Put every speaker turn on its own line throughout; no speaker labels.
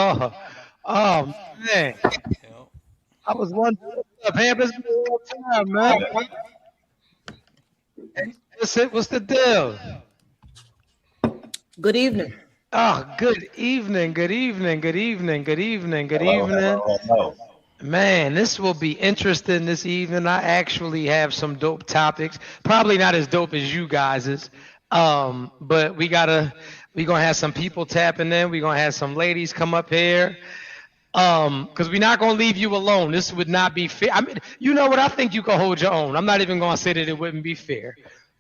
Oh, oh man.
Yep.
I was wondering what's up, Ham. It's been a long time, man. What's it? What's the deal?
Good evening.
Oh, good evening, good evening, good evening, good evening, good
Hello,
evening.
hello, hello.
Man, this will be interesting this evening. I actually have some dope topics. Probably not as dope as you guys's. But we gonna have some people tapping in. We gonna have some ladies come up here. Because we're not gonna leave you alone. This would not be fair. I mean, you know what? I think you can hold your own. I'm not even gonna say that it wouldn't be fair.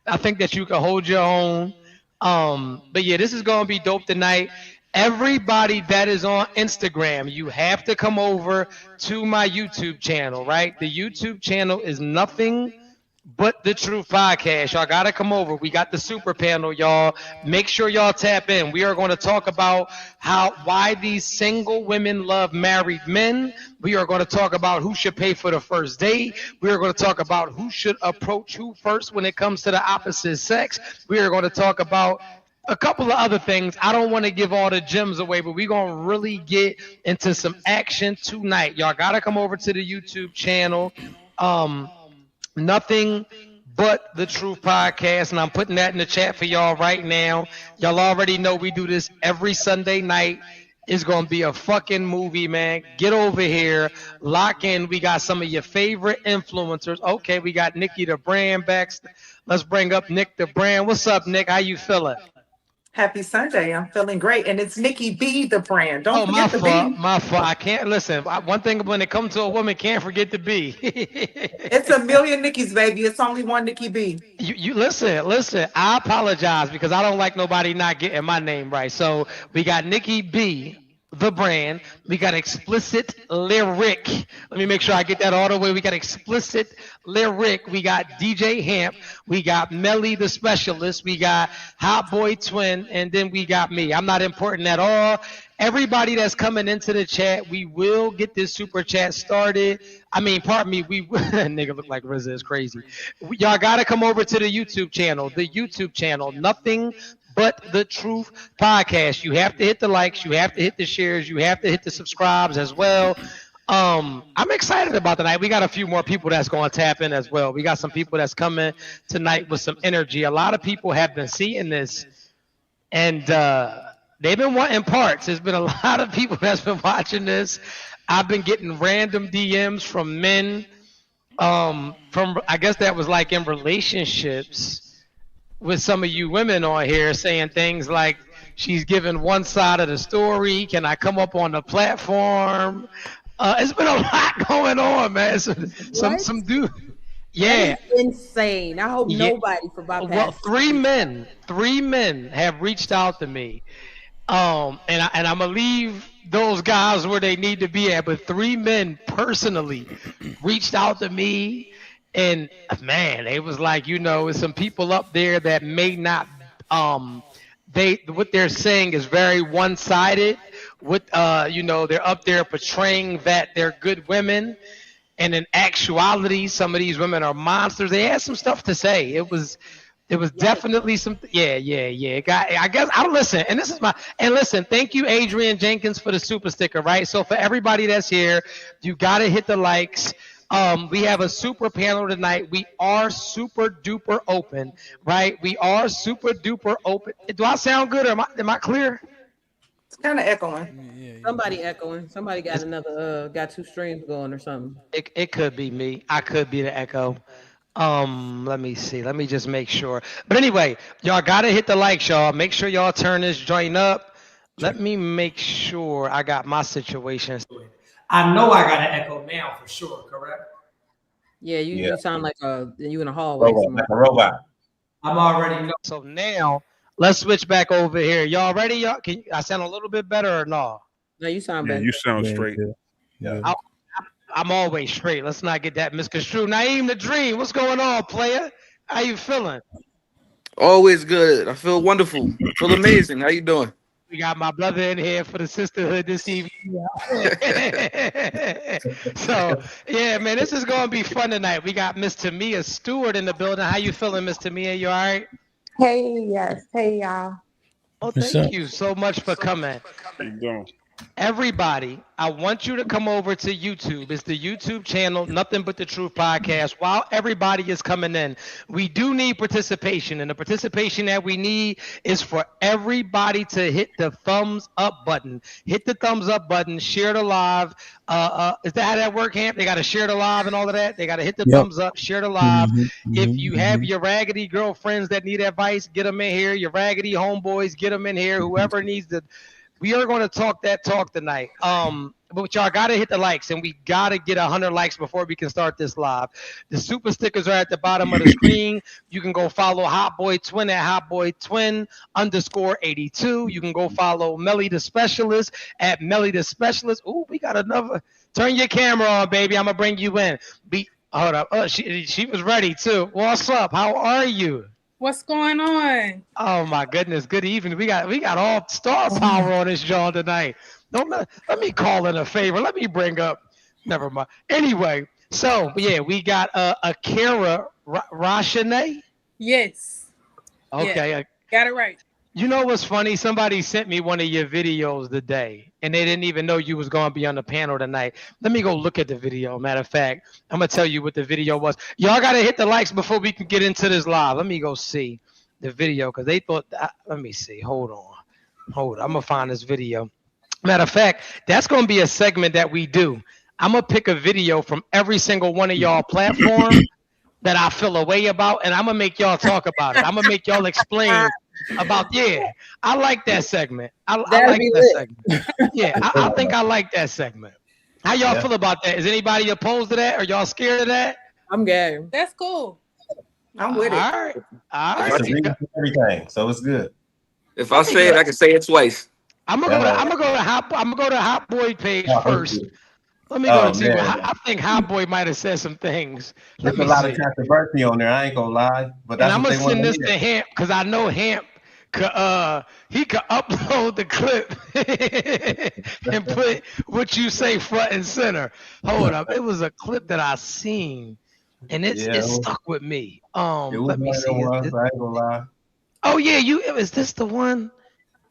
I think that you can hold your own. But yeah, this is gonna be dope tonight. Everybody that is on Instagram, you have to come over to my YouTube channel, right? The YouTube channel is nothing but the Truth Podcast. Y'all gotta come over. We got the super panel, y'all. Make sure y'all tap in. We are going to talk about why these single women love married men. We are going to talk about who should pay for the first date. We are going to talk about who should approach who first when it comes to the opposite sex. We are going to talk about a couple of other things. I don't want to give all the gems away, but we're going to really get into some action tonight. Y'all got to come over to the YouTube channel. Nothing but the Truth Podcast, and I'm putting that in the chat for y'all right now. Y'all already know we do this every Sunday night. It's going to be a fucking movie, man. Get over here. Lock in. We got some of your favorite influencers. Okay, we got Nikki the Brand back. Let's bring up Nick the Brand. What's up, Nick? How you feeling?
Happy Sunday. I'm feeling great. And it's Nikki B, the brand. Don't
Oh, my
forget the
fault.
B.
My fault. I can't listen. One thing when it comes to a woman, can't forget the B.
It's a million Nikki's, baby. It's only one Nikki B.
You listen. I apologize because I don't like nobody not getting my name right. So we got Nikki B, the brand. We got Explicit Lyric. Let me make sure I get that all the way. We got Explicit Lyric. We got DJ Hamp. We got Melly the Specialist. We got Hot Boy Twin, and then we got me. I'm not important at all. Everybody that's coming into the chat, we will get this super chat started. I mean, pardon me, nigga look like RZA is crazy. Y'all gotta come over to the YouTube channel. The YouTube channel, nothing but the Truth Podcast. You have to hit the likes, you have to hit the shares, you have to hit the subscribes as well. I'm excited about tonight. We got a few more people that's going to tap in as well. We got some people that's coming tonight with some energy. A lot of people have been seeing this, and they've been wanting parts. There's been a lot of people that's been watching this. I've been getting random DMs from men, from I guess that was like in relationships with some of you women on here saying things like, she's giving one side of the story. Can I come up on the platform? It's been a lot going on, man. Some dude. Yeah.
That is insane. I hope nobody from my past.
Well, three men have reached out to me. And I'm gonna leave those guys where they need to be at, but three men personally reached out to me, and man, it was like, it's some people up there that may not what they're saying is very one-sided. They're up there portraying that they're good women, and in actuality, some of these women are monsters. They had some stuff to say. It was definitely some. Yeah. I guess I'll listen. And listen. Thank you, Adrian Jenkins, for the super sticker. Right. So for everybody that's here, you gotta hit the likes. We have a super panel tonight. We are super duper open, right? We are super duper open. Do I sound good, or am I clear?
It's kind of echoing.
Yeah.
Somebody echoing. Somebody got got two streams going or something.
It could be me. I could be the echo. Let me see. Let me just make sure. But anyway, y'all gotta hit the likes, y'all. Make sure y'all turn this joint up. Let me make sure I got my situation.
I know I got an echo now for sure, correct?
Yeah, you
Yeah.
sound like you in a hallway.
Like a robot.
I'm already know.
So now let's switch back over here. Y'all ready? Y'all, I sound a little bit better or no?
No, you sound
Yeah,
better.
you sound straight.
Yeah.
I'm always straight. Let's not get that misconstrued. Naeem the Dream, what's going on, player? How you feeling?
Always good. I feel wonderful. Feel amazing. How you doing?
We got my brother in here for the sisterhood this evening. So, yeah, man, this is going to be fun tonight. We got Miss Tamia Stewart in the building. How you feeling, Miss Tamia? You all right?
Hey, yes. Hey, y'all.
Oh,
What's
thank
up?
you so much for coming.
How you doing?
Everybody, I want you to come over to YouTube. It's the YouTube channel, Nothing But the Truth Podcast. While everybody is coming in, we do need participation. And the participation that we need is for everybody to hit the thumbs up button. Hit the thumbs up button, share the live. Is that how that work, Hamp? They got to share the live and all of that? They got to hit the thumbs up, share the live. If you have your raggedy girlfriends that need advice, get them in here. Your raggedy homeboys, get them in here. Whoever needs to. We are going to talk that talk tonight. But y'all got to hit the likes, and we got to get 100 likes before we can start this live. The super stickers are at the bottom of the screen. You can go follow Hot Boy Twin at Hot Boy Twin _82. You can go follow Melly the Specialist at Melly the Specialist. Ooh, we got another. Turn your camera on, baby. I'm going to bring you in. Hold up. Oh, she was ready, too. What's up? How are you?
What's going on?
Oh my goodness! Good evening. We got all star power on this John tonight. Let me call in a favor. Let me bring up. Never mind. Anyway, so yeah, we got Akira Rashane.
Yes.
Okay.
Yeah, got it right.
You know what's funny? Somebody sent me one of your videos today, and they didn't even know you was going to be on the panel tonight. Let me go look at the video. Matter of fact, I'm going to tell you what the video was. Y'all got to hit the likes before we can get into this live. Let me go see the video because they thought let me see. Hold on. I'm going to find this video. Matter of fact, that's going to be a segment that we do. I'm going to pick a video from every single one of y'all platforms that I feel a way about, and I'm going to make y'all talk about it. I'm going to make y'all explain about, I like that segment. I like that segment. Yeah, I think I like that segment. How y'all feel about that? Is anybody opposed to that? Are y'all scared of that?
I'm game.
That's cool.
I'm with it.
All right.
Everything, so it's good.
If I say it, I can say it twice.
I'm gonna go to Hot Boy page first. Let me go see. I think Hot Boy might have said some things.
There's a lot of controversy on there. I ain't gonna lie, but that's
and I'm
what
gonna send this to Hamp because I know Hamp he could upload the clip and put what you say front and center. Hold up, it was a clip that I seen, and it stuck with me. Let me see.
I ain't gonna lie.
Oh yeah, is this the one?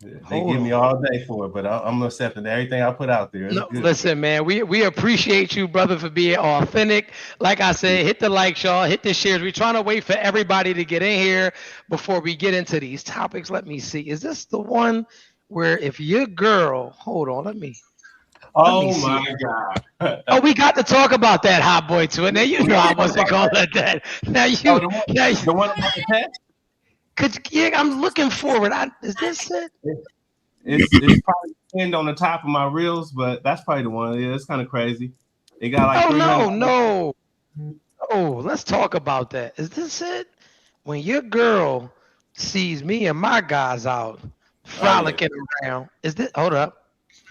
They give me all day for it, but I'm accepting everything I put out there.
Listen, man, we appreciate you, brother, for being authentic. Like I said, hit the likes, y'all, hit the shares. We're trying to wait for everybody to get in here before we get into these topics. Let me see. Is this the one where if your girl, hold on, let me
my God.
Oh, we got to talk about that, Hot Boy, too. Now you know I wasn't calling it that. Now
the one about the text?
I'm looking forward. Is this it?
It's probably pinned on the top of my reels, but that's probably the one. Yeah, it's kind of crazy. It got like
no. Oh, let's talk about that. Is this it? When your girl sees me and my guys out frolicking around. Is this? Hold up.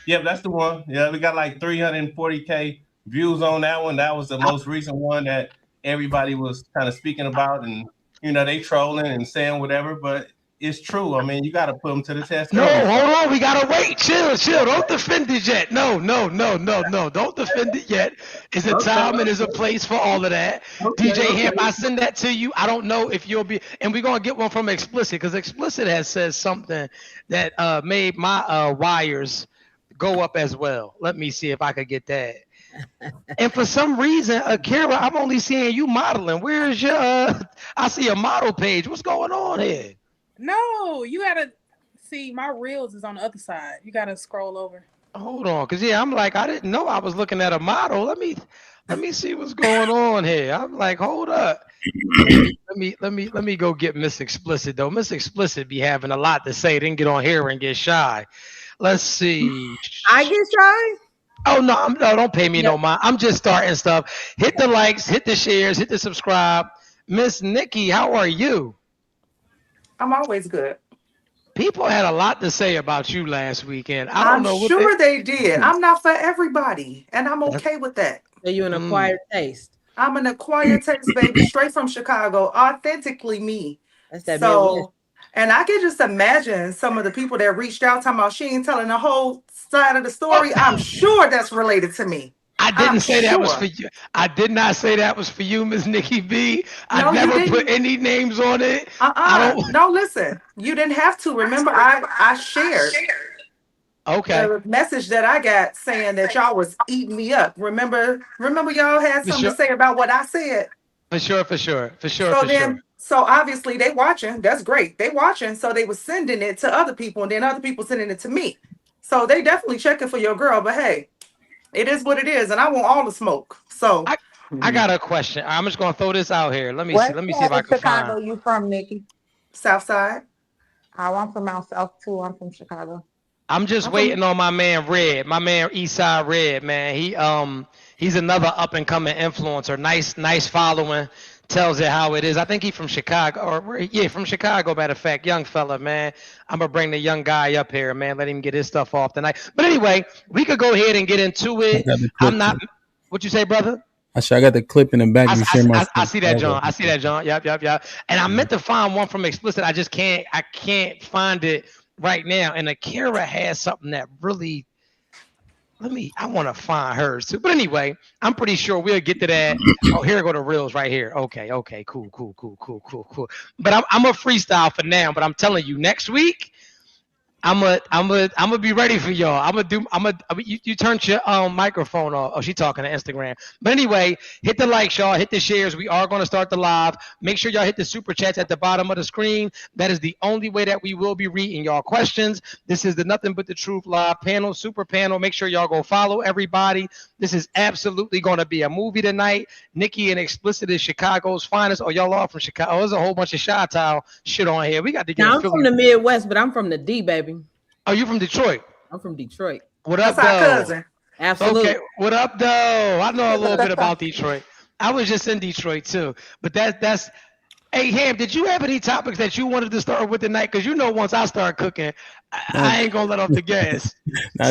Yep, that's the one. Yeah, we got like 340K views on that one. That was the most recent one that everybody was kind of speaking about, and they trolling and saying whatever, but it's true. I mean, you got to put them to the test.
No, hold on. We got to wait. Chill. Don't defend it yet. No. Don't defend it yet. It's a time and there's a place for all of that. DJ Hamp, I send that to you. I don't know if you'll be, and we're going to get one from Explicit because Explicit has said something that made my wires go up as well. Let me see if I could get that. And for some reason, Akira, I'm only seeing you modeling. Where is your? I see a model page. What's going on here?
No, you gotta see my reels is on the other side. You gotta scroll over.
Hold on, cause I'm like, I didn't know I was looking at a model. Let me see what's going on here. I'm like, hold up. Let me go get Miss Explicit though. Miss Explicit be having a lot to say. Then get on here and get shy. Let's see.
I get shy.
Oh no, don't pay me no mind. I'm just starting stuff. Hit the likes, hit the shares, hit the subscribe. Miss Nikki, how are you?
I'm always good.
People had a lot to say about you last weekend. I'm
sure they did. I'm not for everybody, and I'm okay with that.
Are you an acquired taste?
I'm an acquired taste, baby, straight from Chicago, authentically me.
That's that
so, and I can just imagine some of the people that reached out talking about she ain't telling the whole side of the story. I'm sure that's related to me.
I didn't say that was for you. I did not say that was for you, Miss Nikki B. I never put any names on it.
No, listen. You didn't have to. Remember, I shared.
Okay.
The message that I got saying that y'all was eating me up. Remember y'all had
For
something
sure.
to say about what I said.
For sure.
So obviously they watching. That's great. They watching. So they was sending it to other people, and then other people sending it to me. So they definitely checking for your girl. But hey, it is what it is, and I want all the smoke. So
I got a question. I'm just gonna throw this out here. Let me see.
What
Let me see
part
if I
of
can
Chicago
find.
you from, Nikki?
South Side.
Oh, I'm from out south too. I'm from Chicago.
I'm just
I'm
waiting
from
on my man Red, my man Eastside Red, man. He's another up and coming influencer. Nice following. Tells it how it is. I think he's from Chicago, from Chicago. Matter of fact, young fella, man. I'm gonna bring the young guy up here, man. Let him get his stuff off tonight. But anyway, we could go ahead and get into
I
it.
got the
I'm
clip.
not. What you say, brother?
I got the clip in the back. You share my
I see that,
screen.
John. I see that, John. Yep. And I meant to find one from Explicit. I just can't. I can't find it right now. And Akira has something that really. I want to find hers too. But anyway, I'm pretty sure we'll get to that. Oh, here go the reels right here. Okay. Cool. But I'm a freestyle for now. But I'm telling you, next week. I'm gonna be ready for y'all. You turned your microphone off. Oh, she talking to Instagram. But anyway, hit the likes, y'all. Hit the shares. We are going to start the live. Make sure y'all hit the super chats at the bottom of the screen. That is the only way that we will be reading y'all questions. This is the Nothing But the Truth live panel, super panel. Make sure y'all go follow everybody. This is absolutely going to be a movie tonight. Nikki and Explicit is Chicago's finest. Oh, y'all are from Chicago. Oh, there's a whole bunch of Chi-Town shit on here. We got to get.
Now I'm from the Midwest, but I'm from the D, baby.
Oh, you from Detroit?
I'm from Detroit.
What up,
that's our
though?
cousin.
Absolutely.
Okay, what up, though? I know a little bit about Detroit. I was just in Detroit too, but that's. Hey, Ham, did you have any topics that you wanted to start with tonight? Because once I start cooking, I ain't gonna let off the gas.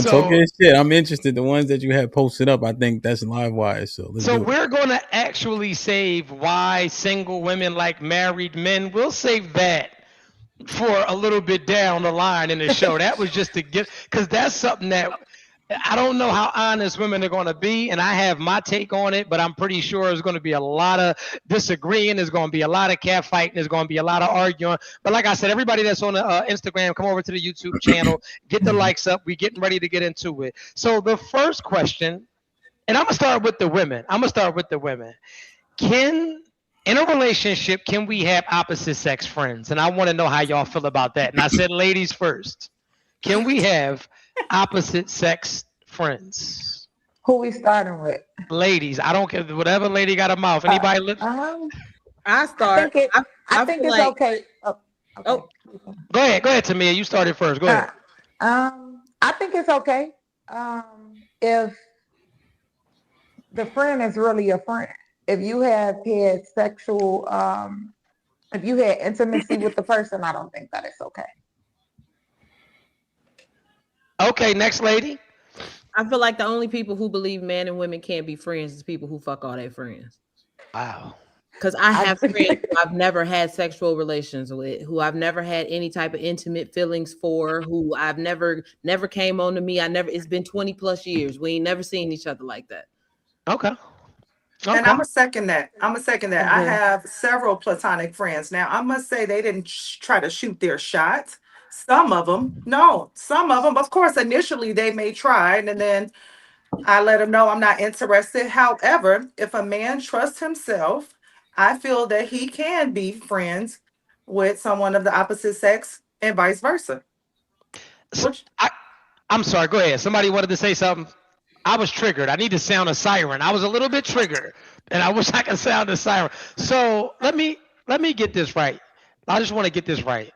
Talking shit. I'm interested. The ones that you have posted up, I think that's live wire. So
we're gonna actually save why single women like married men. We'll save that for a little bit down the line in the show. That was just to get, because that's something that I don't know how honest women are going to be, and I have my take on it, but I'm pretty sure there's going to be a lot of disagreeing. There's going to be a lot of cat fighting. There's going to be a lot of arguing. But like I said, everybody that's on the Instagram, come over to the YouTube channel, get the likes up. We're getting ready to get into it. So the first question, and I'm going to start with the women. In a relationship, can we have opposite sex friends? And I want to know how y'all feel about that. And I said, ladies first. Can we have opposite sex friends?
Who we starting with?
Ladies. I don't care. Whatever lady got a mouth. Anybody live?
I start.
I think it's
like,
okay.
Oh.
Go ahead, Tamia. You started first. Go ahead.
I think it's okay. If the friend is really a friend. If you have had sexual, if you had intimacy with the person, I don't think that it's okay.
Okay, next lady.
I feel like the only people who believe men and women can't be friends is people who fuck all their friends.
Wow.
Because I have friends who I've never had sexual relations with, who I've never had any type of intimate feelings for, who I've never came on to me. It's been 20 plus years. We ain't never seen each other like that.
Okay.
And I'm gonna second that. I have several platonic friends. Now, I must say they didn't try to shoot their shot. Some of them, of course, initially they may try, and then I let them know I'm not interested. However, if a man trusts himself, I feel that he can be friends with someone of the opposite sex and vice versa.
I'm sorry. Go ahead. Somebody wanted to say something. I was triggered. I need to sound a siren. I was a little bit triggered, and I wish I could sound a siren. So let me get this right. I just want to get this right.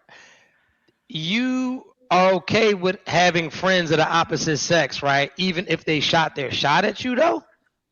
You are okay with having friends of the opposite sex, right? Even if they shot their shot at you, though?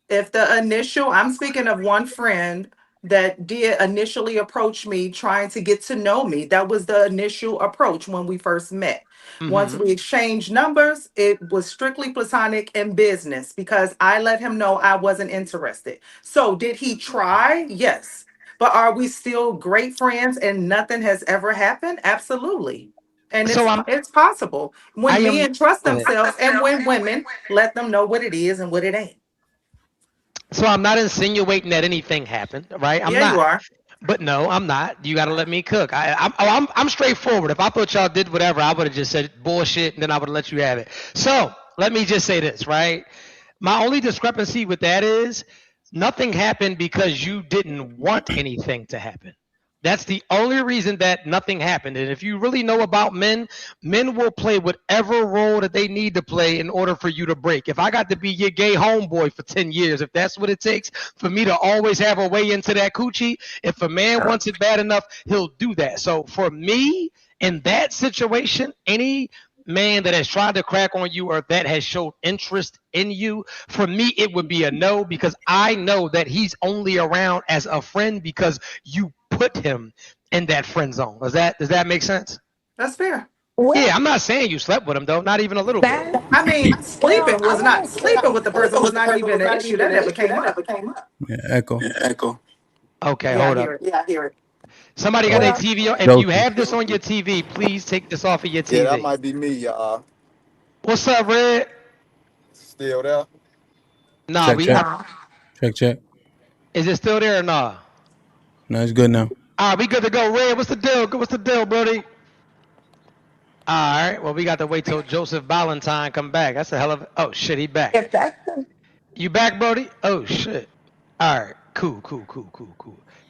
If I'm speaking of one friend that did initially approach me trying to get to know me. That was the initial approach when we first met. Mm-hmm. Once we exchanged numbers, it was strictly platonic and business because I let him know I wasn't interested. So did he try? Yes. But are we still great friends and nothing has ever happened? Absolutely. And it's possible when men trust themselves and when women let them know what it is and what it ain't.
So I'm not insinuating that anything happened, right?
You are.
But no, I'm not. You got to let me cook. I'm straightforward. If I thought y'all did whatever, I would have just said bullshit, and then I would have let you have it. So let me just say this, right? My only discrepancy with that is nothing happened because you didn't want anything to happen. That's the only reason that nothing happened. And if you really know about men, men will play whatever role that they need to play in order for you to break. If I got to be your gay homeboy for 10 years, if that's what it takes for me to always have a way into that coochie, if a man wants it bad enough, he'll do that. So for me, in that situation, any man that has tried to crack on you or that has showed interest in you, for me, it would be a no, because I know that he's only around as a friend because you put him in that friend zone. Does that make sense?
That's fair.
Yeah, I'm not saying you slept with him though, not even a little bit.
I mean, sleeping with the person was not even an issue. That never came up.
Yeah, echo.
Okay,
Yeah,
hold
I
up.
hear it. Yeah, I hear it.
Somebody got their TV on. If you have this on your TV, please take this off of your TV.
Yeah, that might be me, y'all.
What's up, Red?
Still there?
Nah,
Check.
Is it still there or nah?
No, it's good now.
All right, we good to go. Red, what's the deal? What's the deal, Brody? All right, well, we got to wait till Joseph Valentine come back. That's a hell of a... Oh, shit, he back.
If that's
You back, Brody? Oh, shit. All right, cool.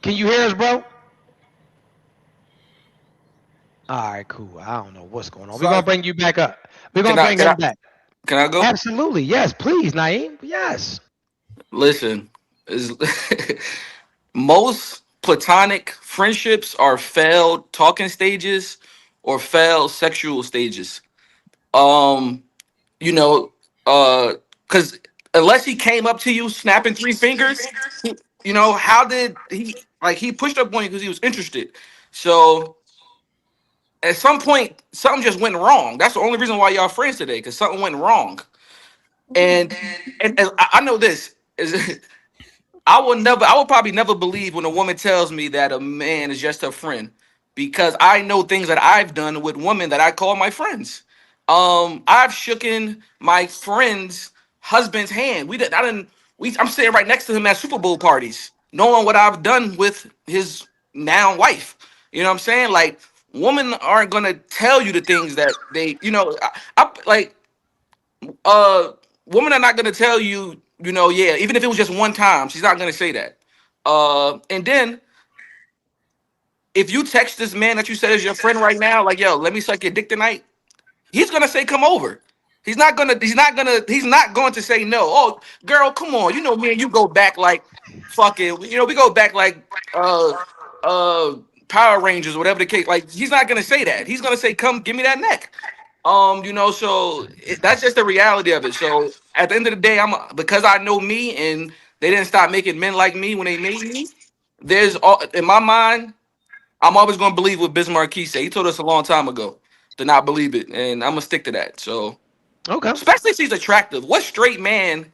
Can you hear us, bro? All right, cool. I don't know what's going on. We're going to bring you back up. We're going to bring him back.
Can I go?
Absolutely. Yes, please, Naeem. Yes.
Listen, most platonic friendships are failed talking stages or failed sexual stages. Because unless he came up to you snapping 3 fingers, how did he pushed up on you because he was interested. So at some point, something just went wrong. That's the only reason why y'all friends today, because something went wrong. And I know this is I will probably never believe when a woman tells me that a man is just a friend, because I know things that I've done with women that I call my friends. I've shooken my friend's husband's hand. I'm sitting right next to him at Super Bowl parties, knowing what I've done with his now wife. You know what I'm saying? Like, women aren't gonna tell you the things that they, women are not gonna tell you, even if it was just one time, she's not gonna say that. And then if you text this man that you said is your friend right now, like, yo, let me suck your dick tonight, he's gonna say, come over. He's not going to say no. Oh, girl, come on. You know me and you go back like fucking, we go back like Power Rangers, whatever the case. Like, he's not gonna say that. He's gonna say, come give me that neck. That's just the reality of it. So at the end of the day, because I know me and they didn't stop making men like me when they made me, in my mind, I'm always gonna believe what Biz Marquis said. He told us a long time ago to not believe it, and I'm gonna stick to that. So,
okay.
Especially if she's attractive. What straight man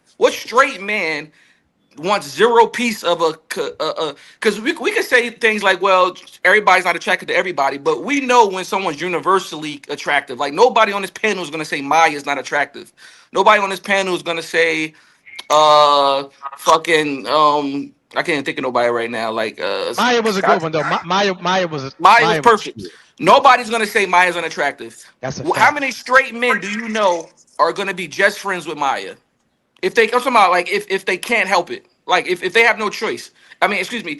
wants zero piece of because we could say things like, well, everybody's not attracted to everybody, but we know when someone's universally attractive. Like, nobody on this panel is gonna say Maya is not attractive. Nobody on this panel is gonna say I can't think of nobody right now. Like
Maya was a good one though. Maya was
perfect. Nobody's gonna say Maya's unattractive.
That's
how many straight men do you know are gonna be just friends with Maya? If they come about, like, if they can't help it, like if they have no choice. I mean, excuse me.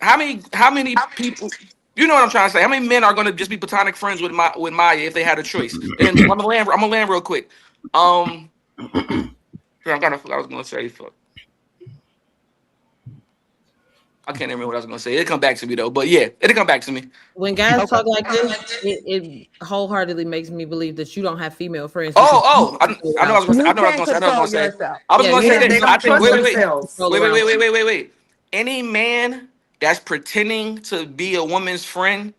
How many people? You know what I'm trying to say? How many men are gonna just be platonic friends with Maya if they had a choice? And I'm gonna land real quick. I was gonna say. I can't remember what I was gonna say. It'll come back to me though. But yeah, it'll come back to me.
When guys talk like this, it wholeheartedly makes me believe that you don't have female friends.
I know I was gonna say. Wait. Any man that's pretending to be a woman's friend,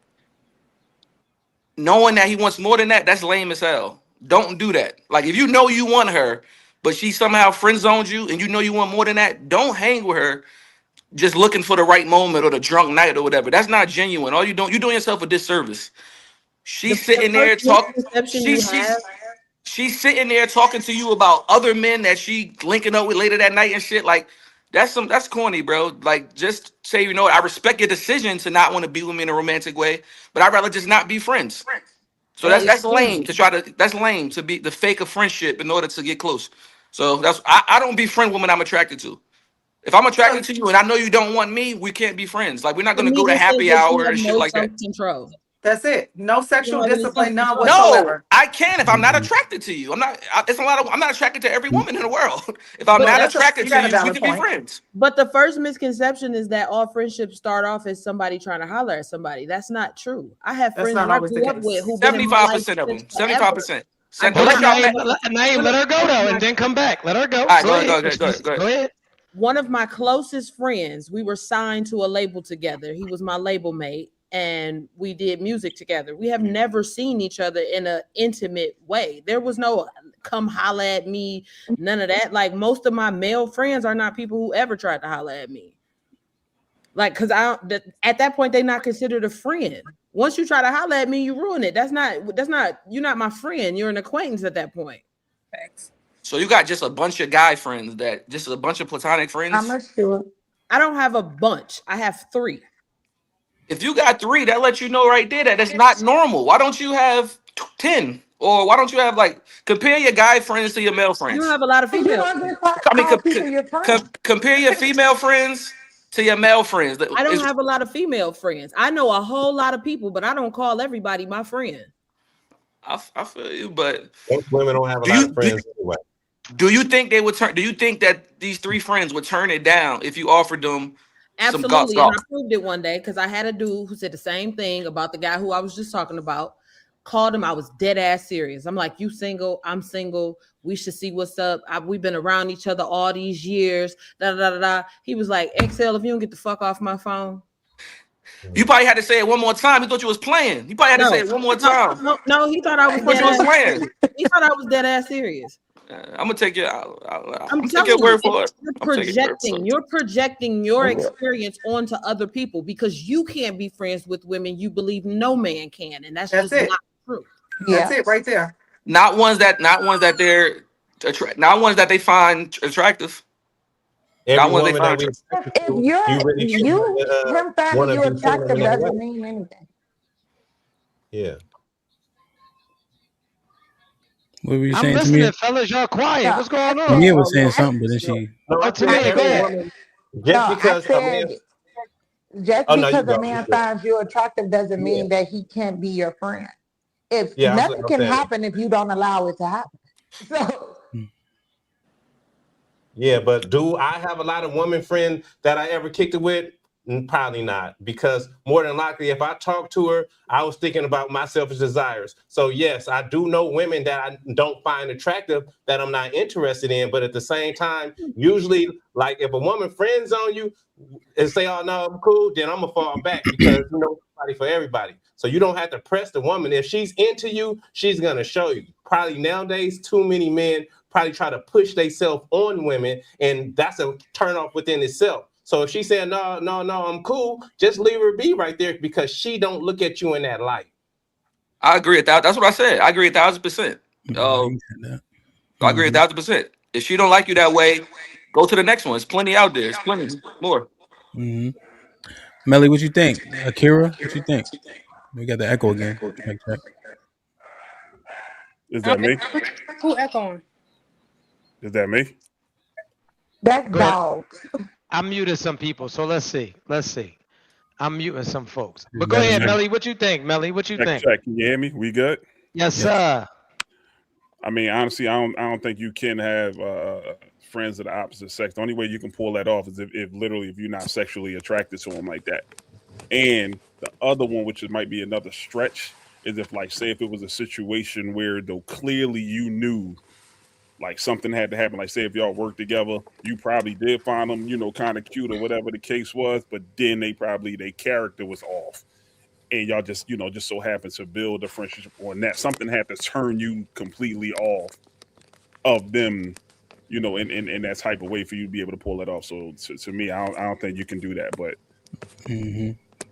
knowing that he wants more than that, that's lame as hell. Don't do that. Like, if you know you want her, but she somehow friend zoned you, and you know you want more than that, don't hang with her just looking for the right moment or the drunk night or whatever. That's not genuine. All you're doing yourself a disservice. She's sitting there talking. She's sitting there talking to you about other men that she linking up with later that night and shit. Like, That's corny, bro. Like, just say, you know what, I respect your decision to not want to be with me in a romantic way, but I'd rather just not be friends. So
That is
that's
true.
lame to try to. That's lame to be the fake of friendship in order to get close. So I don't befriend women I'm attracted to. If I'm attracted to you and I know you don't want me, we can't be friends. Like, we're not
To
gonna
me,
go to
this says
happy
that
hour
you have
and shit
no
like that.
self-control.
That's it. No
You
sexual
don't have any
discipline, none
self-control.
No,
whatsoever.
I can if I'm not attracted to you. I'm not. I'm not attracted to every woman in the world. If I'm
But
not
That's
attracted
you
to
got a
you, we
valid
can be
point.
friends.
But the first misconception is that all friendships start off as somebody trying to holler at somebody. That's not true. I have
That's
friends
not
that I
always the
grew up with
case.
who've been in my life
75% of them.
since forever.
75%.
I
Well,
do
Unless
not
y'all
have
met.
Naeem, let her go though, and then come back. Let her go.
All right,
Go ahead.
go ahead.
Go ahead.
one of my closest friends. We were signed to a label together. He was my label mate, and we did music together. We have never seen each other in an intimate way. There was no come holler at me, none of that. Like, most of my male friends are not people who ever tried to holler at me. Like, because at that point, they're not considered a friend. Once you try to holler at me, you ruin it. That's not, you're not my friend. You're an acquaintance at that point.
Facts.
So you got just a bunch of guy friends just a bunch of platonic friends.
I'm not sure.
I don't have a bunch. I have 3.
If you got 3, that lets you know right there that that's not normal. Why don't you have 10? Or why don't you have, like, compare your guy friends to your male
You
friends?
don't have a lot of
You
female
don't
friends.
just
I mean,
call people your friends.
compare your female friends to your male friends.
I don't have a lot of female friends. I know a whole lot of people, but I don't call everybody my friend.
I feel you, but
Most women don't have a lot of friends anyway.
do you think they would turn? Do you think that these 3 friends would turn it down if you offered them some
Absolutely.
golf?
And I proved it one day because I had a dude who said the same thing about the guy who I was just talking about. Called him. I was dead ass serious. I'm like, you single? I'm single. We should see what's up. We've been around each other all these years. Da, da, da, da. He was like, XL, if you don't get the fuck off my phone.
You probably had to say it one more time. He thought you was playing. You probably had to say it one more time.
No, he thought I was
He thought you was playing.
He thought I was dead ass serious.
I'm gonna take your. I'm
telling
your word
you,
for it.
You're projecting your experience onto other people because you can't be friends with women you believe no man can, and that's just
it.
not true.
That's it right there.
Not ones that they find attractive.
Every
Not ones they
woman that
find
we
attractive.
If him finding you attractive doesn't mean anything.
Yeah.
What were you
I'm
saying to
listening,
me?
fellas. Y'all quiet. What's going on?
Mia was saying something, but then she.
Oh, to me, go ahead.
Just because
I said, just
Oh, no, you
because
go.
a man
You go.
finds you attractive doesn't mean that he can't be your friend. If
Yeah,
nothing
I'm
can
saying.
happen if you don't allow it to happen. So
Yeah, but do I have a lot of women friends that I ever kicked it with? Probably not, because more than likely, if I talk to her, I was thinking about my selfish desires. So yes, I do know women that I don't find attractive that I'm not interested in. But at the same time, usually, like if a woman friends on you and say, "Oh no, I'm cool," then I'm gonna fall back because you know, somebody for everybody. So you don't have to press the woman. If she's into you, she's gonna show you. Probably nowadays, too many men probably try to push themselves on women, and that's a turn off within itself. So if she's saying, no, I'm cool, just leave her be right there because she don't look at you in that light.
I agree with that. That's what I said. I agree 1,000%. I agree 1,000%. If she don't like you that way, go to the next one. There's plenty out there. There's plenty more.
Mm-hmm. Melly, what you think? Akira, what you think? We got the echo again. Check.
Is that me?
Who echoing?
Is that me?
that's
Go ahead.
dogs.
I muted some people, so let's see. I'm muting some folks. But go ahead, Melly. What you think, Melly? What you think?
Check. Can you hear me? We good?
Yes, sir.
I mean, honestly, I don't think you can have friends of the opposite sex. The only way you can pull that off is if you're not sexually attracted to them like that. And the other one, which might be another stretch, is if, like, say if it was a situation where though clearly you knew like something had to happen, like say if y'all worked together, you probably did find them, you know, kind of cute or whatever the case was, but then their character was off. And y'all just, you know, just so happened to build a friendship on that. Something had to turn you completely off of them, you know, in that type of way for you to be able to pull that off. So to me, I don't think you can do that. But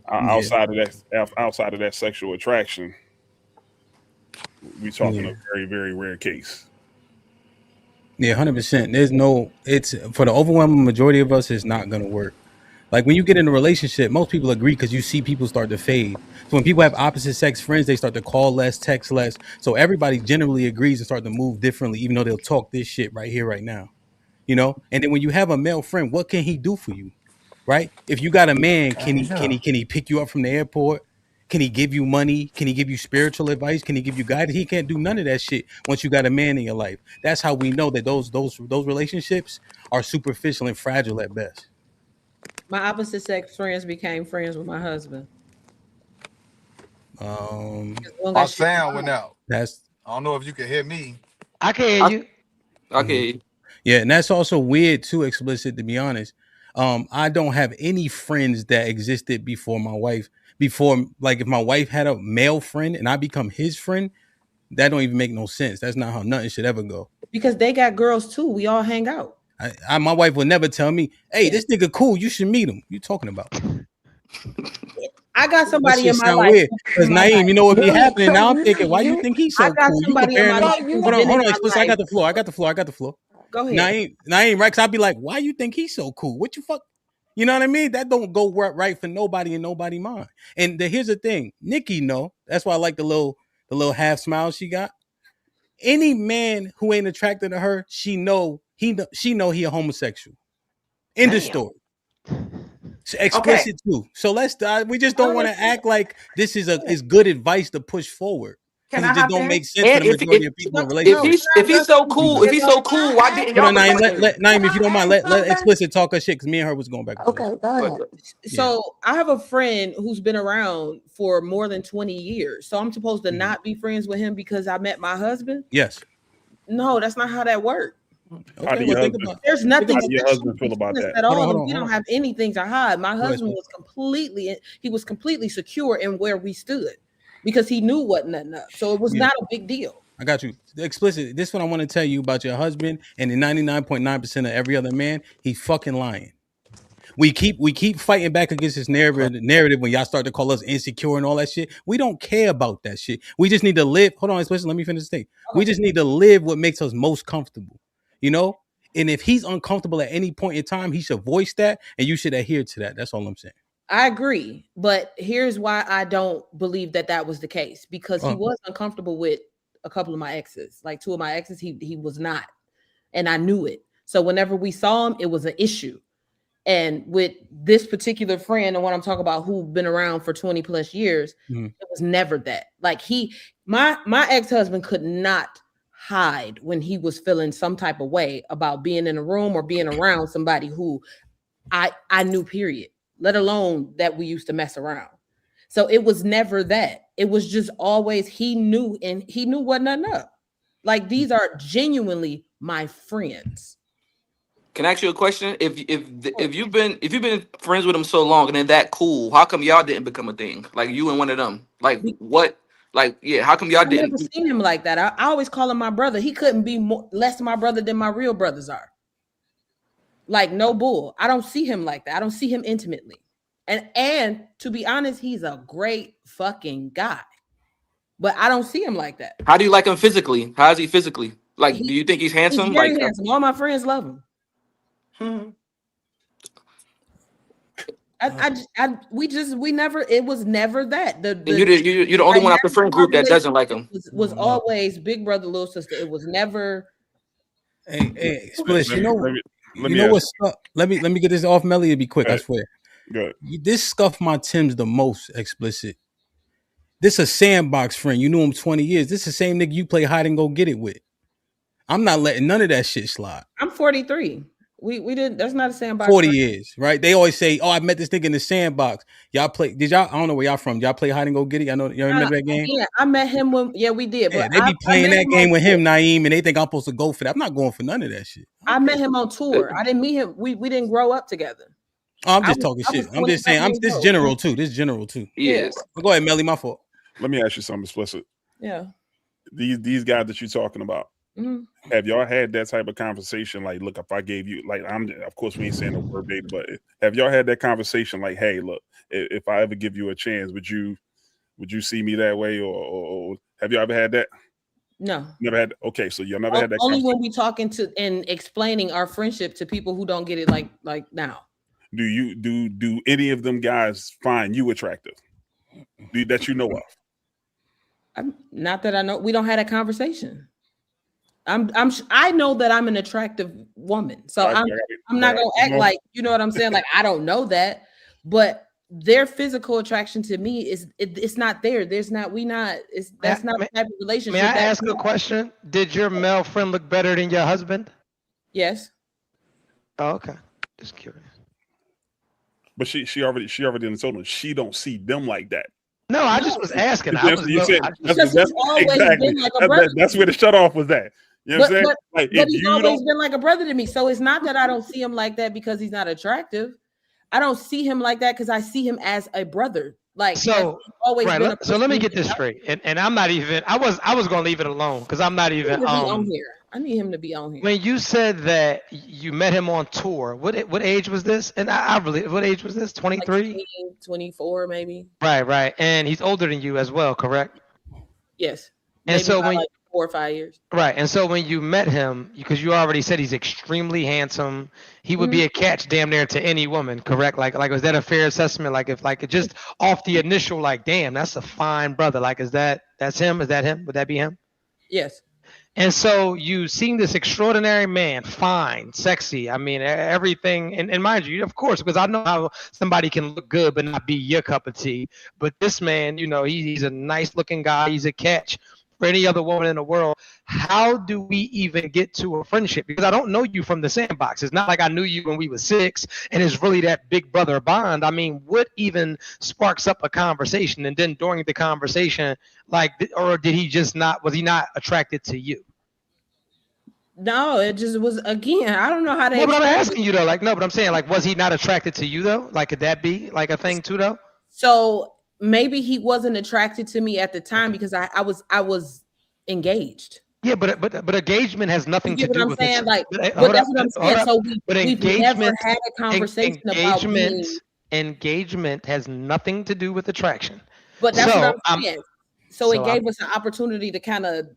outside of that sexual attraction, we talking a very, very rare case.
Yeah, 100%. There's no. It's for the overwhelming majority of us. It's not gonna work. Like when you get in a relationship, most people agree because you see people start to fade. So when people have opposite sex friends, they start to call less, text less. So everybody generally agrees and start to move differently, even though they'll talk this shit right here, right now. You know. And then when you have a male friend, what can he do for you? Right? If you got a man, can he pick you up from the airport? Can he give you money? Can he give you spiritual advice? Can he give you guidance? He can't do none of that shit once you got a man in your life. That's how we know that those relationships are superficial and fragile at best.
My opposite sex friends became friends with my husband.
My sound went out.
That's.
I don't know if you can hear me.
I can hear you.
Okay.
Yeah, and that's also weird too, explicit, to be honest. I don't have any friends that existed before my wife. Before, like, if my wife had a male friend and I become his friend, that don't even make no sense. That's not how nothing should ever go.
Because they got girls too. We all hang out.
My wife would never tell me, "Hey, this nigga cool. You should meet him." You talking about?
I got somebody in my life.
Weird. Because Naeem, you know what be happening now? I'm thinking, why you think he's so cool?
Somebody in my life.
Hold on, explicit. I got the floor.
Go ahead.
Naeem, right? Cause I'd be like, why you think he's so cool? What you fuck? You know what I mean? That don't go right for nobody and nobody mind. And here's the thing, Nikki, that's why I like the little half smile she got. Any man who ain't attracted to her, she know he a homosexual. End of story. Explicit too. So we just don't want to act like this is good advice to push forward.
Can
it
I
just don't make sense for the majority of people in relationships.
If he's so cool, why didn't y'all?
Naeem, if you don't mind, let explicit talk her shit because me and her was going back.
Okay, go ahead.
So I have a friend who's been around for more than 20 years. So I'm supposed to not be friends with him because I met my husband?
Yes.
No, that's not how that works.
How do your husband,
there's nothing.
How do your husband feel about that?
At all. We don't have anything to hide. My husband was completely secure in where we stood because he knew what nothing up. So it was not a big deal.
I got you. Explicit. This is what I want to tell you about your husband and the 99.9% of every other man. He's fucking lying. We keep fighting back against this narrative when y'all start to call us insecure and all that shit. We don't care about that shit. We just need to live. Hold on, explicit. Let me finish the thing. We just need to live what makes us most comfortable. You know? And if he's uncomfortable at any point in time, he should voice that and you should adhere to that. That's all I'm saying.
I agree. But here's why I don't believe that was the case. Because he was uncomfortable with a couple of my exes. Like 2 of my exes, he was not. And I knew it. So whenever we saw him, it was an issue. And with this particular friend and what I'm talking about, who've been around for 20 plus years, it was never that. Like my ex-husband could not hide when he was feeling some type of way about being in a room or being around somebody who I knew, period, let alone that we used to mess around. So it was never that. It was just always he knew what nothing up. Like these are genuinely my friends.
Can I ask you a question? If you've been friends with him so long and they're that cool, how come y'all didn't become a thing? Like you and one of them? Like what? Like how come y'all didn't?
I've never seen him like that. I always call him my brother. He couldn't be less my brother than my real brothers are. Like no bull. I don't see him like that. I don't see him intimately. And to be honest, he's a great fucking guy. But I don't see him like that.
How do you like him phically? How is he physically? Like, do you think he's handsome?
He's very handsome. All my friends love him. It was never that.
You're the only one out the friend group that doesn't like him.
Was always big brother, little sister. It was never.
Hey, Splish, let me get this off Melly to be quick. I swear.
Good.
This scuffed my Timbs the most, explicit. This a sandbox friend. You knew him 20 years. This is the same nigga you play hide and go get it with. I'm not letting none of that shit slide.
I'm 43. We didn't. That's not a sandbox.
40 years, right? They always say, "Oh, I met this nigga in the sandbox." Y'all play? Did y'all? I don't know where y'all from. Y'all play hide and go get it? Y'all know? Y'all remember that game?
Yeah, I met him when. Yeah, we did.
Yeah,
but
they be playing that game with him, Naeem, and they think I'm supposed to go for that. I'm not going for none of that shit.
I met him on tour. I didn't meet him. We didn't grow up together.
Oh, I'm just talking shit. I'm just saying. This general too.
Yes.
Go ahead, Melly. My fault.
Let me ask you something explicit.
Yeah.
These guys that you're talking about.
Mm-hmm.
Have y'all had that type of conversation? Like, look, if I gave you, like, of course we ain't saying the word baby, but have y'all had that conversation? Like, hey, look, if I ever give you a chance, would you see me that way, or have you ever had that?
No.
Never had. Okay, so y'all never had that.
Only when we talking to and explaining our friendship to people who don't get it like now.
Do any of them guys find you attractive? That you know of?
Not that I know. We don't have a conversation. I know that I'm an attractive woman, so I'm not gonna act like, you know what I'm saying, like I don't know that, but their physical attraction to me it's not there. That's not the type of relationship.
May I ask a question? Did your male friend look better than your husband?
Yes.
Oh, okay. Just curious.
But she already told them she don't see them like that.
No, I just was asking.
That's where the shut off was at. You know what I'm saying?
But he's always been like a brother to me. So it's not that I don't see him like that because he's not attractive. I don't see him like that because I see him as a brother. Like, so always
right.
Been
So let me get this straight. And I'm not even. I was gonna leave it alone because I'm not even
on here. I need him to be on here.
When you said that you met him on tour, what age was this? And I really, what age was this? 23?
Like 24 maybe.
Right. And he's older than you as well, correct?
Yes.
And
maybe
so when
4 or 5 years.
Right. And so when you met him, because you already said he's extremely handsome, he would be a catch damn near to any woman, correct? Like was that a fair assessment? Like if just off the initial, like, damn, that's a fine brother. Like, that's him? Is that him? Would that be him?
Yes.
And so you seen this extraordinary man, fine, sexy. I mean, everything. And mind you, of course, because I know how somebody can look good but not be your cup of tea. But this man, he's a nice looking guy. He's a catch for any other woman in the world. How do we even get to a friendship? Because I don't know you from the sandbox. It's not like I knew you when we were 6 and it's really that big brother bond. I mean, what even sparks up a conversation? And then during the conversation, or was he not attracted to you?
No, it just was, again, I don't know how to.
No, but I'm asking you though, but I'm saying, was he not attracted to you though? Like, could that be like a thing too though?
So maybe he wasn't attracted to me at the time because I was engaged.
Yeah, but engagement has nothing to do with it.
But that's what I'm saying. So we've never had a conversation about
engagement has nothing to do with attraction.
But that's what I'm saying. So it gave us an opportunity to kind of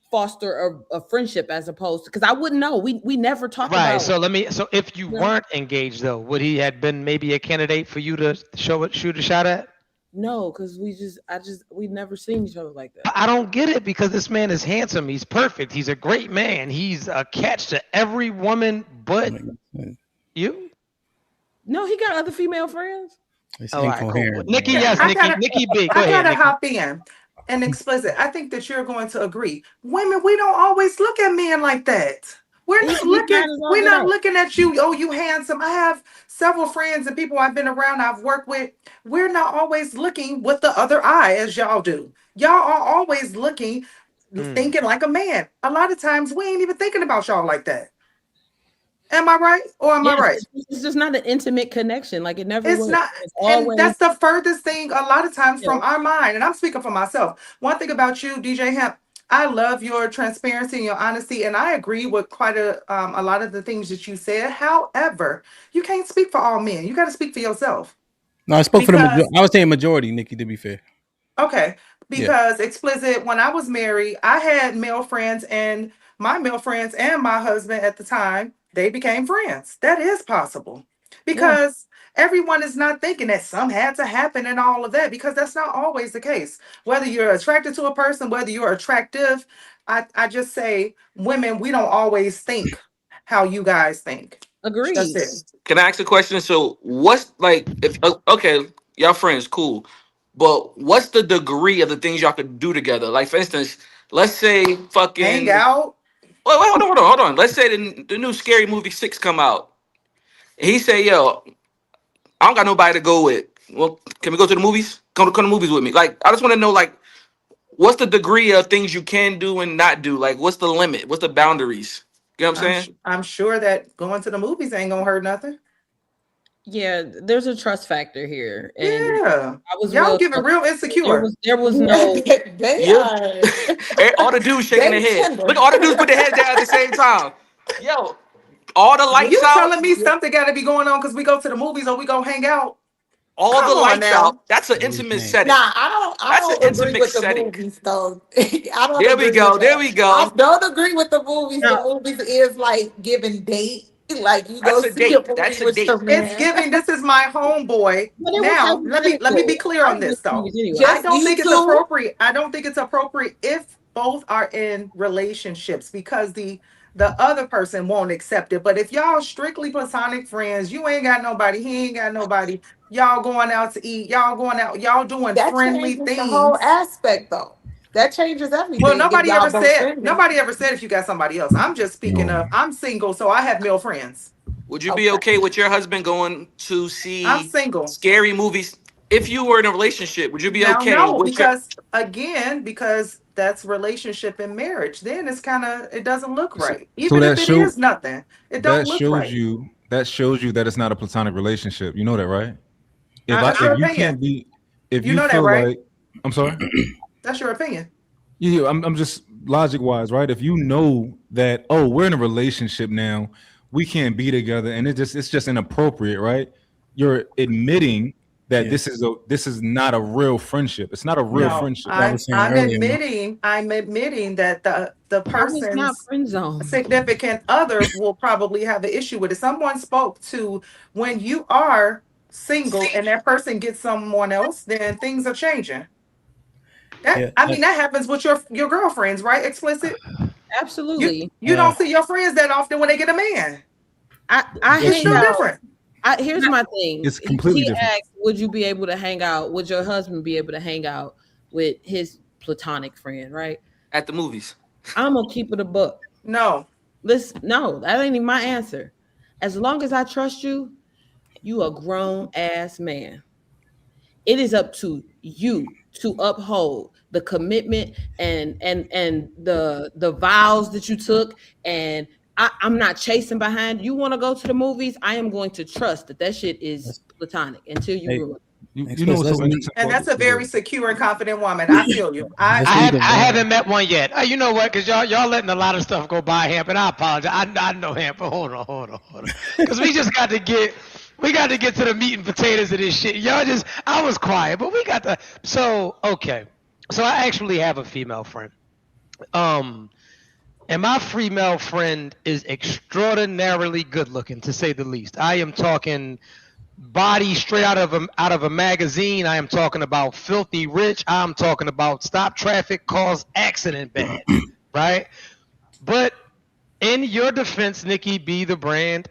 foster a friendship as opposed to, because I wouldn't know. We never talked about.
Right. So if you weren't engaged though, would he had been maybe a candidate for you to shoot a shot at?
No, because we've never seen each other like that.
I don't get it because this man is handsome. He's perfect. He's a great man. He's a catch to every woman but you.
No, he got other female friends.
All right, cool. Nikki, yes, Nikki B. Go
I
ahead,
gotta hop in. And explicit, I think that you're going to agree. Women, we don't always look at men like that. We're not looking at you. Oh, you handsome. I have several friends and people I've been around, I've worked with. We're not always looking with the other eye as y'all do. Y'all are always looking, thinking like a man. A lot of times we ain't even thinking about y'all like that. Am I right? Or am I right?
It's just not an intimate connection. Like it never.
It's not. And that's the furthest thing a lot of times from our mind. And I'm speaking for myself. One thing about you, DJ Hemp, I love your transparency and your honesty. And I agree with quite a lot of the things that you said. However, you can't speak for all men. You got to speak for yourself.
No, I spoke for the majority. I was saying majority, Nikki, to be fair.
Okay. Because explicit, when I was married, I had male friends, and my male friends and my husband at the time, they became friends. That is possible because everyone is not thinking that some had to happen and all of that, because that's not always the case. Whether you're attracted to a person, whether you're attractive, I just say, women, we don't always think how you guys think.
Agreed.
That's it.
Can I ask a question? So what's okay, y'all friends, cool. But what's the degree of the things y'all could do together? Like, for instance, let's say fucking
hang out.
Wait, hold on. Let's say the new Scary Movie 6 come out. And he say, yo, I don't got nobody to go with. Well, can we go to the movies? Come to the movies with me. Like, I just want to know, like, what's the degree of things you can do and not do? Like, what's the limit? What's the boundaries? You know what I'm saying?
I'm sure that going to the movies ain't gonna hurt nothing.
Yeah, there's a trust factor here. And
yeah, y'all getting real insecure.
There was no.
All the dudes shaking their head. Look, all the dudes put their heads down at the same time. Yo, all the lights
you
out.
telling me something got to be going on because we go to the movies or we go hang out?
all
Come
the
on
lights
now.
out. That's an intimate setting.
Nah, I
That's
don't
an
agree
intimate
with the
setting.
movies though. I don't
There we
agree
go.
with
There
that.
we
I
go.
don't agree with the movies. The
Now,
movies is like giving date. Like you
That's
go
a
see a
date.
movie
That's a
with your
date.
It's
man.
giving. This is my homeboy.
but it was
Now, let me be
hypothetical.
clear
I
on this
like
though.
movies anyway.
I
Just
don't
you
think it's
two.
appropriate. I don't think it's appropriate if both are in relationships because the other person won't accept it. But if y'all strictly platonic friends, you ain't got nobody, he ain't got nobody. Y'all going out to eat. Y'all going out. Y'all doing
That
friendly
changes the whole
things.
aspect though. That changes
Well,
everything if y'all both friends.
nobody ever said if you got somebody else. I'm just speaking
No.
of. I'm single, so I have male friends.
Would you be
Okay.
okay with your husband going to
I'm
see
single.
scary movies? If you were in a relationship, would you be
Now,
okay
no,
with your
because that's relationship and marriage. Then it's kind of it doesn't look
So,
right.
so
Even if it is nothing, it don't look right.
that shows you that it's not a platonic relationship. You know that, right?
That's your
If you
opinion.
can't be, if
You
you
know that,
feel
right?
like, I'm sorry.
That's your opinion.
Yeah, I'm just logic wise, right? If you know that, oh, we're in a relationship now, we can't be together, and it's just inappropriate, right? You're admitting that
Yeah.
this is not a real friendship. It's not a real
No,
friendship.
What I was saying earlier.
I'm admitting that the
That was not
person's
friend zone.
significant other will probably have an issue with it. Someone spoke to when you are single and that person gets someone else, then things are changing.
Yeah.
That happens with your girlfriends, right? Explicit.
Absolutely.
You don't see your friends that often when they get a man.
I
But
It's
hang
no
you-
out.
different.
Here's my thing.
It's completely
He
different.
asked, would you be able to hang out? Would your husband be able to hang out with his platonic friend, right?
at the movies?
I'm gonna keep it a buck.
No.
Listen, no, that ain't even my answer. As long as I trust you, you a grown ass man. It is up to you to uphold the commitment and the vows that you took. And I'm not chasing behind. You want to go to the movies? I am going to trust that shit is platonic until you
Hey,
ruin it.
You know what's so interesting?
And
about
that's a
this?
very secure and confident woman. I feel you.
Let's
I
leave it
I
alone.
haven't met one yet. You know what? Because y'all letting a lot of stuff go by, Hamp, and I apologize. I know Hamp, but hold on. Because we got to get to the meat and potatoes of this shit. I was quiet, but we got to. So okay, so I actually have a female friend, and my female friend is extraordinarily good looking, to say the least. I am talking body straight out of a magazine. I am talking about filthy rich. I'm talking about stop traffic, cause accident bad, right? But in your defense, Nikki B, the brand,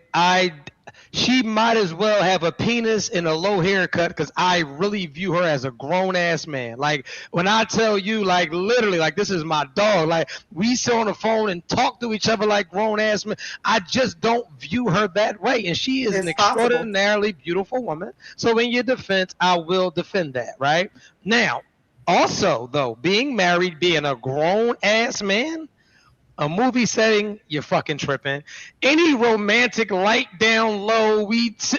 she might as well have a penis and a low haircut because I really view her as a grown ass man. Like when I tell you, like literally, like this is my dog. Like we sit on the phone and talk to each other like grown ass men. I just don't view her that way, and she is an
It's possible.
extraordinarily beautiful woman. So in your defense, I will defend that. Right now, also though, being married, being a grown ass man. A movie setting, you're fucking tripping. Any romantic light down low,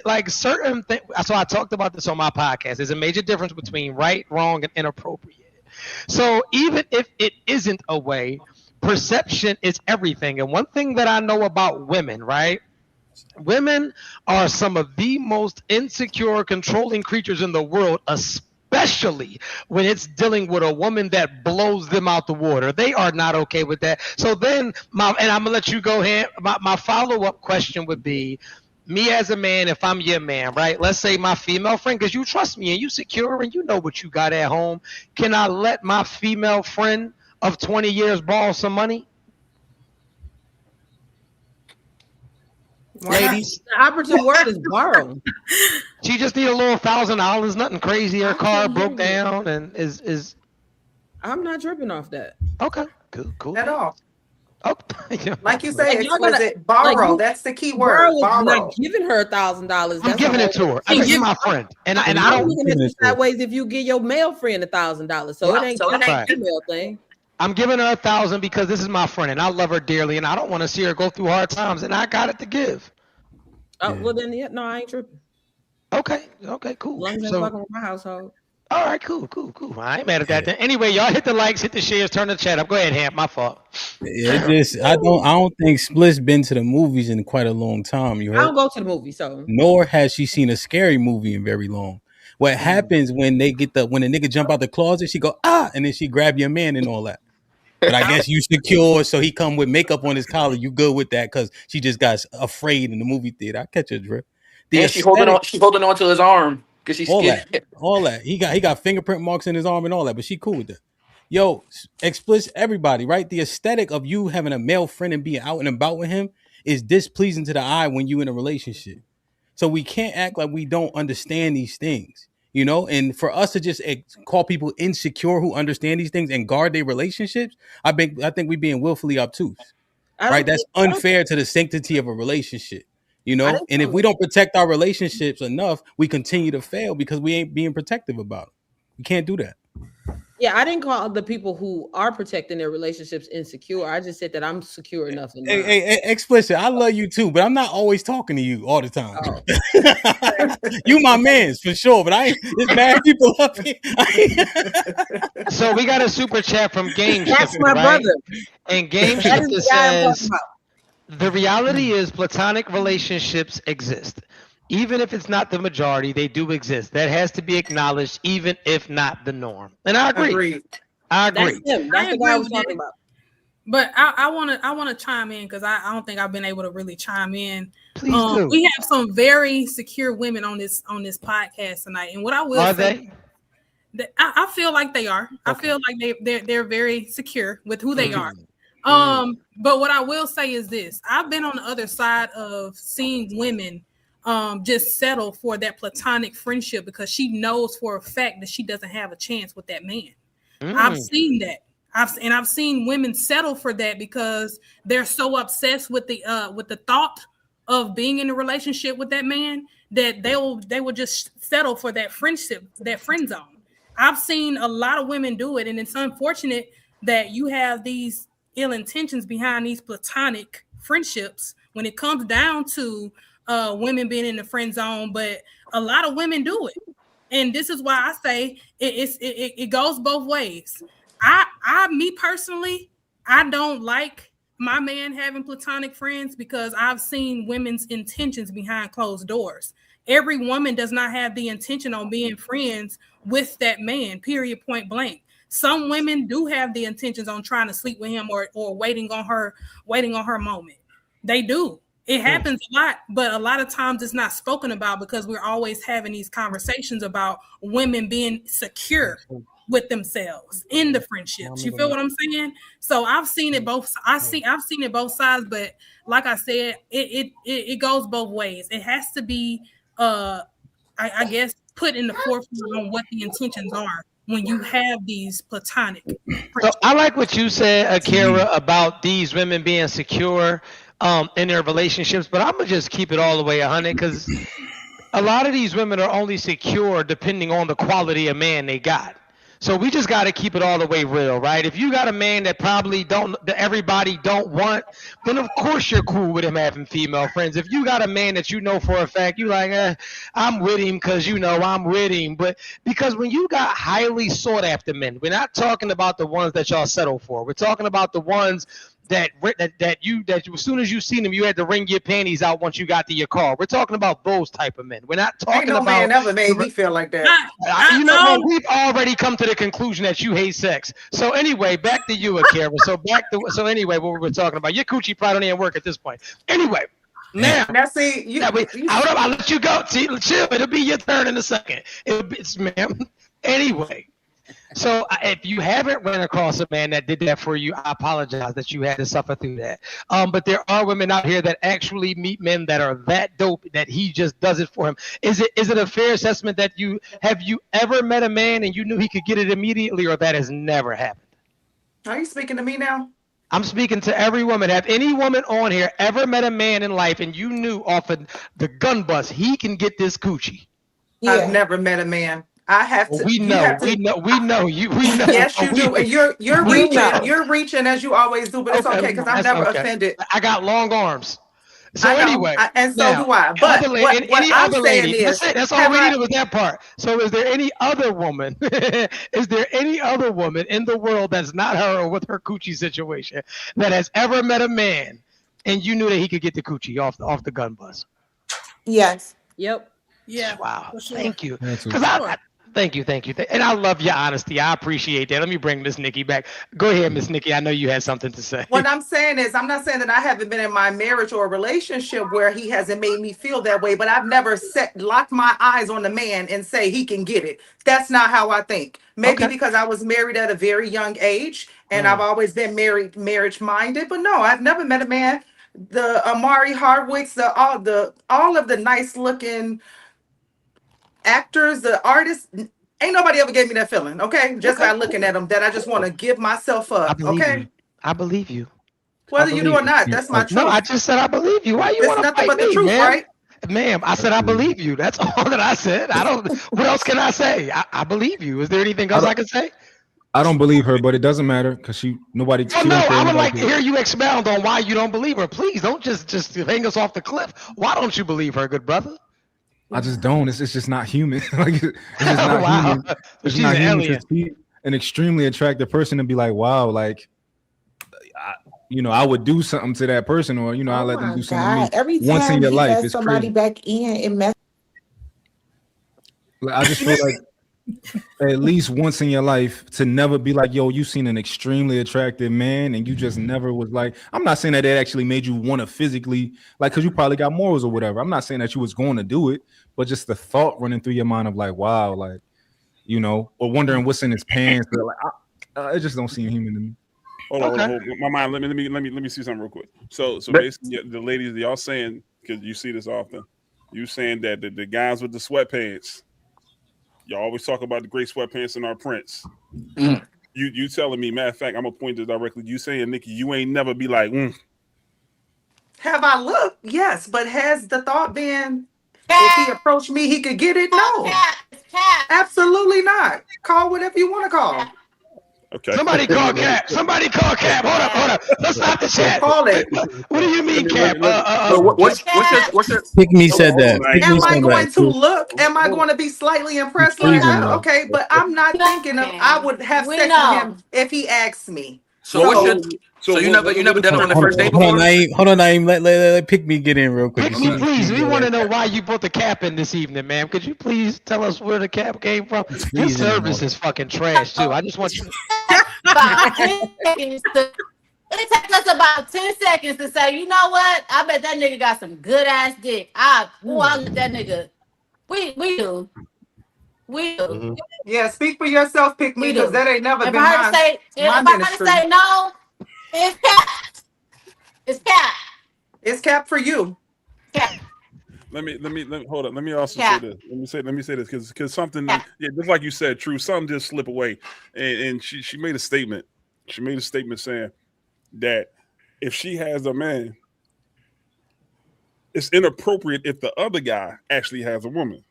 like certain things. So I talked about this on my podcast. There's a major difference between right, wrong, and inappropriate. So even if it isn't a way, perception is everything. And one thing that I know about women, right? Women are some of the most insecure, controlling creatures in the world, especially when it's dealing with a woman that blows them out the water. They are not okay with that. So then, and I'm gonna let you go ahead. My follow-up question would be, me as a man, if I'm your man, right? Let's say my female friend, because you trust me and you secure and you know what you got at home. Can I let my female friend of 20 years borrow some money? Ladies,
The operative word is borrow.
she just need a little $1,000, nothing crazy. Her car broke down and is
I'm not tripping off that.
okay. Cool.
At all.
Oh,
Like you say,
Like, y'all gotta-
explicit. Borrow.
like,
That's the key
Borrow
word.
is
Borrow.
not giving her $1,000.
I'm giving it to her. I think she's my friend, and I
I'm
don't.
looking at it sideways if you give your male friend $1,000. So it ain't
Right.
a female thing.
I'm giving her 1,000 because this is my friend, and I love her dearly, and I don't want to see her go through hard times, and I got it to give.
Well then, no, I ain't tripping.
Okay, cool.
As long as
So-
I'm fucking with my household.
All right, cool. I ain't mad at that. Then. Anyway, y'all hit the likes, hit the shares, turn the chat up. Go ahead, Hamp. My fault.
Yeah, I don't think Split's been to the movies in quite a long time. You
I
heard?
don't go to the movie, so
Nor has she seen a scary movie in very long. What happens when they get when a nigga jump out the closet, she go, ah, and then she grab your man and all that. But I guess you secure, so he come with makeup on his collar. You good with that because she just got afraid in the movie theater. I catch your drift.
And she holding on to his arm because she's scared.
All that. He got fingerprint marks in his arm and all that, but she cool with that. Yo, explicit everybody, right? The aesthetic of you having a male friend and being out and about with him is displeasing to the eye when you in a relationship. So we can't act like we don't understand these things, you know? And for us to just call people insecure who understand these things and guard their relationships, I think we're being willfully obtuse, right? That's unfair to the sanctity of a relationship, you know? And if we don't protect our relationships enough, we continue to fail because we ain't being protective about it. We can't do that.
Yeah, I didn't call the people who are protecting their relationships insecure. I just said that I'm secure enough.
Hey, explicit. I love you too, but I'm not always talking to you all the time. Oh. You my mans for sure, but I ain't. There's bad people up here.
So we got a super chat from Game
That's
Shifter,
my
right?
brother.
And Game Shifter says, the reality is platonic relationships exist. Even if it's not the majority, they do exist. That has to be acknowledged, even if not the norm. And I agree. I agree.
That's the guy I was talking about.
But I want to chime in because I don't think I've been able to really chime in.
Please do.
We have some very secure women on this podcast tonight, and what I will say, I feel like they are. Okay. I feel like they're very secure with who they are. But what I will say is this: I've been on the other side of seeing women just settle for that platonic friendship because she knows for a fact that she doesn't have a chance with that man. I've seen that. I've seen women settle for that because they're so obsessed with the thought of being in a relationship with that man that they will just settle for that friendship, that friend zone. I've seen a lot of women do it, and it's unfortunate that you have these ill intentions behind these platonic friendships when it comes down to women being in the friend zone, but a lot of women do it, and this is why I say it goes both ways. Me personally, I don't like my man having platonic friends because I've seen women's intentions behind closed doors. Every woman does not have the intention on being friends with that man. Period. Point blank. Some women do have the intentions on trying to sleep with him or waiting on her moment. They do. It happens a lot, but a lot of times it's not spoken about because we're always having these conversations about women being secure with themselves in the friendships. You feel what I'm saying? So I've seen it both. I've seen it both sides, but like I said, it goes both ways. It has to be, I guess, put in the forefront on what the intentions are when you have these platonic.
So I like what you said, Akira, about these women being secure in their relationships, but I'm gonna just keep it all the way 100 because a lot of these women are only secure depending on the quality of man they got. So we just got to keep it all the way real, right? If you got a man that that everybody don't want, then of course you're cool with him having female friends. If you got a man that you know for a fact, you like, I'm with him because I'm with him. But because when you got highly sought after men, we're not talking about the ones that y'all settle for. We're talking about the ones that you as soon as you seen them, you had to wring your panties out once you got to your car. We're talking about those type of men. We're not talking about.
Man never made me feel like that.
We've already come to the conclusion that you hate sex. So anyway, back to you, Akira. So anyway, what we were talking about, your coochie probably don't even work at this point. Anyway. Now
see,
hold up, I'll let you go. Chill. It'll be your turn in a second. Ma'am. Anyway. So if you haven't run across a man that did that for you, I apologize that you had to suffer through that. But there are women out here that actually meet men that are that dope that he just does it for him. Is it a fair assessment that have you ever met a man and you knew he could get it immediately, or that has never happened?
Are you speaking to me now?
I'm speaking to every woman. Have any woman on here ever met a man in life and you knew off of the gun bust he can get this coochie?
Yeah. I've never met a man. I have to.
We know you. We know.
Yes, you do. And you're reaching. You're reaching as you always do. But it's okay because I'm never offended.
I got long arms. So anyway,
and so do I. But
any other lady, that's all we needed was that part. So is there any other woman? Is there any other woman in the world that's not her or with her coochie situation that has ever met a man and you knew that he could get the coochie off the gun bus?
Yes.
Yep.
Yeah.
Wow.
Sure.
Thank you.
That's
Because thank you. And I love your honesty. I appreciate that. Let me bring Miss Nikki back. Go ahead, Miss Nikki. I know you had something to say.
What I'm saying is, I'm not saying that I haven't been in my marriage or a relationship where he hasn't made me feel that way, but I've never locked my eyes on the man and say he can get it. That's not how I think. Maybe because I was married at a very young age and I've always been marriage minded, but no, I've never met a man. The Amari Hardwicks, all of the nice looking actors, the artists, ain't nobody ever gave me that feeling, okay? Just by looking at them, that I just want to give myself up, okay?
I believe you.
Whether you do or not, that's my truth.
No, I just said I believe you. Why you want to
nothing
fight
but
me,
the truth,
man?
right?
Ma'am, I said I believe you. That's all that I said. I don't. What else can I say? I believe you. Is there anything else I can say?
I don't believe her, but it doesn't matter because nobody.
Oh, no, I would like to hear you expound on why you don't believe her. Please don't just hang us off the cliff. Why don't you believe her, good brother?
I just don't. It's just not human. Like it's just not human. It's
She's
not
an
human
alien.
to see an extremely attractive person and be like, wow, like, I would do something to that person, or I let them do something to me.
Every
once
time
in your
he
life,
has
it's
somebody
crazy.
back in, it messes.
Like, I just feel like at least once in your life to never be like, yo, you seen an extremely attractive man and you just never was like, I'm not saying that it actually made you want to physically, like, because you probably got morals or whatever. I'm not saying that you was going to do it, but just the thought running through your mind of like, wow, like, or wondering what's in his pants. But like, it just don't seem human to me.
Hold on. My mind. Let me see something real quick. So basically, the ladies, y'all saying, because you see this often, you saying that the guys with the sweatpants, y'all always talk about the great sweatpants in our prints. You telling me, matter of fact, I'm gonna point this directly. You saying, Nikki, you ain't never be like,
Have I looked? Yes, but has the thought been, if he approached me, he could get it? No, absolutely not. Call whatever you want to call.
Okay.
Somebody call Cap. Hold up. Let's stop the chat.
Call it.
What do you mean, Cap?
What's your
Pick me said that.
Am I going to look? Am I going to be slightly impressed? Like, okay, but I'm not thinking of. I would have sex with him if he asked me.
So you never done it on the first date before?
Hold on, Naeem. Let Pick Me get in real quick.
Pick Me, please. We want to know why you brought the cap in this evening, ma'am. Could you please tell us where the cap came from? Your service is fucking trash too. I just want you.
It takes us about 10 seconds to say, you know what? I bet that nigga got some good ass dick. I let that nigga. We do.
Yeah, speak for yourself, Pick Me, because that ain't never been my
ministry. If I say no, it's cap. It's cap.
It's cap for you.
Cap.
Let me hold on. Let me also say this. Let me say this because something, just like you said, true. Something just slip away, and she made a statement. She made a statement saying that if she has a man, it's inappropriate if the other guy actually has a woman.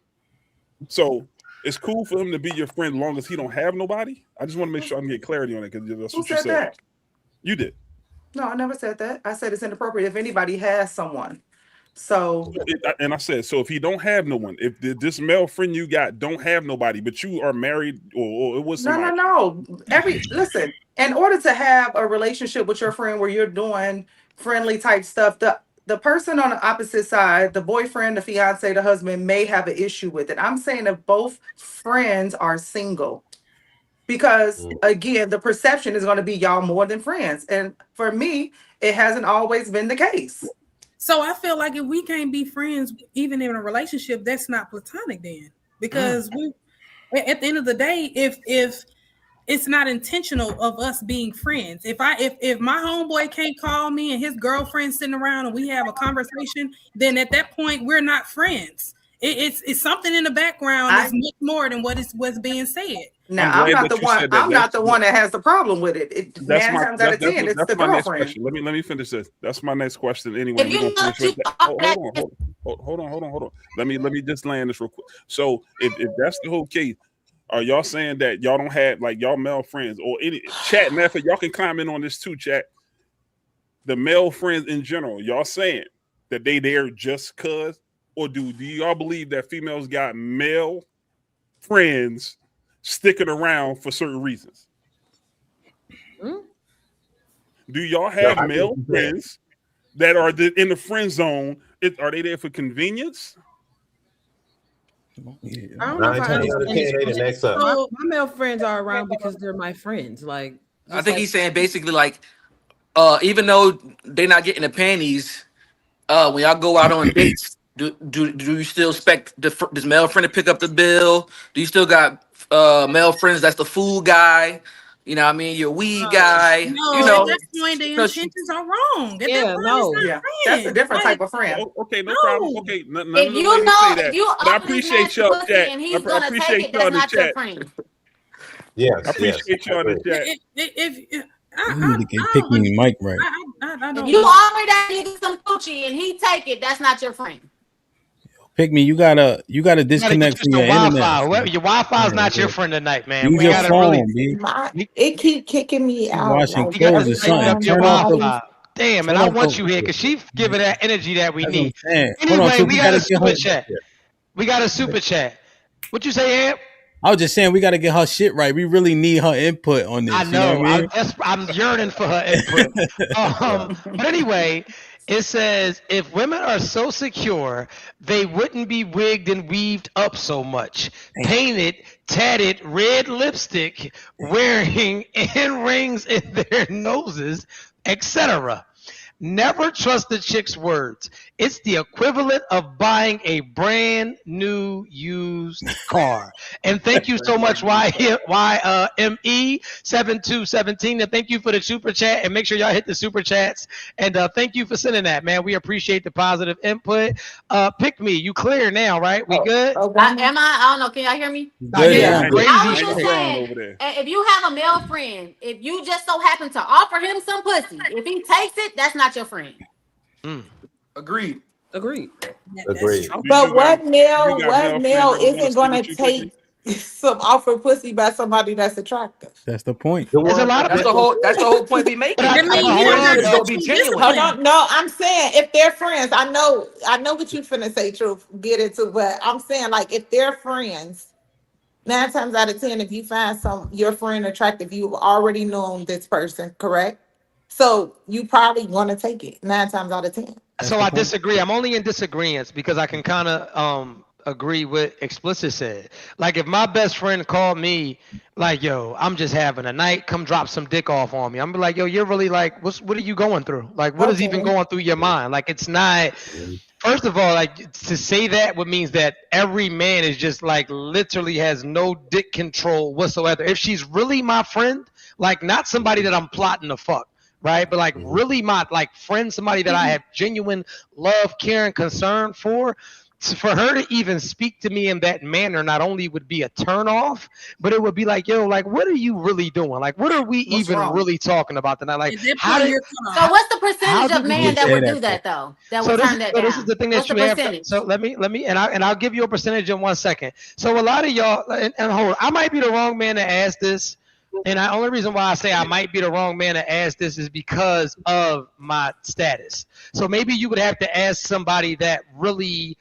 So it's cool for him to be your friend as long as he don't have nobody. I just want to make sure I can get clarity on it because that's what you said.
That?
You did.
No, I never said that. I said it's inappropriate if anybody has someone. So
and I said, so if he don't have no one, if this male friend you got don't have nobody, but you are married or it was somebody.
No. Listen, in order to have a relationship with your friend where you're doing friendly type stuff, the person on the opposite side, the boyfriend, the fiance, the husband may have an issue with it. I'm saying if both friends are single, because again, the perception is going to be y'all more than friends. And for me, it hasn't always been the case.
So I feel like if we can't be friends, even in a relationship, that's not platonic then. Because at the end of the day, if it's not intentional of us being friends. If my homeboy can't call me and his girlfriend's sitting around and we have a conversation, then at that point we're not friends. It's something in the background that's much more than what's being said.
Now I'm not the one. I'm not the one that has the problem with it. 9 times out of 10, it's the girlfriend.
Let me finish this. That's my next question. Anyway, hold on. Let me just land this real quick. So if that's the whole case, are y'all saying that y'all don't have like y'all male friends or any chat method? Y'all can comment on this too, chat. The male friends in general, y'all saying that they there just cause, or do y'all believe that females got male friends sticking around for certain reasons? Do y'all have male friends that are in the friend zone? Are they there for convenience?
I don't know if I
9 times out of 10, they the
understand.
next up.
So my male friends are around because they're my friends. Like,
I think he's saying basically like, even though they're not getting the panties, when y'all go out on dates, do you still expect this male friend to pick up the bill? Do you still got male friends that's the food guy? You know what I mean? Your weed guy.
No,
you know,
at that point, the intentions are wrong. At that point,
no.
it's not
Yeah,
friends.
that's a different type of friend.
Okay, no problem. Okay, no,
If you
let me
know,
say that.
if you
But I
offer this man
appreciate y'all
pussy
chat.
and he's
I
gonna
appreciate
take it,
y'all in
that's
the
not your
chat.
friend.
Yes,
I appreciate y'all in the chat.
You need to get pick me mic right.
If you offer that nigga some coochie and he take it, that's not your friend.
Pick me. You gotta disconnect from your internet.
Your Wi-Fi is not your friend tonight, man.
Use
We
your
gotta
phone,
really.
B.
It keep kicking me out.
Washing
Like
clothes or
every
something.
time
Your
Turn off the.
Wi-Fi. Damn, and
turn
I
off
want
the-
you here because she's giving that energy that we
That's what I'm
need.
saying. Hold on,
Anyway,
so
we got a
get
super
her.
chat. We got a super chat. What you say, Amp?
I was just saying we gotta get her shit right. We really need her input on this.
I
You know
know.
what I mean?
I'm yearning for her input. But anyway, it says if women are so secure, they wouldn't be wigged and weaved up so much, painted, tatted, red lipstick, wearing rings in their noses, etc. Never trust the chick's words. It's the equivalent of buying a brand new used car. And thank you so much, YME7217. And thank you for the super chat. And make sure y'all hit the super chats. And thank you for sending that, man. We appreciate the positive input. Pick me. You clear now, right? We good?
Am I? I don't know. Can y'all hear me?
Yeah, crazy.
I was just saying, if you have a male friend, if you just so happen to offer him some pussy, if he takes it, that's not your friend.
Agreed.
Agreed.
But what male isn't gonna take some offer pussy by somebody that's attractive?
That's the point.
There's a lot of
That's the whole point we making.
I mean, you don't have
It's
to
be
be
genuine.
Hold on, no, I'm saying if they're friends, I know what you finna say, Truth. Get into, but I'm saying like if they're friends, 9 times out of 10, if you find your friend attractive, you've already known this person, correct? So you probably want to take it 9 times out of 10.
So I disagree. I'm only in disagreement because I can kind of agree with explicit said. Like if my best friend called me like, yo, I'm just having a night, come drop some dick off on me. I'm be like, yo, you're really like, what are you going through? Like, what is even going through your mind? Like, it's not. First of all, like to say that would means that every man is just like literally has no dick control whatsoever. If she's really my friend, like not somebody that I'm plotting to fuck. Right, but like really my like friend, somebody that I have genuine love, care, and concern for her to even speak to me in that manner not only would be a turn off, but it would be like, yo, like what are you really doing? Like what are we really talking about tonight? Like how did,
So what's the percentage of men that would do that though? That would turn that down?
This is the thing that
What's
you
the
have.
percentage?
So let me and I'll give you a percentage in 1 second. So a lot of y'all and hold, I might be the wrong man to ask this. And the only reason why I say I might be the wrong man to ask this is because of my status. So maybe you would have to ask somebody that really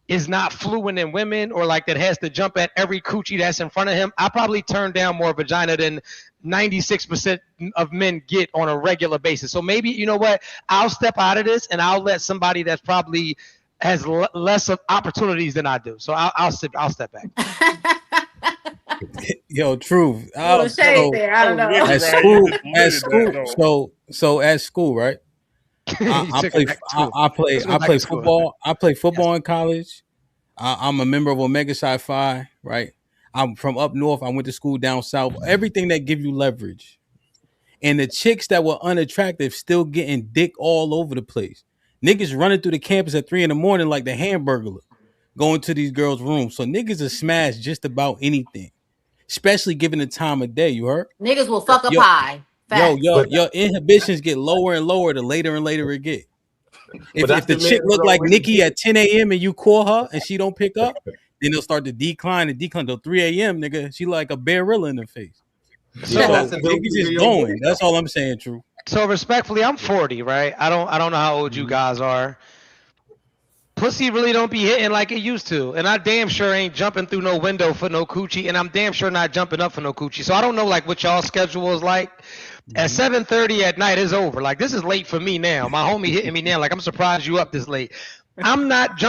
is not fluent in women or like that has to jump at every coochie that's in front of him. I probably turn down more vagina than 96% of men get on a regular basis. So maybe, you know what, I'll step out of this and I'll let somebody that's probably has less of opportunities than I do. So I'll step back.
Yo, Truth.
Little shade there. I don't know.
At school, right? I play football. I play football in college. I'm a member of Omega Psi Phi, right? I'm from up north. I went to school down south. Everything that give you leverage. And the chicks that were unattractive still getting dick all over the place. Niggas running through the campus at 3 a.m. like the Hamburglar, going to these girls' rooms. So niggas are smashed just about anything. Especially given the time of day, you heard?
Niggas will fuck a pie.
Your inhibitions get lower and lower the later and later it get. If the chick look like Nikki at 10 a.m. and you call her and she don't pick up, then they'll start to decline till 3 a.m. nigga. She like a barilla in the face. So niggas just going. That's all I'm saying, True.
So respectfully, I'm 40, right? I don't know how old you guys are. Pussy really don't be hitting like it used to. And I damn sure ain't jumping through no window for no coochie. And I'm damn sure not jumping up for no coochie. So I don't know like what y'all schedule is like. At 7:30 at night is over. Like this is late for me now. My homie hitting me now. Like I'm surprised you up this late. I'm not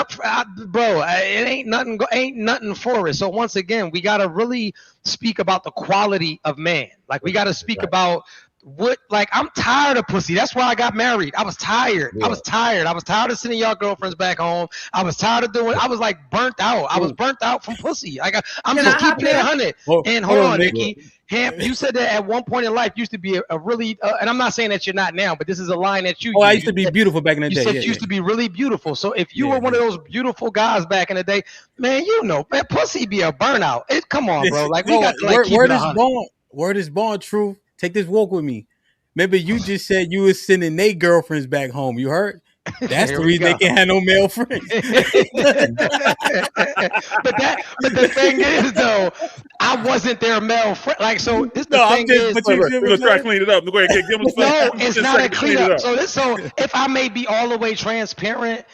bro. It ain't nothing for it. So once again, we gotta really speak about the quality of man. Like we gotta speak about what. Like I'm tired of pussy. That's why I got married. I was tired. I was tired of sending y'all girlfriends back home. I was tired of doing. I was like burnt out. I was burnt out from pussy. Like I'm just keeping it 100. And hold on, Nikki. Ham, you said that at one point in life used to be a really, and I'm not saying that you're not now, but this is a line that you.
Oh, I used to be beautiful back in the day.
You said you used to be really beautiful. So if you were one of those beautiful guys back in the day, man, man, pussy be a burnout. Come on, bro. Like we got to like keep it
word is born. Truth. Take this walk with me. Remember, you just said you was sending their girlfriends back home. You heard? That's the reason they can't have no male friends.
but the thing is, though, I wasn't their male friend. Like, so this the thing is.
We're gonna try to clean it up. Go ahead, give them
no, it's not a clean up. So if I may be all the way transparent,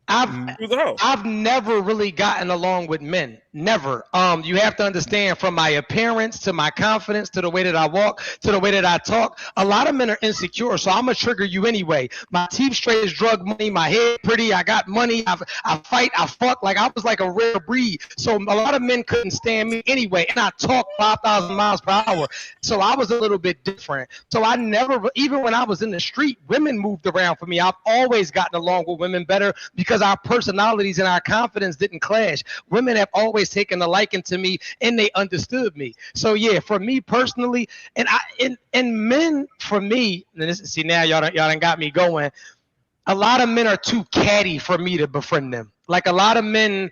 I've never really gotten along with men. Never. You have to understand, from my appearance to my confidence to the way that I walk to the way that I talk, a lot of men are insecure. So I'm gonna trigger you anyway. My teeth straight as drug money. My hair pretty. I got money. I fight. I fuck. Like I was like a rare breed. So a lot of men couldn't stand me anyway. And I talk 5,000 miles per hour. So I was a little bit different. So I never, even when I was in the street, women moved around for me. I've always gotten along with women better because our personalities and our confidence didn't clash. Women have always taken a liking to me and they understood me. So yeah, for me personally, and men, for me, and see now y'all done got me going. A lot of men are too catty for me to befriend them. Like a lot of men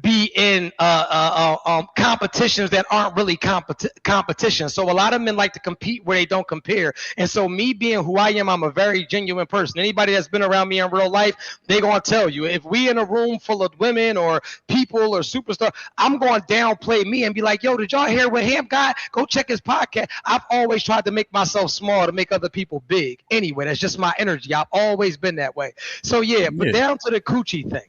be in competitions that aren't really competitions. So a lot of men like to compete where they don't compare. And so me being who I am, I'm a very genuine person. Anybody that's been around me in real life, they're going to tell you. If we in a room full of women or people or superstars, I'm going to downplay me and be like, yo, did y'all hear what Ham got? Go check his podcast. I've always tried to make myself small to make other people big. Anyway, that's just my energy. I've always been that way. So yeah, but down to the coochie thing.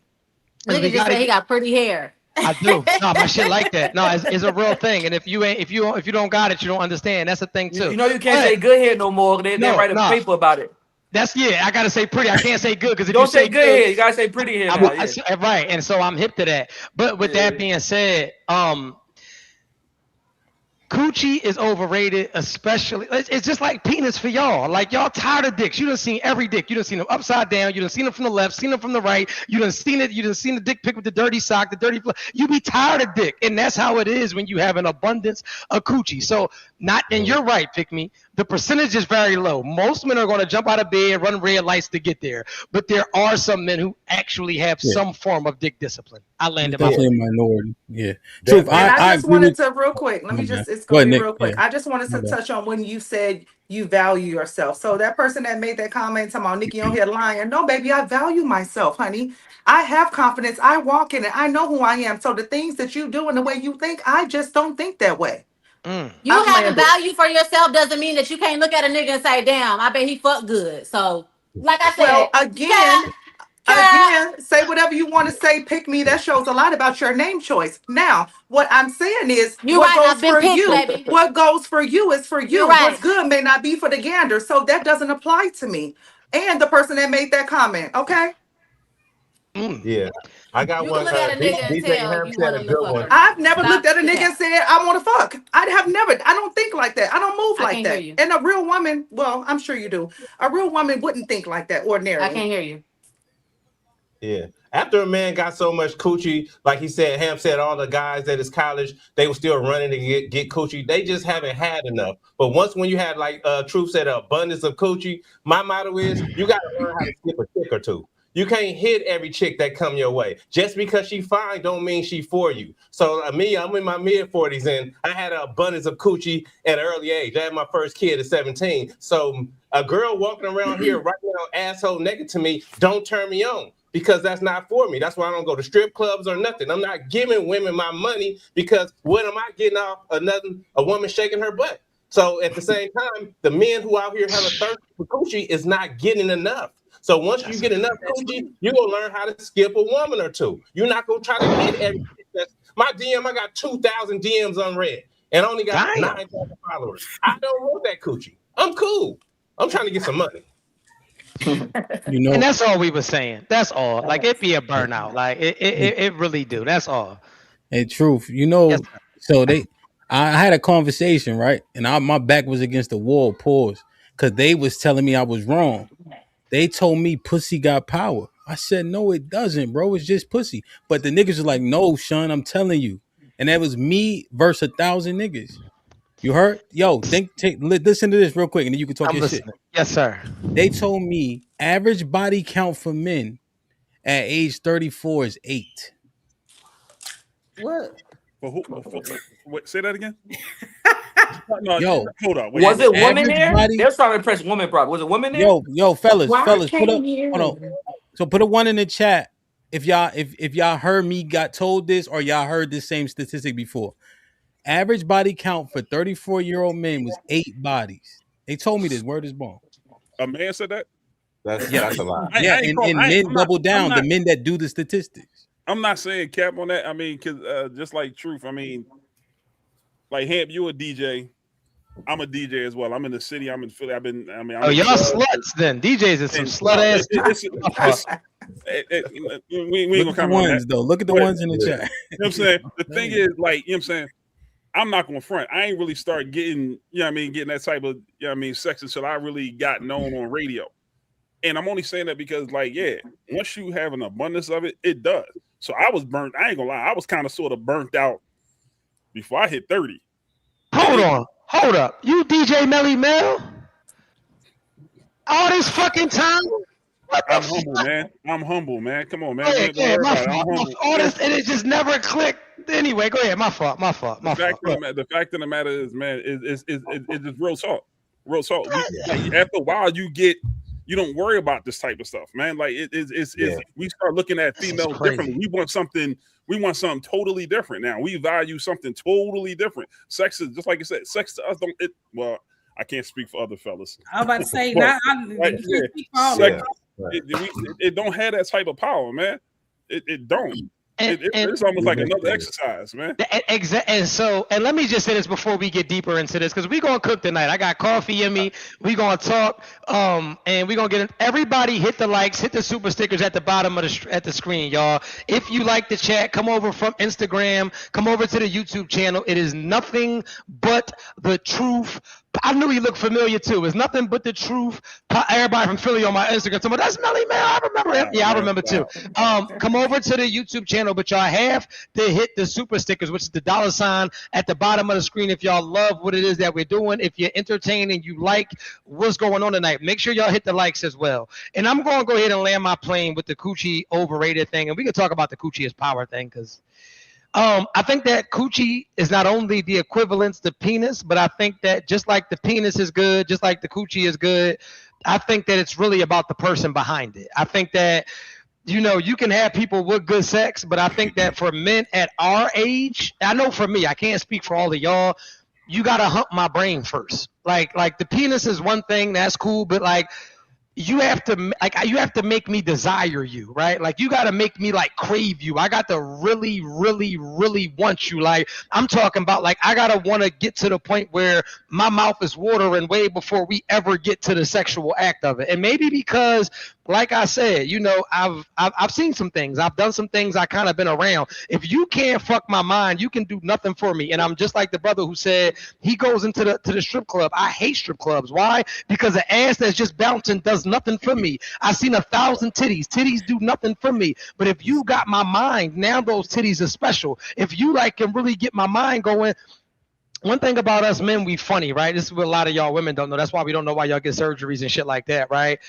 Nigga just said he got pretty hair.
I do. No, my shit like that. No, it's a real thing. And if you don't got it, you don't understand. That's a thing too.
You know you can't say good hair no more. They write a paper about it.
I gotta say pretty. I can't say good because if
don't
you say
good hair, you gotta say pretty hair.
Right. And so I'm hip to that. But with that being said, coochie is overrated, especially. It's just like penis for y'all. Like y'all tired of dicks. You done seen every dick. You done seen them upside down. You done seen them from the left. Seen them from the right. You done seen it. You done seen the dick pic with the dirty sock, the dirty. You be tired of dick, and that's how it is when you have an abundance of coochie. So and you're right, Pick Me. The percentage is very low. Most men are going to jump out of bed, run red lights to get there. But there are some men who actually have some form of dick discipline. I landed my
definitely a minority. Yeah.
Truth, I just wanted to real quick. Let me just. It's going to be real quick. I just wanted to touch on when you said you value yourself. So that person that made that comment talking about Nikki on here lying. No, baby, I value myself, honey. I have confidence. I walk in it. I know who I am. So the things that you do and the way you think, I just don't think that way.
You having value for yourself doesn't mean that you can't look at a nigga and say, damn, I bet he fucked good. So, like I said,
well, again, say whatever you want to say, Pick Me. That shows a lot about your name choice. Now, what I'm saying is, what goes for you is for you. What's good may not be for the gander. So that doesn't apply to me. And the person that made that comment, okay?
Yeah. I got one. DJ Ham said a good one.
I've never looked at a nigga and said, I want to fuck. I don't think like that. I don't move like that. And a real woman, well, I'm sure you do. A real woman wouldn't think like that ordinarily.
I can't hear you.
Yeah. After a man got so much coochie, like he said, Ham said all the guys at his college, they were still running to get coochie. They just haven't had enough. But when you had, like Truth said, an abundance of coochie, my motto is you got to learn how to skip a chick or two. You can't hit every chick that come your way. Just because she fine don't mean she for you. So me, I'm in my mid-40s and I had an abundance of coochie at an early age. I had my first kid at 17. So a girl walking around here right now, asshole naked to me, don't turn me on because that's not for me. That's why I don't go to strip clubs or nothing. I'm not giving women my money because what am I getting off a woman shaking her butt? So at the same time, the men who out here have a thirst for coochie is not getting enough. So once you get enough coochie, you're going to learn how to skip a woman or two. You're not going to try to hit every. My DM, I got 2,000 DMs unread and only got 9,000 followers. I don't want that coochie. I'm cool. I'm trying to get some money.
You know,
And that's all we were saying. That's all. Like it be a burnout. Like it really do. That's all.
and truth, you know,
Yes,
so I had a conversation, right? And my back was against the wall, pause, because they was telling me I was wrong. They told me pussy got power. I said, no, it doesn't, bro. It's just pussy. But the niggas was like, no, Sean, I'm telling you. And that was me versus 1,000 niggas. You heard? Yo, listen to this real quick, and then you can talk
I'm
your
listening.
shit.
Yes, sir.
They told me average body count for men at age 34 is 8.
What?
Wait, say that again. No,
Yo,
hold on.
Was it women
average
there?
body-
They're trying to impress women, probably. Was it women there?
Yo, fellas,
Why
put
can't
up.
you-
Hold on. So put a 1 in the chat if y'all heard me got told this or y'all heard this same statistic before. Average body count for 34-year-old men was 8 bodies. They told me this. Word is born.
A man said that.
That's a lot.
Yeah, and men double down. The men that do the statistics.
I'm not saying cap on that. I mean, because just like truth. I mean, like Hamp, you a DJ. I'm a DJ as well. I'm in the city. I'm in Philly.
Oh, y'all sluts then. DJs is some slut ass.
We ain't gonna comment on that.
Though. Look at the ones in the chat.
You know what I'm saying? The thing is, like, you know what I'm saying? I'm not gonna front. I ain't really start getting, you know what I mean, getting that type of, you know what I mean, sex until I really got known on radio. And I'm only saying that because, like, yeah, once you have an abundance of it, it does. So I was burnt. I ain't gonna lie. I was kind of sort of burnt out before I hit 30.
Hold up. You DJ Melly Mel? All this fucking time?
I'm humble, man. I'm humble, man. Come on, man.
Yeah, my fault. All this, and it just never clicked. Anyway, go ahead. My fault.
The fact of the matter is, man, it's just real talk. Real talk. Like, after a while, you don't worry about this type of stuff, man. Like we start looking at females differently. We want something totally different now. We value something totally different. Sex is just like you said. Sex to us I can't speak for other fellas.
I was about to say,
it don't have that type of power, man. It don't. It's almost like another exercise, man.
And let me just say this before we get deeper into this, because we're gonna cook tonight. I got coffee in me. We're gonna talk, and we're gonna get everybody hit the likes, hit the super stickers at the bottom of the screen, y'all. If you like the chat, come over from Instagram, come over to the YouTube channel. It is nothing but the truth. I knew he looked familiar too. It's nothing but the truth. Everybody from Philly on my Instagram, someone, that's Melly Man. I remember him. Yeah, I remember too. Come over to the YouTube channel, but y'all have to hit the super stickers, which is the $ at the bottom of the screen. If y'all love what it is that we're doing, if you're entertained and you like what's going on tonight, make sure y'all hit the likes as well. And I'm going to go ahead and land my plane with the coochie overrated thing, and we can talk about the coochie as power thing, because I think that coochie is not only the equivalence to penis, but I think that just like the penis is good, just like the coochie is good, I think that it's really about the person behind it. I think that, you can have people with good sex, but I think that for men at our age, I know for me, I can't speak for all of y'all, you got to hump my brain first. Like the penis is one thing, that's cool, but like, you have to make me desire you, right? Like you got to make me like crave you. I got to really, really, really want you. Like I'm talking about, like I gotta want to get to the point where my mouth is watering way before we ever get to the sexual act of it. And maybe because, like I said, I've seen some things. I've done some things. I kind of been around. If you can't fuck my mind, you can do nothing for me. And I'm just like the brother who said he goes into the strip club. I hate strip clubs. Why? Because the ass that's just bouncing does nothing for me. I've seen 1,000 titties. Titties do nothing for me. But if you got my mind, now those titties are special. If you can really get my mind going. One thing about us men, we funny, right? This is what a lot of y'all women don't know. That's why we don't know why y'all get surgeries and shit like that, right?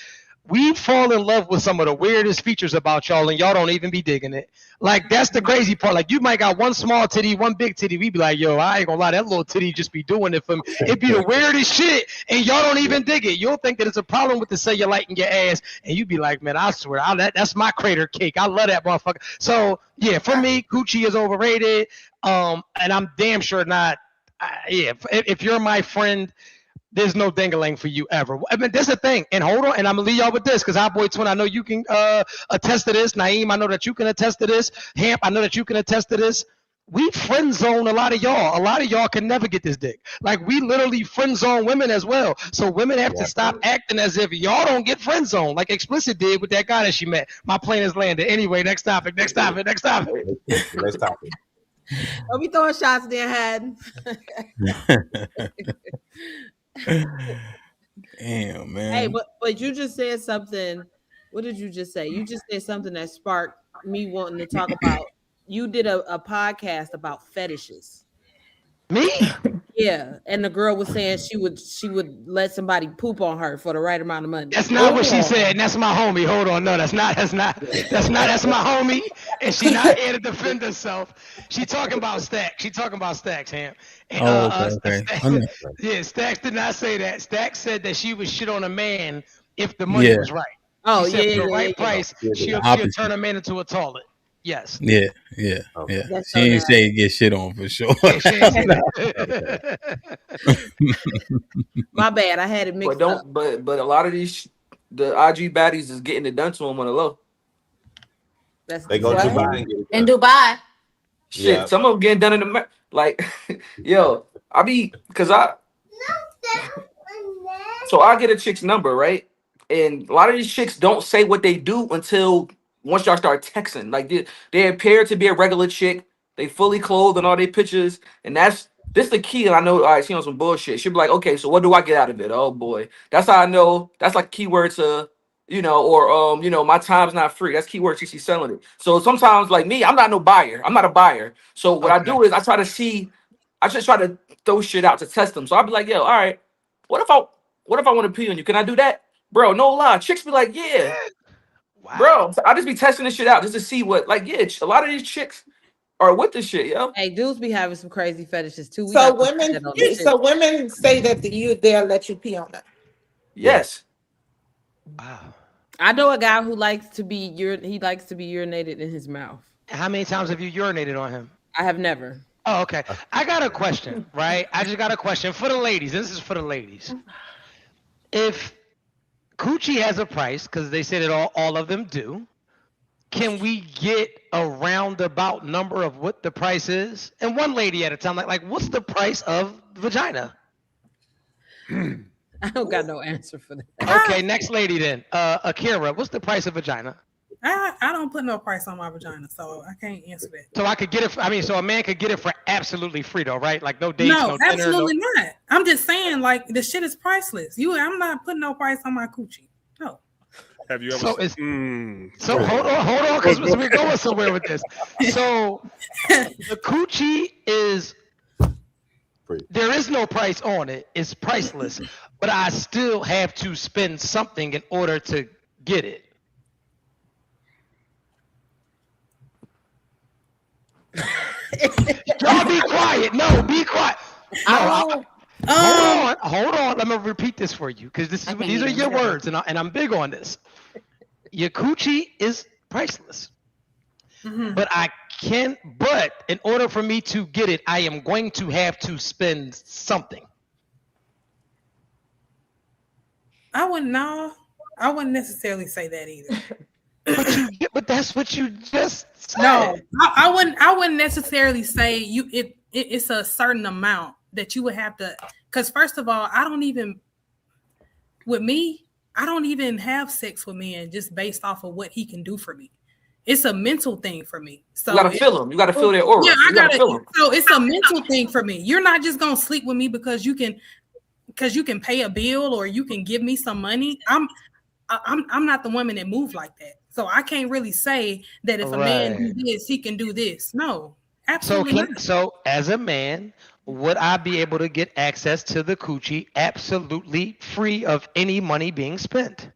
We fall in love with some of the weirdest features about y'all, and y'all don't even be digging it. Like, that's the crazy part. Like, you might got one small titty, one big titty. We be like, yo, I ain't gonna lie, that little titty just be doing it for me. It be the weirdest shit, and y'all don't even dig it. You'll think that it's a problem with the cellulite in your ass, and you be like, man, I swear, that's my crater cake. I love that motherfucker. So, yeah, for me, coochie is overrated, and I'm damn sure not. If you're my friend, there's no ding-a-ling for you ever. I mean, there's a thing, and hold on, and I'm gonna leave y'all with this, because our boy Twin, I know you can attest to this. Naeem, I know that you can attest to this. Hamp, I know that you can attest to this. we friend zone a lot of y'all. A lot of y'all can never get this dick. Like we literally friend zone women as well. So women have to stop acting as if y'all don't get friend zone, like Explicit did with that guy that she met. My plane has landed. Anyway, next topic.
Let's talk.
Don't be throwing shots there, Haddon.
Damn, man.
Hey, but you just said something. What did you just say? You just said something that sparked me wanting to talk about. You did a podcast about fetishes.
Me?
Yeah, and the girl was saying she would let somebody poop on her for the right amount of money.
That's not what she said. And that's my homie. Hold on, no, that's my homie, and she not here to defend herself. She talking about Stacks. She talking about Stacks, Ham. And,
okay.
Stacks did not say that. Stacks said that she would shit on a man if the money was right.
Oh,
she said for the right price, she'll turn a man into a toilet. Yes.
Yeah.
That's
She ain't say get shit on for sure.
My bad. I had it mixed up.
But a lot of the IG baddies is getting it done to them on the low.
They go to Dubai and get it
In
done.
Dubai.
Shit, some of them getting done in the like, yo, I get a chick's number, right? And a lot of these chicks don't say what they do until once y'all start texting. Like they appear to be a regular chick. They fully clothed in all their pictures, and this the key. And I know, all right, she on some bullshit. She'll be like, okay, so what do I get out of it? Oh boy, that's how I know. That's like keyword to, or my time's not free. That's keyword. She's selling it. So sometimes, like me, I'm not no buyer. I'm not a buyer. So what I do is I just try to throw shit out to test them. So I'll be like, yo, all right, what if I want to pee on you? Can I do that, bro? No lie. Chicks be like, yeah. Wow. Bro, I just be testing this shit out just to see what, like, yeah, a lot of these chicks are with this shit, yo.
Hey, dudes be having some crazy fetishes too.
So women say that they'll let you pee on them.
Yes.
Wow.
I know a guy who likes to be urinated in his mouth.
How many times have you urinated on him?
I have never.
Oh, okay. I got a question, right? I just got a question for the ladies. This is for the ladies. If Coochie has a price, because they say that all of them do, can we get a roundabout number of what the price is? And one lady at a time, like what's the price of vagina?
I don't got no answer for that.
Okay, next lady then. Akira, what's the price of vagina?
I don't put no price on my vagina, so I can't answer that.
So I could get it. So a man could get it for absolutely free, though, right? Like no dates,
no
dinner,
absolutely not. I'm just saying, like the shit is priceless. I'm not putting no price on my coochie. No.
Have you ever?
So hold on, because we're going somewhere with this. So the coochie is. There is no price on it. It's priceless, but I still have to spend something in order to get it. Y'all be quiet. No, be quiet. No, hold on. Let me repeat this for you, because these are your words, and I'm big on this. Your coochie is priceless, but in order for me to get it, I am going to have to spend something.
I wouldn't necessarily say that either.
But that's what you just said.
No, I wouldn't necessarily say it's a certain amount that you would have to, because first of all, I don't even have sex with men just based off of what he can do for me. It's a mental thing for me. So
you gotta feel them. You gotta feel their aura.
Yeah,
you gotta feel them.
So it's a mental thing for me. You're not just gonna sleep with me because you can pay a bill or you can give me some money. I'm not the woman that move like that. So I can't really say that if a man do this, he can do this. No, absolutely not.
So as a man, would I be able to get access to the coochie absolutely free of any money being spent?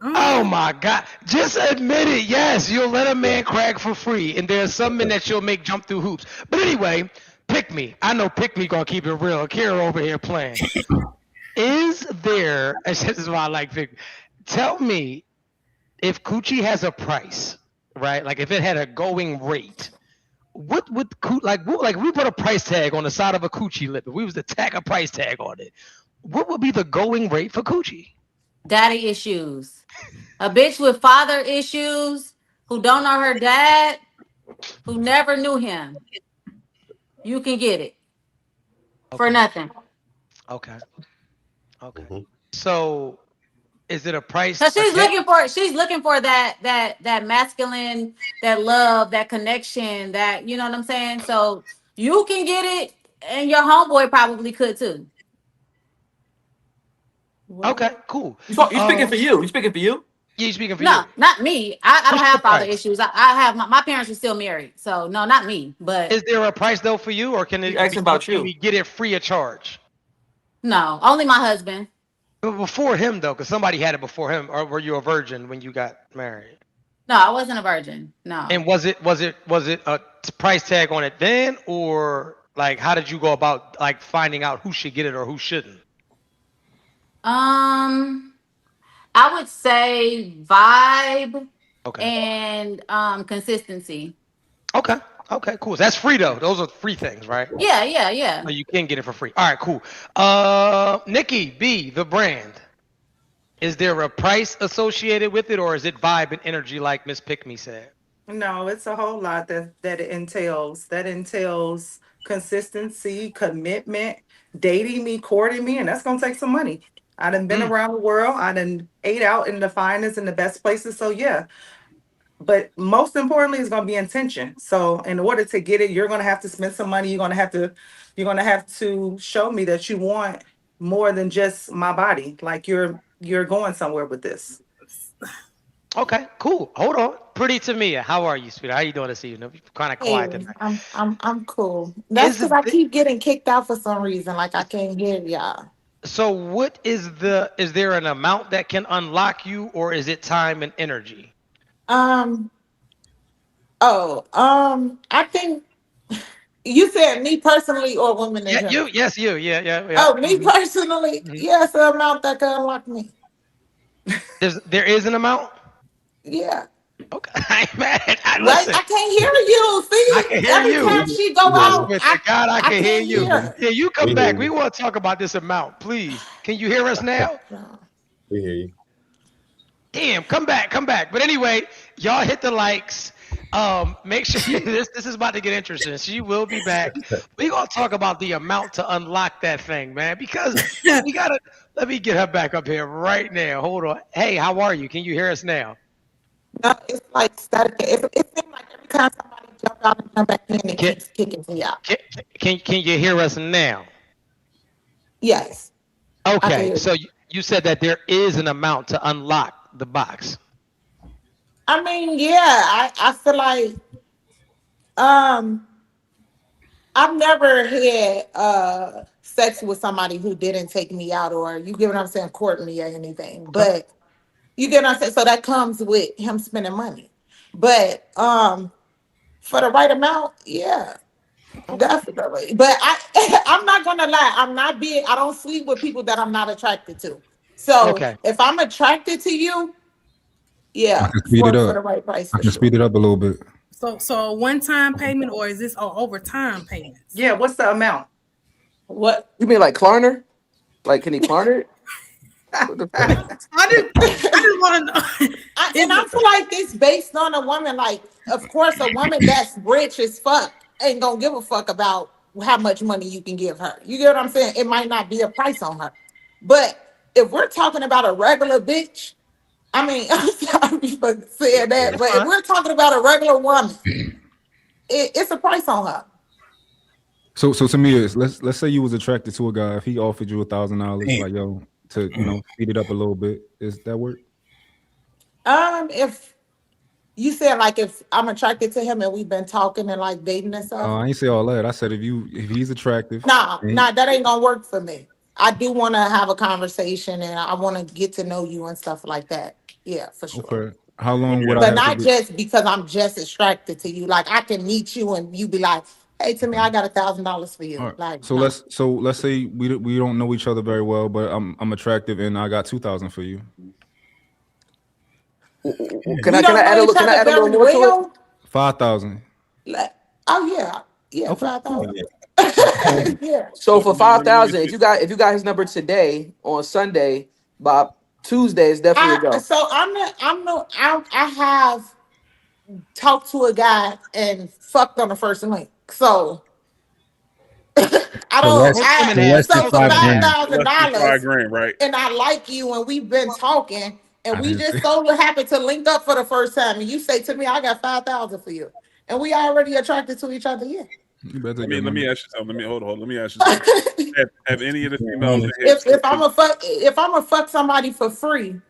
Oh my God. Just admit it. Yes, you'll let a man crack for free. And there's some men that you'll make jump through hoops. But anyway, Pick Me. I know Pick Me gonna keep it real. Akira over here playing. Is there, this is why I like Pick Me. Tell me if coochie has a price, right? Like if it had a going rate, what would like we put a price tag on the side of a coochie lip? If we was to tack a price tag on it, what would be the going rate for coochie?
Daddy issues. A bitch with father issues who don't know her dad, who never knew him. You can get it for nothing.
Okay. So, is it a price?
So she's looking for that masculine, that love, that connection, that, you know what I'm saying? So you can get it, and your homeboy probably could too.
Okay, cool.
You speaking for you? You speaking for you?
Yeah, you speaking for you?
No, not me. I don't have father issues. I have my parents are still married, so no, not me. But
is there a price though for you, or can it?
Asking about
can
you.
we get it free of charge?
No, only my husband.
But before him though, because somebody had it before him, or were you a virgin when you got married?
No, I wasn't a virgin. No.
And was it a price tag on it then, or like how did you go about like finding out who should get it or who shouldn't?
I would say vibe and consistency.
Okay, cool. That's free though. Those are free things, right?
Yeah.
So you can get it for free. All right, cool. Nikki B, the brand. Is there a price associated with it, or is it vibe and energy like Miss Pick Me said?
No, it's a whole lot that it entails. That entails consistency, commitment, dating me, courting me, and that's gonna take some money. I done been around the world. I done ate out in the finest and the best places. So yeah. But most importantly, it's gonna be intention. So in order to get it, you're gonna have to spend some money. You're gonna have to show me that you want more than just my body. Like you're going somewhere with this.
Okay, cool. Hold on. Pretty Tamia, how are you, sweetheart? How you doing this evening? You're kind of quiet
Hey,
tonight.
I'm cool. That's because I keep getting kicked out for some reason. Like I can't hear y'all.
So what is there an amount that can unlock you, or is it time and energy?
I think you said me personally or women in
Yeah,
general?
you. Yeah.
Oh, me personally? Yes, the amount that can unlock me.
There is an amount?
Yeah.
Okay. I ain't mad.
Right? I can't hear you. See,
I can hear
every
you.
time she go out,
God, I can hear
can't
you.
hear.
Yeah, you come back. We want to talk about this amount, please. Can you hear us now?
We hear you.
Damn, come back. But anyway, y'all hit the likes. Make sure this is about to get interesting. She will be back. We're gonna talk about the amount to unlock that thing, man. Because we gotta let me get her back up here right now. Hold on. Hey, how are you? Can you hear us now?
No, it's like static. It seems like every time somebody jump out and come back in, it keeps kicking me out.
Can you hear us now?
Yes.
Okay, so you said that there is an amount to unlock the box.
I mean, yeah, I feel like I've never had sex with somebody who didn't take me out, or you get what I'm saying, court me or anything. But you get what I'm saying? So that comes with him spending money. But for the right amount, yeah. Definitely. But I'm not gonna lie, I don't sleep with people that I'm not attracted to. So if I'm attracted to you, yeah,
I can speed it
for
up.
the right price.
I can speed it up a little bit.
So a one-time payment, or is this over time payments?
Yeah, what's the amount?
What
you mean, like Klarner? Like, can he Klarner it?
I didn't want to know.
And I feel like this based on a woman. Like, of course, a woman that's rich as fuck ain't gonna give a fuck about how much money you can give her. You get what I'm saying? It might not be a price on her. But if we're talking about a regular bitch, I mean, I'm sorry for saying that, but if we're talking about a regular woman, it's a price on her.
So to me, let's say you was attracted to a guy. If he offered you $1,000, like yo, to speed it up a little bit, is that work?
If you said like if I'm attracted to him and we've been talking and like dating and stuff.
I ain't say all that. I said if he's attractive.
Nah, that ain't gonna work for me. I do want to have a conversation and I want to get to know you and stuff like that. Yeah, for sure.
Okay. How long would I?
But not just because I'm just attracted to you. Like I can meet you and you be like, "Hey, Timmy, I got $1,000 for you."
Right.
Like,
so let's say we don't know each other very well, but I'm attractive and I got $2,000 for you.
Can I add a little more to it?
5,000.
Oh yeah, yeah,
Okay.
5,000. Yeah.
So for 5,000, if you got his number today on Sunday, by Tuesday is definitely a go.
So I have talked to a guy and fucked on the first link. So I don't.
less
So
than
for
$5,000.
$5,000,
right?
and I like you, and we've been talking, and we just so happened to link up for the first time, and you say to me, "I got 5,000 for you," and we already attracted to each other. Yeah.
Let me ask you something. Hold on. Let me ask you something. have any of the females?
If I'm a fuck somebody for free,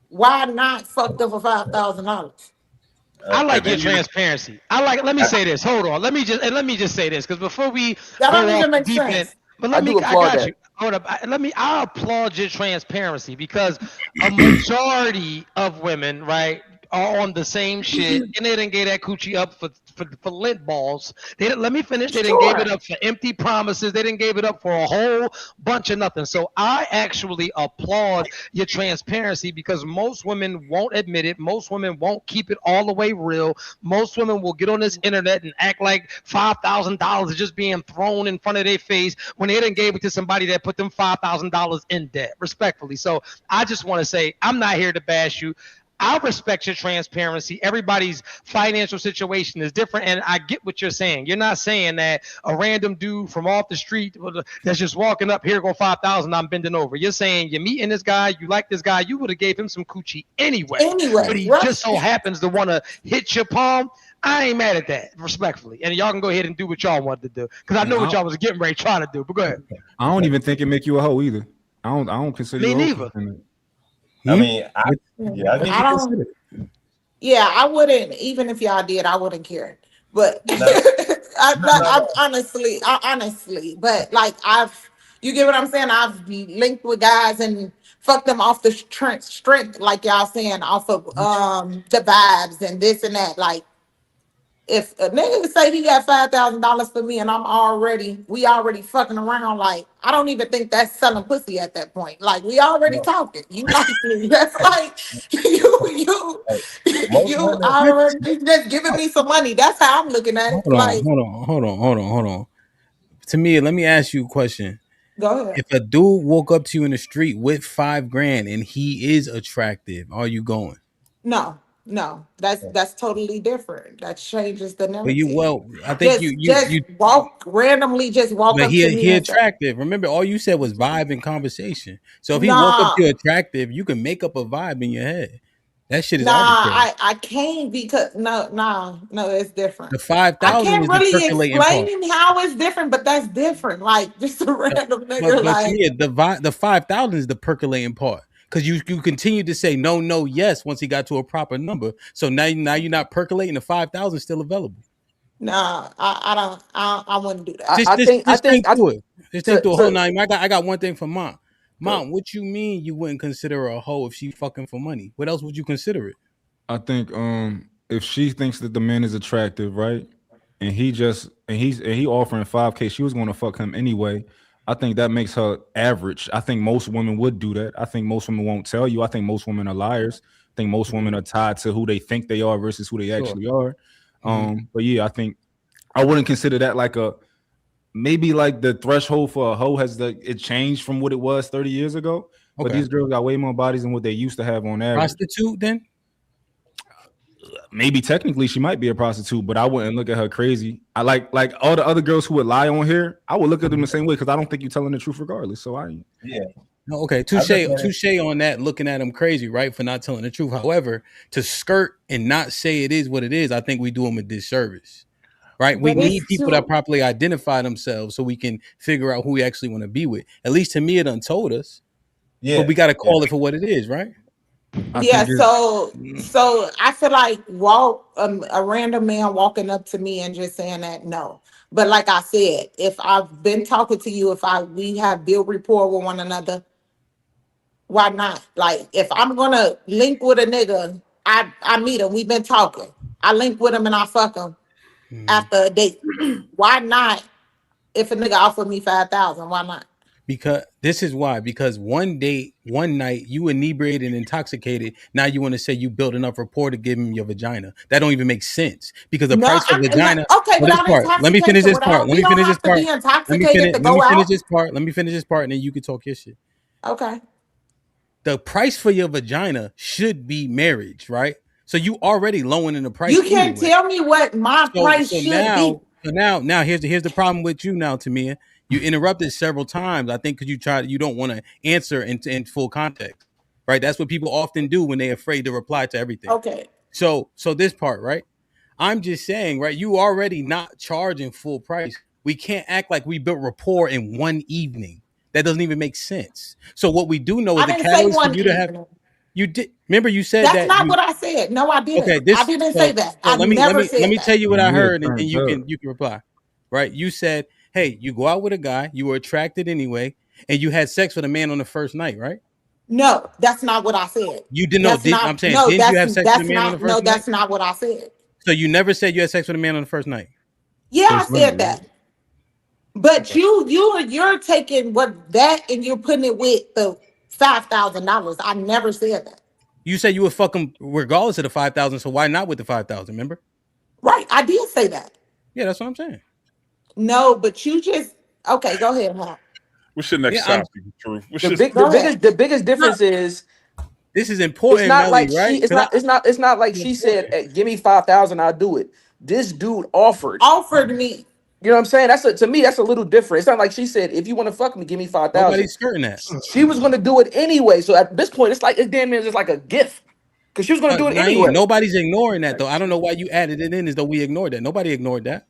why not fuck them for $5,000?
I like your transparency. Let me say this. Hold on. Let me just say this, because before we
that
go
don't even
off
make
deep
sense.
end, but I got you. Hold up. I applaud your transparency, because a majority of women, right, are on the same shit, and they didn't get that coochie up for lint balls. They didn't, let me finish. They didn't give it up for empty promises. They didn't give it up for a whole bunch of nothing. So I actually applaud your transparency, because most women won't admit it. Most women won't keep it all the way real. Most women will get on this internet and act like $5,000 is just being thrown in front of their face when they didn't give it to somebody that put them $5,000 in debt, respectfully. So I just want to say, I'm not here to bash you. I respect your transparency. Everybody's financial situation is different, and I get what you're saying. You're not saying that a random dude from off the street that's just walking up, here go 5,000, I'm bending over. You're saying you're meeting this guy, you like this guy, you would have gave him some coochie anyway. But he just so happens to want to hit your palm. I ain't mad at that, respectfully. And y'all can go ahead and do what y'all wanted to do, because I know what y'all was getting ready trying to do. But go ahead.
I don't even think it make you a hoe either. I don't consider you
me
a hoe.
neither.
I mean,
I wouldn't, even if y'all did, I wouldn't care. But I honestly, but like you get what I'm saying? I've linked with guys and fucked them off the strength, like y'all saying, off of the vibes and this and that. Like, if a nigga say he got $5,000 for me and we already fucking around, like, I don't even think that's selling pussy at that point. Like, we already talking. You like me. That's like you already just giving me some money. That's how I'm looking at it.
Hold on. To me, let me ask you a question.
Go ahead.
If a dude woke up to you in the street with $5,000 and he is attractive, are you going?
No, that's totally different. That changes the narrative.
But I think you
walk randomly, just walk up to me.
He attractive. Remember, all you said was vibe and conversation. So if he woke up to you attractive, you can make up a vibe in your head. That shit is arbitrary.
I can't, because no, it's different.
The 5,000
I can't
is
really
the percolating
explain how it's different, but that's different. Like, just a random nigga.
The 5,000 is the percolating part. Because you continue to say no, yes once he got to a proper number. So now you're not percolating. The 5,000 still available.
Nah, I don't. I wouldn't do that.
I think to a whole nine. I got one thing for Mom. Mom, what you mean you wouldn't consider a hoe if she fucking for money? What else would you consider it?
I think if she thinks that the man is attractive, right, and he offering $5,000, she was going to fuck him anyway. I think that makes her average. I think most women would do that. I think most women won't tell you. I think most women are liars. I think most women are tied to who they think they are versus who they actually are. But yeah, I think I wouldn't consider that like maybe like the threshold for a hoe it changed from what it was 30 years ago. But these girls got way more bodies than what they used to have on average.
Prostitute then?
Maybe technically she might be a prostitute, but I wouldn't look at her crazy. I like all the other girls who would lie on here. I would look at them the same way, because I don't think you're telling the truth regardless. So
No, okay, touche on that. Looking at them crazy, right, for not telling the truth. However, to skirt and not say it is what it is, I think we do them a disservice, right? We need people that properly identify themselves so we can figure out who we actually want to be with. At least to me, it done told us. Yeah, but we got to call it for what it is, right?
So I feel like a random man walking up to me and just saying that, no. But like I said, if I've been talking to you, we have built rapport with one another, why not? Like, if I'm gonna link with a nigga, I meet him, we've been talking, I link with him and I fuck him after a date. Why not? If a nigga offered me 5,000, why not?
Because this is why. Because one date, one night, you inebriated and intoxicated. Now you want to say you built enough rapport to give him your vagina. That don't even make sense. Because the
No,
price of vagina.
okay,
Well, this
without
part. Let me finish this part. Let me finish this part. Let me finish. Let me finish this part. Let me finish this part, and then you can talk your shit.
Okay.
The price for your vagina should be marriage, right? So you already lowering the price.
You can't tell me what my price should be.
So now here's the problem with you now, Tamia. You interrupted several times. I think because you don't want to answer in full context, right? That's what people often do when they're afraid to reply to everything.
Okay.
So this part, right? I'm just saying, right? You already not charging full price. We can't act like we built rapport in one evening. That doesn't even make sense. So what we do know is the catalyst for you to have. You did. Remember, you said
that's not what I said. No, I didn't. Okay, I didn't say that. I never said that.
Let me tell you what I heard, and you can reply. Right? You said, "Hey, you go out with a guy, you were attracted anyway, and you had sex with a man on the first night, right?"
No, that's not what I said.
You didn't know. I'm saying, didn't you have sex with a man on the first night?
No, that's not what I said.
So you never said you had sex with a man on the first night?
Yeah, I said that. But you're taking what that and you're putting it with the $5,000. I never said that.
You said you would fuck him regardless of the 5,000. So why not with the 5,000? Remember?
Right, I did say that.
Yeah, that's what I'm saying.
No, but you just okay. Go ahead, huh?
What's your next topic, Truth?
The biggest difference is
this is important.
It's not
Melly,
like
right?
it's not like she said, hey, "Give me 5,000, I'll do it." This dude offered
me.
You know what I'm saying? To me, that's a little different. It's not like she said, "If you want to fuck me, give me 5,000."
Nobody's skirting that.
She was going to do it anyway. So at this point, it's damn near just like a gift because she was going to do it anyway.
Nobody's ignoring that though. I don't know why you added it in as though we ignored that. Nobody ignored that.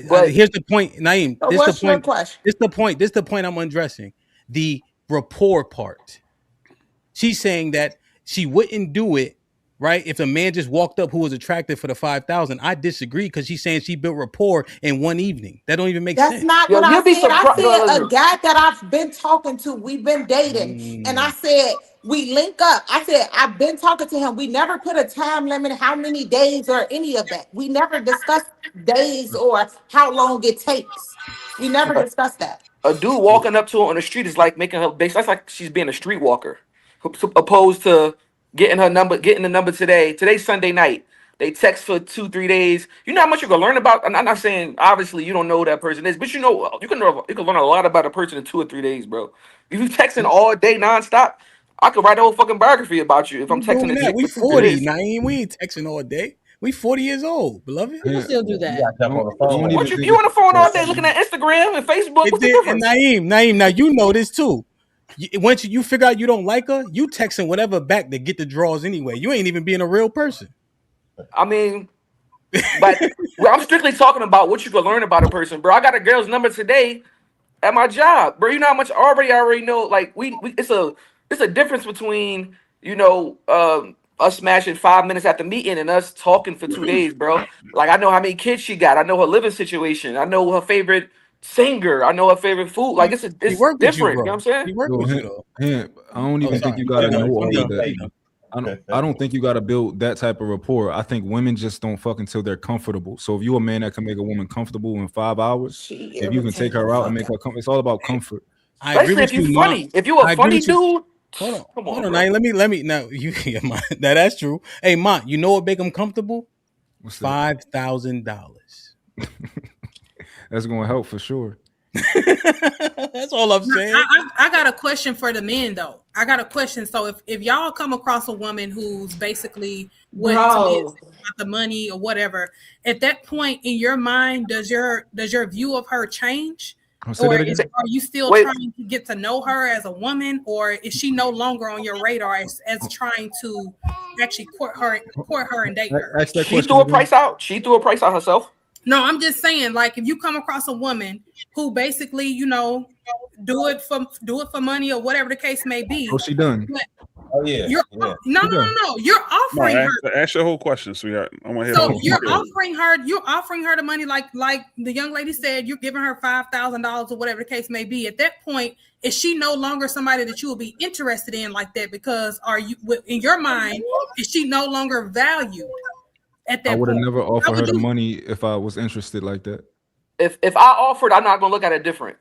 But here's the point, Naeem.
So what's your question?
This is the point I'm undressing. The rapport part. She's saying that she wouldn't do it, right? If a man just walked up who was attracted for the 5,000. I disagree because she's saying she built rapport in one evening. That don't even make sense.
That's not what I said. I said a guy that I've been talking to, we've been dating, and I said we link up. I said I've been talking to him. We never put a time limit, how many days or any of that. We never discussed days or how long it takes. We never discussed that.
A dude walking up to her on the street is like making her base. That's like she's being a streetwalker, opposed to getting the number today. Today's Sunday night. They text for 2-3 days. You know how much you're gonna learn about. I'm not saying obviously you don't know who that person is, but you can learn a lot about a person in 2 or 3 days, bro. If you texting all day nonstop, I could write a whole fucking biography about you if I'm texting.
That. We 40, Naeem. We ain't texting all day. We 40 years old, beloved.
People still do that.
You on the phone all day looking at Instagram and Facebook? What's the difference?
And Naeem, now you know this too. Once you figure out you don't like her, you texting whatever back to get the draws anyway. You ain't even being a real person.
I mean, but I'm strictly talking about what you can learn about a person, bro. I got a girl's number today at my job, bro. You know how much I already know. Like it's a difference between us smashing 5 minutes at the meeting and us talking for 2 days, bro. Like I know how many kids she got. I know her living situation. I know her favorite singer. I know her favorite food. Like it's different. You know what I'm saying?
I don't even think you gotta know all of that. I don't think you gotta build that type of rapport. I think women just don't fuck until they're comfortable. So if you're a man that can make a woman comfortable in 5 hours, if you can take her out and make her comfortable, it's all about comfort.
I agree with you,
funny. If you're a funny dude.
Hold on, now let me now you that's true. Hey, Mont, you know what make them comfortable? $5,000.
That's gonna help for sure.
That's all I'm saying.
I got a question for the men though. I got a question. So if y'all come across a woman who's basically about the money or whatever, at that point in your mind, does your view of her change? Or are you still trying to get to know her as a woman, or is she no longer on your radar as trying to actually court her and date her?
She threw a price out. She threw a price out herself.
No, I'm just saying, like, if you come across a woman who basically, do it for money or whatever the case may be.
Oh, she done.
Oh yeah.
No. You're offering her.
Ask your whole question, sweetheart.
So you're offering her the money, like the young lady said. You're giving her $5,000 or whatever the case may be. At that point, is she no longer somebody that you will be interested in like that? Because in your mind, is she no longer valued? At that
I would have
point?
never offered her the money if I was interested like that.
If I offered, I'm not gonna look at it different.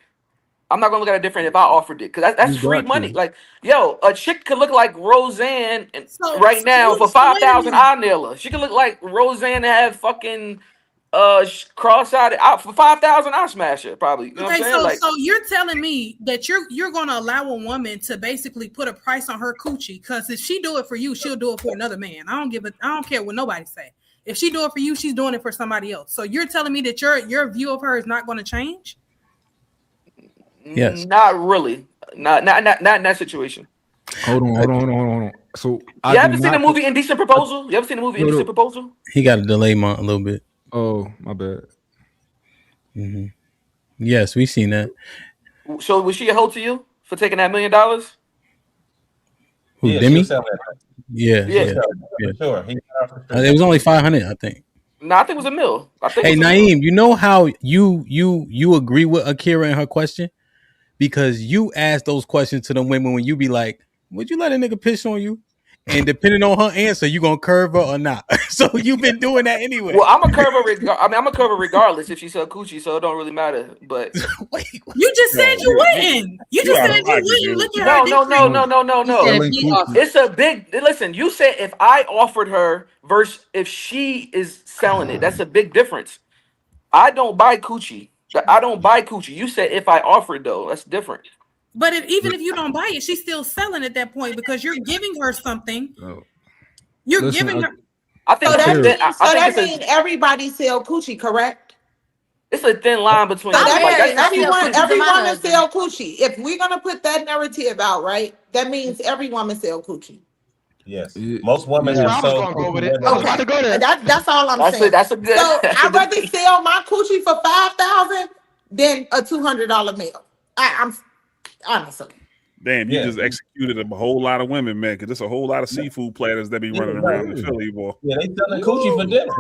I'm not gonna look at it different if I offered it because that's
You
free
got
money.
to.
Like, yo, a chick could look like Roseanne and
So,
right now for
so wait a
5,000.
minute.
I'll nail her. She could look like Roseanne and have fucking cross-eyed out for 5,000. I'll smash her probably. You know what I'm
Okay,
saying? Like,
so you're telling me that you're gonna allow a woman to basically put a price on her coochie because if she do it for you, she'll do it for another man. I don't care what nobody say. If she do it for you, she's doing it for somebody else. So you're telling me that your view of her is not going to change?
Yes.
Not really. Not in that situation.
Hold on. So
You ever seen the movie Indecent Proposal? You ever seen the movie Indecent Proposal?
He got a delay a little bit.
Oh, my bad.
Mm-hmm. Yes, we seen that.
So was she a hoe to you for taking that $1 million?
Who,
Yeah,
Demi?
she'll sell that.
Yeah.
For sure.
It was only 500, I think.
No, I think it was $1 million.
Hey, Naeem, you know how you agree with Akira in her question? Because you ask those questions to them women when you be like, would you let a nigga piss on you? And depending on her answer, you gonna curve her or not. So you've been doing that anyway.
Well, I'm a curve her. I'm a curve her regardless if she sell coochie, so it don't really matter. But
You just said you wouldn't. You just said you wouldn't. Look at her.
No. It's a big. Listen, you said if I offered her versus if she is selling it, that's a big difference. I don't buy coochie. You said if I offered though, that's different.
But even if you don't buy it, she's still selling at that point because you're giving her something. You're giving her.
I think
So that
it's a-
means everybody sell coochie, correct?
It's a thin line between.
So that
like,
means
that's-
every woman sell coochie. If we're gonna put that narrative out, right, that means every woman sell coochie.
Yes. Most women have sold.
Okay, that's all I'm saying.
That's a good.
So I'd rather sell my coochie for $5,000 than a $200 meal. I'm honestly.
Damn, you just executed a whole lot of women, man, because there's a whole lot of seafood platters that be running around in Philly, boy.
Yeah, they selling coochie for dinner.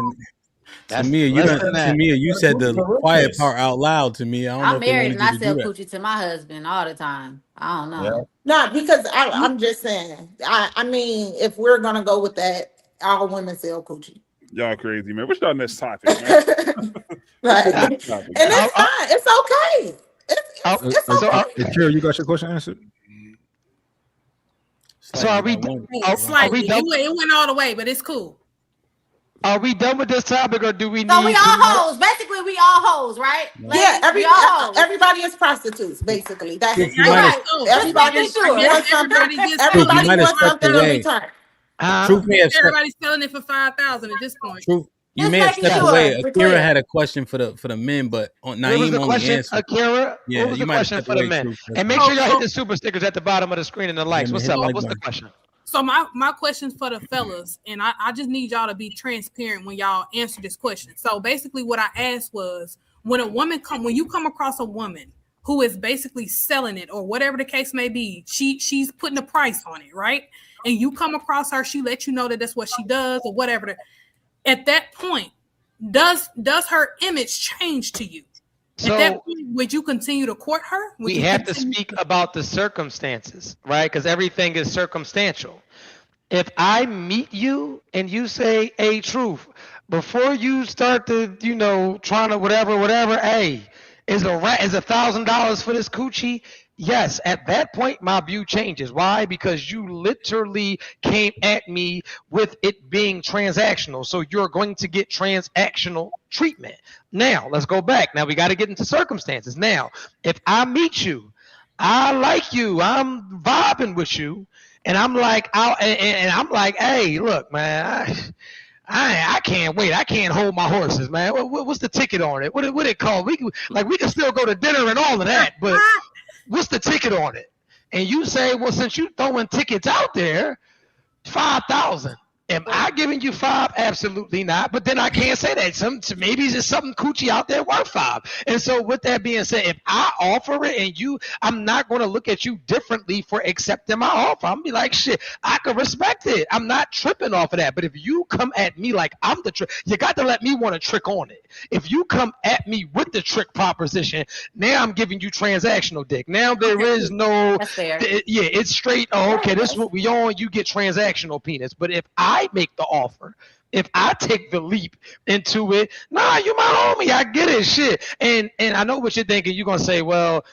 Tamia, you said the quiet part out loud to me. I don't know
I'm
if they
married
wanted
and I
you to
sell
do that.
coochie to my husband all the time. I don't know.
No, because I'm just saying. I mean, if we're gonna go with that, all women sell coochie.
Y'all crazy, man. What's y'all next topic, man?
Right. And it's fine. It's okay. It's okay.
Akira, you got your question answered?
So are we?
Slightly. It went all the way, but it's cool.
Are we done with this topic, or do we need?
So we all hoes. Basically, we all hoes, right?
Yeah,
Ladies, we all hoes.
everybody is prostitutes, basically. That's it.
You might have-
Everybody
Just making sure.
wants something.
Everybody gets
Everybody
You might have
wants
stepped
something in
away.
return.
Truth may have stepped,
Everybody's selling it for 5,000 at this point.
Truth, you
Just
may have
making
stepped
sure.
away.
We're
Akira
clear.
had a question for the men, but
What was
Naeem
the
only
question,
answered.
Akira?
Yeah,
What was
you
the
might have
question
stepped
for the
away,
men?
Truth.
And make sure y'all hit the super stickers at the bottom of the screen and the likes.
Yeah,
What's
hit
up?
the like
What's the
button.
question?
So my question's for the fellas, and I just need y'all to be transparent when y'all answer this question. So basically, what I asked was, when you come across a woman who is basically selling it or whatever the case may be, she's putting a price on it, right? And you come across her, she lets you know that that's what she does or whatever. At that point, does her image change to you?
So
At that point, would you continue to court her? Would
we
you
have to
continue-
speak about the circumstances, right? Because everything is circumstantial. If I meet you and you say, "Hey, Truth," before you start to, trying to whatever, hey, is $1,000 for this coochie? Yes, at that point, my view changes. Why? Because you literally came at me with it being transactional. So you're going to get transactional treatment. Now, let's go back. Now, we got to get into circumstances. Now, if I meet you, I like you, I'm vibing with you, and I'm like, hey, look, man, I can't wait. I can't hold my horses, man. What's the ticket on it? What it called? We can still go to dinner and all of that, but what's the ticket on it? And you say, well, since you throwing tickets out there, 5,000. Am I giving you 5? Absolutely not. But then I can't say that. Maybe there's something coochie out there worth 5. And so with that being said, if I offer it and I'm not going to look at you differently for accepting my offer. I'm going to be like, shit, I can respect it. I'm not tripping off of that. But if you come at me like I'm the trick, you got to let me want to trick on it. If you come at me with the trick proposition, now I'm giving you transactional dick. Now there is no,
That's fair.
yeah, it's straight. Oh, okay, this is what we on. You get transactional penis. But if I make the offer, if I take the leap into it, nah, you my homie. I get it, shit. And I know what you're thinking. You're gonna say, well,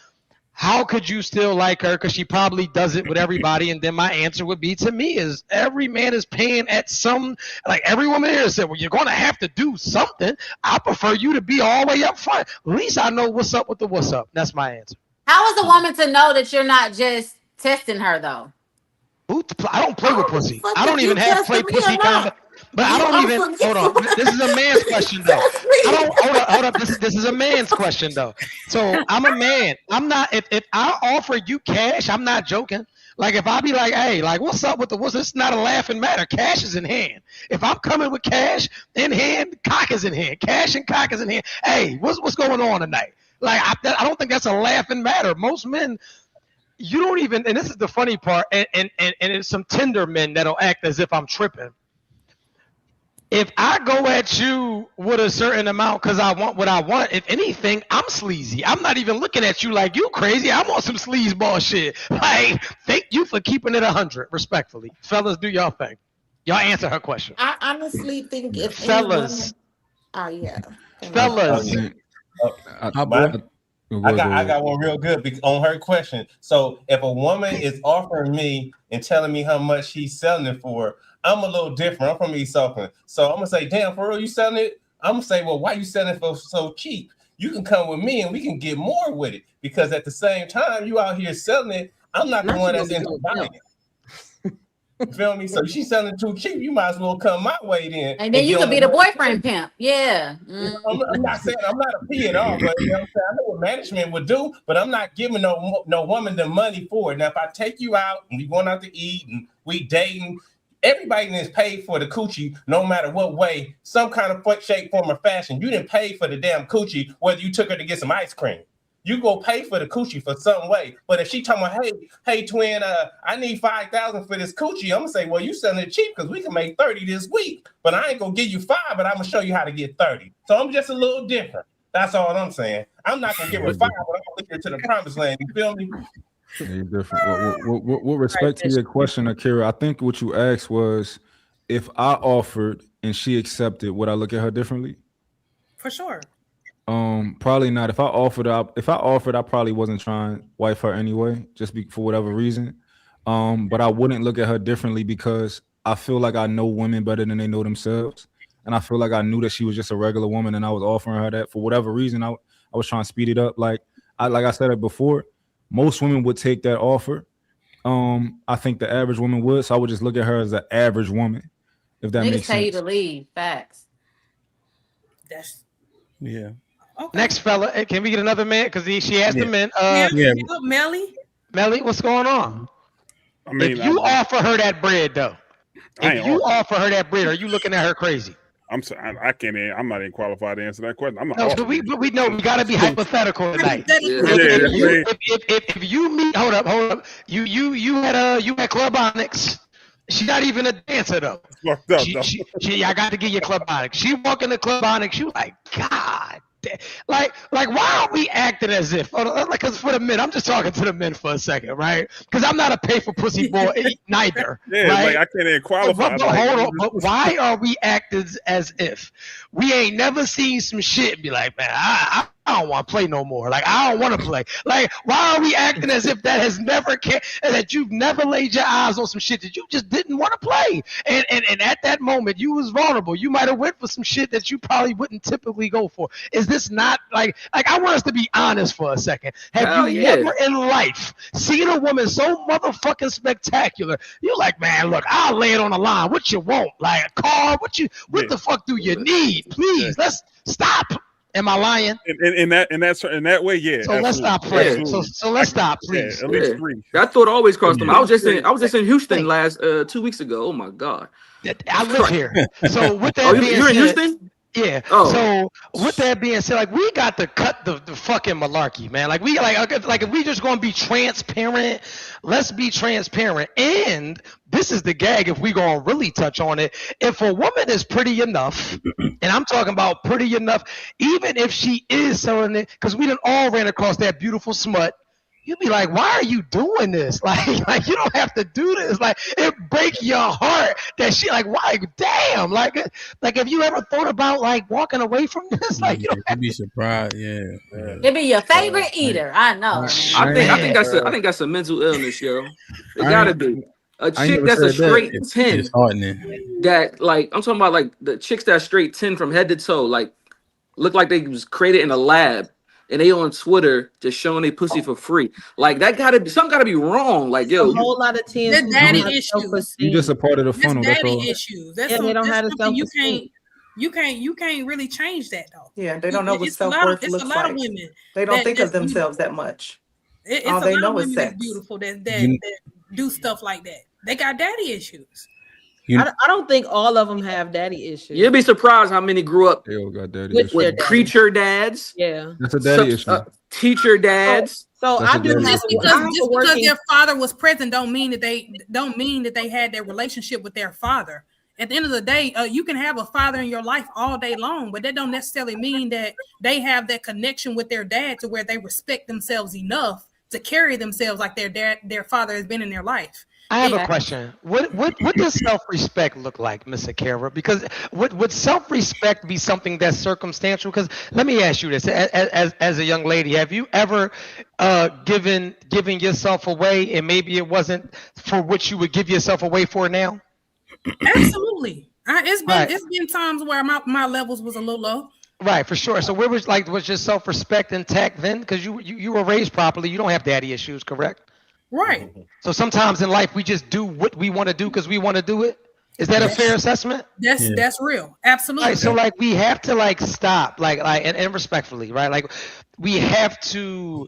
how could you still like her? Because she probably does it with everybody. And then my answer would be, to me, is every man is paying at some, like every woman here said, well, you're going to have to do something. I prefer you to be all the way up front. At least I know what's up with the what's up. That's my answer.
How is a woman to know that you're not just testing her, though?
I don't play with pussy. I don't even have play pussy kind. But I don't even, hold on. This is a man's question though. Hold up. This is a man's question though. So I'm a man. I'm not, if I offer you cash, I'm not joking. Like if I be like, hey, like what's up with the what's, it's not a laughing matter. Cash is in hand. If I'm coming with cash in hand, cock is in hand. Cash and cock is in hand. Hey, what's going on tonight? Like I don't think that's a laughing matter. Most men, you don't even, and this is the funny part, and it's some Tinder men that'll act as if I'm tripping. If I go at you with a certain amount because I want what I want, if anything, I'm sleazy. I'm not even looking at you like you crazy. I'm on some sleazeball shit. Like, thank you for keeping it 100, respectfully. Fellas, do y'all thing. Y'all answer her question.
I honestly think if
fellas.
Yeah.
Fellas.
I got one real good on her question. So if a woman is offering me and telling me how much she's selling it for, I'm a little different. I'm from East Oakland. So I'm gonna say, damn, for real, you selling it? I'm gonna say, well, why you selling it for so cheap? You can come with me and we can get more with it. Because at the same time, you out here selling it, I'm not the one that's into buying it. You feel me? So she's selling it too cheap. You might as well come my way then.
And then you could be the boyfriend pimp. Yeah.
I'm not saying I'm not a P at all, but you know what I'm saying? I know what management would do, but I'm not giving no woman the money for it. Now, if I take you out and we going out to eat and we dating, everybody is paid for the coochie, no matter what way, some kind of shape, form, or fashion. You didn't pay for the damn coochie, whether you took her to get some ice cream. You go pay for the coochie for some way. But if she talking about, hey, twin, I need $5,000 for this coochie, I'm gonna say, well, you selling it cheap because we can make 30 this week. But I ain't gonna give you 5, but I'm gonna show you how to get 30. So I'm just a little different. That's all I'm saying. I'm not gonna give her 5, but I'm gonna lead her to the promised land. You feel me?
Yeah, you're different. With respect to your question, Akira, I think what you asked was if I offered and she accepted, would I look at her differently?
For sure.
Probably not. If I offered, I probably wasn't trying to wife her anyway, just for whatever reason. But I wouldn't look at her differently because I feel like I know women better than they know themselves, and I feel like I knew that she was just a regular woman, and I was offering her that for whatever reason. I was trying to speed it up. Like I said it before. Most women would take that offer. I think the average woman would. So I would just look at her as an average woman, if that makes sense. Niggas
tell you to leave. Facts.
Yeah.
Okay.
Next fella, can we get another man? Because she asked the men. Melly, what's going on? I mean, if you offer her that bread, though, offer her that bread, are you looking at her crazy?
I'm not even qualified to answer that question. I'm not.
No, but we know we gotta be hypothetical tonight. If you meet, hold up, you had Club Onyx. She's not even a dancer though. I got to give you Club Onyx. She walk in the Club Onyx. You like, God. Like, why are we acting as if? Because for the men, I'm just talking to the men for a second, right? Because I'm not a pay for pussy boy neither.
Yeah,
right?
like I can't even qualify.
But hold on, but why are we acting as if we ain't never seen some shit and be like, man, I don't want to play no more. Like, I don't want to play. Like, why are we acting as if that has never and that you've never laid your eyes on some shit that you just didn't want to play? And at that moment, you was vulnerable. You might have went for some shit that you probably wouldn't typically go for. Is this not like I want us to be honest for a second? Have you never in life seen a woman so motherfucking spectacular? You're like, man, look, I'll lay it on the line. What you want? Like a car? What the fuck do you need? Please, let's stop. Am I lying?
In that way, yeah.
So let's stop playing. So let's stop, please.
Yeah, at least 3.
That thought always crossed them. I was just in Houston last 2 weeks ago. Oh my God.
I live here. So with that being
you're
said,
in Houston?
Yeah.
Oh.
So with that being said, like we got to cut the fucking malarkey, man. Like we like if we just gonna be transparent, let's be transparent. And this is the gag if we gonna really touch on it. If a woman is pretty enough, and I'm talking about pretty enough, even if she is selling it, because we done all ran across that beautiful smut. you'd be like, why are you doing this? Like you don't have to do this. Like it breaks your heart that she like, why? Damn. Like have you ever thought about like walking away from this? Like you don't
You'd be surprised. Yeah.
It be your favorite eater. I know.
I think that's a mental illness, yo. It gotta be. A chick that's a straight 10. That like I'm talking about like the chicks that straight 10 from head to toe, like look like they was created in a lab and they on Twitter just showing their pussy for free. Like that gotta be something gotta be wrong. Like yo,
a whole lot of 10s.
There's daddy issues.
You just a part of the funnel.
There's
That's
daddy
all.
issues. That's
They don't have
something
the
you can't really change that though.
Yeah, they don't know what
It's a lot of-
self-worth
it's
looks
a lot
like.
of women
They don't
that-
think of
that's
themselves that much.
It's
All
a
they
lot
know
of
is
women that's
sex.
beautiful that
You-
do stuff like that. They got daddy issues.
I don't think all of them have daddy issues.
you'd be surprised how many grew up
They all got daddy
With
issues.
their
with preacher dads,
Yeah.
That's a daddy issue.
teacher dads.
So
That's
I
a
do
daddy
have
Just
issue.
I have
because
a working.
their father was present don't mean that they had their relationship with their father. At the end of the day, you can have a father in your life all day long, but that don't necessarily mean that they have that connection with their dad to where they respect themselves enough to carry themselves like their father has been in their life.
I have a question. What does self-respect look like, Miss Akira? Because would self-respect be something that's circumstantial? Because let me ask you this: as a young lady, have you ever given yourself away, and maybe it wasn't for what you would give yourself away for now?
Absolutely. It's been
Right.
it's been times where my levels was a little low.
Right, for sure. So where was your self-respect intact then? Because you were raised properly. You don't have daddy issues, correct?
Right.
So sometimes in life we just do what we want to do because we want to do it. Is that a fair assessment?
That's real. Absolutely.
Right, so like we have to like stop and respectfully, right? Like we have to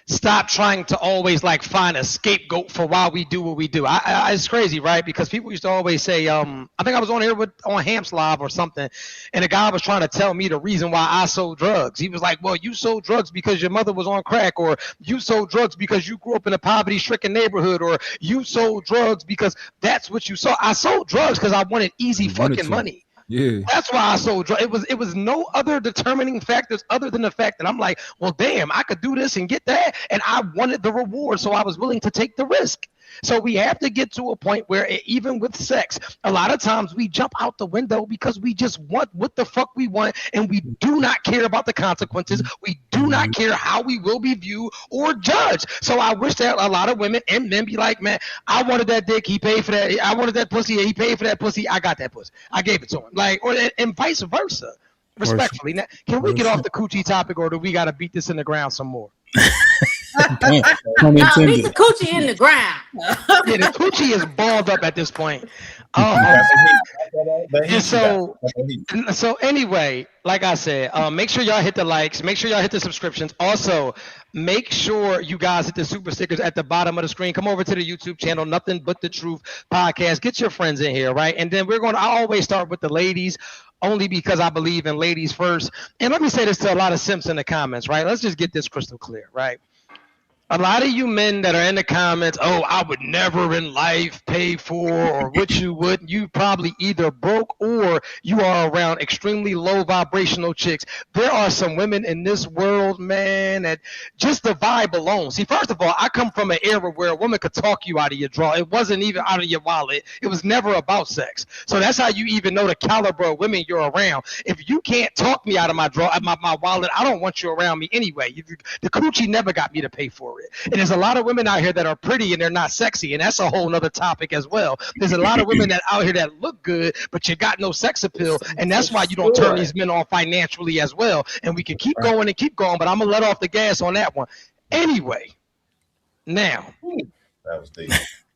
stop trying to always like find a scapegoat for why we do what we do. It's crazy, right? Because people used to always say, I think I was on here on Hamps Live or something, and a guy was trying to tell me the reason why I sold drugs. He was like, well, you sold drugs because your mother was on crack, or you sold drugs because you grew up in a poverty-stricken neighborhood, or you sold drugs because that's what you saw. I sold drugs because I wanted easy fucking money.
Yeah.
That's why I sold drugs. It was no other determining factors other than the fact that I'm like, well, damn, I could do this and get that, and I wanted the reward, so I was willing to take the risk. So we have to get to a point where even with sex, a lot of times we jump out the window because we just want what the fuck we want, and we do not care about the consequences. We do not care how we will be viewed or judged. So I wish that a lot of women and men be like, man, I wanted that dick, he paid for that. I wanted that pussy, he paid for that pussy. I got that pussy, I gave it to him. Like, and vice versa. Respectfully, now, can we get off the coochie topic, or do we got to beat this in the ground some more?
Beat the coochie in the ground.
Yeah, the coochie is balled up at this point. And so anyway, like I said, make sure y'all hit the likes, make sure y'all hit the subscriptions. Also, make sure you guys hit the super stickers at the bottom of the screen. Come over to the YouTube channel, Nothing But the Truth Podcast. Get your friends in here, right? And then I always start with the ladies, only because I believe in ladies first. And let me say this to a lot of simps in the comments, right? Let's just get this crystal clear, right? A lot of you men that are in the comments, oh, I would never in life pay for, or what you would, you probably either broke or you are around extremely low vibrational chicks. There are some women in this world, man, that just the vibe alone. See, first of all, I come from an era where a woman could talk you out of your draw. It wasn't even out of your wallet. It was never about sex. So that's how you even know the caliber of women you're around. If you can't talk me out of my draw, my wallet, I don't want you around me anyway. The coochie never got me to pay for it. And there's a lot of women out here that are pretty and they're not sexy, and that's a whole nother topic as well. There's a lot of women that out here that look good, but you got no sex appeal, and that's why you don't turn these men on financially as well. And we can keep going and keep going, but I'm gonna let off the gas on that one. Anyway, now
that was deep.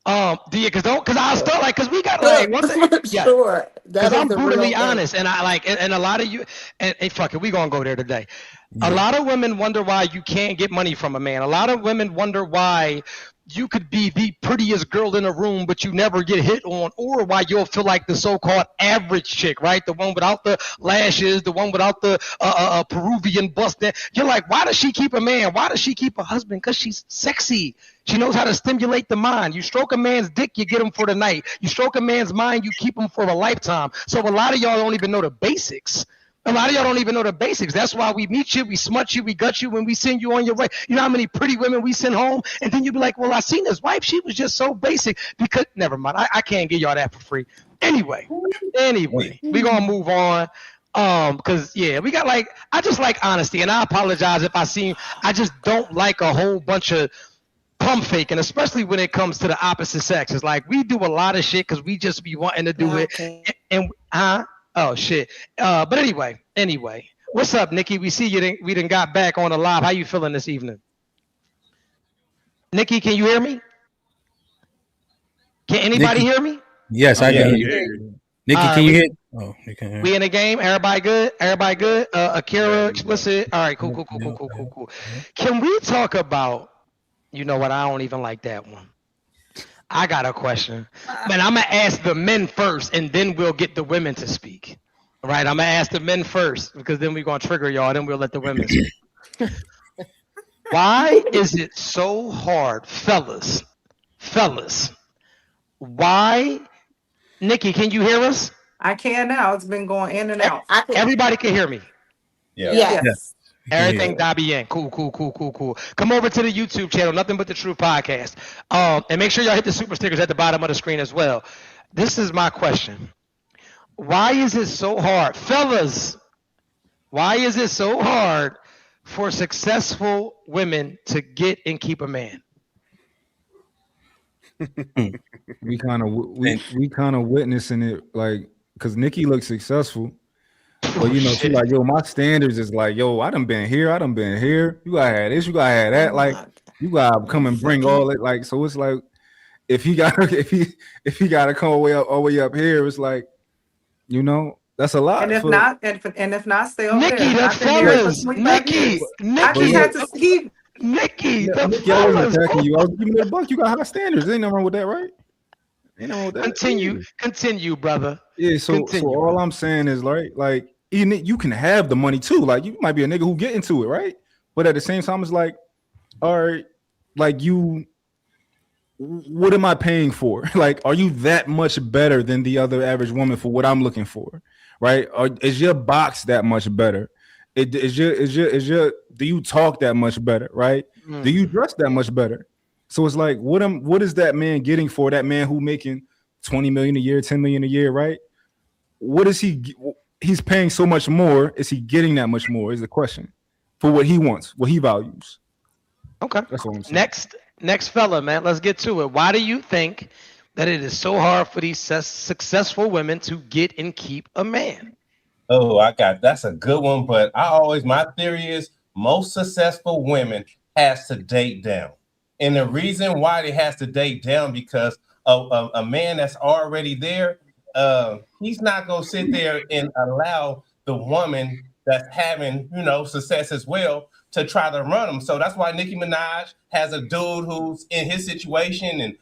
Because I was felt like, because we got like one thing, yeah,
Sure.
because I'm
is the
brutally
real thing.
honest, and I like, and a lot of you, and fuck it, we gonna go there today. A lot of women wonder why you can't get money from a man. A lot of women wonder why you could be the prettiest girl in a room, but you never get hit on, or why you'll feel like the so-called average chick, right? The one without the lashes, the one without the Peruvian bust. You're like, why does she keep a man? Why does she keep a husband? Because she's sexy. She knows how to stimulate the mind. You stroke a man's dick, you get him for the night. You stroke a man's mind, you keep him for a lifetime. So a lot of y'all don't even know the basics A lot of y'all don't even know the basics. That's why we meet you, we smut you, we gut you when we send you on your way. You know how many pretty women we send home? And then you be like, well, I seen his wife. She was just so basic. Because never mind. I can't give y'all that for free. Anyway, we gonna move on. Because we got I just like honesty, and I apologize if I just don't like a whole bunch of pump faking, especially when it comes to the opposite sex. It's like we do a lot of shit because we just be wanting to do it. And oh shit. But anyway, what's up, Nikki? We see you. We done got back on the live. How you feeling this evening? Nikki, can you hear me? Can anybody hear me?
Yes, I can hear you. Nikki, can you hear? Oh, you can hear.
We in the game. Everybody good? Akira, explicit. All right, cool. Can we talk about? You know what? I don't even like that one. I got a question. Man, I'm going to ask the men first, and then we'll get the women to speak. All right, I'm going to ask the men first, because then we're going to trigger y'all, then we'll let the women speak. Why is it so hard, fellas, why, Nikki, can you hear us?
I can now. It's been going in and out.
Everybody can hear me?
Yes.
Everything bien. Cool. Come over to the YouTube channel, Nothing But the Truth Podcast. And make sure y'all hit the super stickers at the bottom of the screen as well. This is my question. Why is it so hard? Fellas, why is it so hard for successful women to get and keep a man?
we kind of witnessing it, like, because Nikki looks successful. But you know, she like, yo, my standards is like, yo, I done been here. You gotta have this, you gotta have that. Like, you gotta come and bring all it. Like, so it's like, if he gotta come all the way up here, it's like, you know, that's a lot.
And if not, stay over
Nikki,
there.
the fellas, Nikki,
I just had to see.
Nikki,
I wasn't attacking you. I was giving you a buck. You got high standards. Ain't nothing wrong with that, right? Ain't nothing wrong with that.
Continue, brother.
Yeah. So all I'm saying is, right, like, you can have the money too. Like, you might be a nigga who get into it, right? But at the same time, it's like, all right, like, what am I paying for? Like, are you that much better than the other average woman for what I'm looking for, right? Or is your box that much better? Do you talk that much better, right? Do you dress that much better? So it's like, what is that man getting for that man who making 20 million a year, 10 million a year, right? What is he's paying so much more? Is he getting that much more? Is the question for what he wants, what he values.
Okay.
That's what I'm saying.
Next fella, man. Let's get to it. Why do you think that it is so hard for these successful women to get and keep a man?
Oh, that's a good one. But my theory is most successful women has to date down. And the reason why they has to date down, because of a man that's already there, he's not going to sit there and allow the woman that's having, success as well to try to run him. So that's why Nicki Minaj has a dude who's in his situation, and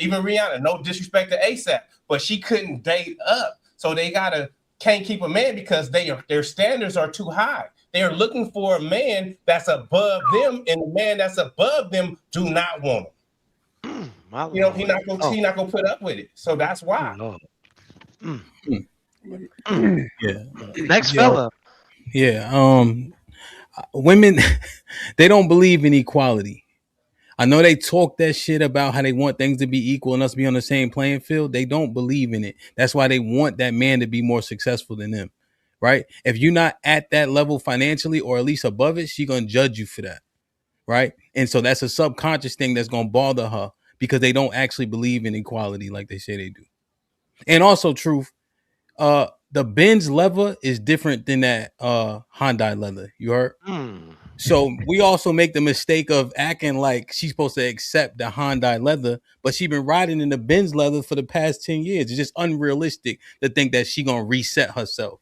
even Rihanna, no disrespect to ASAP, but she couldn't date up. So they can't keep a man because their standards are too high. They are looking for a man that's above them, and the man that's above them do not want him. He's not gonna put up with it. So that's why.
Yeah.
Next fella.
Yeah. Women, they don't believe in equality. I know they talk that shit about how they want things to be equal and us be on the same playing field. They don't believe in it. That's why they want that man to be more successful than them, right? If you're not at that level financially or at least above it, she's going to judge you for that, right? And so that's a subconscious thing that's going to bother her because they don't actually believe in equality like they say they do. And also, truth, the Benz leather is different than that Hyundai leather. You heard? So we also make the mistake of acting like she's supposed to accept the Hyundai leather, but she's been riding in the Benz leather for the past 10 years. It's just unrealistic to think that she's going to reset herself.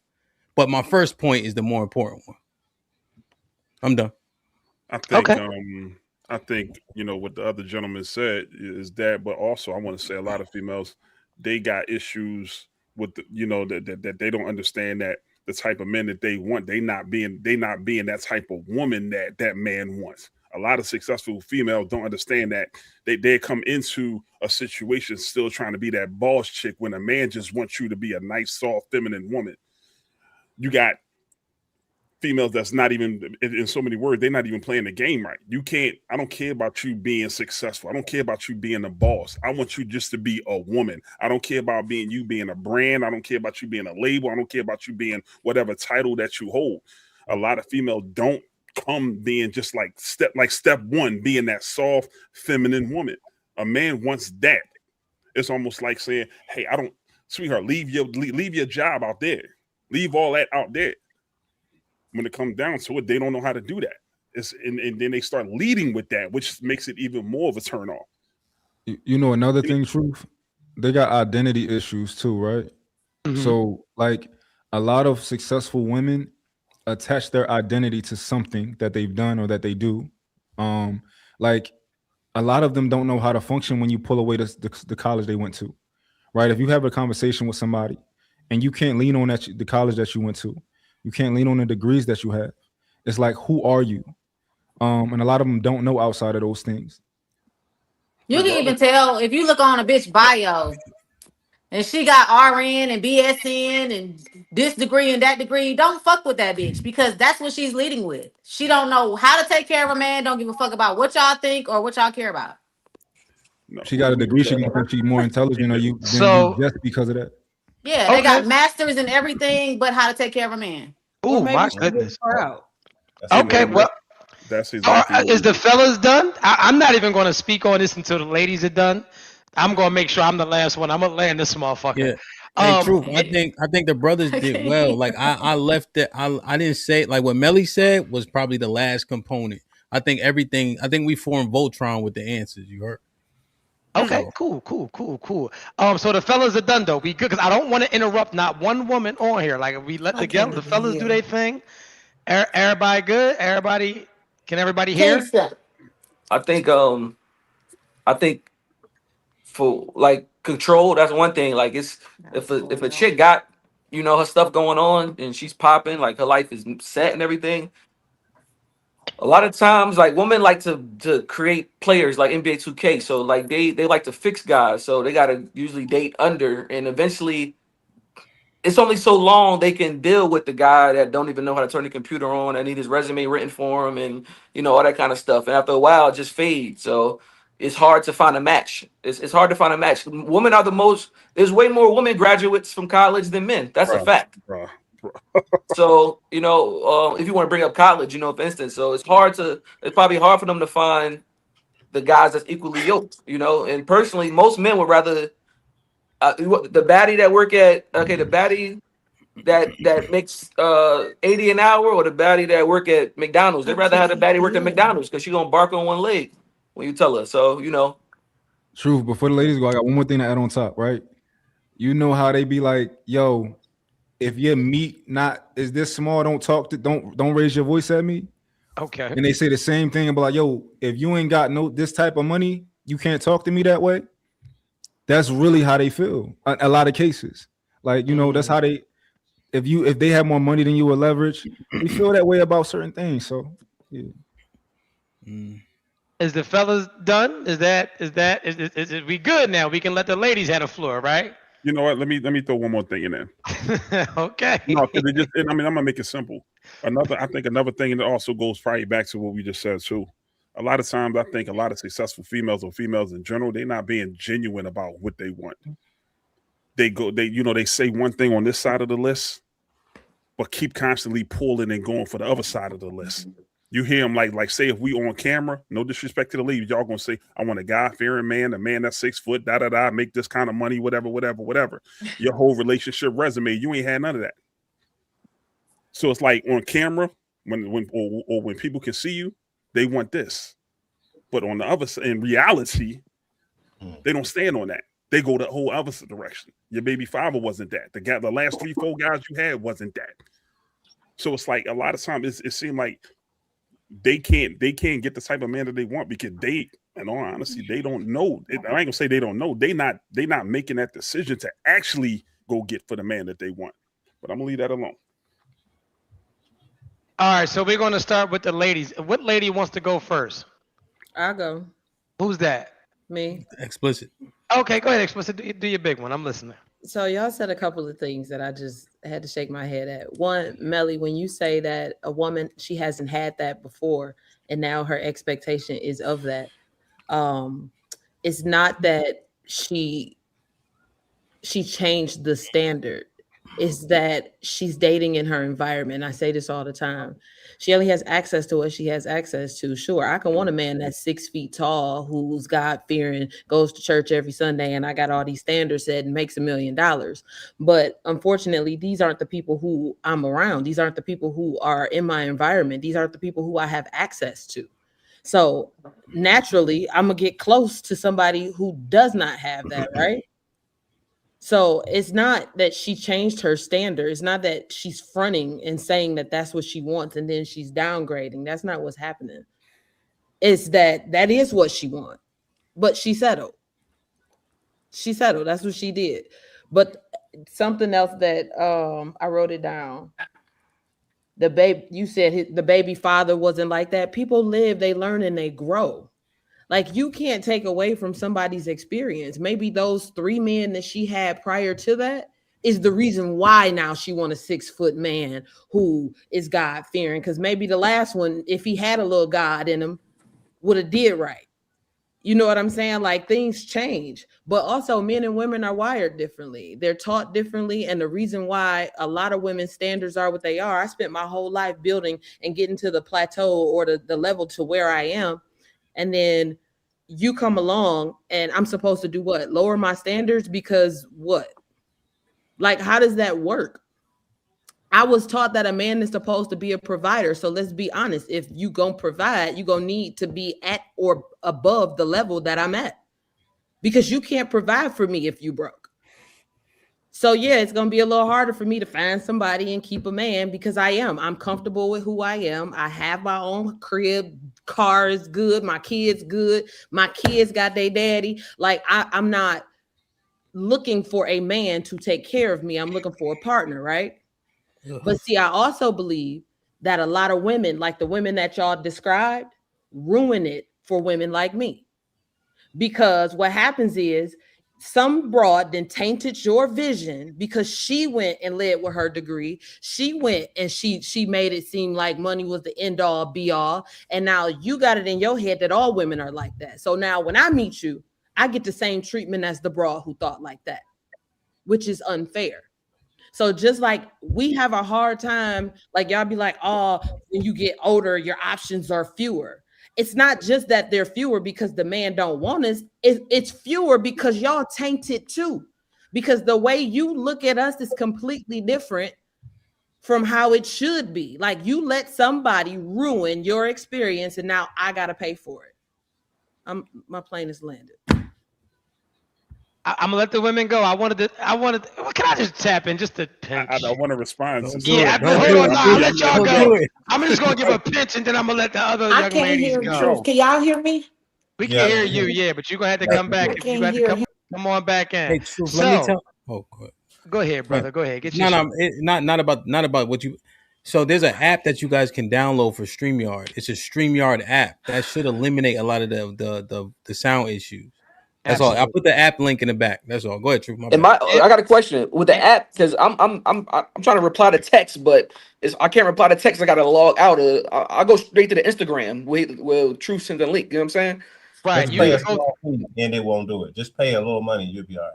But my first point is the more important one. I'm done.
I think, what the other gentleman said is that, but also I want to say a lot of females, they got issues with that they don't understand that the type of men that they want, they not being that type of woman that man wants. A lot of successful females don't understand that they come into a situation still trying to be that boss chick when a man just wants you to be a nice, soft, feminine woman. You got females that's not even, in so many words, they're not even playing the game right. I don't care about you being successful. I don't care about you being a boss. I want you just to be a woman. I don't care about you being a brand. I don't care about you being a label. I don't care about you being whatever title that you hold. A lot of females don't come being just like step one, being that soft, feminine woman. A man wants that. It's almost like saying, hey, sweetheart, leave your job out there. Leave all that out there. When it comes down to it, they don't know how to do that. And then they start leading with that, which makes it even more of a turn off.
You know, another thing, Truth, they got identity issues too, right?
Mm-hmm.
So like a lot of successful women attach their identity to something that they've done or that they do. Like a lot of them don't know how to function when you pull away the college they went to, right? If you have a conversation with somebody and you can't lean on the college that you went to, you can't lean on the degrees that you have. It's like, who are you? And a lot of them don't know outside of those things.
You can even tell if you look on a bitch bio and she got RN and BSN and this degree and that degree. Don't fuck with that bitch because that's what she's leading with. She don't know how to take care of a man. Don't give a fuck about what y'all think or what y'all care about.
No.
She got a degree. She can think she's more intelligent than you just because of that.
Yeah, they got masters in everything but how to take care of a man.
Oh my goodness. Okay, well,
that's
is the fellas done? I'm not even going to speak on this until the ladies are done. I'm going to make sure I'm the last one. I'm going to land this motherfucker.
Yeah. Hey, Truth. I think the brothers did well. Like I left it. I didn't say it. Like what Melly said was probably the last component. I think we formed Voltron with the answers. You heard?
Okay, cool. So the fellas are done though. We good because I don't want to interrupt not one woman on here. Like if we let the fellas do their thing. Everybody good? Can everybody hear?
I think for like control, that's one thing. Like it's if a chick got, you know, her stuff going on and she's popping, like her life is set and everything. A lot of times, like women like to create players like NBA 2K. So like they like to fix guys. So they gotta usually date under, and eventually it's only so long they can deal with the guy that don't even know how to turn the computer on and need his resume written for him and you know all that kind of stuff. And after a while, it just fades. So it's hard to find a match. It's hard to find a match. Women are the most. There's way more women graduates from college than men. That's a fact. So, you know, if you want to bring up college, you know, for instance, so it's probably hard for them to find the guys that's equally yoked, you know, and personally, most men would rather the baddie that makes 80 an hour or the baddie that work at McDonald's. They'd rather have the baddie work at McDonald's because she's going to bark on one leg when you tell her. So, you know.
Truth, before the ladies go, I got one more thing to add on top, right? You know how they be like, yo, if your meat is this small, don't raise your voice at me.
Okay.
And they say the same thing about like, yo, if you ain't got this type of money, you can't talk to me that way. That's really how they feel. A lot of cases. Like, you know, that's how if they have more money than you or leverage, they feel that way about certain things. So yeah.
Is the fellas done? Is we good now? We can let the ladies have the floor, right?
You know what? Let me throw one more thing in there.
Okay.
No, because I'm gonna make it simple. I think another thing that also goes probably back to what we just said too. A lot of times, I think a lot of successful females or females in general, they're not being genuine about what they want. They say one thing on this side of the list, but keep constantly pulling and going for the other side of the list. You hear them like say if we on camera, no disrespect to the ladies, y'all gonna say, I want a God-fearing man, a man that's 6 foot, make this kind of money, whatever. Your whole relationship resume, you ain't had none of that. So it's like on camera, when people can see you, they want this. But on the other side, in reality, they don't stand on that. They go the whole other direction. Your baby father wasn't that. The last 3-4 guys you had wasn't that. So it's like a lot of times it seemed like they can't get the type of man that they want because in all honesty, they don't know. I ain't gonna say they don't know. They not making that decision to actually go get for the man that they want. But I'm gonna leave that alone.
All right, so we're gonna start with the ladies. What lady wants to go first?
I'll go.
Who's that?
Me.
Explicit.
Okay, go ahead, Explicit. Do your big one. I'm listening.
So y'all said a couple of things that I just had to shake my head at. One, Melly, when you say that a woman, she hasn't had that before, and now her expectation is of that. It's not that she changed the standard. Is that she's dating in her environment. I say this all the time. She only has access to what she has access to. Sure, I can want a man that's 6 feet tall, who's God-fearing, goes to church every Sunday, and I got all these standards set and makes $1 million. But unfortunately, these aren't the people who I'm around. These aren't the people who are in my environment. These aren't the people who I have access to. So naturally, I'm gonna get close to somebody who does not have that, right? So it's not that she changed her standard. It's not that she's fronting and saying that that's what she wants and then she's downgrading. That's not what's happening. It's that is what she wants, but she settled. She settled. That's what she did. But something else that I wrote it down. The baby, you said the baby father wasn't like that. People live, they learn, and they grow. Like, you can't take away from somebody's experience. Maybe those 3 men that she had prior to that is the reason why now she wants a 6-foot man who is God-fearing. Because maybe the last one, if he had a little God in him, would have did right. You know what I'm saying? Like, things change. But also, men and women are wired differently. They're taught differently. And the reason why a lot of women's standards are what they are, I spent my whole life building and getting to the plateau or the level to where I am. And then you come along and I'm supposed to do what? Lower my standards because what? Like, how does that work? I was taught that a man is supposed to be a provider. So let's be honest. If you gonna provide, you gonna need to be at or above the level that I'm at, because you can't provide for me if you broke. So yeah, it's gonna be a little harder for me to find somebody and keep a man because I'm comfortable with who I am. I have my own crib, car is good, my kids good, my kids got their daddy. Like, I'm not looking for a man to take care of me. I'm looking for a partner, right? But see, I also believe that a lot of women, like the women that y'all described, ruin it for women like me. Because what happens is some broad then tainted your vision because she went and led with her degree. She went and she made it seem like money was the end all be all. And now you got it in your head that all women are like that. So now when I meet you, I get the same treatment as the broad who thought like that, which is unfair. So just like we have a hard time, like y'all be like, oh, when you get older, your options are fewer. It's not just that they're fewer because the man don't want us. It's fewer because y'all tainted too. Because the way you look at us is completely different from how it should be. Like, you let somebody ruin your experience and now I got to pay for it. My plane is landed.
I'm gonna let the women go. I wanted. Can I just tap in just a pinch?
I want to respond.
Hold on. I'll let y'all go. I'm just gonna give a pinch and then I'm gonna let the other young ladies go.
Truth. Can y'all hear me?
We can hear you, yeah, but you're gonna have to come back. If you have to come on back in.
Hey, Truth, let me tell. Oh,
go ahead, brother. Go ahead. Get
not about what you. So there's an app that you guys can download for StreamYard. It's a StreamYard app that should eliminate a lot of the sound issues. That's all. I put the app link in the back. That's all. Go ahead, Truth.
I got a question with the app because I'm trying to reply to text, but I can't reply to text. I got to log out. I'll go straight to the Instagram. Will Truth send the link? You know what I'm saying?
Right.
You pay a small fee and they won't do it. Just pay a little money, you'll be all right.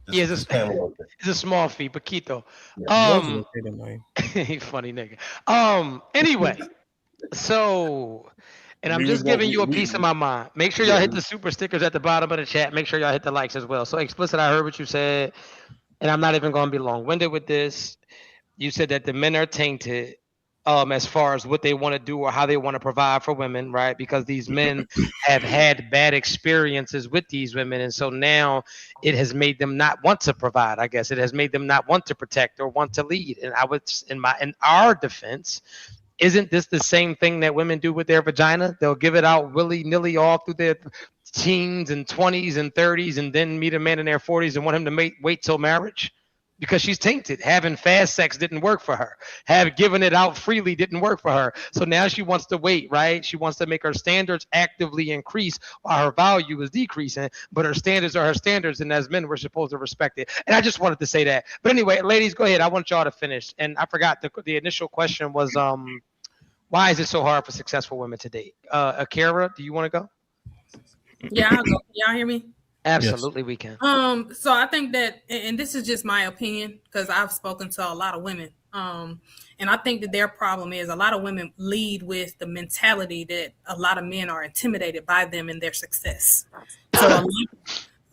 Yeah, it's a small fee, Paquito. Funny nigga. Anyway, so. And I'm just giving you a piece of my mind. Make sure y'all hit the super stickers at the bottom of the chat. Make sure y'all hit the likes as well. So Explicit, I heard what you said, and I'm not even going to be long-winded with this. You said that the men are tainted as far as what they want to do or how they want to provide for women, right? Because these men have had bad experiences with these women, and so now it has made them not want to provide. I guess it has made them not want to protect or want to lead. And I would, in our defense. Isn't this the same thing that women do with their vagina? They'll give it out willy-nilly all through their teens and 20s and 30s and then meet a man in their 40s and want him to wait till marriage because she's tainted. Having fast sex didn't work for her. Have given it out freely didn't work for her. So now she wants to wait, right? She wants to make her standards actively increase while her value is decreasing, but her standards are her standards, and as men, we're supposed to respect it. And I just wanted to say that. But anyway, ladies, go ahead. I want y'all to finish. And I forgot the initial question was, why is it so hard for successful women to date? Akira, do you want to go?
Yeah, I'll go. Y'all hear me?
Absolutely, yes. We can.
So I think that, and this is just my opinion because I've spoken to a lot of women. And I think that their problem is a lot of women lead with the mentality that a lot of men are intimidated by them and their success. So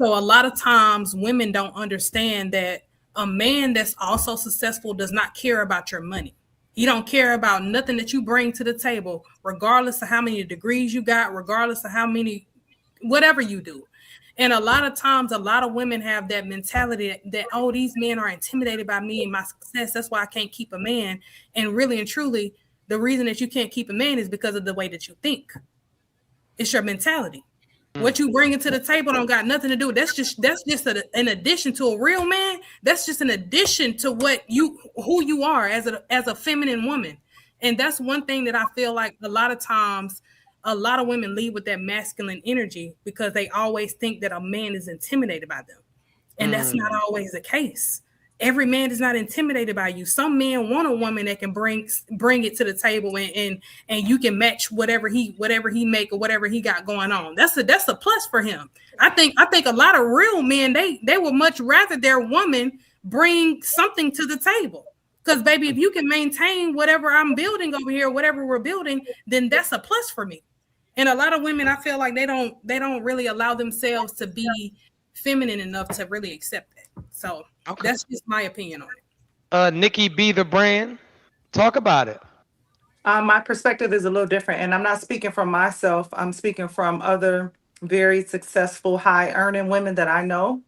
a lot of times women don't understand that a man that's also successful does not care about your money. He don't care about nothing that you bring to the table, regardless of how many degrees you got, regardless of how many, whatever you do. And a lot of times, a lot of women have that mentality that, oh, these men are intimidated by me and my success. That's why I can't keep a man. And really and truly, the reason that you can't keep a man is because of the way that you think. It's your mentality. What you bring to the table don't got nothing to do with. That's just an addition to a real man. That's just an addition to who you are as a feminine woman. And that's one thing that I feel like a lot of times a lot of women lead with that masculine energy because they always think that a man is intimidated by them. And that's not always the case. Every man is not intimidated by you. Some men want a woman that can bring it to the table and you can match whatever he make or whatever he got going on. That's a plus for him. I think a lot of real men, they would much rather their woman bring something to the table. Because baby, if you can maintain whatever I'm building over here, whatever we're building, then that's a plus for me. And a lot of women, I feel like they don't really allow themselves to be feminine enough to really accept that. So that's just my opinion on it.
Nikki B, the brand, talk about it.
My perspective is a little different, and I'm not speaking from myself. I'm speaking from other very successful, high-earning women that I know.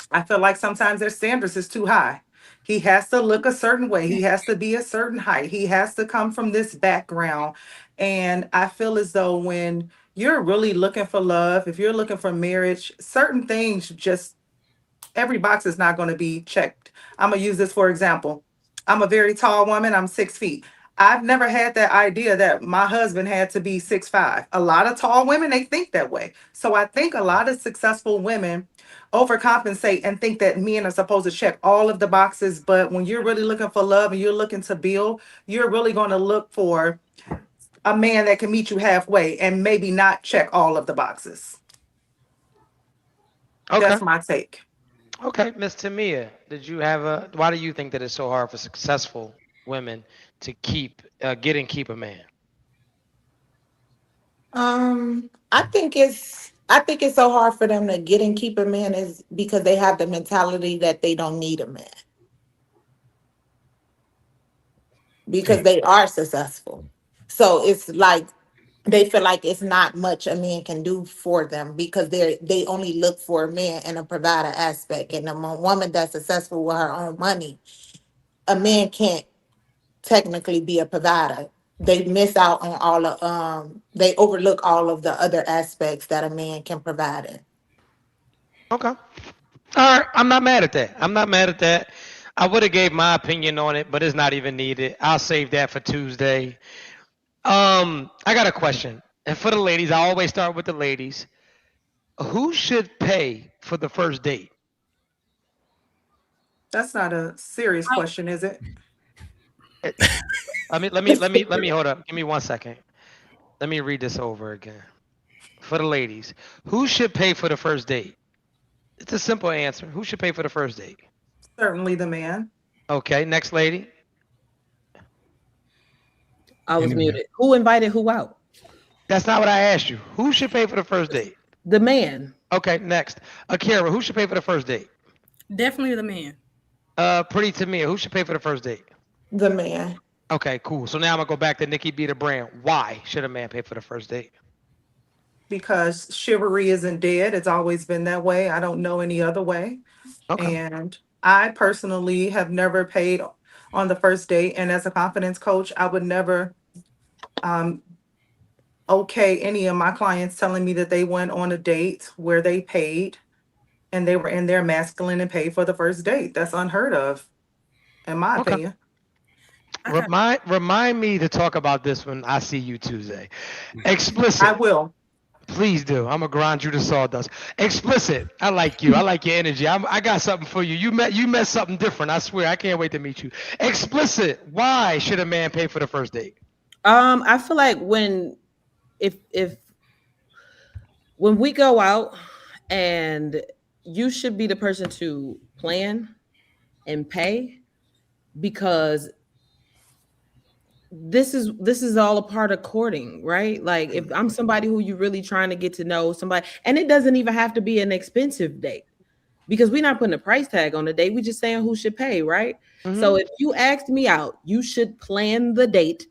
I feel like sometimes their standards is too high. He has to look a certain way. He has to be a certain height. He has to come from this background. And I feel as though when you're really looking for love, if you're looking for marriage, certain things just, every box is not going to be checked. I'm going to use this for example. I'm a very tall woman. I'm 6 feet. I've never had that idea that my husband had to be 6'5". A lot of tall women, they think that way. So I think a lot of successful women overcompensate and think that men are supposed to check all of the boxes. But when you're really looking for love and you're looking to build, you're really going to look for a man that can meet you halfway and maybe not check all of the boxes.
Okay.
That's my take.
Okay, Miss Tamia, why do you think that it's so hard for successful women to keep a man?
I think it's so hard for them to get and keep a man is because they have the mentality that they don't need a man. Because they are successful. So it's like they feel like it's not much a man can do for them because they only look for a man in a provider aspect. And a woman that's successful with her own money, a man can't technically be a provider. They miss out on they overlook all of the other aspects that a man can provide in.
Okay. All right. I'm not mad at that. I would have gave my opinion on it, but it's not even needed. I'll save that for Tuesday. I got a question. And for the ladies, I always start with the ladies. Who should pay for the first date?
That's not a serious question, is it?
Let me hold up. Give me 1 second. Let me read this over again. For the ladies, who should pay for the first date? It's a simple answer. Who should pay for the first date?
Certainly the man.
Okay, next lady.
I was muted. Who invited who out?
That's not what I asked you. Who should pay for the first date?
The man.
Okay, next. Akira, who should pay for the first date?
Definitely the man.
Pretty Tamia, who should pay for the first date?
The man.
Okay, cool. So now I'm gonna go back to Nikki B, the brand. Why should a man pay for the first date?
Because chivalry isn't dead. It's always been that way. I don't know any other way.
Okay.
And I personally have never paid on the first date. And as a confidence coach, I would never okay any of my clients telling me that they went on a date where they paid. and they were in there masculine and paid for the first date. That's unheard of, in my opinion.
Remind me to talk about this when I see you Tuesday. Explicit.
I will.
Please do. I'm gonna grind you to sawdust. Explicit. I like you. I like your energy. I got something for you. You met something different. I swear. I can't wait to meet you. Explicit. Why should a man pay for the first date?
I feel like when we go out, and you should be the person to plan and pay, because this is all a part of courting, right? Like if I'm somebody who you're really trying to get to know somebody, and it doesn't even have to be an expensive date, because we're not putting a price tag on the date. We're just saying who should pay, right?
Mm-hmm.
So if you asked me out, you should plan the date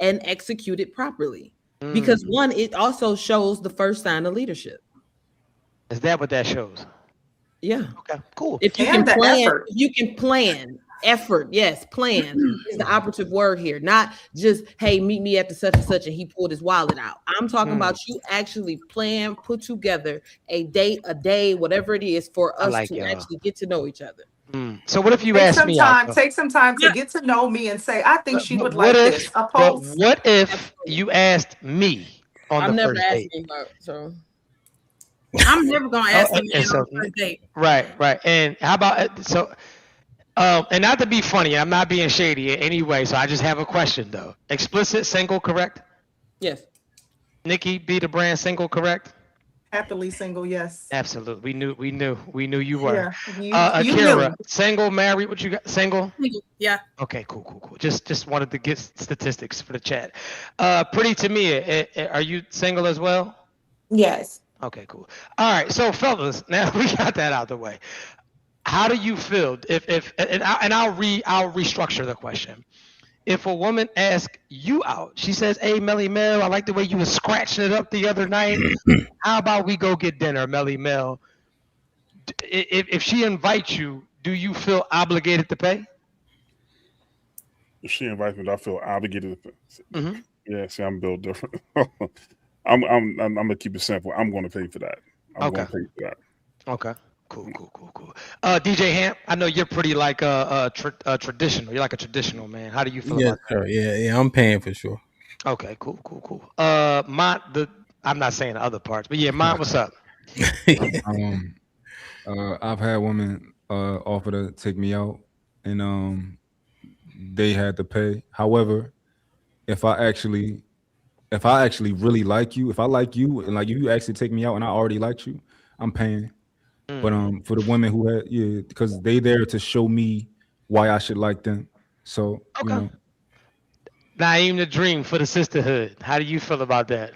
and execute it properly, because one, it also shows the first sign of leadership.
Is that what that shows?
Yeah.
Okay, cool.
If you
And
can
the
plan,
effort.
you can plan. Effort, yes, plan is the operative word here. Not just, hey, meet me at the such and such, and he pulled his wallet out. I'm talking about you actually plan, put together a date, a day, whatever it is, for us to actually get to know each other.
So what if you
Take
ask
some
me
time.
out?
Take some time to get to know me and say, I think she would
What
like
if?
this.
But what if you asked me on
I'm
the
never
first date?
asking her, so
I'm never gonna ask a man
so-
on the first date.
Right. And how about so? And not to be funny, I'm not being shady in any way. So I just have a question though. Explicit single, correct?
yes.
Nikki B the brand single, correct?
Happily single, yes.
Absolutely. We knew you were.
Yeah. You
Akira,
knew.
single, married? What you got? Single?
Yeah.
Okay, cool. Just wanted to get statistics for the chat. Pretty Tamia, are you single as well?
Yes.
Okay, cool. All right, so fellas, now we got that out the way. How do you feel if I'll restructure the question. If a woman asks you out, she says, "Hey, Melly Mel, I like the way you were scratching it up the other night. How about we go get dinner, Melly Mel?" If she invites you, do you feel obligated to pay?
If she invites me, I feel obligated to pay.
Mm-hmm.
Yeah, see, I'm built different. I'm gonna keep it simple. I'm gonna pay for that. I'm gonna pay for that.
Okay. Cool. DJ Hamp, I know you're pretty like traditional. You're like a traditional man. How do you feel about that?
Sir. Yeah, I'm paying for sure.
Okay, cool. I'm not saying the other parts, but yeah, Mont, what's up?
I've had women offer to take me out, and they had to pay. However, if I actually really like you, if I like you and like you actually take me out and I already liked you, I'm paying. But for the women who had, because they there to show me why I should like them. So you know.
Naeem the Dream for the sisterhood. How do you feel about that?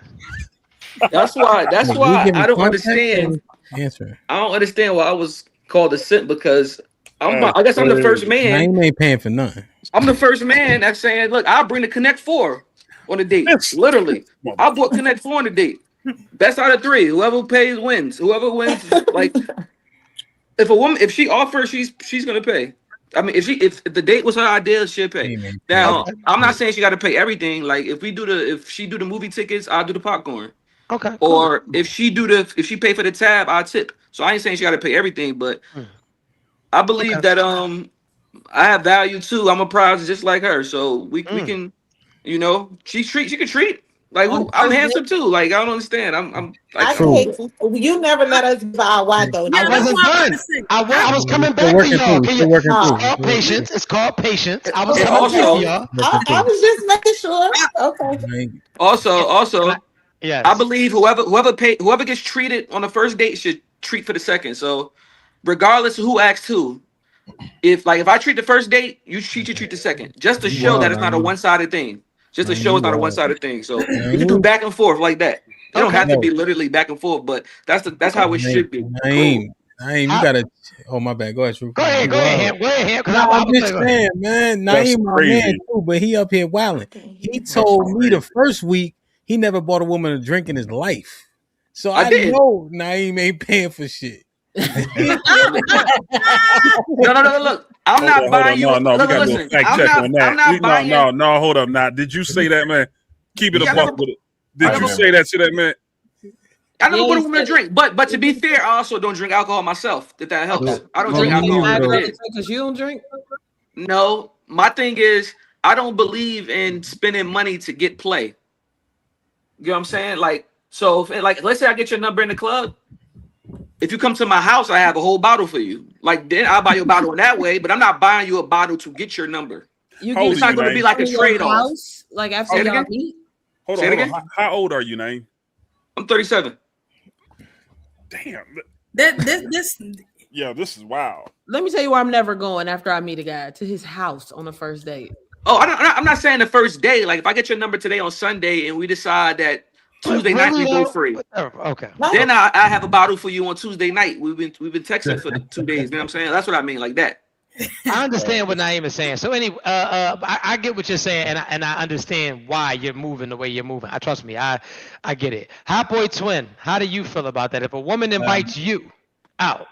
That's why I don't understand.
Answer.
I don't understand why I was called a simp, because I guess I'm the first man.
I ain't paying for nothing.
I'm the first man that's saying, look, I'll bring the Connect 4 on a date. Literally. I bought Connect 4 on a date. Best out of 3. Whoever pays wins. Whoever wins, like if she offers, she's gonna pay. I mean, if the date was her idea, she'll pay. Now, I'm not saying she got to pay everything. Like if she do the movie tickets, I'll do the popcorn.
Okay.
Or if she pay for the tab, I'll tip. So I ain't saying she got to pay everything, but I believe that I have value too. I'm a prize just like her, so we can, she can treat. Like I'm handsome too. Like I don't understand. I'm like,
you never let us buy why though.
I wasn't done. I was coming back to y'all. It's called patience. I was coming back to y'all.
I was just making sure. Okay.
Also,
yes.
I believe whoever gets treated on the first date should treat for the second. So regardless of who asks who, if I treat the first date, you treat the second, just to show that it's not a one-sided thing. Just to show it's not a one-sided thing. So you can do back and forth like that. It don't have to be literally back and forth, but that's how it should be.
Naeem, you gotta. Oh my bad. Go ahead, True.
Go ahead, Ham.
I'm just saying, man. Naeem, my man too, but he up here wilding. He told me the first week he never bought a woman a drink in his life, so I know Naeem ain't paying for shit.
No. Look, I'm not buying you.
No, we got to fact check on that. No, hold up. Now, did you say that, man? Keep it a buck with it. Did you say that to that man?
I never put a woman to drink, but to be fair, I also don't drink alcohol myself. If that helps,
Okay.
I don't
So
drink
you
alcohol.
not
Never
gonna
did.
because you don't drink?
No, my thing is I don't believe in spending money to get play. You know what I'm saying? Like, so if, like, let's say I get your number in the club. If you come to my house, I have a whole bottle for you. Like, then I'll buy you a bottle in that way, but I'm not buying you a bottle to get your number. It's not going to be like a trade-off.
Like after
Say it
y'all
again?
meet?
Hold
Say
on,
it
hold
again?
on. How old are you, Name?
I'm 37.
Damn.
This
Yeah, this is wild.
Let me tell you where I'm never going after I meet a guy, to his house on the first date.
Oh, I'm not saying the first day. Like, if I get your number today on Sunday and we decide that Tuesday night we go free,
Okay.
then I have a bottle for you on Tuesday night. We've been texting for the 2 days. You know what I'm saying? That's what I mean, like that.
I understand what Naeem is saying. So anyway, I get what you're saying, and I understand why you're moving the way you're moving. Trust me, I get it. Hot Boy Twin, how do you feel about that? If a woman invites you out,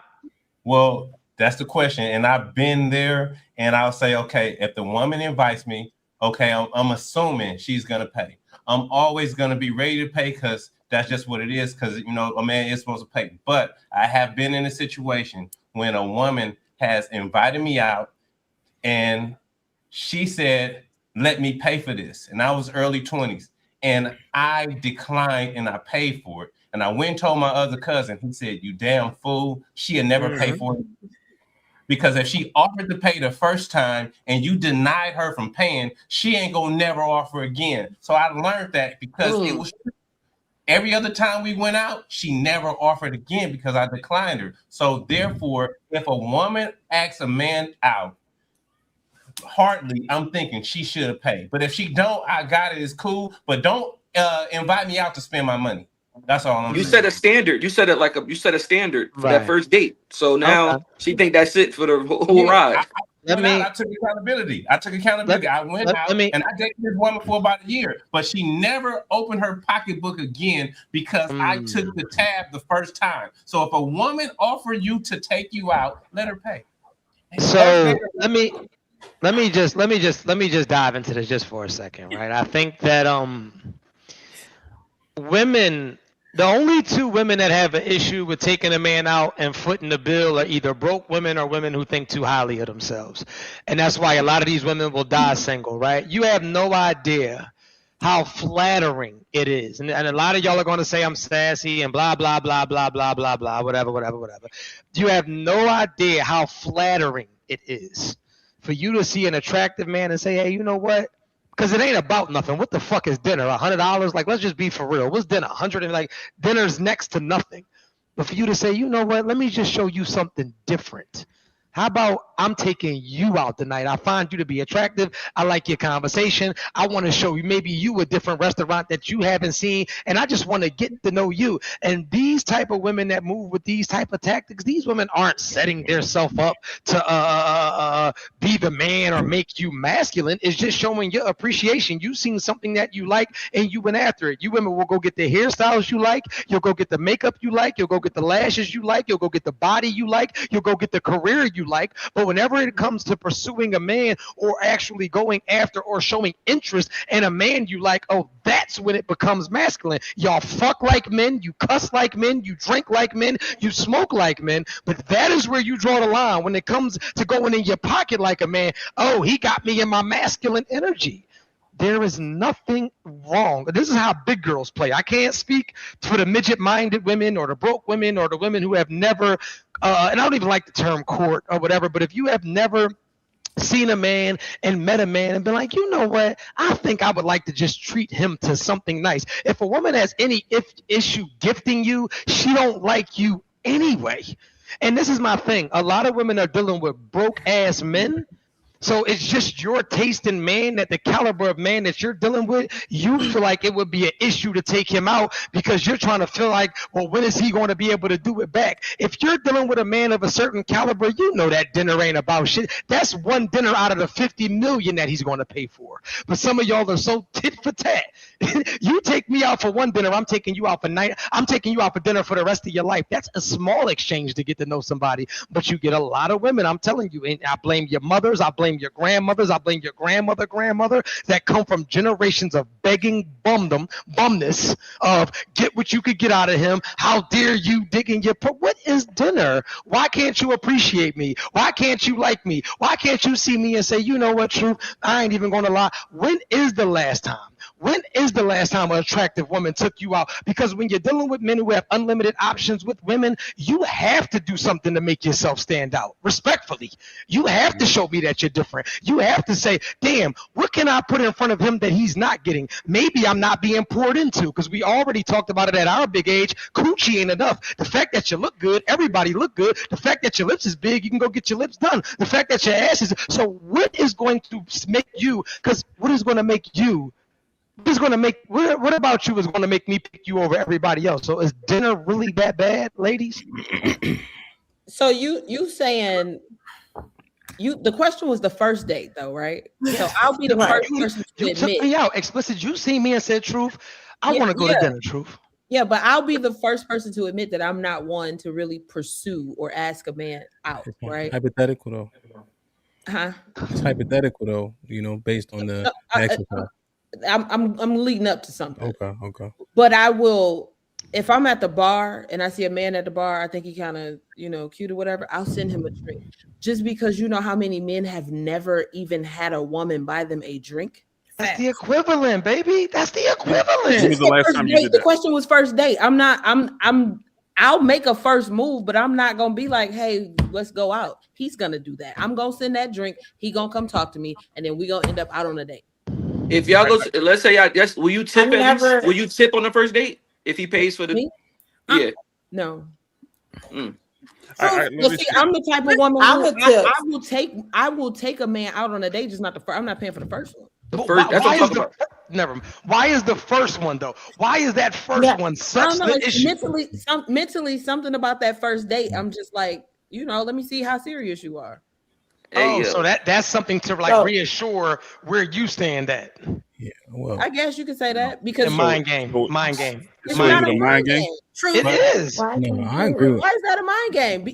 Well, that's the question, and I've been there, and I'll say, okay, if the woman invites me, okay, I'm assuming she's gonna pay. I'm always gonna be ready to pay because that's just what it is. Because a man is supposed to pay. But I have been in a situation when a woman has invited me out, and she said, "Let me pay for this," and I was early 20s, and I declined and I paid for it. And I went and told my other cousin. He said, "You damn fool! She'll never pay for it." Because if she offered to pay the first time and you denied her from paying, she ain't gonna never offer again. So I learned that because it was every other time we went out, she never offered again because I declined her. So therefore, if a woman asks a man out, hardly I'm thinking she should pay. But if she don't, I got it. It's cool. But don't invite me out to spend my money. That's all I'm
You
saying.
set a standard. You set a standard for that
Right.
first date. So now she think that's it for the whole ride.
I took accountability. I went out and I dated this woman for about a year, but she never opened her pocketbook again because I took the tab the first time. So if a woman offered you to take you out, let her pay.
so let me just dive into this just for a second, right? I think that women, the only two women that have an issue with taking a man out and footing the bill are either broke women or women who think too highly of themselves. And that's why a lot of these women will die single, right? You have no idea how flattering it is. And a lot of y'all are going to say I'm sassy and blah, blah, blah, blah, blah, blah, blah, whatever. You have no idea how flattering it is for you to see an attractive man and say, hey, you know what? Because it ain't about nothing. What the fuck is dinner? $100? Like, let's just be for real. What's dinner? 100 and like dinner's next to nothing. But for you to say, you know what? Let me just show you something different. How about I'm taking you out tonight? I find you to be attractive. I like your conversation. I want to show you maybe you a different restaurant that you haven't seen. And I just want to get to know you. And these type of women that move with these type of tactics, these women aren't setting themselves up to be the man or make you masculine. It's just showing your appreciation. You've seen something that you like and you went after it. You women will go get the hairstyles you like. You'll go get the makeup you like. You'll go get the lashes you like. You'll go get the body you like. You'll go get the career you like. But whenever it comes to pursuing a man or actually going after or showing interest in a man you like, oh, that's when it becomes masculine. Y'all fuck like men, you cuss like men, you drink like men, you smoke like men. But that is where you draw the line when it comes to going in your pocket like a man. Oh, he got me in my masculine energy. There is nothing wrong. This is how big girls play. I can't speak for the midget-minded women or the broke women or the women who have never, and I don't even like the term court or whatever, but if you have never seen a man and met a man and been like, you know what, I think I would like to just treat him to something nice. If a woman has any issue gifting you, she don't like you anyway. And this is my thing. A lot of women are dealing with broke-ass men. So it's just your taste in man, that the caliber of man that you're dealing with, you feel like it would be an issue to take him out because you're trying to feel like, well, when is he going to be able to do it back? If you're dealing with a man of a certain caliber, you know that dinner ain't about shit. That's one dinner out of the 50 million that he's going to pay for. But some of y'all are so tit for tat. You take me me out for one dinner, I'm taking you out for dinner for the rest of your life. That's a small exchange to get to know somebody. But you get a lot of women, I'm telling you, and I blame your mothers, I blame your grandmothers, I blame your grandmother that come from generations of begging bumness of get what you could get out of him. How dare you digging your what is dinner? Why can't you appreciate me? Why can't you like me? Why can't you see me and say, you know what, Truth, I ain't even gonna lie. When is the last time an attractive woman took you out? Because when you're dealing with men who have unlimited options with women, you have to do something to make yourself stand out. Respectfully, you have to show me that you're different. You have to say, damn, what can I put in front of him that he's not getting? Maybe I'm not being poured into, because we already talked about it at our big age. Coochie ain't enough. The fact that you look good, everybody look good. The fact that your lips is big, you can go get your lips done. The fact that your ass is, so what is going to make you, because what is going to make you, what about you is going to make me pick you over everybody else? So is dinner really that bad, ladies?
So you saying the question was the first date though, right? So I'll be the first person to admit.
Took me out explicit. You seen me and said, Truth, I want to go to dinner, Truth.
Yeah, but I'll be the first person to admit that I'm not one to really pursue or ask a man out, right?
Hypothetical though.
Huh?
It's hypothetical though, based on the exercise.
I'm leading up to something.
Okay.
But I will, if I'm at the bar and I see a man at the bar, I think he kind of, cute or whatever, I'll send him a drink. Just because you know how many men have never even had a woman buy them a drink.
That's the equivalent, baby. That's the equivalent.
When was the last time you did that?
The question was first date. I'll make a first move, but I'm not gonna be like, hey, let's go out. He's gonna do that. I'm gonna send that drink. He gonna come talk to me, and then we gonna end up out on a date.
If y'all go, let's say will you tip will you tip on the first date if he pays for the?
Me?
Yeah.
No.
Mm.
I'm the type of woman I will take a man out on a date, just not the first. I'm not paying for the first one.
Why is the first one though? Why is that first one such the issue?
Mentally, something about that first date. I'm just like, let me see how serious you are.
So that's something to reassure where you stand at.
Yeah, well,
I guess you could say that because
mind game.
It's not a mind game. True,
it is.
No, I agree.
Why is that a mind game?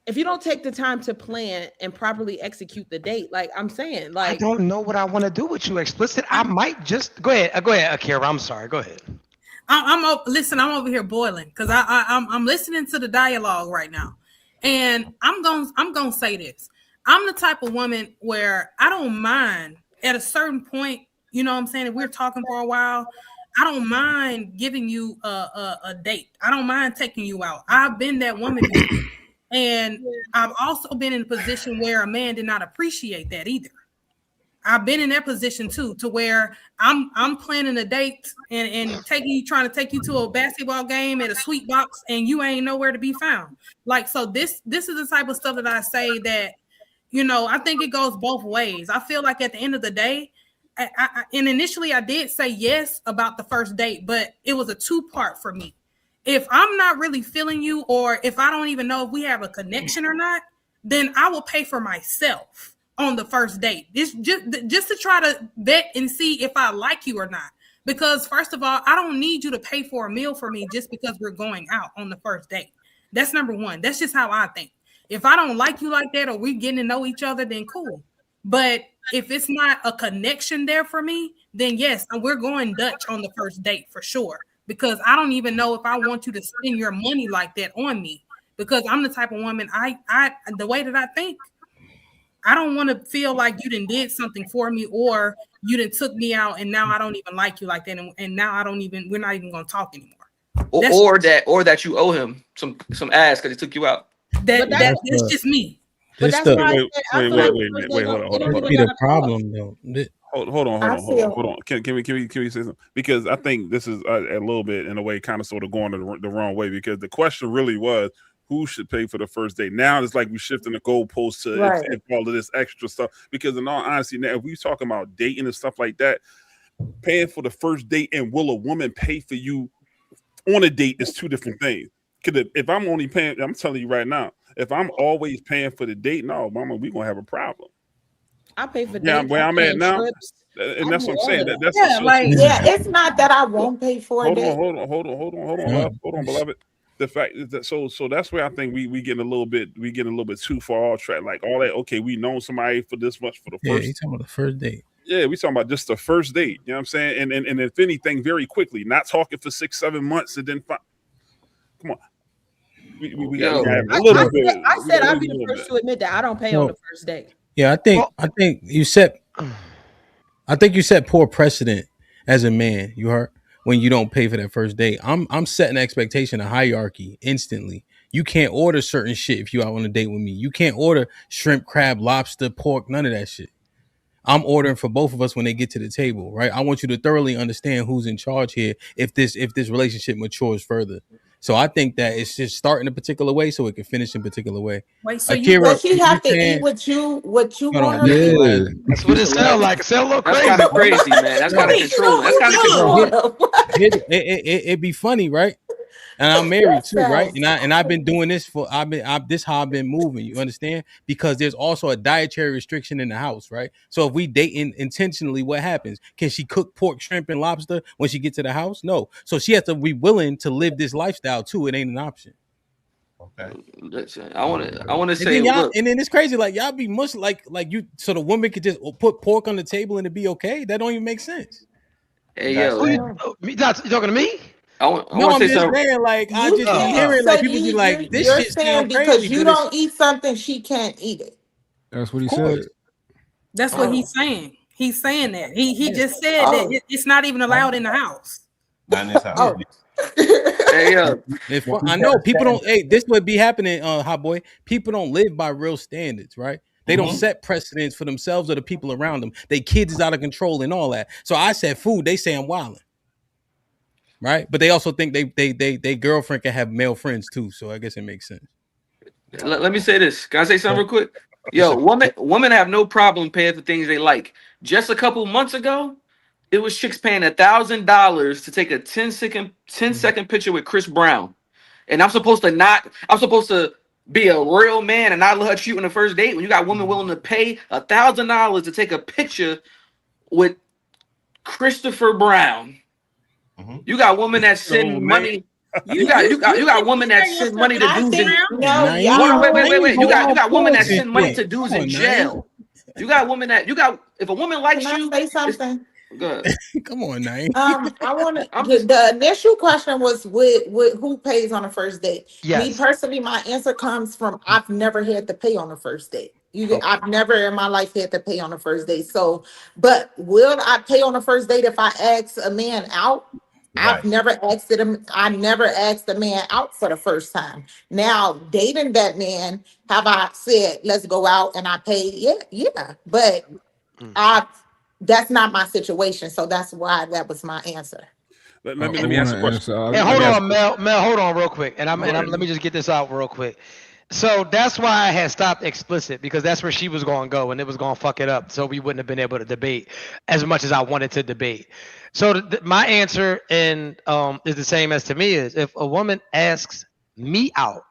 If you don't take the time to plan and properly execute the date, like I'm saying, like
I don't know what I want to do with you, explicit. I might just go ahead, Akira. I'm sorry. Go ahead.
I'm over here boiling because I'm listening to the dialogue right now, and I'm gonna say this. I'm the type of woman where I don't mind at a certain point. You know what I'm saying? If we're talking for a while, I don't mind giving you a date. I don't mind taking you out. I've been that woman. And I've also been in a position where a man did not appreciate that either. I've been in that position too, to where I'm planning a date and trying to take you to a basketball game at a sweet box and you ain't nowhere to be found. Like, so this is the type of stuff that I say that, I think it goes both ways. I feel like at the end of the day, and initially I did say yes about the first date, but it was a 2-part for me. If I'm not really feeling you, or if I don't even know if we have a connection or not, then I will pay for myself on the first date. Just to try to vet and see if I like you or not. Because first of all, I don't need you to pay for a meal for me just because we're going out on the first date. That's number one. That's just how I think. If I don't like you like that, or we're getting to know each other, then cool. But if it's not a connection there for me, then yes, we're going Dutch on the first date for sure. Because I don't even know if I want you to spend your money like that on me. Because I'm the type of woman, the way that I think, I don't want to feel like you did something for me, or you took me out and now I don't even like you like that, and now we're not even going to talk anymore.
Or that you owe him some ass because he took you out.
That's just me.
But that's why
wait, hold on. That'd be the problem though.
Hold on. Can we say something? Because I think this is a little bit, in a way, kind of sort of going the wrong way. Because the question really was, who should pay for the first date? Now it's like we're shifting the goalposts to if all of this extra stuff. Because in all honesty, now if we talking about dating and stuff like that, paying for the first date and will a woman pay for you on a date is two different things. Because if I'm only paying, I'm telling you right now, if I'm always paying for the date, no, mama, we're gonna have a problem.
I pay for
where I'm at now. And that's what I'm saying. That's
it's not that I won't pay for it.
Hold on, beloved. The fact is that so that's where I think we getting a little bit too far off track. Like all that, okay, we known somebody for this much for the first.
Yeah, you talking about the first date.
Yeah, we talking about just the first date. You know what I'm saying? And if anything, very quickly, not talking for 6-7 months and then come on. We got to have a little bit.
I said I'll be the first to admit that I don't pay on the first date.
Yeah, I think you set poor precedent as a man. You heard when you don't pay for that first date. I'm setting an expectation, a hierarchy instantly. You can't order certain shit if you out on a date with me. You can't order shrimp, crab, lobster, pork, none of that shit. I'm ordering for both of us when they get to the table, right? I want you to thoroughly understand who's in charge here if this relationship matures further. So I think that it's just starting a particular way so it can finish in a particular way.
Wait, so she have to eat what you want her to eat?
That's what it sounds like. It sounds a little crazy.
That's kind of crazy, man. That's kind of controlling. That's kind of controlling.
It'd be funny, right? And I'm married too, right? And I've been doing this this how I've been moving. You understand? Because there's also a dietary restriction in the house, right? So if we dating intentionally, what happens? Can she cook pork, shrimp, and lobster when she gets to the house? No. So she has to be willing to live this lifestyle too. It ain't an option.
Okay.
Listen, I want to say,
and then it's crazy. Like y'all be much like you. So the woman could just put pork on the table and it be okay. That don't even make sense.
Hey yo,
you talking to me?
I'm just saying, like, I just be hearing like people be like, this shit sound crazy.
Because you don't eat something, she can't eat it.
That's what he said.
That's what he's saying. He's saying that. He just said that it's not even allowed in the house.
Not in this house.
Hey,
I know people don't. Hey, this would be happening, hot boy. People don't live by real standards, right? They don't set precedents for themselves or the people around them. They kids is out of control and all that. So I said food. They say I'm wilding. Right, but they also think they girlfriend can have male friends too, so I guess it makes sense.
Let me say this. Can I say something real quick? Yo, women have no problem paying for things they like. Just a couple months ago, it was chicks paying $1,000 to take a 10-second picture with Chris Brown, and I'm supposed to be a real man and not let her cheat on the first date. When you got women willing to pay $1,000 to take a picture with Christopher Brown. You got women that send money. You got women that send money to dudes in. Wait. You got women that send money to dudes in jail. You got women that if a woman likes you,
say something.
Good.
Come on, Naeem.
I want to. The initial question was with who pays on the first date.
Yes.
Me personally, my answer comes from I've never had to pay on the first date. I've never in my life had to pay on the first date. So, but will I pay on the first date if I ask a man out? Right. I've never asked him. I never asked a man out for the first time. Now dating that man, have I said let's go out and I pay? Yeah. But that's not my situation, so that's why that was my answer.
Let me ask a question.
Hey, hold on, Mel. Hold on, real quick, and let me just get this out real quick. So that's why I had stopped explicit, because that's where she was going to go, and it was going to fuck it up. So we wouldn't have been able to debate as much as I wanted to debate. So my answer is the same as to me is if a woman asks me out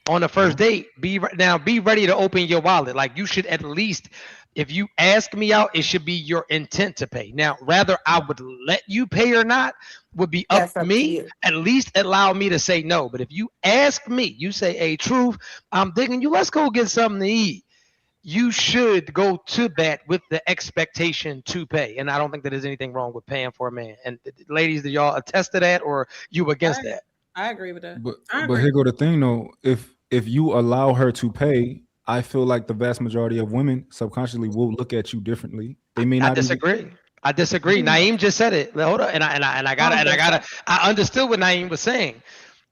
on the first date, be ready to open your wallet. Like you should at least, if you ask me out, it should be your intent to pay. Now, whether I would let you pay or not would be up to me. At least allow me to say no. But if you ask me, you say, hey, truth, I'm digging you. Let's go get something to eat. You should go to that with the expectation to pay. And I don't think that there's anything wrong with paying for a man. And ladies, do y'all attest to that, or you against that?
I agree with that.
But here go the thing though. If you allow her to pay, I feel like the vast majority of women subconsciously will look at you differently. They may not.
I disagree. Naeem just said it. Hold on, I understood what Naeem was saying.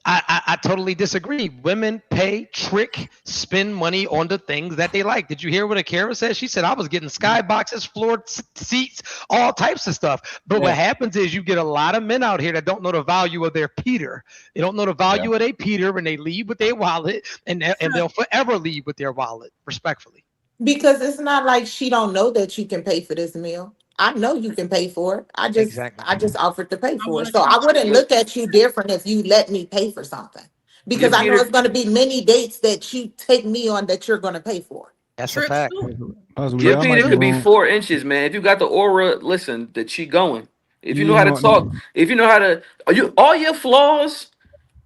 I totally disagree. Women pay, trick, spend money on the things that they like. Did you hear what Akira said? She said I was getting skyboxes, floor seats, all types of stuff. But what happens is you get a lot of men out here that don't know the value of their Peter. They don't know the value of their Peter, and they leave with their wallet, and they'll forever leave with their wallet, respectfully.
Because it's not like she don't know that you can pay for this meal. I know you can pay for it. I just offered to pay for it. So I wouldn't look at you different if you let me pay for something. Because I know it's going to be many dates that you take me on that you're going to pay for.
That's a fact.
Your penis could be 4 inches, man. If you got the aura, listen, that she going. If you know how to talk, if you know how to, all your flaws,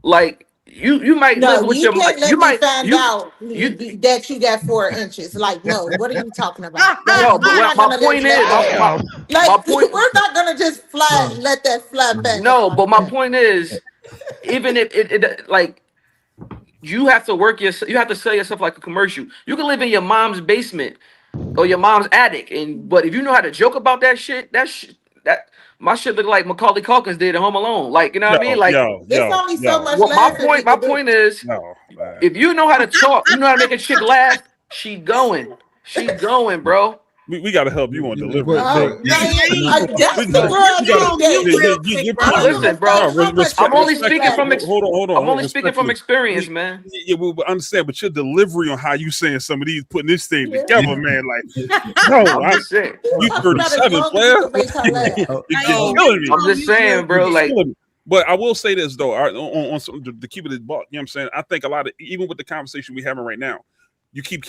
like you might live
No,
with
you
your,
can't let
you
me
might
find
you
out that you got 4 inches. Like, no, what are you talking about?
no, but
We're not
my
gonna
point
let
is,
that
my
like
point.
we're not gonna just fly let that fly back.
No, but my point is, even if it like. You have to work yourself. You have to sell yourself like a commercial. You can live in your mom's basement or your mom's attic, but if you know how to joke about that shit, that my shit look like Macaulay Culkin did at Home Alone. Like, you know what I mean? Like,
it's only so much.
Well, my
laughing we
point. My
can do.
point is, if you know how to talk, you know how to make a chick laugh. She going, bro.
We got to help you on delivery.
Listen, bro. I'm only speaking from
hold on.
I'm only speaking from experience, man.
Yeah, we understand, but your delivery on how you saying some of these putting this thing together, man. Like, no, you 37, player. You're killing me.
I'm just saying, bro. Like.
But I will say this though, on some, to keep it as bulk, you know what I'm saying? I think a lot of, even with the conversation we're having right now, you keep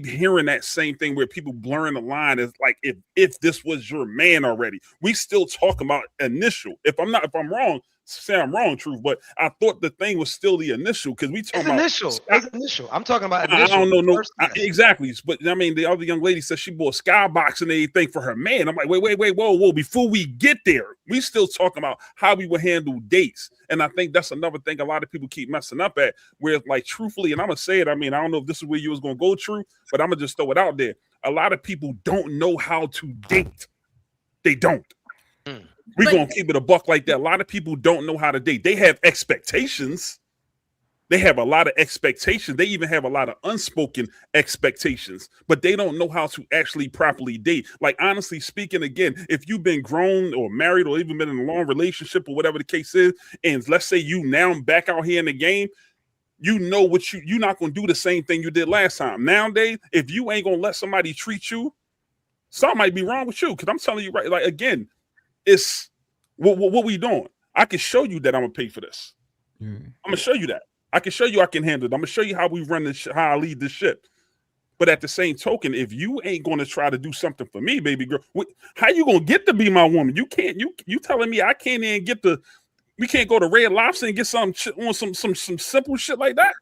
hearing that same thing where people blurring the line is like if this was your man already. We still talking about initial. If I'm wrong, say I'm wrong, Truth, but I thought the thing was still the initial because we talking about
initial. I'm talking about
I
initial.
don't know, exactly. But I mean, the other young lady said she bought skybox and everything for her man. I'm like, wait, whoa. Before we get there, we still talking about how we would handle dates. And I think that's another thing a lot of people keep messing up at, where like truthfully, and I'm gonna say it. I mean, I don't know if this is where you was gonna go, True, but I'm gonna just throw it out there. A lot of people don't know how to date. They don't. We're gonna keep it a buck like that. A lot of people don't know how to date. They have expectations. They have a lot of expectations. They even have a lot of unspoken expectations, but they don't know how to actually properly date. Like, honestly speaking, again, if you've been grown or married or even been in a long relationship or whatever the case is, and let's say you now back out here in the game, you know what you're not gonna do the same thing you did last time. Nowadays, if you ain't gonna let somebody treat you, something might be wrong with you. Because I'm telling you, right, like again, it's what we doing. I can show you that I'm gonna pay for this. I'm gonna show you that. I can show you I can handle it. I'm gonna show you how we run this, how I lead this ship. But at the same token, if you ain't gonna try to do something for me, baby girl, how you gonna get to be my woman? You can't. You telling me I can't even get we can't go to Red Lobster and get some simple shit like that.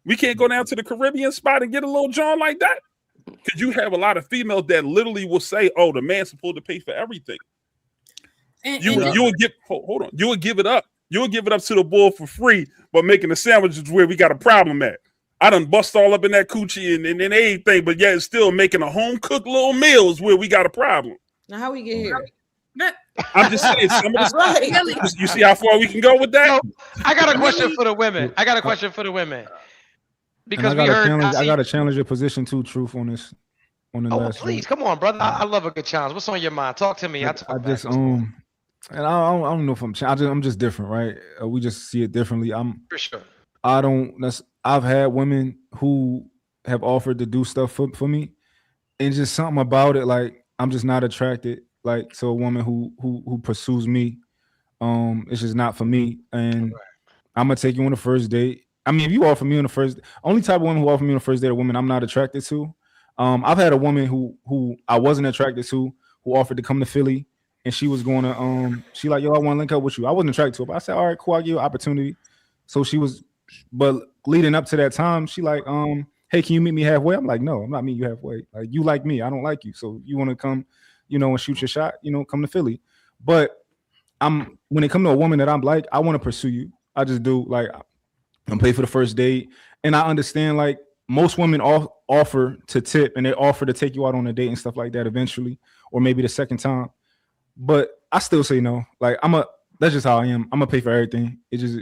We can't go down to the Caribbean spot and get a little John like that. Because you have a lot of females that literally will say, "Oh, the man's supposed to pay for everything." You would give. Hold on. You would give it up. You'll give it up to the bull for free, but making the sandwiches where we got a problem at. I done bust all up in that coochie and everything, but yet still making a home cooked little meals where we got a problem.
Now how we get here?
I'm just saying, some of this, you see how far we can go with that?
I got a question for the women. Because
I got to challenge your position too, Truth, on this. On the last
please, come on, brother. I love a good challenge. What's on your mind? Talk to me.
And I don't know if I'm just different, right? We just see it differently.
For sure.
I've had women who have offered to do stuff for me, and just something about it, like I'm just not attracted, like to a woman who pursues me. It's just not for me, and I'm gonna take you on the first date. I mean, if you offer me on the first, only type of woman who offer me on the first date, a woman I'm not attracted to. I've had a woman who I wasn't attracted to, who offered to come to Philly. And she was going to, she like, yo, I want to link up with you. I wasn't attracted to her, but I said, all right, cool, I'll give you an opportunity. So she was, but leading up to that time, she like, hey, can you meet me halfway? I'm like, no, I'm not meeting you halfway. Like, you like me, I don't like you. So you want to come, and shoot your shot, come to Philly. But when it comes to a woman that I'm like, I want to pursue you. I just do, like, I'm pay for the first date. And I understand, like, most women offer to tip and they offer to take you out on a date and stuff like that eventually, or maybe the second time. But I still say no. Like that's just how I am. I'm gonna pay for everything. It just,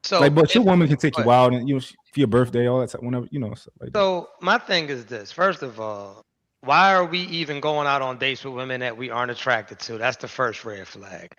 So like, but your woman can take you out and for your birthday, all that stuff, whenever, stuff like that.
So my thing is this. First of all, why are we even going out on dates with women that we aren't attracted to? That's the first red flag.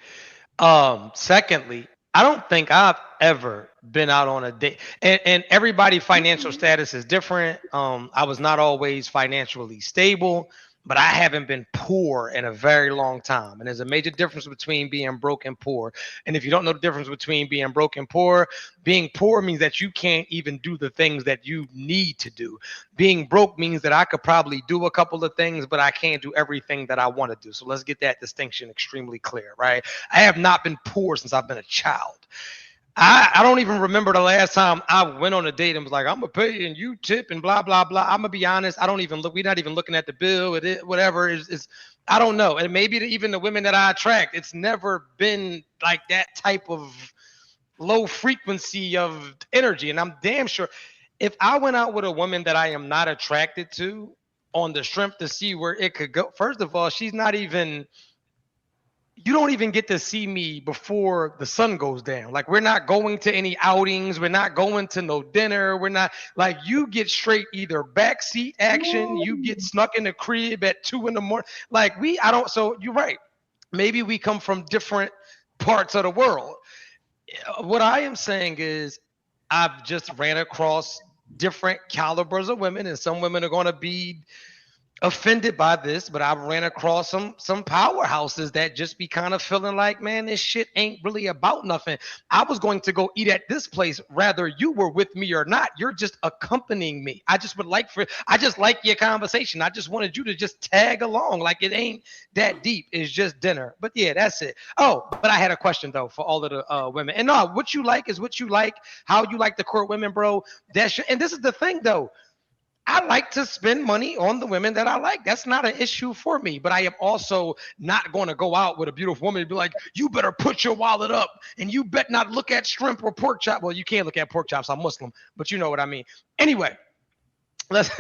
Secondly, I don't think I've ever been out on a date, and everybody's financial status is different. I was not always financially stable. but I haven't been poor in a very long time. And there's a major difference between being broke and poor. And if you don't know the difference between being broke and poor, being poor means that you can't even do the things that you need to do. Being broke means that I could probably do a couple of things, but I can't do everything that I want to do. So let's get that distinction extremely clear, right? I have not been poor since I've been a child. I don't even remember the last time I went on a date and was like, I'm gonna pay and you tip and blah blah blah. I'm gonna be honest, I don't even look. We're not even looking at the bill. Whatever is. I don't know. And maybe even the women that I attract, it's never been like that type of low frequency of energy. And I'm damn sure if I went out with a woman that I am not attracted to on the strength to see where it could go. First of all, she's not even. You don't even get to see me before the sun goes down. Like, we're not going to any outings. We're not going to no dinner. We're not like, you get straight either backseat action. You get snuck in the crib at 2 a.m. Like so you're right. Maybe we come from different parts of the world. What I am saying is I've just ran across different calibers of women, and some women are going to be offended by this, but I ran across some powerhouses that just be kind of feeling like, man, this shit ain't really about nothing. I was going to go eat at this place, whether you were with me or not. You're just accompanying me. I just like your conversation. I just wanted you to just tag along. Like, it ain't that deep. It's just dinner. But yeah, that's it. Oh, but I had a question though for all of the women. And no, what you like is what you like. How you like to court women, bro. And this is the thing though. I like to spend money on the women that I like. That's not an issue for me. But I am also not going to go out with a beautiful woman and be like, you better put your wallet up and you bet not look at shrimp or pork chop. Well, you can't look at pork chops. I'm Muslim, but you know what I mean. Anyway, let's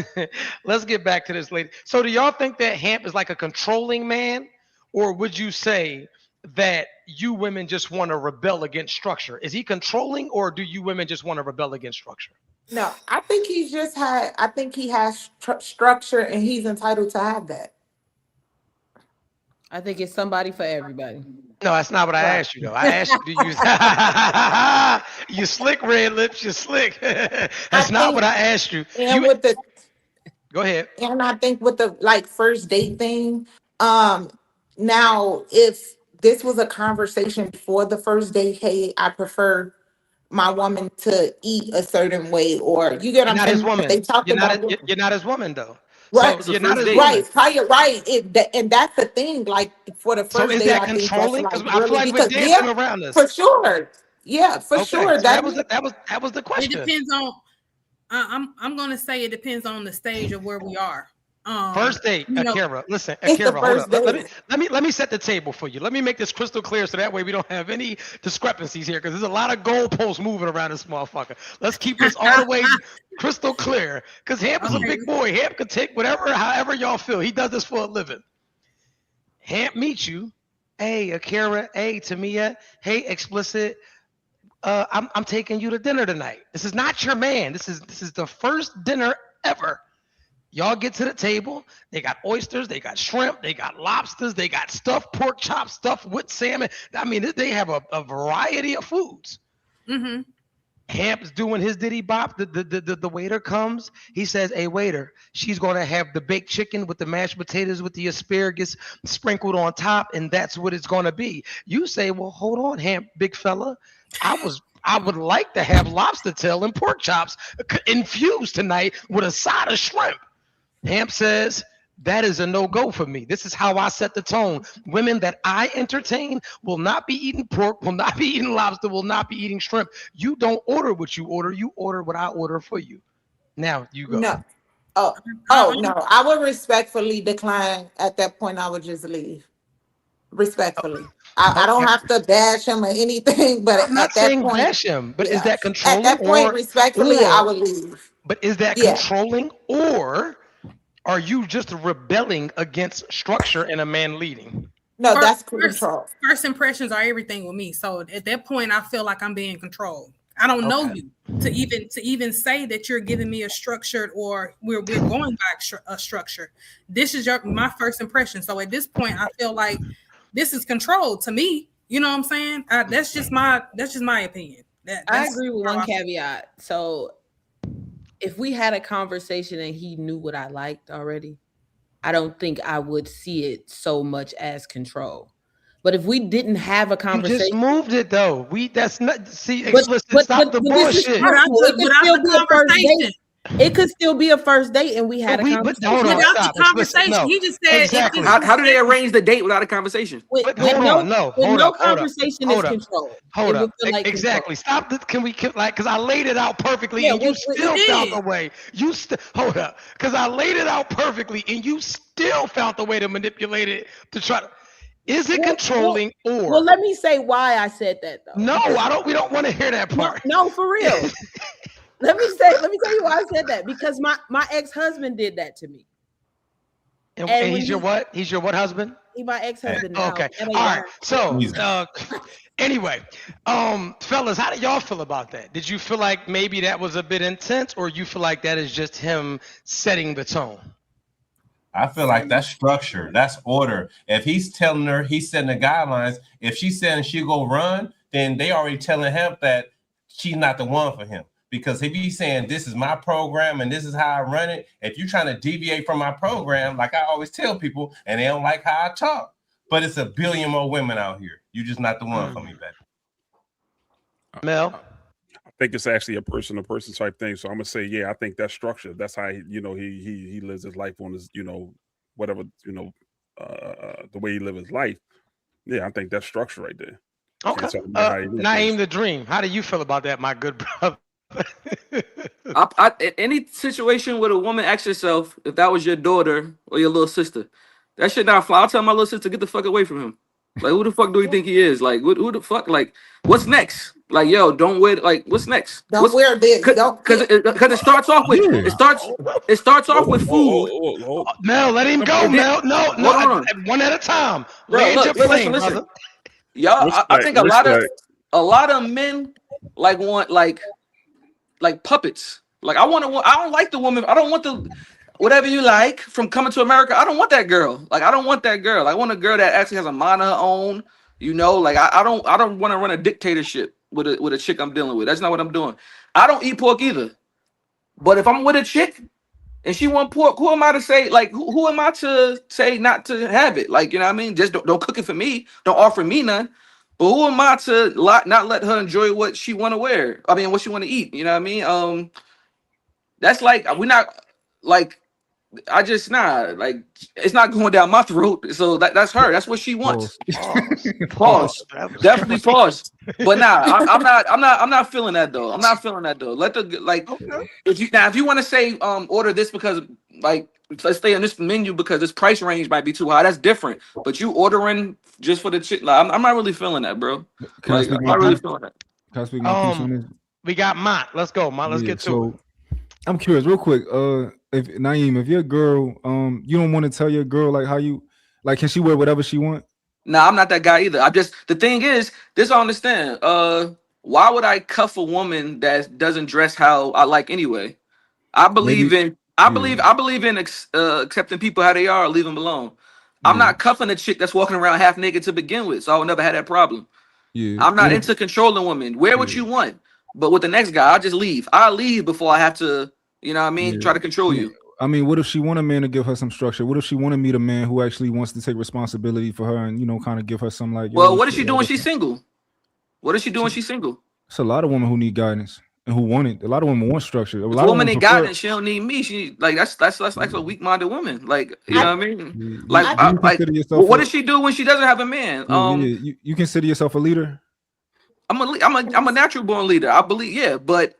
get back to this lady. So do y'all think that Hamp is like a controlling man? Or would you say that you women just want to rebel against structure? Is he controlling, or do you women just want to rebel against structure?
No, I think he has structure and he's entitled to have that.
I think it's somebody for everybody.
No, that's not what I asked you though. I asked you to use you slick, red lips, you slick. That's not what I asked you.
And
Go ahead.
And I think with the first date thing, now if this was a conversation before the first date, hey, I prefer my woman to eat a certain way, or you get what I'm saying?
His woman.
They talked
you're
about
you're not his woman though.
Right,
so you're not his
right, right. And that's the thing. Like for the first
so is
date,
that
I think
controlling?
that's
Because I feel like we're dancing around this.
for sure. Yeah, for sure.
So that was the question.
It depends on. I'm gonna say it depends on the stage of where we are.
First date, Akira. Listen, Akira, hold up. Let me set the table for you. Let me make this crystal clear so that way we don't have any discrepancies here, because there's a lot of goalposts moving around this motherfucker. Let's keep this all the way crystal clear, because Hamp is a big boy. Hamp can take however y'all feel. He does this for a living. Hamp meets you. Hey, Akira. Hey, Tamia. Hey, Explicit. I'm taking you to dinner tonight. This is not your man. This is the first dinner ever. Y'all get to the table. They got oysters, they got shrimp, they got lobsters, they got stuffed pork chops, stuffed with salmon. I mean, they have a variety of foods.
Mm-hmm.
Hamp's doing his diddy bop. The waiter comes. He says, hey, waiter, she's going to have the baked chicken with the mashed potatoes with the asparagus sprinkled on top, and that's what it's going to be. You say, well, hold on, Hamp, big fella. I would like to have lobster tail and pork chops infused tonight with a side of shrimp. Hamp says, that is a no-go for me. This is how I set the tone. Women that I entertain will not be eating pork, will not be eating lobster, will not be eating shrimp. You don't order what you order what I order for you. Now you go.
No. Oh no. I would respectfully decline. At that point, I would just leave. Respectfully. I don't have to bash him or anything, but
I'm not saying bash him, but is that controlling?
At that point, respectfully, I would leave.
But is that controlling, or are you just rebelling against structure and a man leading?
No, that's control.
First impressions are everything with me. So at that point, I feel like I'm being controlled. I don't know you to even say that you're giving me a structured, or we're going by a structure. This is my first impression. So at this point, I feel like this is control to me. You know what I'm saying? That's just my opinion.
I agree with one caveat. So if we had a conversation and he knew what I liked already, I don't think I would see it so much as control. But if we didn't have a conversation,
you just moved it though. That's not explicit. Stop the bullshit.
It could still be a first date, and we had a conversation.
Without the conversation, he just said
exactly.
How do they arrange the date without a conversation?
Hold on,
no conversation is control.
Hold up. Exactly. Stop this. Can we because I laid it out perfectly and you still found the way. Hold up. Because I laid it out perfectly and you still found the way to manipulate it to try to. Is it controlling or?
Well, let me say why I said that though.
No, I don't. We don't want to hear that part.
No, for real. Let me tell you why I said that. Because my ex-husband did that to me.
And he's your what? He's your what husband?
He's my ex-husband now.
Okay. All right. So anyway, fellas, how did y'all feel about that? Did you feel like maybe that was a bit intense, or you feel like that is just him setting the tone?
I feel like that's structure, that's order. If he's telling her, he's setting the guidelines. If she's saying she'll go run, then they already telling him that she's not the one for him. Because if he's saying this is my program and this is how I run it, if you're trying to deviate from my program, like I always tell people, and they don't like how I talk, but it's a billion more women out here. You're just not the one for me, baby.
Mel?
I think it's actually a person-to-person type thing. So I'm gonna say, yeah, I think that's structure. That's how he lives his life on his, whatever, the way he live his life. Yeah, I think that's structure right there.
Okay. Naeem the Dream. How do you feel about that, my good brother?
Any situation with a woman, ask yourself if that was your daughter or your little sister. That shit not fly. I'll tell my little sister, get the fuck away from him. Like, who the fuck do you think he is? Like, who the fuck? Like, what's next? Like, yo, don't wear. Like, what's next?
Wear this.
Because it starts off with it starts off with food.
Mel, let him go. Mel, no, one at a time.
Listen. Y'all, I think a lot of men want puppets. Like, I don't like the woman. I don't want the whatever you like from Coming to America. I don't want that girl. Like, I don't want that girl. I want a girl that actually has a mind of her own. Like, I don't want to run a dictatorship with a chick I'm dealing with. That's not what I'm doing. I don't eat pork either. But if I'm with a chick and she want pork, who am I to say? Like, who am I to say not to have it? Like, you know what I mean? Just don't cook it for me. Don't offer me none. But who am I to not let her enjoy what she want to wear? I mean, what she want to eat. You know what I mean? That's like, we're not like. I just like it's not going down my throat. So that's her. That's what she wants. Pause. Definitely pause. But I'm not feeling that though. Let the if you want to say order this because like let's stay on this menu because this price range might be too high. That's different. But you ordering just for the chick, like, I'm not really feeling that, bro. I'm not really feeling that.
Can I speak my piece on this?
We got Mott. Let's go, Mott. Let's get to it.
I'm curious, real quick. If Naeem, if your girl, you don't want to tell your girl like how you like, can she wear whatever she want?
Nah, I'm not that guy either. The thing is, this I understand. Why would I cuff a woman that doesn't dress how I like anyway? I believe in accepting people how they are, or leave them alone. I'm not cuffing a chick that's walking around half naked to begin with, so I will never have that problem.
Yeah,
I'm not into controlling women. Wear what you want, but with the next guy, I'll just leave. I'll leave before I have to. You know what I mean? Try to control you.
I mean, what if she want a man to give her some structure? What if she want to meet a man who actually wants to take responsibility for her and, kind of give her some like...
Well, what is she doing when she's single? What is she doing when she's single?
It's a lot of women who need guidance and who want it. A lot of women want structure. A
lot of women need guidance. She don't need me. She like that's like a weak-minded woman. Like, you know what I mean? What does she do when she doesn't have a man?
You consider yourself a leader?
I'm a natural born leader. I believe, but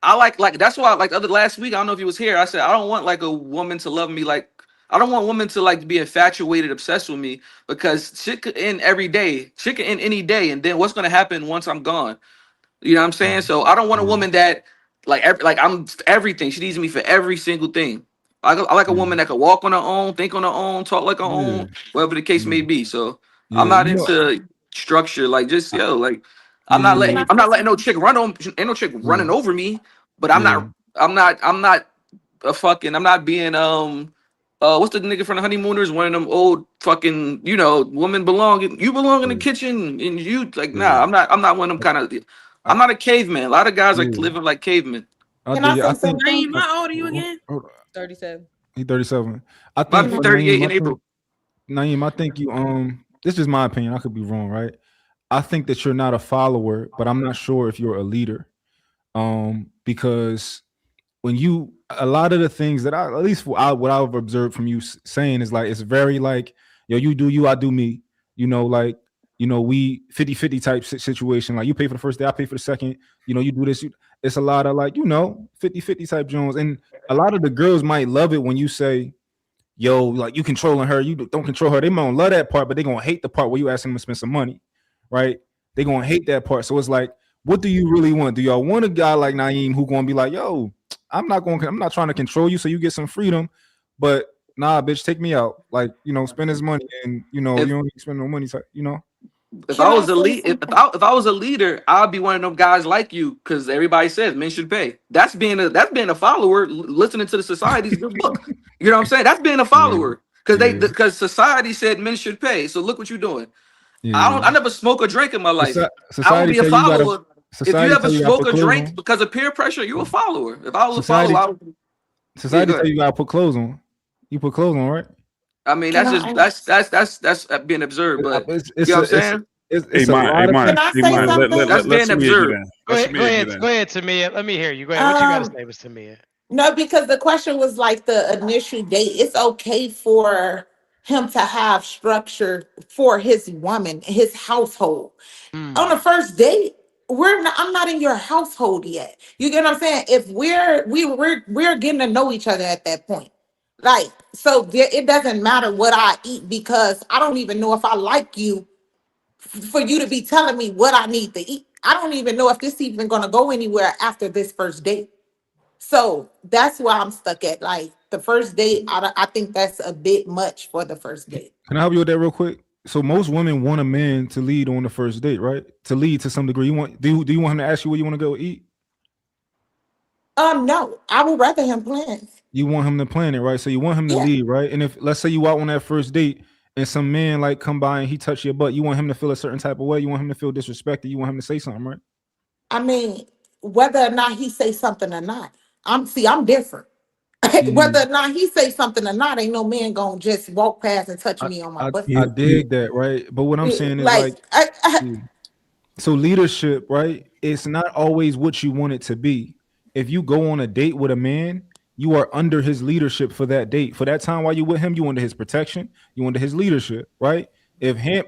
I like that's why like last week, I don't know if he was here. I said I don't want like a woman to love me like I don't want women to like be infatuated, obsessed with me because shit could end every day. Shit could end any day, and then what's gonna happen once I'm gone? You know what I'm saying? So I don't want a woman that like I'm everything. She needs me for every single thing. I like a woman that can walk on her own, think on her own, talk like her own, whatever the case may be. So I'm not into structure. Like just like. I'm not letting no chick ain't no chick running over me, but I'm not being what's the nigga from the Honeymooners? One of them old fucking, women you belong in the kitchen and you like, nah, I'm not one of them kind of, I'm not a caveman. A lot of guys are living like cavemen.
Can I say something? How old are you again?
37.
He 37. I
About to
think
be 38 in April.
Naeem, I think you this is my opinion. I could be wrong, right? I think that you're not a follower, but I'm not sure if you're a leader. Because when a lot of the things that at least what I've observed from you saying is like, it's very like, yo, you do you, I do me, like, we 50-50 type situation. Like, you pay for the first day, I pay for the second, you do this. It's a lot of like, 50-50 type Jones. And a lot of the girls might love it when you say, yo, like, you controlling her, you don't control her. They might love that part, but they're gonna hate the part where you asking them to spend some money, right? They're gonna hate that part. So it's like, what do you really want? Do y'all want a guy like Naeem who gonna be like, yo, I'm not trying to control you so you get some freedom, but nah, bitch, take me out. Like, spend his money, and you don't need to spend no money,
If I was a lead, if I was a leader, I'd be one of them guys like you, because everybody says men should pay. That's being a follower, listening to the society's good book. You know what I'm saying? That's being a follower, because society said men should pay. So look what you're doing.
Yeah.
I never smoke or drink in my life. I would be a follower. If you ever smoke or drink because of peer pressure, you're a follower. If I was a follower, I would.
Society tell you gotta put clothes on. You put clothes on, right?
I mean, that's being observed, but you know what I'm saying?
Hey, man.
That's being observed.
Go ahead, Tamia. Let me hear you. Go ahead. What you got to say, Miss Tamia?
No, because the question was like the initial date. It's okay for him to have structure for his woman, his household. On the first date, I'm not in your household yet. You get what I'm saying? If we're getting to know each other at that point. Like, so it doesn't matter what I eat, because I don't even know if I like you for you to be telling me what I need to eat. I don't even know if this even going to go anywhere after this first date. So that's where I'm stuck at. Like, the first date, I think that's a bit much for the first date.
Can I help you with that real quick? So most women want a man to lead on the first date, right? To lead to some degree. Do you want him to ask you where you want to go eat?
No, I would rather him plan.
You want him to plan it, right? So you want him to lead, right? And if, let's say, you out on that first date and some man like come by and he touch your butt, you want him to feel a certain type of way. You want him to feel disrespected. You want him to say something, right?
I mean, whether or not he say something or not, I'm different. Whether or not he say something or not, ain't no man gonna just walk past and touch me on my butt.
I dig that, right? But what I'm saying is so leadership, right? It's not always what you want it to be. If you go on a date with a man, you are under his leadership for that date. For that time while you with him, you under his protection, you under his leadership, right? If him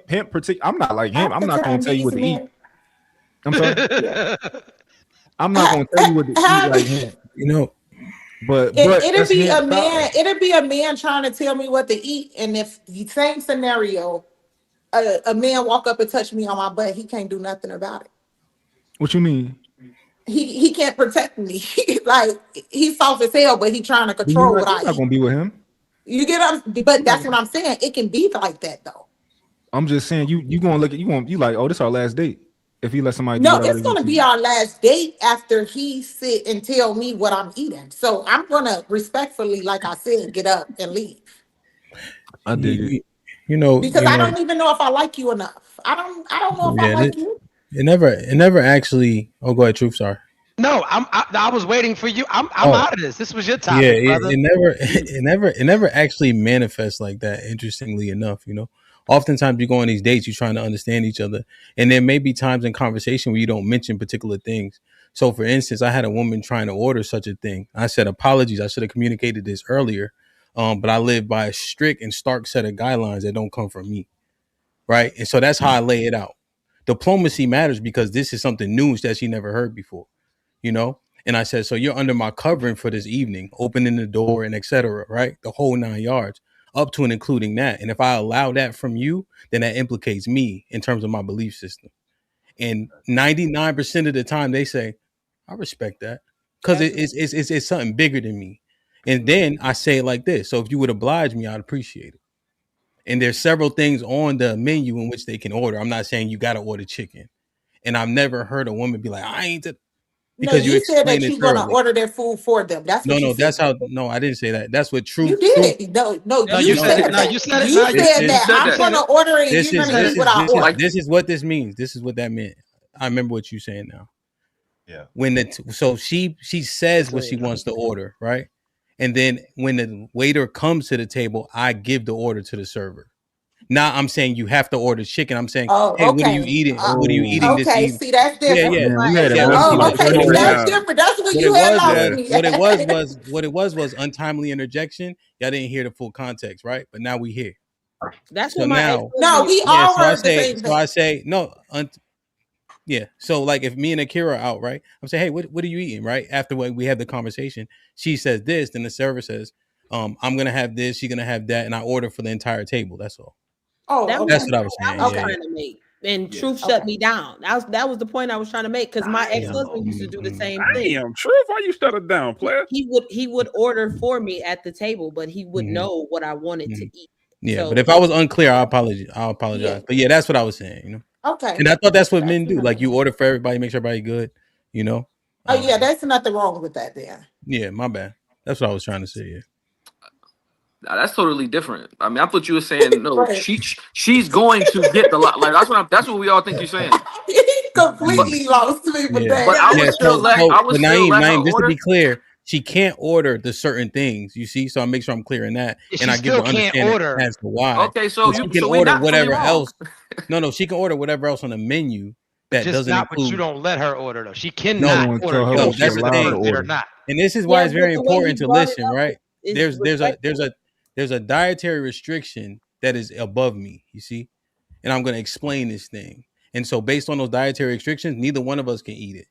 I'm not like him. I'm not gonna tell you what to eat. I'm sorry. I'm not gonna tell you what to eat like him. But
it'll be a man trying to tell me what to eat, and if the same scenario, a man walk up and touch me on my butt, he can't do nothing about it.
What you mean?
He can't protect me. Like, he's soft as hell, but he's trying to control what I eat.
Not gonna be with him.
You get but that's what I'm saying. It can be like that though.
I'm just saying you gonna look at you like, oh, this is our last date. If he let somebody
it's gonna be our last date after he sit and tell me what I'm eating. So I'm gonna respectfully, like I said, get up and leave.
I dig it.
Because I don't even know if I like you enough. I don't know if I like you.
It never actually. Oh, go ahead, Truth. Sorry.
No, I was waiting for you. I'm out of this. This was your topic.
Yeah,
brother.
it never actually manifests like that. Interestingly enough, oftentimes you go on these dates, you're trying to understand each other, and there may be times in conversation where you don't mention particular things. So, for instance, I had a woman trying to order such a thing. I said, apologies, I should have communicated this earlier, but I live by a strict and stark set of guidelines that don't come from me, right? And so that's how I lay it out. Diplomacy matters because this is something new that she never heard before, And I said, so you're under my covering for this evening, opening the door and etc., right? The whole 9 yards, up to and including that. And if I allow that from you, then that implicates me in terms of my belief system. And 99% of the time they say, I respect that, because it's something bigger than me. And then I say it like this. So if you would oblige me, I'd appreciate it. And there's several things on the menu in which they can order. I'm not saying you got to order chicken. And I've never heard a woman be like, I ain't
because you said that you're gonna order their food for them. That's what
that's how. No, I didn't say that. That's what Truth.
You did. No, you said that. You said that. I'm gonna order it. And you're gonna eat what I order.
This is what this means. This is what that meant. I remember what you're saying now.
Yeah.
So she says what she wants to order, right? And then when the waiter comes to the table, I give the order to the server. Now I'm saying you have to order chicken. I'm saying,
Oh,
hey, what are you
okay.
eating? What are you eating this
Okay,
evening?
see, that's
Yeah,
different.
yeah.
Man, we had it
Yeah,
both
Oh,
ways.
okay, see,
Slow
that's
down.
different. That's when
What
you
it
had
was
lost
Yeah.
me.
what it was untimely interjection. Y'all didn't hear the full context, right? But now we hear.
That's
So
what my ex
now,
No, we
husband.
yeah.
all heard the same
So I
thing.
say no. Yeah. So like if me and Akira are out, right? I'm saying, hey, what are you eating, right? After we have the conversation, she says this, then the server says, I'm gonna have this, she's gonna have that, and I order for the entire table. That's all.
That
Oh,
was
That's
okay.
the
what I was
point I
saying.
was
Yeah.
trying to make. And
Yeah.
Truth
Okay.
shut me down. That was the point I was trying to make because my ex-husband used to do the same thing.
Damn, Truth, why you shut it down, player?
He would order for me at the table, but he would
Mhm.
know what I wanted to eat.
Yeah,
So
but if I was unclear, I apologize.
Yeah.
But yeah, that's what I was saying. You know,
Okay.
and I thought that's what
That's
men do. Like you
nothing.
order for everybody, make sure everybody good. You know.
Oh yeah, that's nothing wrong with that there.
Yeah, my bad. That's what I was trying to say. Yeah.
Nah, that's totally different. I mean, I thought you were saying no.
Right.
She's going to get the lot. Like that's what we all think you're saying.
He
But
completely lost me with
Yeah.
but I
that.
would still let
But Naeem,
her
just to
order.
be clear, she can't order the certain things. You see, so I make sure I'm clear in that,
Yeah,
and
she
I give her
still can't
understanding
order.
as to why.
Okay, so
But she
you
can
so we
order
not fully
whatever
wrong.
else. No, she can order whatever else on the menu that
Just
doesn't
not what you
include.
don't let her order though. She
No,
cannot
won't
order
tell her
your
no,
what she's
that's
shit
the
whether
allowed
you
to
thing.
get it or
order.
not.
And this is why
Yeah,
it's
but
very
the way
important
he
to
brought it
listen,
up
right?
is
There's a dietary restriction that is above me, you see, and I'm going to explain this thing. And so, based on those dietary restrictions, neither one of us can eat it.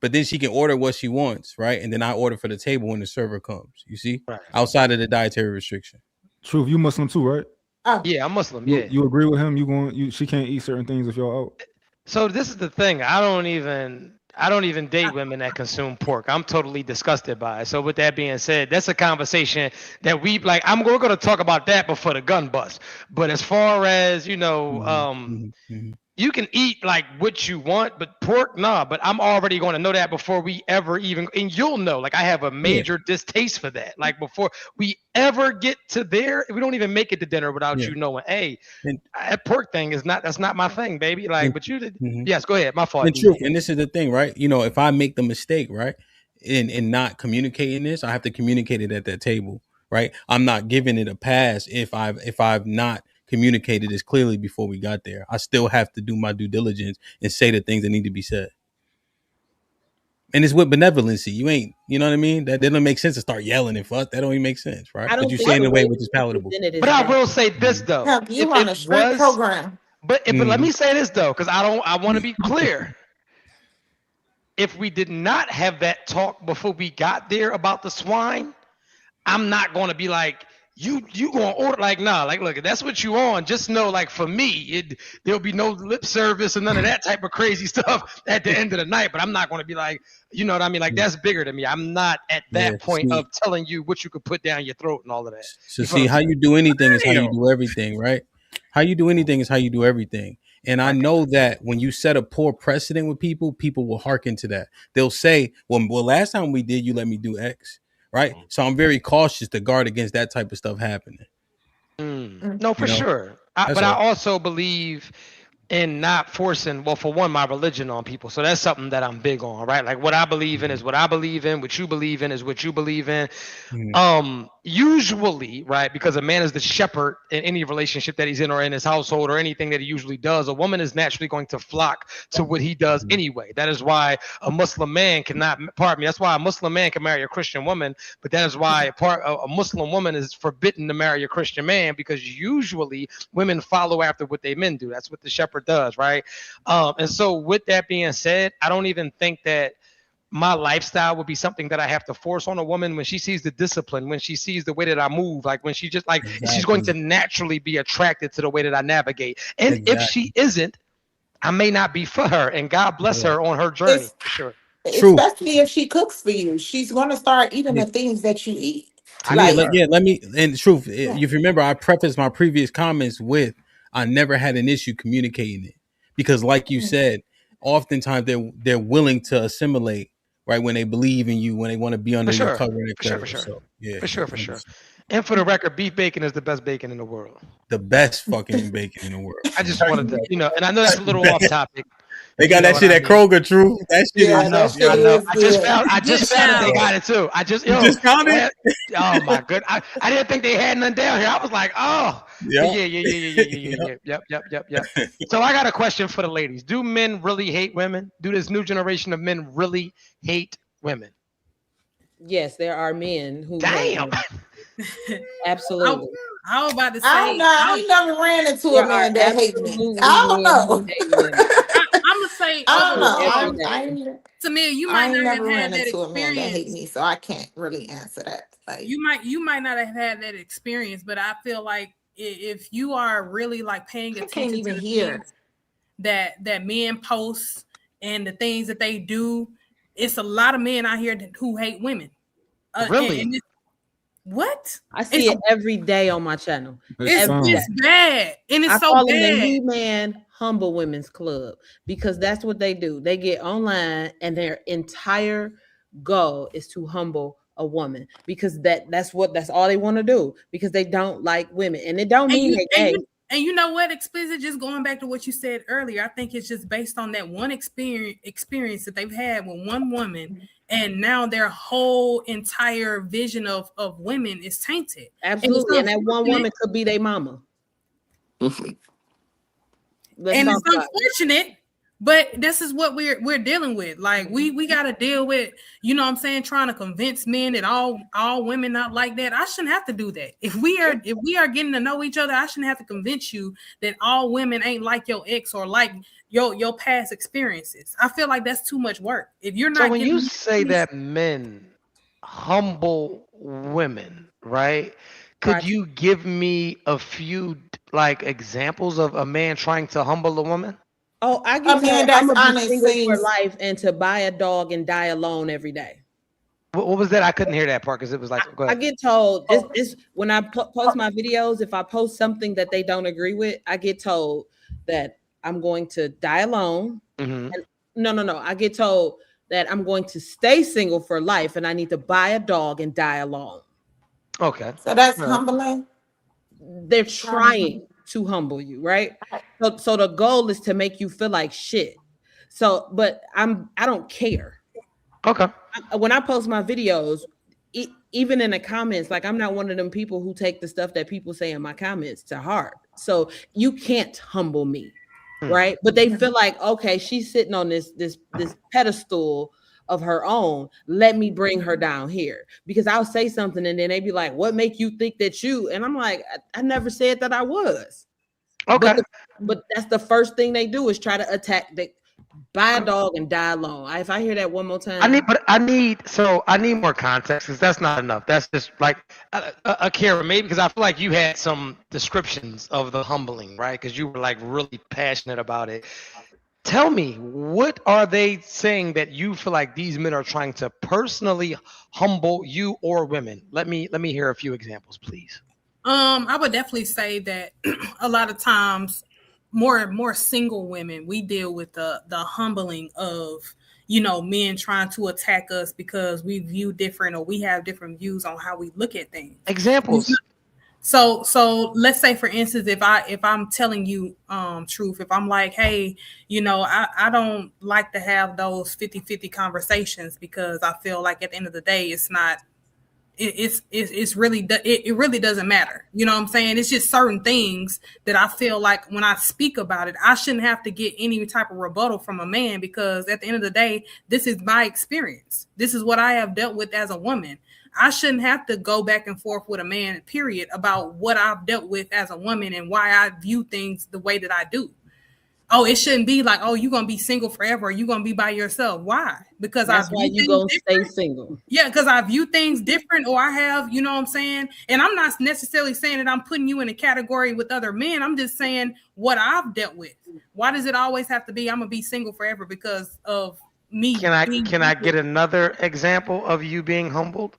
But then she can order what she wants, right? And then I order for the table when the server comes. You see,
Right.
outside of the dietary restriction.
Truth, you Muslim too, right?
Oh,
Yeah, I'm Muslim.
You
Yeah.
you agree with him? She can't eat certain things if y'all out.
So this is the thing. I don't even date women that consume pork. I'm totally disgusted by it. So with that being said, that's a conversation that we're going to talk about that before the gun bust. But as far as, you can eat like what you want, but pork, nah. But I'm already going to know that before we ever even, and you'll know, like I have a major distaste for that. Like before we ever get to there, we don't even make it to dinner without
Yeah.
you knowing, hey,
And-
that pork thing that's not my thing, baby. Like,
And-
but you did.
Mhm.
Yes, go ahead. My fault.
And
DJ.
truth, and this is the thing, right? If I make the mistake, right, in not communicating this, I have to communicate it at that table, right? I'm not giving it a pass if I've not communicated this clearly before we got there. I still have to do my due diligence and say the things that need to be said. And it's with benevolency. You ain't, you know what I mean? That doesn't make sense to start yelling and fuck. That don't even make sense, right?
I don't
But you
think
say it in
the
a way
way
which is palatable.
But I will say this though.
Hemp, you
If
on a
it
straight
was,
program.
but let me say this though, because I want to be clear. If we did not have that talk before we got there about the swine, I'm not going to be like, you going to order, like, nah, like, look, if that's what you on, just know, like, for me, there'll be no lip service and none of that type of crazy stuff at the end of the night. But I'm not going to be like, you know what I mean? Like, that's bigger than me. I'm not at that point of telling you what you could put down your throat and all of that.
So see, how you do anything is how you do everything, right? How you do anything is how you do everything. And I know that when you set a poor precedent with people, people will hearken to that. They'll say, well, last time we did, you let me do X, right? So I'm very cautious to guard against that type of stuff happening.
No, for sure.
That's
But I
all.
also believe in not forcing, well, for one, my religion on people. So that's something that I'm big on, right? Like what I believe in is what I believe in, what you believe in is what you believe in. Usually, right, because a man is the shepherd in any relationship that he's in or in his household or anything that he usually does, a woman is naturally going to flock to what he does anyway. That is why a Muslim man cannot, pardon me, that's why a Muslim man can marry a Christian woman, but that is why a Muslim woman is forbidden to marry a Christian man, because usually women follow after what they men do. That's what the shepherd does, right? And so with that being said, I don't even think that my lifestyle would be something that I have to force on a woman when she sees the discipline, when she sees the way that I move, like when she just like, she's going to naturally be attracted to the way that I navigate. And if she isn't, I may not be for her, and God bless her on her journey, for sure.
Especially if she cooks for you, she's gonna start eating the things that you eat.
Let me, and truth, if you remember, I prefaced my previous comments with, I never had an issue communicating it, because like you said, oftentimes they're willing to assimilate, right, when they believe in you, when they want to be under your cover,
For sure. And for the record, beef bacon is the best bacon in the world.
The best fucking bacon in the world.
I just wanted to, and I know that's a little off topic,
They got that shit at Kroger, True. That shit
Yeah,
is
that shit
I know.
is
I just found that they got it too.
You just found it?
Oh my goodness. I didn't think they had none down here. I was like, oh.
Yeah.
Yep. So I got a question for the ladies. Do men really hate women? Do this new generation of men really hate women?
Yes, there are men who.
Damn.
Absolutely.
I was about to say.
I don't know. I ain't never ran into a man that hates me. I don't know.
I'm gonna say.
I don't know.
Tamia, you
I
might
ain't
not
never
have
ran
had that
into a man that hates
experience.
me, so I can't really answer that. Like,
You might not have had that experience, but I feel like if you are really like paying
I
attention
can't
to
even
the
hear.
things that men post and the things that they do, it's a lot of men out here who hate women.
Really?
What?
I see it every day on my channel.
It's bad, and it's
I
so
call them the
bad.
He-Man Humble Women's Club because that's what they do. They get online and their entire goal is to humble a woman because that's all they want to do because they don't like women, and it don't mean they gay.
And you know what, Explicit, just going back to what you said earlier, I think it's just based on that one experience that they've had with one woman, and now their whole entire vision of women is tainted.
Absolutely, and that one woman could be their mama.
And it's unfortunate, but this is what we're dealing with. Like we got to deal with, you know what I'm saying, trying to convince men that all women not like that. I shouldn't have to do that. If we are getting to know each other, I shouldn't have to convince you that all women ain't like your ex or like your past experiences. I feel like that's too much work. If you're not,
So when you say that men humble women, right? Could you give me a few like examples of a man trying to humble a woman?
Oh, I get told I'm gonna be single for life and to buy a dog and die alone every day.
What was that? I couldn't hear that part because it was like. Go
I
ahead.
get told this when I post my videos. If I post something that they don't agree with, I get told that I'm going to die alone.
Mm-hmm.
And no. I get told that I'm going to stay single for life and I need to buy a dog and die alone.
Okay.
So that's humbling.
They're trying to humble you, right? So the goal is to make you feel like shit. So, but I don't care.
Okay.
When I post my videos, even in the comments, like I'm not one of them people who take the stuff that people say in my comments to heart. So you can't humble me, right? But they feel like, okay, she's sitting on this pedestal of her own. Let me bring her down here because I'll say something and then they be like, "What make you think that you?" And I'm like, I never said that I was.
Okay.
But that's the first thing they do is try to attack. They buy a dog and die alone. If I hear that one more time,
I need more context because that's not enough. That's just like a Kara, maybe because I feel like you had some descriptions of the humbling, right? Because you were like really passionate about it. Tell me, what are they saying that you feel like these men are trying to personally humble you or women? Let me hear a few examples, please.
I would definitely say that a lot of times more single women, we deal with the humbling of, you know, men trying to attack us because we view different or we have different views on how we look at things.
Examples.
So let's say, for instance, if I'm telling you truth, if I'm like, hey, you know, I don't like to have those 50-50 conversations because I feel like at the end of the day, it's not, it really doesn't matter. You know what I'm saying? It's just certain things that I feel like when I speak about it, I shouldn't have to get any type of rebuttal from a man because at the end of the day, this is my experience. This is what I have dealt with as a woman. I shouldn't have to go back and forth with a man, period, about what I've dealt with as a woman and why I view things the way that I do. Oh, it shouldn't be like, oh, you're going to be single forever. Or you're going to be by yourself. Why? Because
that's why you're going to stay single.
Yeah, because I view things different or I have, you know what I'm saying? And I'm not necessarily saying that I'm putting you in a category with other men. I'm just saying what I've dealt with. Why does it always have to be I'm going to be single forever because of me?
Can I get another example of you being humbled?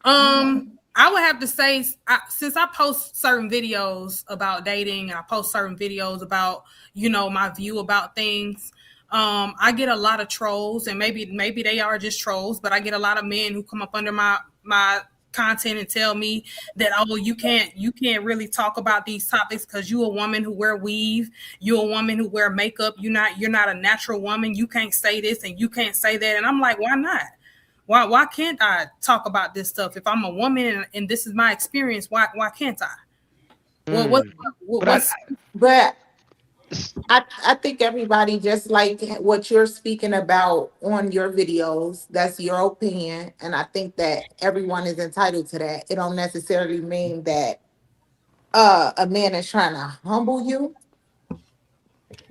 I would have to say, since I post certain videos about dating and I post certain videos about, you know, my view about things, I get a lot of trolls, and maybe they are just trolls, but I get a lot of men who come up under my content and tell me that, oh, you can't really talk about these topics because you a woman who wear weave, you a woman who wear makeup, you're not a natural woman, you can't say this and you can't say that. And I'm like, why not? Why can't I talk about this stuff? If I'm a woman and this is my experience, why can't I? Well,
but I think everybody, just like what you're speaking about on your videos, that's your opinion, and I think that everyone is entitled to that. It don't necessarily mean that a man is trying to humble you.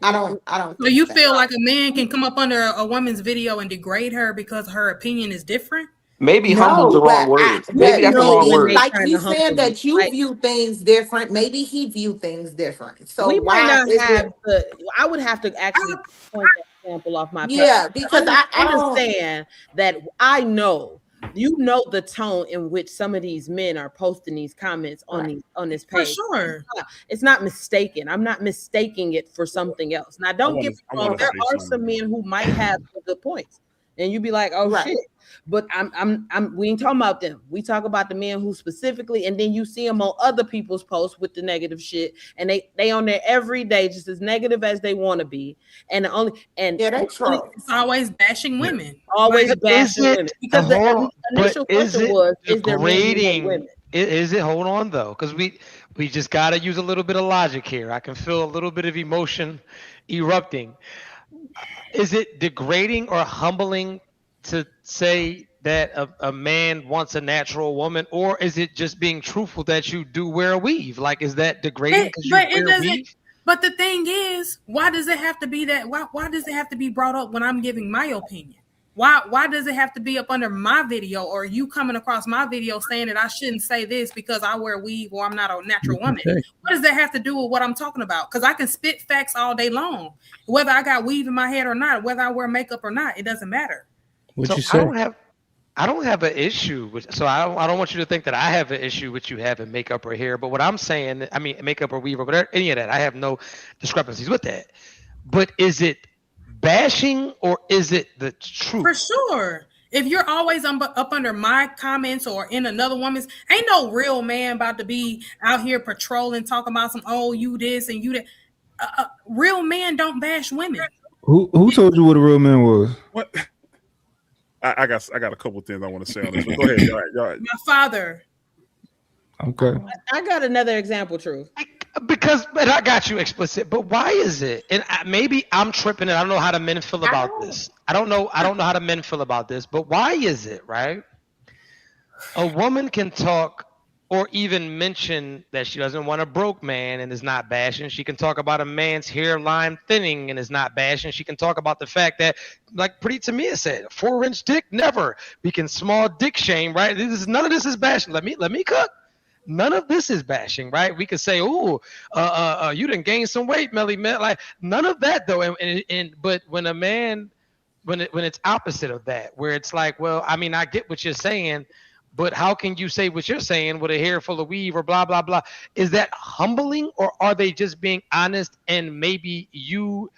I don't.
So you feel like a man can come up under a woman's video and degrade her because her opinion is different?
Maybe humble's the wrong word. Maybe that's the wrong word.
Like you said that you view things different. Maybe he view things different. So
we might
why
not
is
have
it?
the. I would have to actually point that example off my.
Yeah, because I
understand that I know. You know the tone in which some of these men are posting these comments on this page.
For sure.
It's not mistaken. I'm not mistaking it for something else. Now, don't get me wrong. There are some men who might have good points. And you'd be like, oh shit. But we ain't talking about them. We talk about the men who specifically, and then you see them on other people's posts with the negative shit, and they on there every day, just as negative as they want to be. And
it's always bashing women.
Always bashing women. Because the initial question was,
is there women? Is it? Hold on though, because we just gotta use a little bit of logic here. I can feel a little bit of emotion erupting. Is it degrading or humbling to say that a man wants a natural woman, or is it just being truthful that you do wear a weave? Like, is that degrading because you wear a weave?
But the thing is, why does it have to be that? Why does it have to be brought up when I'm giving my opinion? Why does it have to be up under my video, or you coming across my video saying that I shouldn't say this because I wear weave or I'm not a natural woman? What does that have to do with what I'm talking about? Because I can spit facts all day long, whether I got weave in my head or not, whether I wear makeup or not, it doesn't matter.
I don't have an issue with. So I don't want you to think that I have an issue with you having makeup or hair. But what I'm saying, I mean, makeup or weave or whatever, any of that, I have no discrepancies with that. But is it bashing or is it the truth?
For sure. If you're always up under my comments or in another woman's, ain't no real man about to be out here patrolling, talking about some, oh, you this and you that. Real men don't bash women.
Who told you what a real man was?
What? I got a couple of things I want to say on this. But go ahead. All right.
My father.
Okay.
I got another example, Truth.
Because, but I got you explicit. But why is it? And maybe I'm tripping, and I don't know how the men feel about this. I don't know how the men feel about this. But why is it, right? A woman can talk or even mention that she doesn't want a broke man and is not bashing. She can talk about a man's hairline thinning and is not bashing. She can talk about the fact that, like Pretty Tamia said, 4-inch dick never. We can small dick shame, right? None of this is bashing. Let me cook. None of this is bashing, right? We could say, "Ooh, you done gained some weight, Melly." Like none of that, though. But when a man, when it's opposite of that, where it's like, well, I mean, I get what you're saying, but how can you say what you're saying with a hair full of weave or blah blah blah? Is that humbling, or are they just being honest and maybe you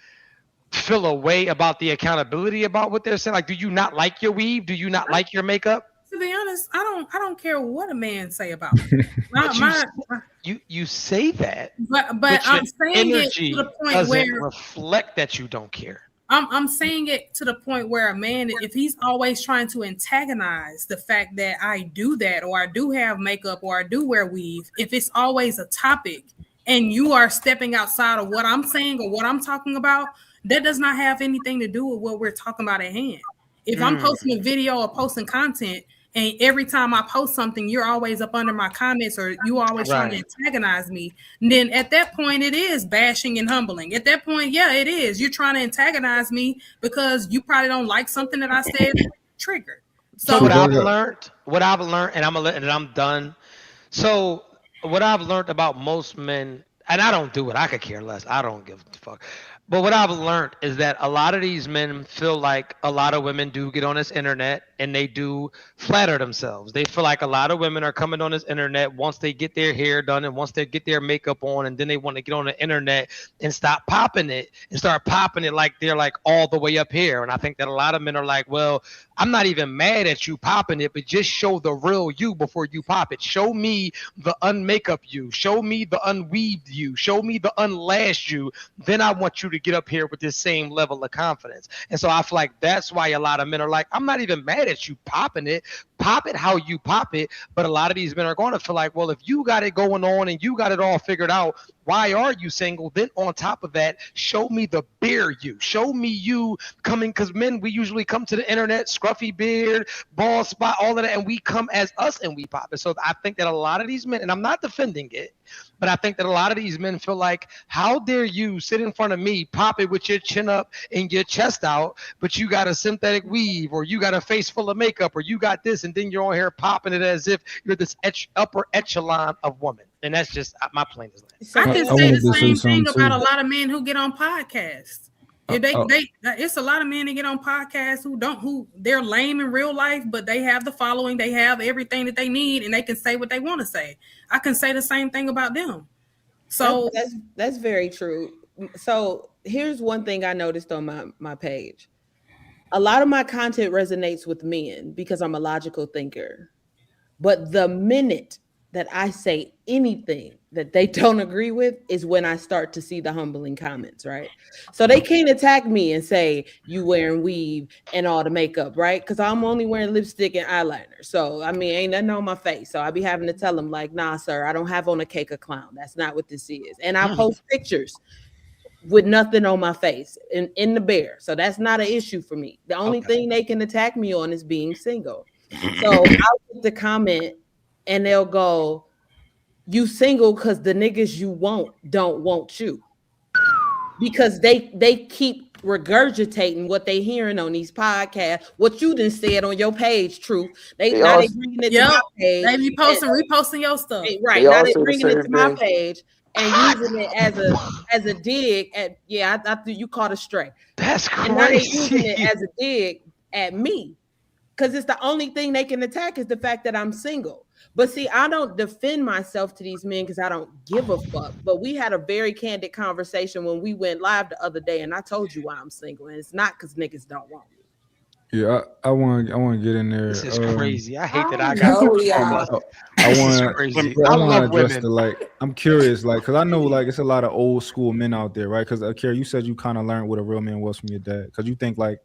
feel a way about the accountability about what they're saying? Like, do you not like your weave? Do you not like your makeup?
To be honest, I don't care what a man say about me.
You say that,
but I'm saying it to the point where
reflect that you don't care.
I'm saying it to the point where a man, if he's always trying to antagonize the fact that I do that, or I do have makeup, or I do wear weave, if it's always a topic and you are stepping outside of what I'm saying or what I'm talking about, that does not have anything to do with what we're talking about at hand. If I'm posting a video or posting content, and every time I post something, you're always up under my comments, or you always trying to antagonize me, then at that point, it is bashing and humbling. At that point, yeah, it is. You're trying to antagonize me because you probably don't like something that I said triggered.
So what I've learned, and I'm done. So what I've learned about most men, and I don't do it. I could care less. I don't give a fuck. But what I've learned is that a lot of these men feel like a lot of women do get on this internet and they do flatter themselves. They feel like a lot of women are coming on this internet once they get their hair done and once they get their makeup on, and then they want to get on the internet and stop popping it and start popping it like they're like all the way up here. And I think that a lot of men are like, well, I'm not even mad at you popping it, but just show the real you before you pop it. Show me the unmakeup you. Show me the unweaved you. Show me the unlashed you. Then I want you to get up here with this same level of confidence. And so I feel like that's why a lot of men are like, I'm not even mad at you popping it. Pop it how you pop it. But a lot of these men are going to feel like, well, if you got it going on and you got it all figured out, why are you single? Then on top of that, show me the beer you. Show me you coming, because men, we usually come to the internet, scruffy beard, bald spot, all of that, and we come as us and we pop it. So I think that a lot of these men, and I'm not defending it, but I think that a lot of these men feel like, how dare you sit in front of me, pop it with your chin up and your chest out, but you got a synthetic weave, or you got a face full of makeup, or you got this, and then you're on here popping it as if you're this upper echelon of woman. And that's just my plain as
I can say the same thing about a lot of men who get on podcasts. It's a lot of men that get on podcasts who they're lame in real life, but they have the following, they have everything that they need, and they can say what they want to say. I can say the same thing about them. So
that's very true. So here's one thing I noticed on my page. A lot of my content resonates with men because I'm a logical thinker. But the minute that I say anything that they don't agree with is when I start to see the humbling comments, right? So they can't attack me and say, you wearing weave and all the makeup, right? Because I'm only wearing lipstick and eyeliner. So, I mean, ain't nothing on my face. So I be having to tell them like, nah, sir, I don't have on a cake of clown. That's not what this is. And I post pictures with nothing on my face in the bear. So that's not an issue for me. The only thing they can attack me on is being single. So I'll get the comment and they'll go, you single because the niggas you don't want you. Because they keep regurgitating what they hearing on these podcasts, what you done said on your page, Truth. They bringing it to my page.
They be reposting your stuff.
Right. Now they bringing it to my page and using it as a dig at, I think you caught a stray.
That's crazy.
And now they using it as a dig at me. Because it's the only thing they can attack is the fact that I'm single. But see, I don't defend myself to these men because I don't give a fuck. But we had a very candid conversation when we went live the other day, and I told you why I'm single, and it's not because niggas don't want me.
Yeah, I want to get in there.
This is crazy. I hate that I got.
I want to address I'm curious, because I know it's a lot of old school men out there, right? Because Kara, you said you kind of learned what a real man was from your dad, because you think like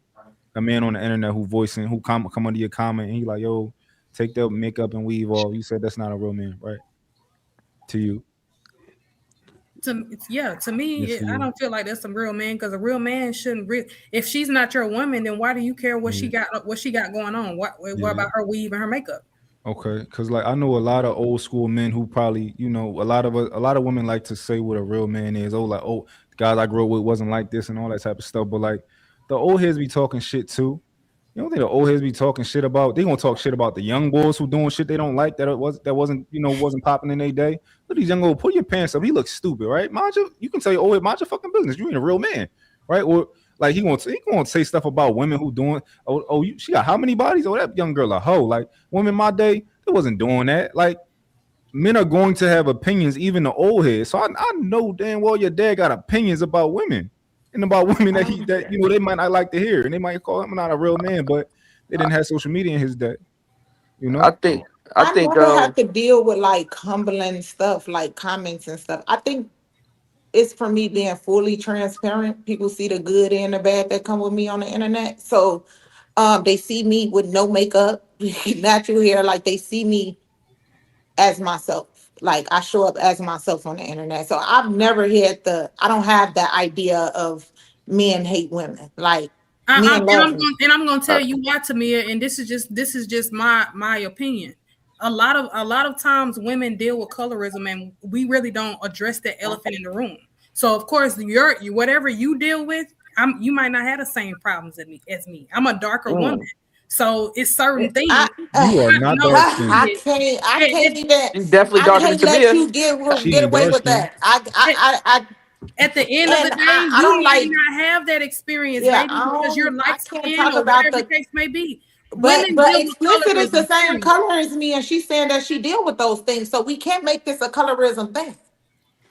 a man on the internet who come under your comment and he like, yo, take that makeup and weave off. You said that's not a real man, right? To you.
To me, I don't feel like that's a real man, because a real man shouldn't. If she's not your woman, then why do you care what she got going on? What about her weave and her makeup?
Okay, because I know a lot of old school men who probably, a lot of women like to say what a real man is. The guys I grew up with wasn't like this and all that type of stuff. But the old heads be talking shit too. You don't think the old heads be talking shit about? They gonna talk shit about the young boys who doing shit they don't like that wasn't popping in their day. Look at these young boys, pull your pants up. He looks stupid, right? You can tell your old head, mind your fucking business. You ain't a real man, right? Or he gonna say stuff about women who doing. She got how many bodies? Oh, that young girl a hoe. Women my day, they wasn't doing that. Men are going to have opinions, even the old heads. So I know damn well your dad got opinions about women. And about women that they might not like to hear, and they might call him not a real man, but they didn't have social media in his day.
I never have to deal with humbling stuff, comments and stuff. I think it's for me being fully transparent. People see the good and the bad that come with me on the internet. So they see me with no makeup, natural hair, they see me as myself. I show up as myself on the internet. So I've never had I don't have that idea of men hate women. I'm
going to tell you why, Tamia, and this is just my opinion. A lot of times women deal with colorism and we really don't address the elephant in the room. So of course, whatever you deal with, you might not have the same problems as me. I'm a darker woman. So it's certain things.
You are not dark skinned.
I can't even.
She's definitely darker than
let you get away with that.
At the end of the day,
I
you
don't
might
like.
not have that experience,
Yeah,
maybe because you're
I
light
can't
skinned
talk
or
about
whatever the
the.
case may be.
But
Women deal with
explicit is the
colorism.
same
period.
color as me, and she's saying that she deal with those things. So we can't make this a colorism thing.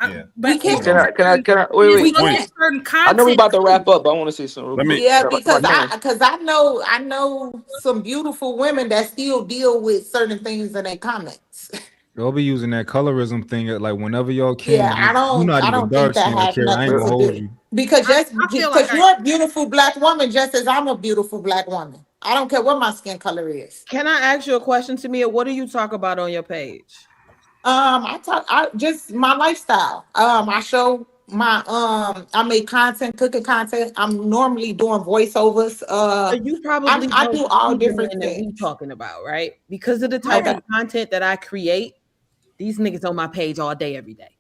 Yeah.
We
But
can't.
Can I wait,
it's
wait.
within certain
I know we
content.
about to wrap up, but I want to say something real
Let me-
quick.
Yeah,
If
because
I can.
I know some beautiful women that still deal with certain things in their comments.
Y'all be using that colorism thing like whenever y'all can.
Yeah, I
You're not
don't
even
think
dark
that
skinned,
has
Carrie. I ain't
nothing
gonna
to
hold
do
you.
because just
I feel
because
like
you're a beautiful black woman, just as I'm a beautiful black woman. I don't care what my skin color is.
Can I ask you a question, Tamia? What do you talk about on your page?
I just my lifestyle. I show my I make content, cooking content. I'm normally doing voiceovers.
So you probably
I
don't
do all
see the
different
men that we
things.
talking about, right? Because of the type of content that I create, these niggas on my page all day, every day.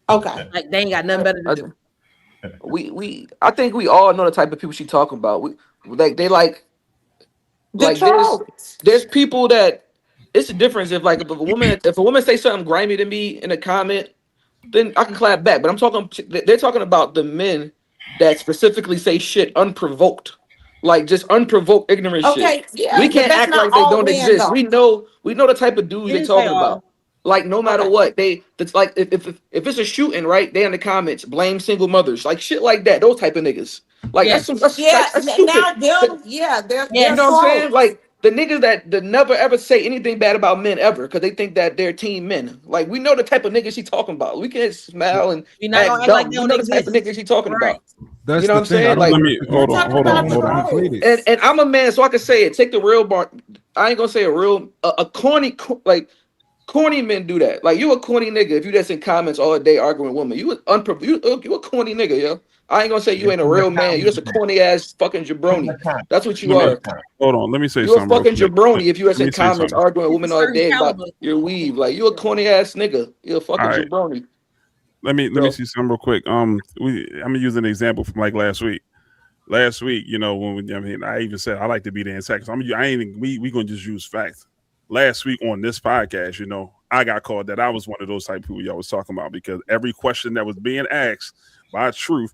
Okay.
Like they ain't got nothing better to do.
I think we all know the type of people she talking about. There's people that it's a difference if a woman say something grimy to me in a comment, then I can clap back. But they're talking about the men that specifically say shit unprovoked. Like just unprovoked ignorant
Okay,
shit.
yeah,
We
but
can't
that's
act
not
like they
all
don't
men,
exist.
though.
We know the type of dudes they
Didn't say
talking
all.
about. Like no matter what, that's like if it's a shooting, right? They in the comments blame single mothers, like shit like that. Those type of niggas. Like that's stupid.
now they're
You know what I'm saying? Like the niggas that never ever say anything bad about men ever because they think that they're team men. Like we know the type of niggas she talking about. We can't smile and
You're not gonna
act
act like
dumb.
they
We
don't
know the type of
exist.
niggas she talking about.
That's
You know
the
what I'm
thing. I
saying?
don't
Like
Let me hold on.
conflate it.
and I'm a man, so I can say it. Take the real bar. I ain't gonna say a corny corny men do that. Like you a corny nigga if you just in comments all day arguing with women. You a corny nigga, yo. I ain't gonna say you ain't a real man. You just a corny ass fucking jabroni. That's what you are.
Hold on. Let me say
You a
something. real
fucking
quick.
jabroni if you just
Let
in
me say
comments
something.
arguing with women all day about
caliber.
your weave. Like you a corny ass nigga. You a fucking
All right.
jabroni.
Let me see something real quick. I'm gonna use an example from like last week. Last week, when I even said I like to be the antagonist. We gonna just use facts. Last week on this podcast, I got called that I was one of those type of people y'all was talking about because every question that was being asked by Truth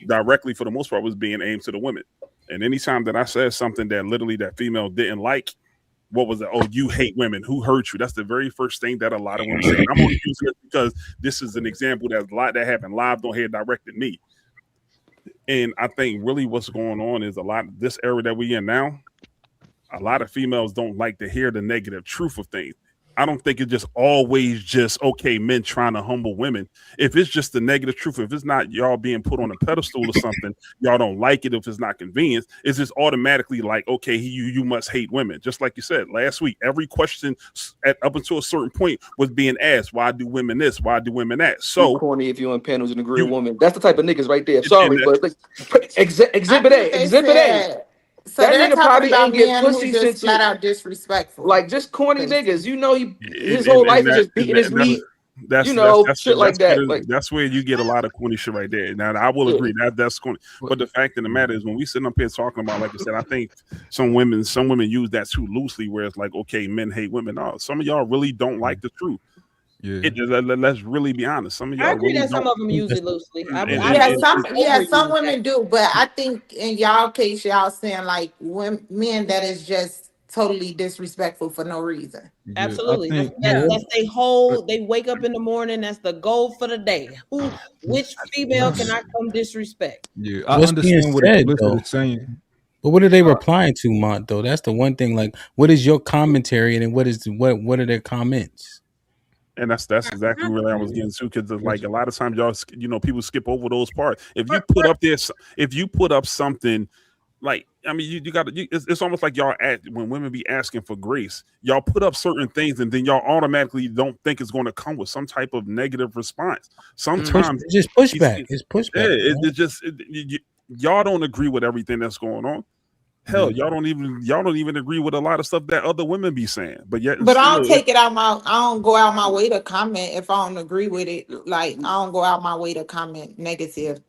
directly for the most part was being aimed to the women. And anytime that I said something that literally that female didn't like, what was it? Oh, you hate women. Who hurt you? That's the very first thing that a lot of women say. And I'm only using it because this is an example that a lot that happened live on here directed me. And I think really what's going on is a lot of this era that we in now, a lot of females don't like to hear the negative truth of things. I don't think it's just always just men trying to humble women. If it's just the negative truth, if it's not y'all being put on a pedestal or something, y'all don't like it. If it's not convenient, it's just automatically like, you must hate women. Just like you said last week, every question up until a certain point was being asked. Why do women this? Why do women that? So
you corny if you on panels and agree with women. That's the type of niggas right there. Sorry, but exhibit A.
So
That
they're
nigga
talking
probably
about
ain't get
men
pussy
who just
since
flat out disrespectful.
like just corny niggas. His
and
whole life is
that-
just beating his
that-
meat.
That's
Shit like that.
That's where you get a lot of corny shit right there. Now I will agree that's corny, but the fact of the matter is when we sit up here talking about, like I said, I think some women use that too loosely, where it's like, men hate women. No, some of y'all really don't like the truth. Yeah, let's really be honest. Some of y'all
I agree
really
that some
don't.
of them use it loosely.
Some women do, but I think in y'all case, y'all saying like men that is just totally disrespectful for no reason.
Absolutely. That's they wake up in the morning. That's the goal for the day. Which female can I come disrespect?
Yeah, I
What's being
understand what
said,
Explicit
though?
is saying.
But what are they replying to, Mont? Though that's the one thing. Like, what is your commentary, and what are their comments?
And that's exactly where I was getting to, because like a lot of times y'all, people skip over those parts. If you put up something like, you got to. It's almost like y'all when women be asking for grace, y'all put up certain things, and then y'all automatically don't think it's going to come with some type of negative response. Sometimes
It's just pushback. It's pushback.
Yeah, it's just y'all don't agree with everything that's going on. Hell, y'all don't even agree with a lot of stuff that other women be saying. But yet,
But I don't go out my way to comment if I don't agree with it. Like I don't go out my way to comment negative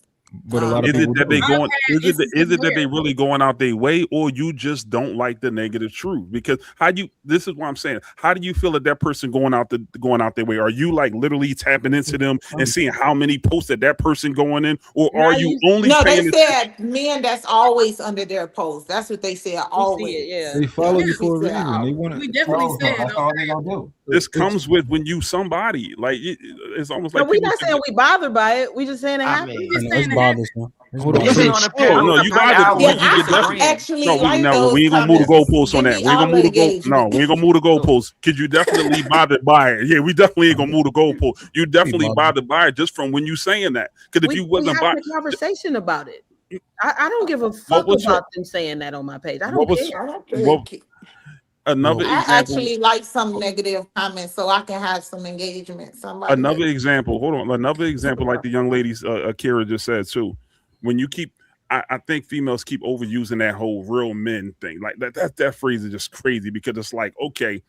But a lot of
is it
people
that they
do.
going? Is it that they
rare.
really going out their way, or you just don't like the negative truth? Because how you? This is what I'm saying. How do you feel that that person going out their way? Are you like literally tapping into them and seeing how many posts that person going in, or are you only?
No, they
paying
said men that's always under their post. That's what they said. Always.
Yeah.
They follow you
Yeah,
for a
we said
reason. They want
We
to.
definitely said
That's all they gonna do.
This comes with when you somebody like it's almost
But
like
we're
people
not saying we bothered by it. We just saying it happened.
It's bothersome. It's
Hold on.
Is
bothersome.
it true? No, you bothered.
Yeah, I actually
No,
like
we
those
ain't gonna move the
comments.
goalposts on
Give
that.
me
We ain't
all
gonna move the goal.
engagement.
No, we ain't gonna move the goalposts. Cause you definitely bothered by it. Yeah, we definitely ain't gonna move the goalpost. You definitely bothered by it just from when you saying that. Cause if you
We
wasn't
had
by,
a conversation about it. I don't give a
What
fuck
was your-
about them saying that on my page. I
what
don't
was
care.
what, another
I
example?
actually like some negative comments so I can have some engagement. Somebody
Another example. Hold on. Another example, like the young ladies, Akira just said too. When you keep, I think females keep overusing that whole real men thing. Like that phrase is just crazy because it's like, okay,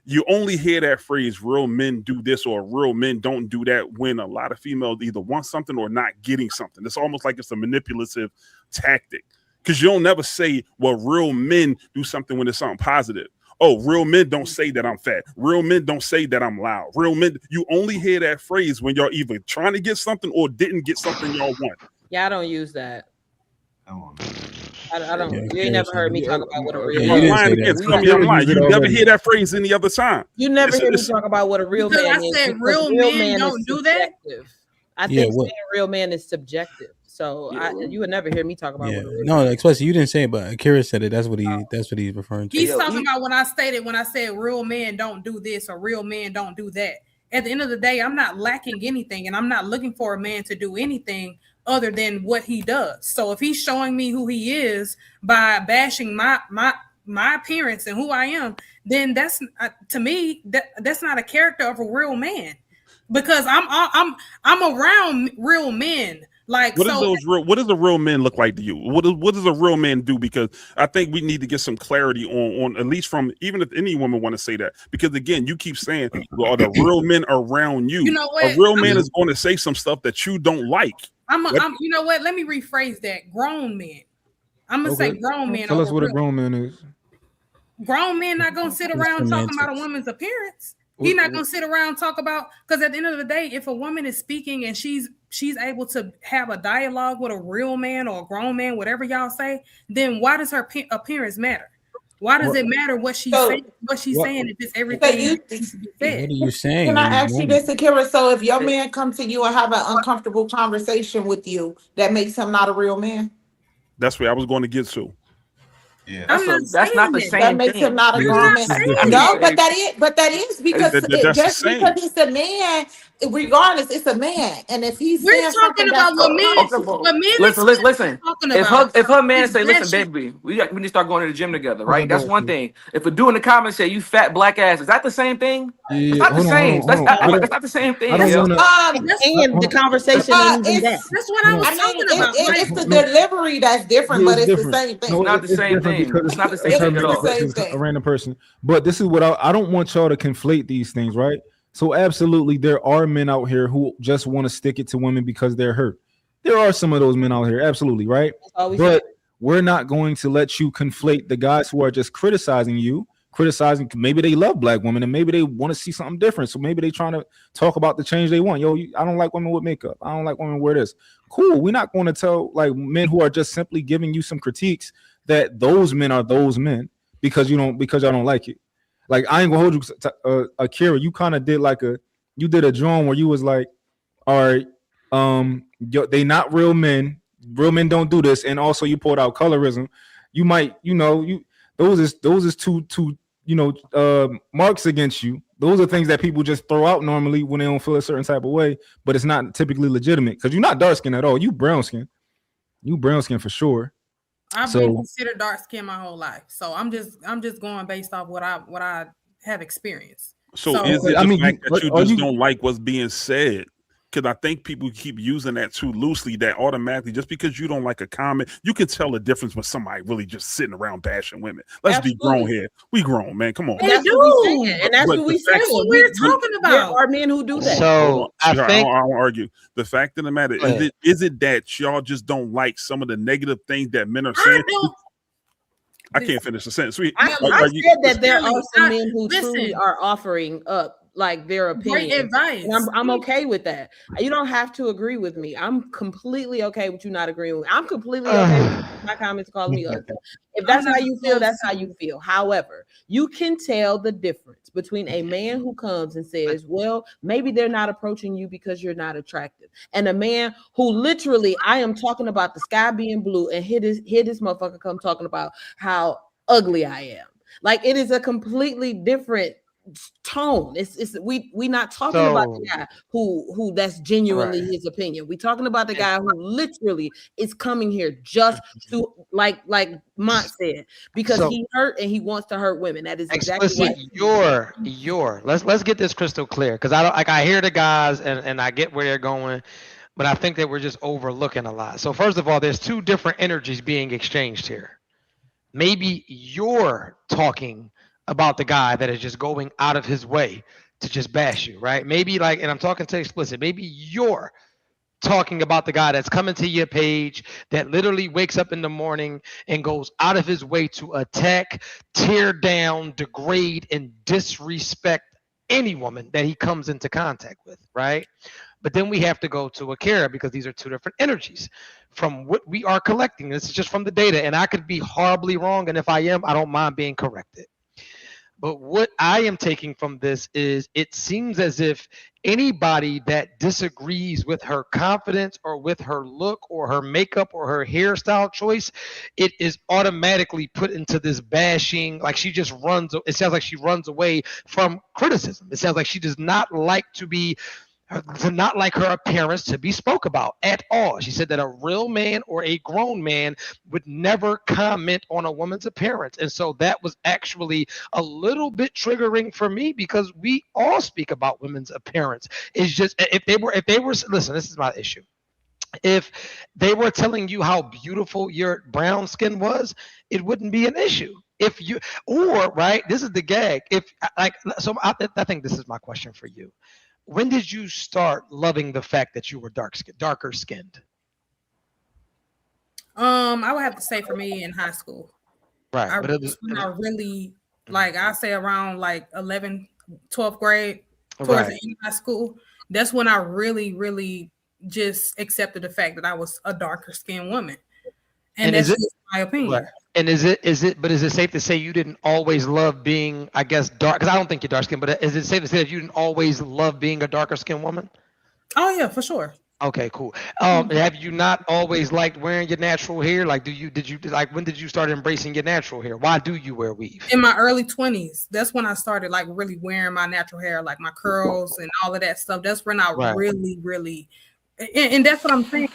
you only hear that phrase, real men do this or real men don't do that, when a lot of females either want something or not getting something. It's almost like it's a manipulative tactic because you don't never say, well, real men do something when it's something positive. Oh, real men don't say that I'm fat. Real men don't say that I'm loud. Real men, you only hear that phrase when y'all either trying to get something or didn't get something y'all want.
Yeah, I don't use that. I don't.
Yeah,
You ain't never heard me talk about what a real
Yeah, you
man
didn't
is.
say that.
Tell me I'm lying. You never hear that phrase any other time.
You never hear me
It's-
talk about what a real
Because
man
I
is.
said
because
real men don't
is
do that?
subjective. I
Yeah,
think
what-
saying real man is subjective. So you would never hear me talk about
Yeah,
what a real
no, especially you didn't say it, but Akira said it. That's what he's referring to.
He's talking about when I said real men don't do this or real men don't do that. At the end of the day, I'm not lacking anything, and I'm not looking for a man to do anything other than what he does. So if he's showing me who he is by bashing my appearance and who I am, then that's to me that's not a character of a real man, because I'm around real men. Like,
What
so,
is those real? What does a real man look like to you? What does a real man do? Because I think we need to get some clarity on at least from, even if any woman want to say that, because again, you keep saying, well, are the real men around you?
You know what?
A real man is going to say some stuff that you don't like.
you know what? Let me rephrase that. Grown men. I'm gonna say grown men.
Tell us
over
what a
real-
grown man is.
Grown men not gonna sit around talking about a woman's appearance. He's not gonna sit around talk about, because at the end of the day, if a woman is speaking and she's able to have a dialogue with a real man or a grown man, whatever y'all say, then why does her appearance matter? Why does it matter what she's saying? What she's saying if it's everything that needs to be said?
What are you saying?
Can I ask you this, Akira? So if your man comes to you and have an uncomfortable conversation with you, that makes him not a real man?
That's where I was going to get to.
Yeah,
that's not the same
That makes
thing.
him not a grown man. No, but that is because
That's the
just
same.
because it's a man, regardless, it's a man. And if he's
We're
saying
talking
something
about
that's
what men.
uncomfortable,
What men
Listen.
talking
If
about.
her man
is
say, "Listen,
bashing-
baby, we need to start going to the gym together," right? That's one thing. If a dude in the comments say, "You fat black ass," is that the same thing? It's not the
hold on,
same.
hold on.
That's not the same thing.
I don't
yo.
wanna-
And the conversation ain't even that.
That's what I was talking about.
it's the delivery that's different, but it's
different.
the same thing.
No,
not the
it's
same
different
thing.
because
It's not the
it's
same thing at
her
all.
man, it's a random person. But this is what I don't want y'all to conflate these things, right? So absolutely, there are men out here who just want to stick it to women because they're hurt. There are some of those men out here, absolutely, right? But we're not going to let you conflate the guys who are just criticizing you, maybe they love black women and maybe they want to see something different. So maybe they trying to talk about the change they want. Yo, I don't like women with makeup. I don't like women wear this. Cool. We're not going to tell like men who are just simply giving you some critiques that those men are those men because y'all don't like it. Like, I ain't gonna hold you, Akira. You kind of did you did a drawing where you was like, all right, they not real men. Real men don't do this, and also you pulled out colorism. You might, those is two marks against you. Those are things that people just throw out normally when they don't feel a certain type of way, but it's not typically legitimate because you're not dark skin at all. You brown skin. You brown skin for sure.
I've been considered dark skinned my whole life, so I'm just going based off what I have experienced.
So is it the fact that you just don't like what's being said? because I think people keep using that too loosely, that automatically, just because you don't like a comment, you can tell the difference when somebody really just sitting around bashing women. Let's be grown here. We grown, man. Come on.
And that's what we saying. And that's what we saying.
That's what we're talking about.
There are men who do that.
So I think
I won't argue. The fact of the matter is it that y'all just don't like some of the negative things that men are saying? I can't finish the sentence.
I said that there are some men who truly are offering up like their opinion.
Great advice.
And I'm okay with that. You don't have to agree with me. I'm completely okay with you not agreeing with me. I'm completely okay with my comments calling me ugly. If that's how you feel, that's how you feel. However, you can tell the difference between a man who comes and says, well, maybe they're not approaching you because you're not attractive, and a man who literally, I am talking about the sky being blue, and here this motherfucker come talking about how ugly I am. Like, it is a completely different tone. We not talking about the guy who that's genuinely his opinion. We talking about the guy who literally is coming here just to like Mont said, because he hurt and he wants to hurt women. That is exactly
what let's get this crystal clear, because I hear the guys and I get where they're going, but I think that we're just overlooking a lot. So first of all, there's two different energies being exchanged here. Maybe you're talking about the guy that is just going out of his way to just bash you, right? Maybe and I'm talking to explicit, maybe you're talking about the guy that's coming to your page that literally wakes up in the morning and goes out of his way to attack, tear down, degrade, and disrespect any woman that he comes into contact with, right? But then we have to go to Akira, because these are two different energies from what we are collecting. This is just from the data, and I could be horribly wrong, and if I am, I don't mind being corrected. But what I am taking from this is it seems as if anybody that disagrees with her confidence or with her look or her makeup or her hairstyle choice, it is automatically put into this bashing, like she just runs. It sounds like she runs away from criticism. It sounds like she does not like not like her appearance to be spoke about at all. She said that a real man or a grown man would never comment on a woman's appearance. And so that was actually a little bit triggering for me, because we all speak about women's appearance. It's just, if they were, listen, this is my issue. If they were telling you how beautiful your brown skin was, it wouldn't be an issue. This is the gag. I think this is my question for you. When did you start loving the fact that you were darker skinned?
I would have to say for me in high school.
Right.
I really, I say around 11th, 12th grade, towards the end of high school. That's when I really, really just accepted the fact that I was a darker skinned woman. And that's just my opinion.
Right. And is it safe to say you didn't always love being, I guess, dark? Because I don't think you're dark skinned, but is it safe to say that you didn't always love being a darker skinned woman?
Oh yeah, for sure.
Okay, cool. Have you not always liked wearing your natural hair? When did you start embracing your natural hair? Why do you wear weave?
In my early 20s, that's when I started really wearing my natural hair, like my curls and all of that stuff. That's when I really, really. And that's what I'm saying.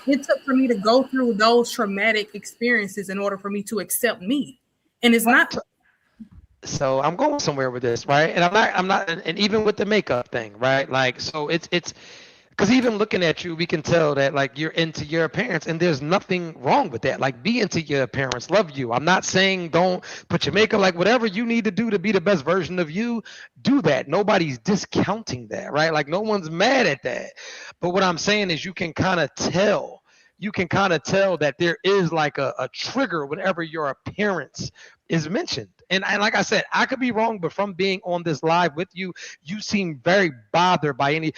It took for me to go through those traumatic experiences in order for me to accept me. And it's not.
So I'm going somewhere with this, right? And I'm not, and even with the makeup thing, right? So it's because even looking at you, we can tell that you're into your appearance, and there's nothing wrong with that. Be into your appearance, love you. I'm not saying don't put your makeup, whatever you need to do to be the best version of you, do that. Nobody's discounting that, right? No one's mad at that. But what I'm saying is you can kind of tell that there is a trigger whenever your appearance is mentioned. And like I said, I could be wrong, but from being on this live with you, you seem very bothered by a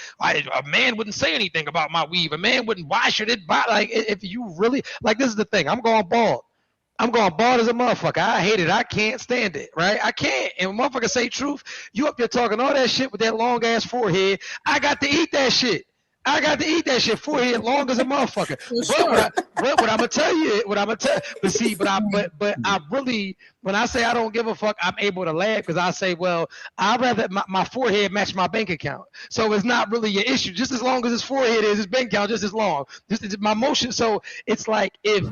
man wouldn't say anything about my weave. A man wouldn't, why should it bother? If you really, this is the thing, I'm going bald. I'm going bald as a motherfucker. I hate it. I can't stand it, right? I can't. And when motherfuckers say truth, you up there talking all that shit with that long ass forehead. I got to eat that shit. Forehead long as a motherfucker. But what I'm gonna tell you, but I really, When I say I don't give a fuck, I'm able to laugh because I say, well, I'd rather my forehead match my bank account. So it's not really an issue. Just as long as his forehead is his bank account, just as long. This is my motion. So it's like if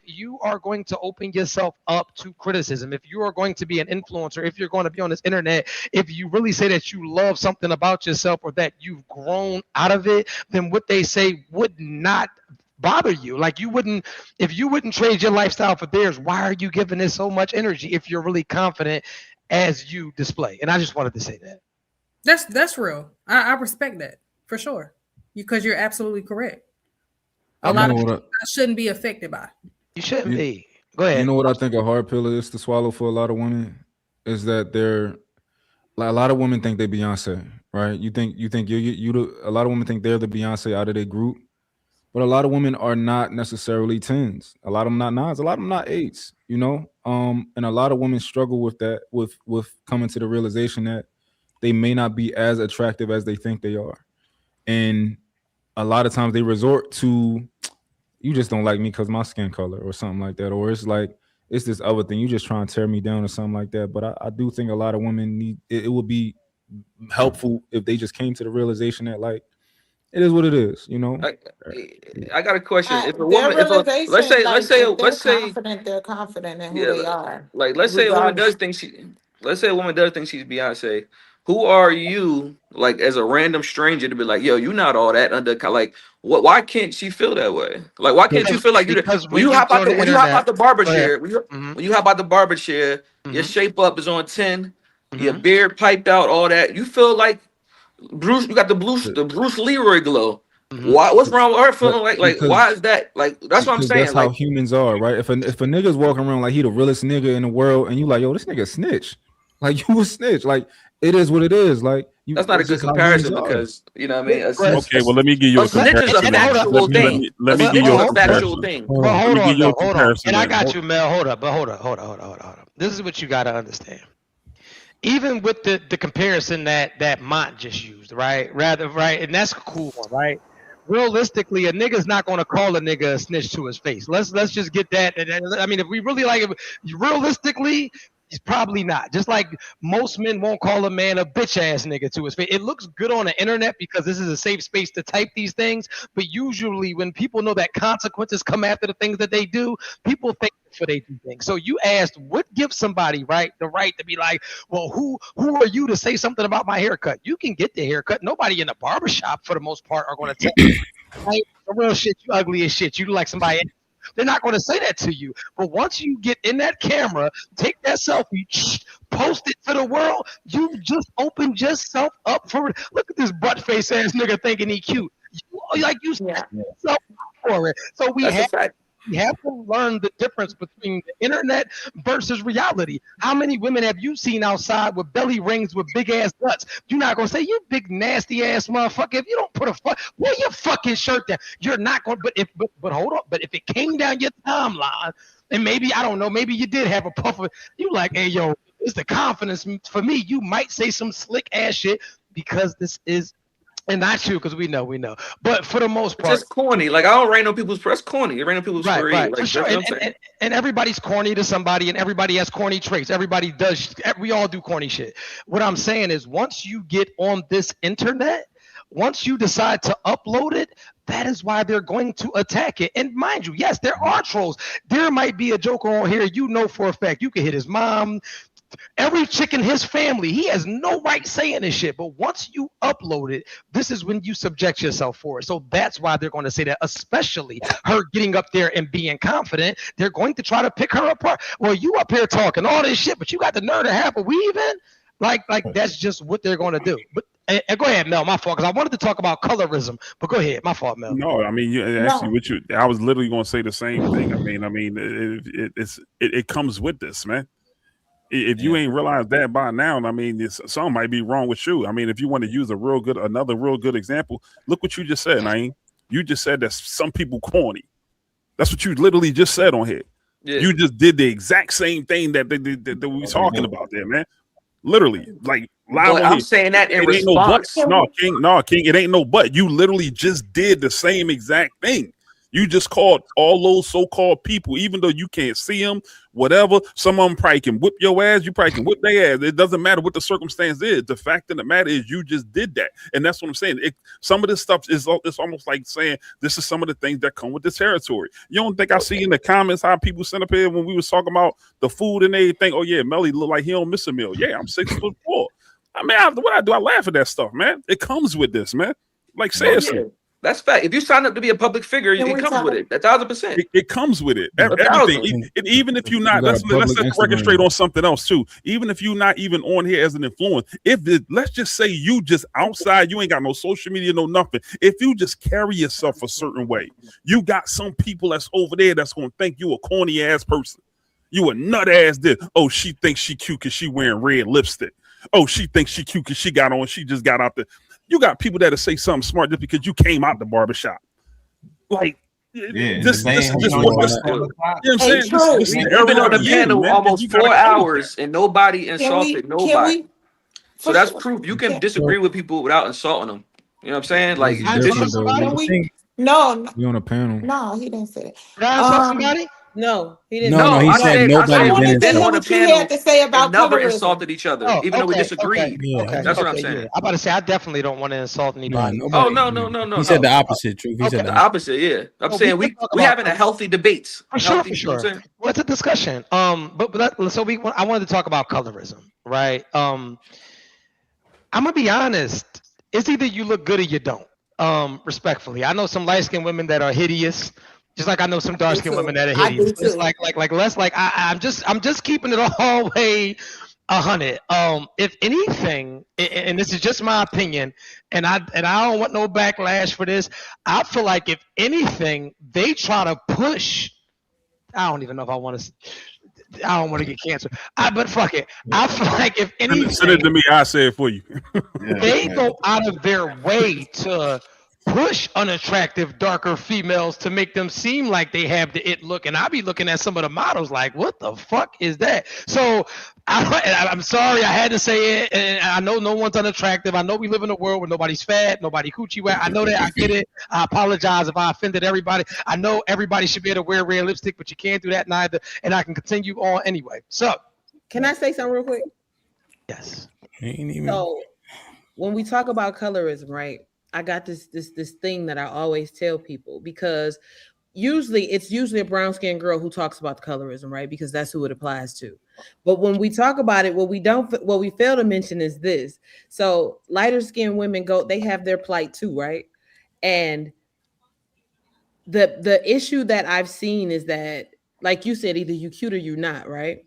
you are going to open yourself up to criticism, if you are going to be an influencer, if you're going to be on this internet, if you really say that you love something about yourself or that you've grown out of it, then what they say would not bother you. Like if you wouldn't trade your lifestyle for theirs, why are you giving it so much energy if you're really confident as you display? And I just wanted to say that.
That's real. I respect that for sure, because you're absolutely correct. A lot of people shouldn't be affected by.
You shouldn't be. Go ahead.
You know what I think a hard pill is to swallow for a lot of women is that a lot of women think they Beyonce, right? You think a lot of women think they're the Beyonce out of their group. But a lot of women are not necessarily 10s. A lot of them not 9s. A lot of them not 8s, you know? And a lot of women struggle with that, with coming to the realization that they may not be as attractive as they think they are. And a lot of times they resort to, you just don't like me because my skin color or something like that. Or it's like, it's this other thing. You just trying to tear me down or something like that. But I do think a lot of women need, it would be helpful if they just came to the realization that, like, it is what it is, you know.
I got a question. If a
Their
woman,
realization,
let's say,
they're confident in who they are.
like let's say a woman does think she's Beyonce. Who are you, like, as a random stranger, to be like, yo, you not all that under, like, what? Why can't she feel that way? Like, why can't you feel like when you hop out the barber chair, when you hop out the barber chair, your shape up is on 10, your beard piped out, all that. You feel like Bruce, you got the Bruce Leroy glow. What's wrong with her feeling like why is that? Like, that's what I'm saying.
That's how humans are, right? If a nigga's walking around like he the realest nigga in the world, and you like, yo, this nigga snitch. Like, you a snitch. Like, it is what it is. Like,
that's not a good comparison because, you know what I mean?
Okay, well, let me give you a comparison.
Snitch is a factual thing.
Let me give you a
factual thing.
Well, hold on. And I got you, Mel. Hold up. This is what you got to understand. Even with the comparison that Mont just used, right? And that's a cool one, right? Realistically, a nigga's not going to call a nigga a snitch to his face. Let's just get that. I mean, if we really like it, realistically, he's probably not. Just like most men won't call a man a bitch ass nigga to his face. It looks good on the internet because this is a safe space to type these things. But usually when people know that consequences come after the things that they do, people think before they do things. So you asked, what gives somebody the right to be like, well, who are you to say something about my haircut? You can get the haircut. Nobody in the barbershop for the most part are going to tell you, right? The real shit, you ugly as shit. You look like somebody else. They're not going to say that to you. But once you get in that camera, take that selfie, post it to the world, you just opened yourself up for it. Look at this butt face ass nigga thinking he cute. You set yourself up for it. So we have to learn the difference between the internet versus reality. How many women have you seen outside with belly rings with big ass nuts? You're not gonna say, you big nasty ass motherfucker. If you don't pull your fucking shirt down, you're not gonna. But hold on. But if it came down your timeline, and maybe I don't know, maybe you did have a puff of, you like, hey yo, it's the confidence for me. You might say some slick ass shit because this is. And not you, because we know. But for the most part,
it's just corny. Like, I don't rain on people's press. Corny. You rain on people's parade.
Right.
Like,
for sure. And everybody's corny to somebody, and everybody has corny traits. Everybody does. We all do corny shit. What I'm saying is, once you get on this internet, once you decide to upload it, that is why they're going to attack it. And mind you, yes, there are trolls. There might be a joker on here. You know for a fact you can hit his mom. Every chick in his family, he has no right saying this shit. But once you upload it, this is when you subject yourself for it. So that's why they're going to say that, especially her getting up there and being confident. They're going to try to pick her apart. Well, you up here talking all this shit, but you got the nerve to have a weave in? Like that's just what they're going to do. But go ahead, Mel. My fault, because I wanted to talk about colorism. But go ahead. My fault, Mel.
No, I mean, I was literally going to say the same thing. I mean, it comes with this, man. If you ain't realized that by now, I mean, something might be wrong with you. I mean, if you want to use another real good example, look what you just said, Naeem. You just said that some people corny. That's what you literally just said on here. Yeah. You just did the exact same thing that we were talking about there, man. Literally, like live on
I'm
here.
saying that in
response.
No,
King, it ain't no but. You literally just did the same exact thing. You just called all those so-called people, even though you can't see them, whatever. Some of them probably can whip your ass. You probably can whip their ass. It doesn't matter what the circumstance is. The fact of the matter is you just did that. And that's what I'm saying. Some of this stuff is it's almost like saying this is some of the things that come with the territory. You don't think I see in the comments how people sent up here when we was talking about the food and everything? Oh, yeah, Melly look like he don't miss a meal. Yeah, I'm 6'4". I mean, what I do, I laugh at that stuff, man. It comes with this, man. Like, seriously.
Yeah. That's fact. If you sign up to be a public figure, it comes with it. 1,000%.
It comes with it. Everything. Even if you're not, let's set the record straight on something else too. Even if you're not even on here as an influence, let's just say you just outside, you ain't got no social media, no nothing. If you just carry yourself a certain way, you got some people that's over there that's gonna think you a corny ass person. You a nut ass this. Oh, she thinks she cute because she wearing red lipstick. Oh, she thinks she cute because she just got out there. You got people that'll say something smart just because you came out the barbershop. Like, this is just what this, you know what I'm saying?
We've been on the panel almost 4 hours and nobody insulted nobody. So that's proof you can disagree with people without insulting them. You know what I'm saying? Like,
no,
we on a panel.
No, he didn't say that.
Did I insult somebody?
No, he didn't.
No, he said nobody
been on the panel.
Had to say about
never
colorism.
Insulted each other, even though we disagreed. That's what I'm saying.
I'm about to say I definitely don't want to insult anybody.
No.
He said the opposite. Truth. He said
the opposite. Yeah, I'm saying we having a healthy debates.
For sure. Well, it's a discussion. I wanted to talk about colorism, right? I'm gonna be honest. It's either you look good or you don't. Respectfully, I know some light-skinned women that are hideous. Just like I know some dark-skinned women that are hideous. It's I'm just keeping it all way 100. If anything, and this is just my opinion, and I don't want no backlash for this. I feel like if anything, they try to push. I don't even know if I want to. I don't want to get canceled. But fuck it. I feel like if anything,
send it to me. I say it for you.
They go out of their way to push unattractive, darker females to make them seem like they have the it look. And I be looking at some of the models like, what the fuck is that? So I'm sorry I had to say it. And I know no one's unattractive. I know we live in a world where nobody's fat, nobody coochie wet. I know that. I get it. I apologize if I offended everybody. I know everybody should be able to wear red lipstick, but you can't do that neither. And I can continue on anyway. So
can I say something real quick?
Yes.
So when we talk about colorism, right? I got this thing that I always tell people, because it's usually a brown skinned girl who talks about the colorism, right? Because that's who it applies to. But when we talk about it, what we fail to mention is this. So lighter skinned women they have their plight too, right? And the issue that I've seen is that, like you said, either you cute or you not, right?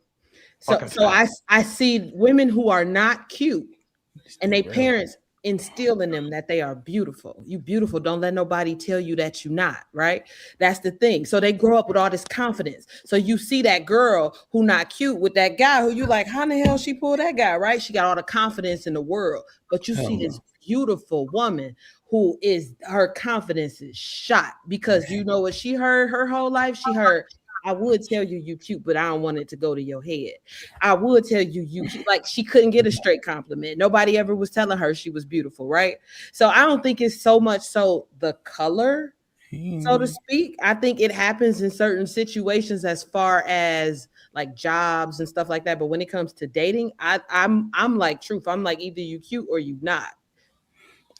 So I see women who are not cute and their parents instill in them that they are beautiful. You beautiful. Don't let nobody tell you that you're not, right? That's the thing. So they grow up with all this confidence. So you see that girl who not cute with that guy who you like, how the hell she pulled that guy, right? She got all the confidence in the world. But you see this beautiful woman who her confidence is shot, because you know what she heard her whole life? She heard, I would tell you cute, but I don't want it to go to your head. I would tell you cute. Like, she couldn't get a straight compliment. Nobody ever was telling her she was beautiful, right? So I don't think it's so much so the color, so to speak. I think it happens in certain situations as far as like jobs and stuff like that. But when it comes to dating, I'm like Truth. I'm like, either you cute or you not.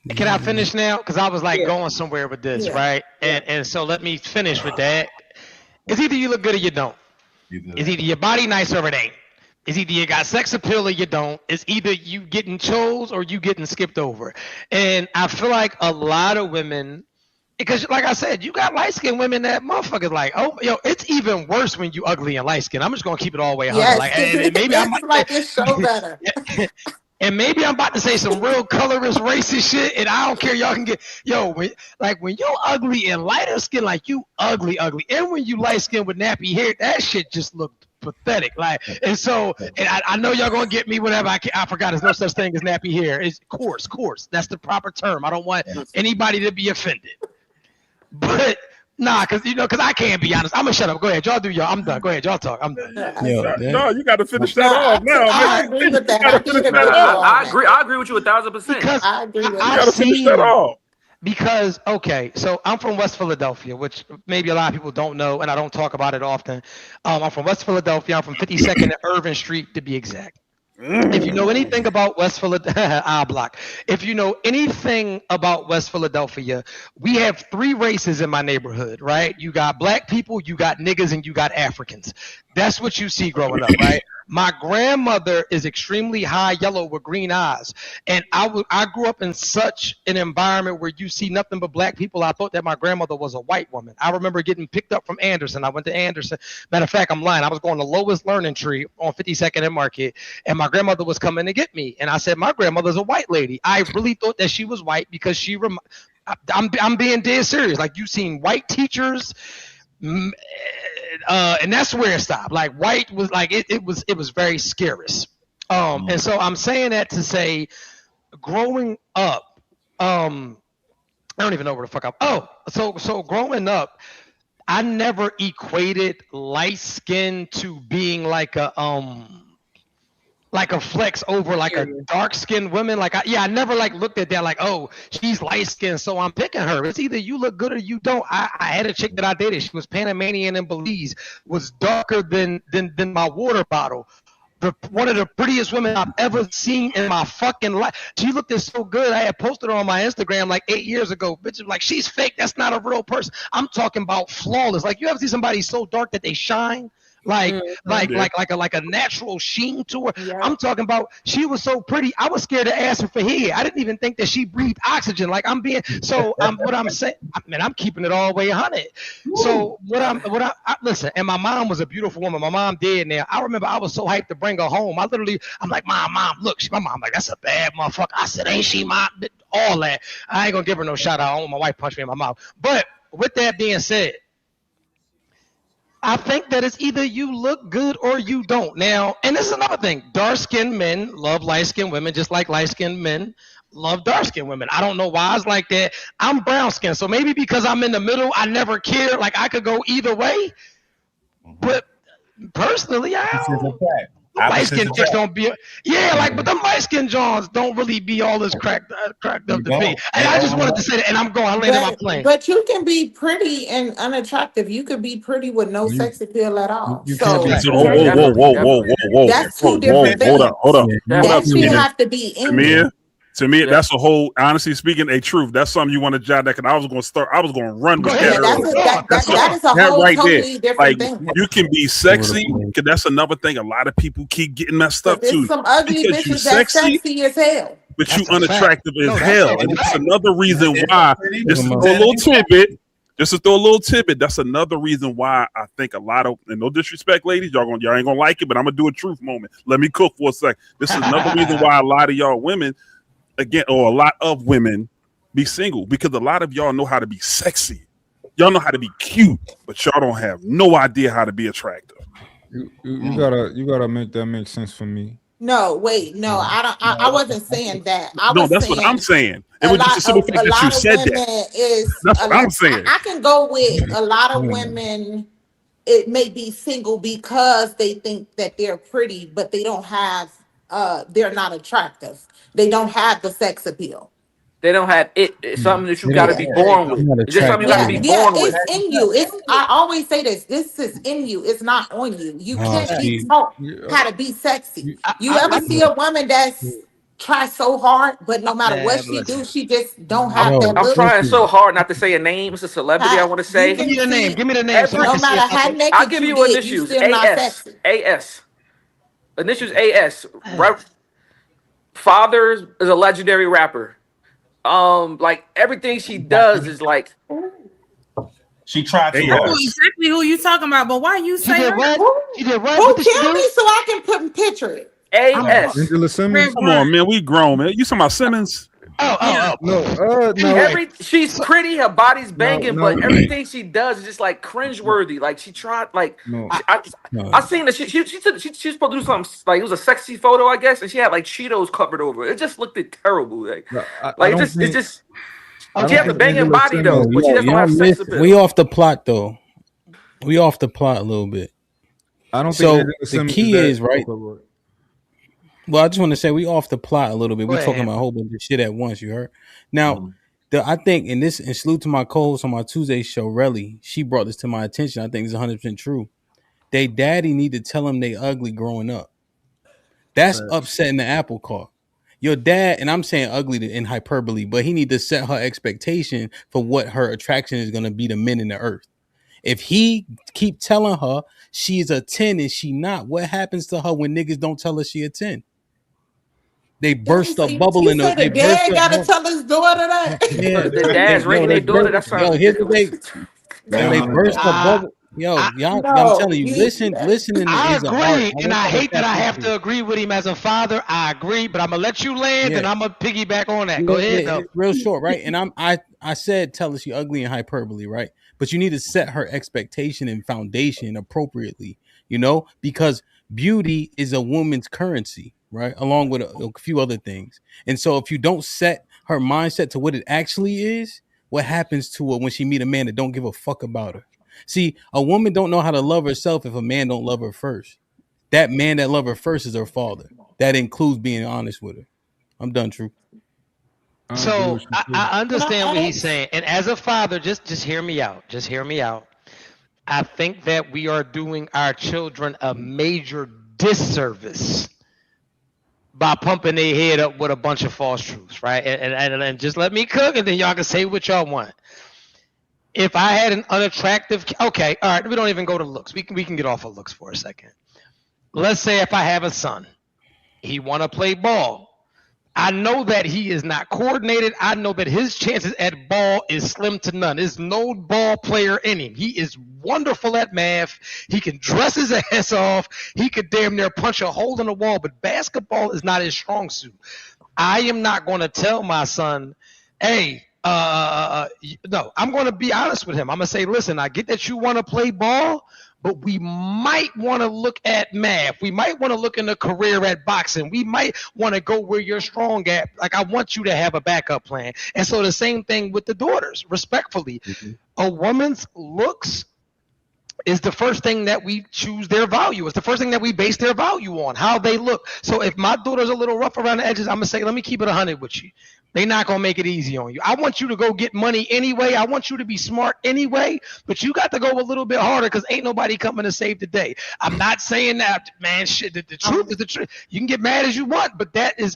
Can I finish now? Because I was going somewhere with this, right? And so let me finish with that. It's either you look good or you don't. It's either your body nice or it ain't. It's either you got sex appeal or you don't. It's either you getting chose or you getting skipped over. And I feel like a lot of women, because like I said, you got light-skinned women that motherfuckers like, oh, it's even worse when you ugly and light-skinned. I'm just going to keep it all the way 100.
Yes.
Like, and maybe I'm
like it's so better.
And maybe I'm about to say some real colorist racist shit, and I don't care. Y'all can get when you're ugly and lighter skin, like you ugly, and when you light skin with nappy hair, that shit just looked pathetic. Like, and so, and I know y'all gonna get me whenever I forgot. There's no such thing as nappy hair. It's coarse. That's the proper term. I don't want anybody to be offended. But nah, because I can't be honest. I'm gonna shut up. Go ahead, y'all do y'all. I'm done. Go ahead, y'all talk. I'm done.
No, you got to finish that off now.
I agree with that.
I agree with you 1,000%.
Because
I agree with
you got to finish that off.
Because, okay, so I'm from West Philadelphia, which maybe a lot of people don't know, and I don't talk about it often. I'm from West Philadelphia. I'm from 52nd and Irvin Street, to be exact. If you know anything about West Philadelphia, our block. If you know anything about West Philadelphia, we have 3 races in my neighborhood, right? You got black people, you got niggas, and you got Africans. That's what you see growing up, right? My grandmother is extremely high yellow with green eyes. And I grew up in such an environment where you see nothing but black people. I thought that my grandmother was a white woman. I remember getting picked up from Anderson. I went to Anderson. Matter of fact, I'm lying. I was going to Lowest Learning Tree on 52nd and Market, and my grandmother was coming to get me. And I said, my grandmother's a white lady. I really thought that she was white because I'm being dead serious. Like, you seen white teachers, and that's where it stopped. Like, white was like it was very scary. And so I'm saying that to say, growing up, I don't even know where the fuck so growing up, I never equated light skin to being like a flex over like a dark skinned woman. Like, I never like looked at that like, oh, she's light skinned, so I'm picking her. It's either you look good or you don't. I had a chick that I dated. She was Panamanian in Belize, was darker than my water bottle. One of the prettiest women I've ever seen in my fucking life. She looked so good. I had posted her on my Instagram like 8 years ago. Bitches like, she's fake. That's not a real person. I'm talking about flawless. Like, you ever see somebody so dark that they shine? Like a natural sheen to her. Yeah. I'm talking about, she was so pretty. I was scared to ask her for hair. I didn't even think that she breathed oxygen. Like, what I'm saying, man, I'm keeping it all the way 100. So listen, and my mom was a beautiful woman. My mom dead now. I remember I was so hyped to bring her home. I'm like, mom, look. My mom like, that's a bad motherfucker. I said, ain't she mom? All that. I ain't gonna give her no shout out. I don't want my wife punch me in my mouth. But with that being said, I think that it's either you look good or you don't. Now, and this is another thing. Dark-skinned men love light-skinned women, just like light-skinned men love dark-skinned women. I don't know why it's like that. I'm brown-skinned, so maybe because I'm in the middle, I never cared. Like, I could go either way. But personally, I don't. Light-skinned chicks don't be, but them light-skinned Johns don't really be all this cracked up to be. And I just wanted to say that, and I'm going, I landed my plane.
But you can be pretty and unattractive. You could be pretty with no sex appeal at all. Whoa. That's two different things.
Hold up.
That you have to be in.
To me, that's a whole, honestly speaking, a truth. That's something you want to jot that. I was going to run with that.
That is a whole right totally different thing.
You can be sexy, because that's another thing. A lot of people keep getting messed up too.
There's some ugly bitches that's sexy as hell.
But you unattractive as hell. And that's another reason why, just to throw a little tidbit, that's another reason why I think a lot of, and no disrespect, ladies, y'all ain't gonna like it, but I'm gonna do a truth moment. Let me cook for a sec. This is another reason why a lot of y'all women, again, or a lot of women, be single, because a lot of y'all know how to be sexy. Y'all know how to be cute, but y'all don't have no idea how to be attractive.
You gotta make that make sense for me.
No, wait, no, I wasn't saying that.
That's what I'm saying. It was just a simple fact that you said that. That's what I'm saying.
I can go with a lot of women. It may be single because they think that they're pretty, but they don't have. They're not attractive. They don't have the sex appeal.
They don't have it. It's something that you got to be born with. It's just something you got to be born with.
It's in you. I always say this. This is in you. It's not on you. You can't be taught how to be sexy. You ever see a woman that's try so hard, but no matter what she do, she just don't have that.
I'm trying so hard not to say a name. It's a celebrity I want to say.
Give me the name. Give me the name.
No matter how naked
I'll give you initials. AS. Initials AS. Father is a legendary rapper. Like everything she does is like
she tried to.
I know exactly who you talking about, but why you say
what? She did what?
Who tell me so I can put and picture it?
AS.
Angela Simmons.
Come on, man. We grown, man. You talking about Simmons?
No.
She's pretty, her body's banging, but everything she does is just like cringeworthy. Like she tried, like I seen that she said she was supposed to do something like it was a sexy photo, I guess, and she had like Cheetos covered over it. It just looked terrible. Like it's just she has a banging body though, but she doesn't have sex appeal.
We off the plot though. We off the plot a little bit.
I don't
think
so.
The key is right. Well, I just want to say we off the plot a little bit. We're talking about a whole bunch of shit at once. You heard? Now, I think and salute to my co-host on my Tuesday show, Relly. She brought this to my attention. I think it's 100% true. They daddy need to tell them they ugly growing up. That's upsetting the apple cart. Your dad, and I'm saying ugly in hyperbole, but he need to set her expectation for what her attraction is going to be to men in the earth. If he keep telling her she's a 10 and she not, what happens to her when niggas don't tell her she a 10? They burst a bubble in
the dad gotta tell his daughter that.
Yeah,
The dad's rating their daughter. That's
here's the way. They burst a bubble. I'm telling you, listening.
I agree, and I hate that I have to agree with him as a father. I agree, but I'm gonna let you land, and I'm gonna piggyback on that. Go ahead, though.
Real short, right? And I said tell her she ugly and hyperbole, right? But you need to set her expectation and foundation appropriately, because beauty is a woman's currency, right? Along with a few other things. And so if you don't set her mindset to what it actually is, what happens to her when she meet a man that don't give a fuck about her? See, a woman don't know how to love herself if a man don't love her first. That man that love her first is her father. That includes being honest with her. I'm done, True.
So I understand what he's saying. And as a father, just hear me out. Just hear me out. I think that we are doing our children a major disservice by pumping their head up with a bunch of false truths, right? And just let me cook, and then y'all can say what y'all want. If I had an unattractive, okay, all right, we don't even go to looks. We can get off of looks for a second. Let's say if I have a son, he want to play ball. I know that he is not coordinated. I know that his chances at ball is slim to none. There's no ball player in him. He is wonderful at math. He can dress his ass off. He could damn near punch a hole in the wall, but basketball is not his strong suit. I am not going to tell my son, hey, no, I'm going to be honest with him. I'm going to say, listen, I get that you want to play ball, but we might want to look at math. We might want to look in a career at boxing. We might want to go where you're strong at. Like, I want you to have a backup plan. And so the same thing with the daughters, respectfully. A woman's looks is the first thing that we choose their value. It's the first thing that we base their value on, how they look. So if my daughter's a little rough around the edges, I'm going to say, let me keep it 100 with you. They're not going to make it easy on you. I want you to go get money anyway. I want you to be smart anyway, but you got to go a little bit harder because ain't nobody coming to save the day. I'm not saying that, man, shit, the truth is the truth. You can get mad as you want, but that is,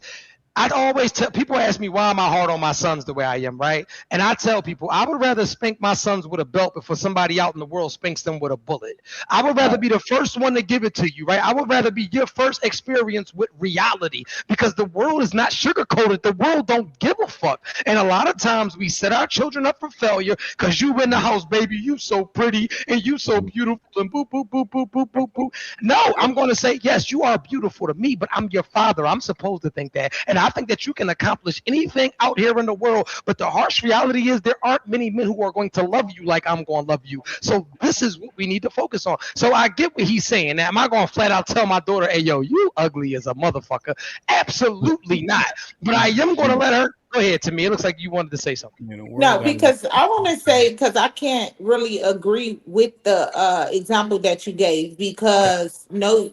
I'd always tell people, ask me why am I hard on my sons the way I am, right? And I tell people I would rather spank my sons with a belt before somebody out in the world spanks them with a bullet. I would rather be the first one to give it to you, right? I would rather be your first experience with reality because the world is not sugarcoated. The world don't give a fuck. And a lot of times we set our children up for failure because you in the house, baby, you so pretty and you so beautiful and boop, boop, boop, boop, boop, boop, boop. No, I'm going to say, yes, you are beautiful to me, but I'm your father. I'm supposed to think that. And I think that you can accomplish anything out here in the world, but the harsh reality is there aren't many men who are going to love you like I'm going to love you. So this is what we need to focus on. So I get what he's saying. Now, am I going to flat out tell my daughter, hey, yo, you ugly as a motherfucker? Absolutely not. But I am going to let her. Go ahead, to me. It looks like you wanted to say something.
No, because I want to say, because I can't really agree with the example that you gave, because no,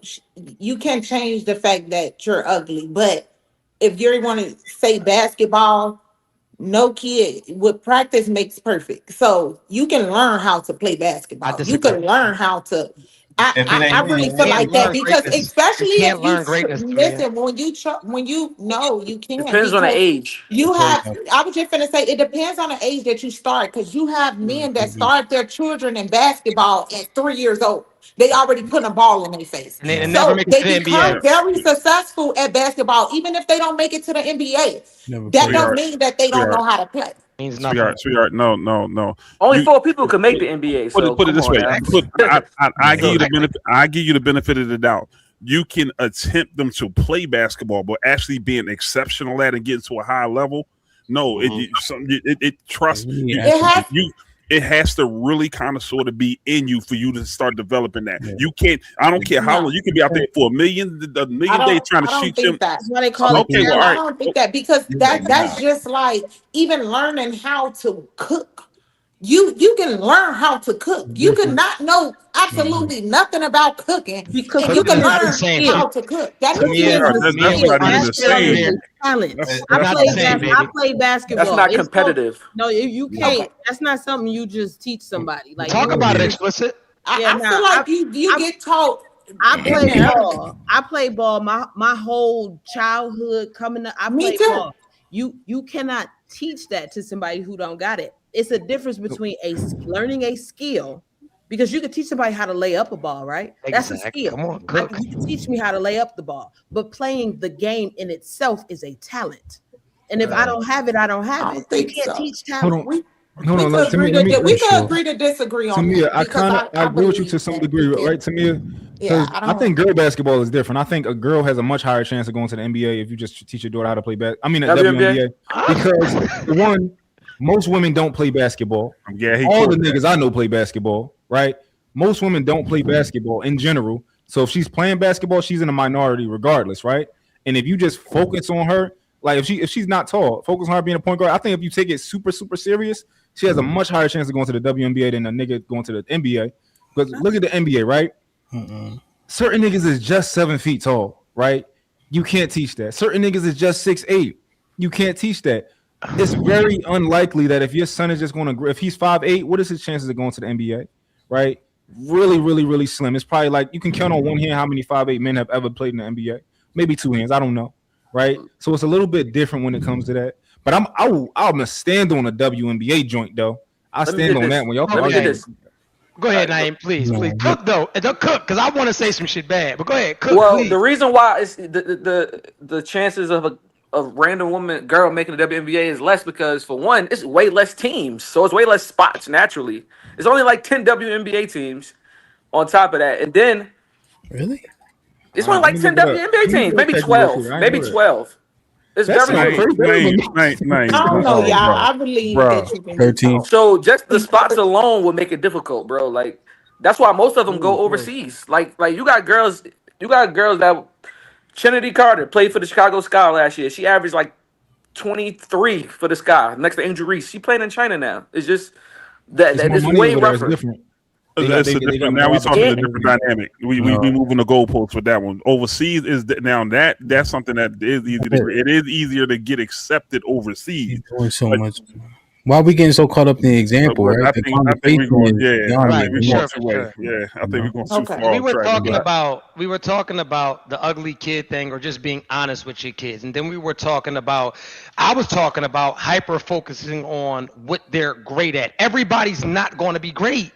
you can't change the fact that you're ugly. But if you want to say basketball, no kid with practice makes perfect. So you can learn how to play basketball. You can learn how to. I really feel like that because especially if you listen when you know you can't.
Depends on the age.
You have. I was just gonna say it depends on the age that you start because you have men that start their children in basketball at 3 years old. They already put a ball in their face,
and
so they become very successful at basketball, even if they don't make it to the NBA. That don't mean that they don't know how to play.
Sweetheart, no.
Only 4 people can make the NBA. So
put it this way. I give you the benefit. I give you the benefit of the doubt. You can attempt them to play basketball, but actually being exceptional at and getting to a high level. No, trust you. It has to really kind of sort of be in you for you to start developing that. Yeah. You can't. I don't care how long you can be out there for a million days trying to shoot them.
That's what they call it. Well, I don't think that because that's just like even learning how to cook. you can learn how to cook. You can not know absolutely nothing about cooking,
because
and you can learn
same.
how to cook. That
That's not even the same.
Talent.
That's
I
not
play
the same, baby.
I play basketball.
That's not
It's
competitive.
No, you can't. That's not something you just teach somebody. Like
Talk about it explicit.
I feel like you get taught.
I play ball. I play ball. My whole childhood coming up. I
Me
played
too.
ball. You cannot teach that to somebody who don't got it. It's a difference between learning a skill, because you can teach somebody how to lay up a ball, right? That's a skill.
Come on, cook.
You can teach me how to lay up the ball, but playing the game in itself is a talent. And if I don't have it, I don't have it. You can't teach talent.
Hold
We
on,
could agree to agree to disagree on
Tamia,
that.
I
because
kind of I agree with you to some degree, right, Tamia?
Yeah,
I think girl basketball is different. I think a girl has a much higher chance of going to the NBA if you just teach your daughter how to play the WNBA. Because one, most women don't play basketball. All the niggas I know play basketball, right? Most women don't play basketball in general. So if she's playing basketball, she's in a minority regardless, right? And if you just focus on her, like if she's not tall, focus on her being a point guard. I think if you take it super serious, she has a much higher chance of going to the WNBA than a nigga going to the NBA. Because look at the NBA, right? Certain niggas is just 7 feet tall, right? You can't teach that. Certain niggas is just 6'8". You can't teach that. It's very unlikely that if your son is just going to, if he's 5'8", what is his chances of going to the NBA, right? Really slim. It's probably like you can count on one hand how many 5'8" men have ever played in the NBA. Maybe two hands, I don't know, right? So it's a little bit different when it comes to that. But I'm gonna stand on a WNBA joint though. I stand on that one. Y'all
Go ahead, Naeem, please. Cook though, and don't cook because I want to say some shit bad. But go ahead, cook.
Well,
please.
the reason why is the chances of a random girl making the WNBA is less because for one, it's way less teams, so it's way less spots naturally. It's only like 10 WNBA teams on top of that, and then it's only like 10 WNBA teams, maybe 12, maybe 12. It's very
I don't know, y'all. I believe that you can
13.
So just the spots alone would make it difficult, bro. Like that's why most of them go overseas. Like you got girls that Trinity Carter played for the Chicago Sky last year. She averaged like 23 for the Sky next to Angel Reese. She playing in China now. It's just that it's way rougher.
It's a different. Now we're talking a different dynamic. We moving the goalposts with that one. Overseas is now that's something that is easy. It is easier to get accepted overseas.
Doing so much. Why are we getting so caught up in the example, right?
I think we're going. I think we're going too far.
We were talking about the ugly kid thing, or just being honest with your kids, and then I was talking about hyper focusing on what they're great at. Everybody's not going to be great.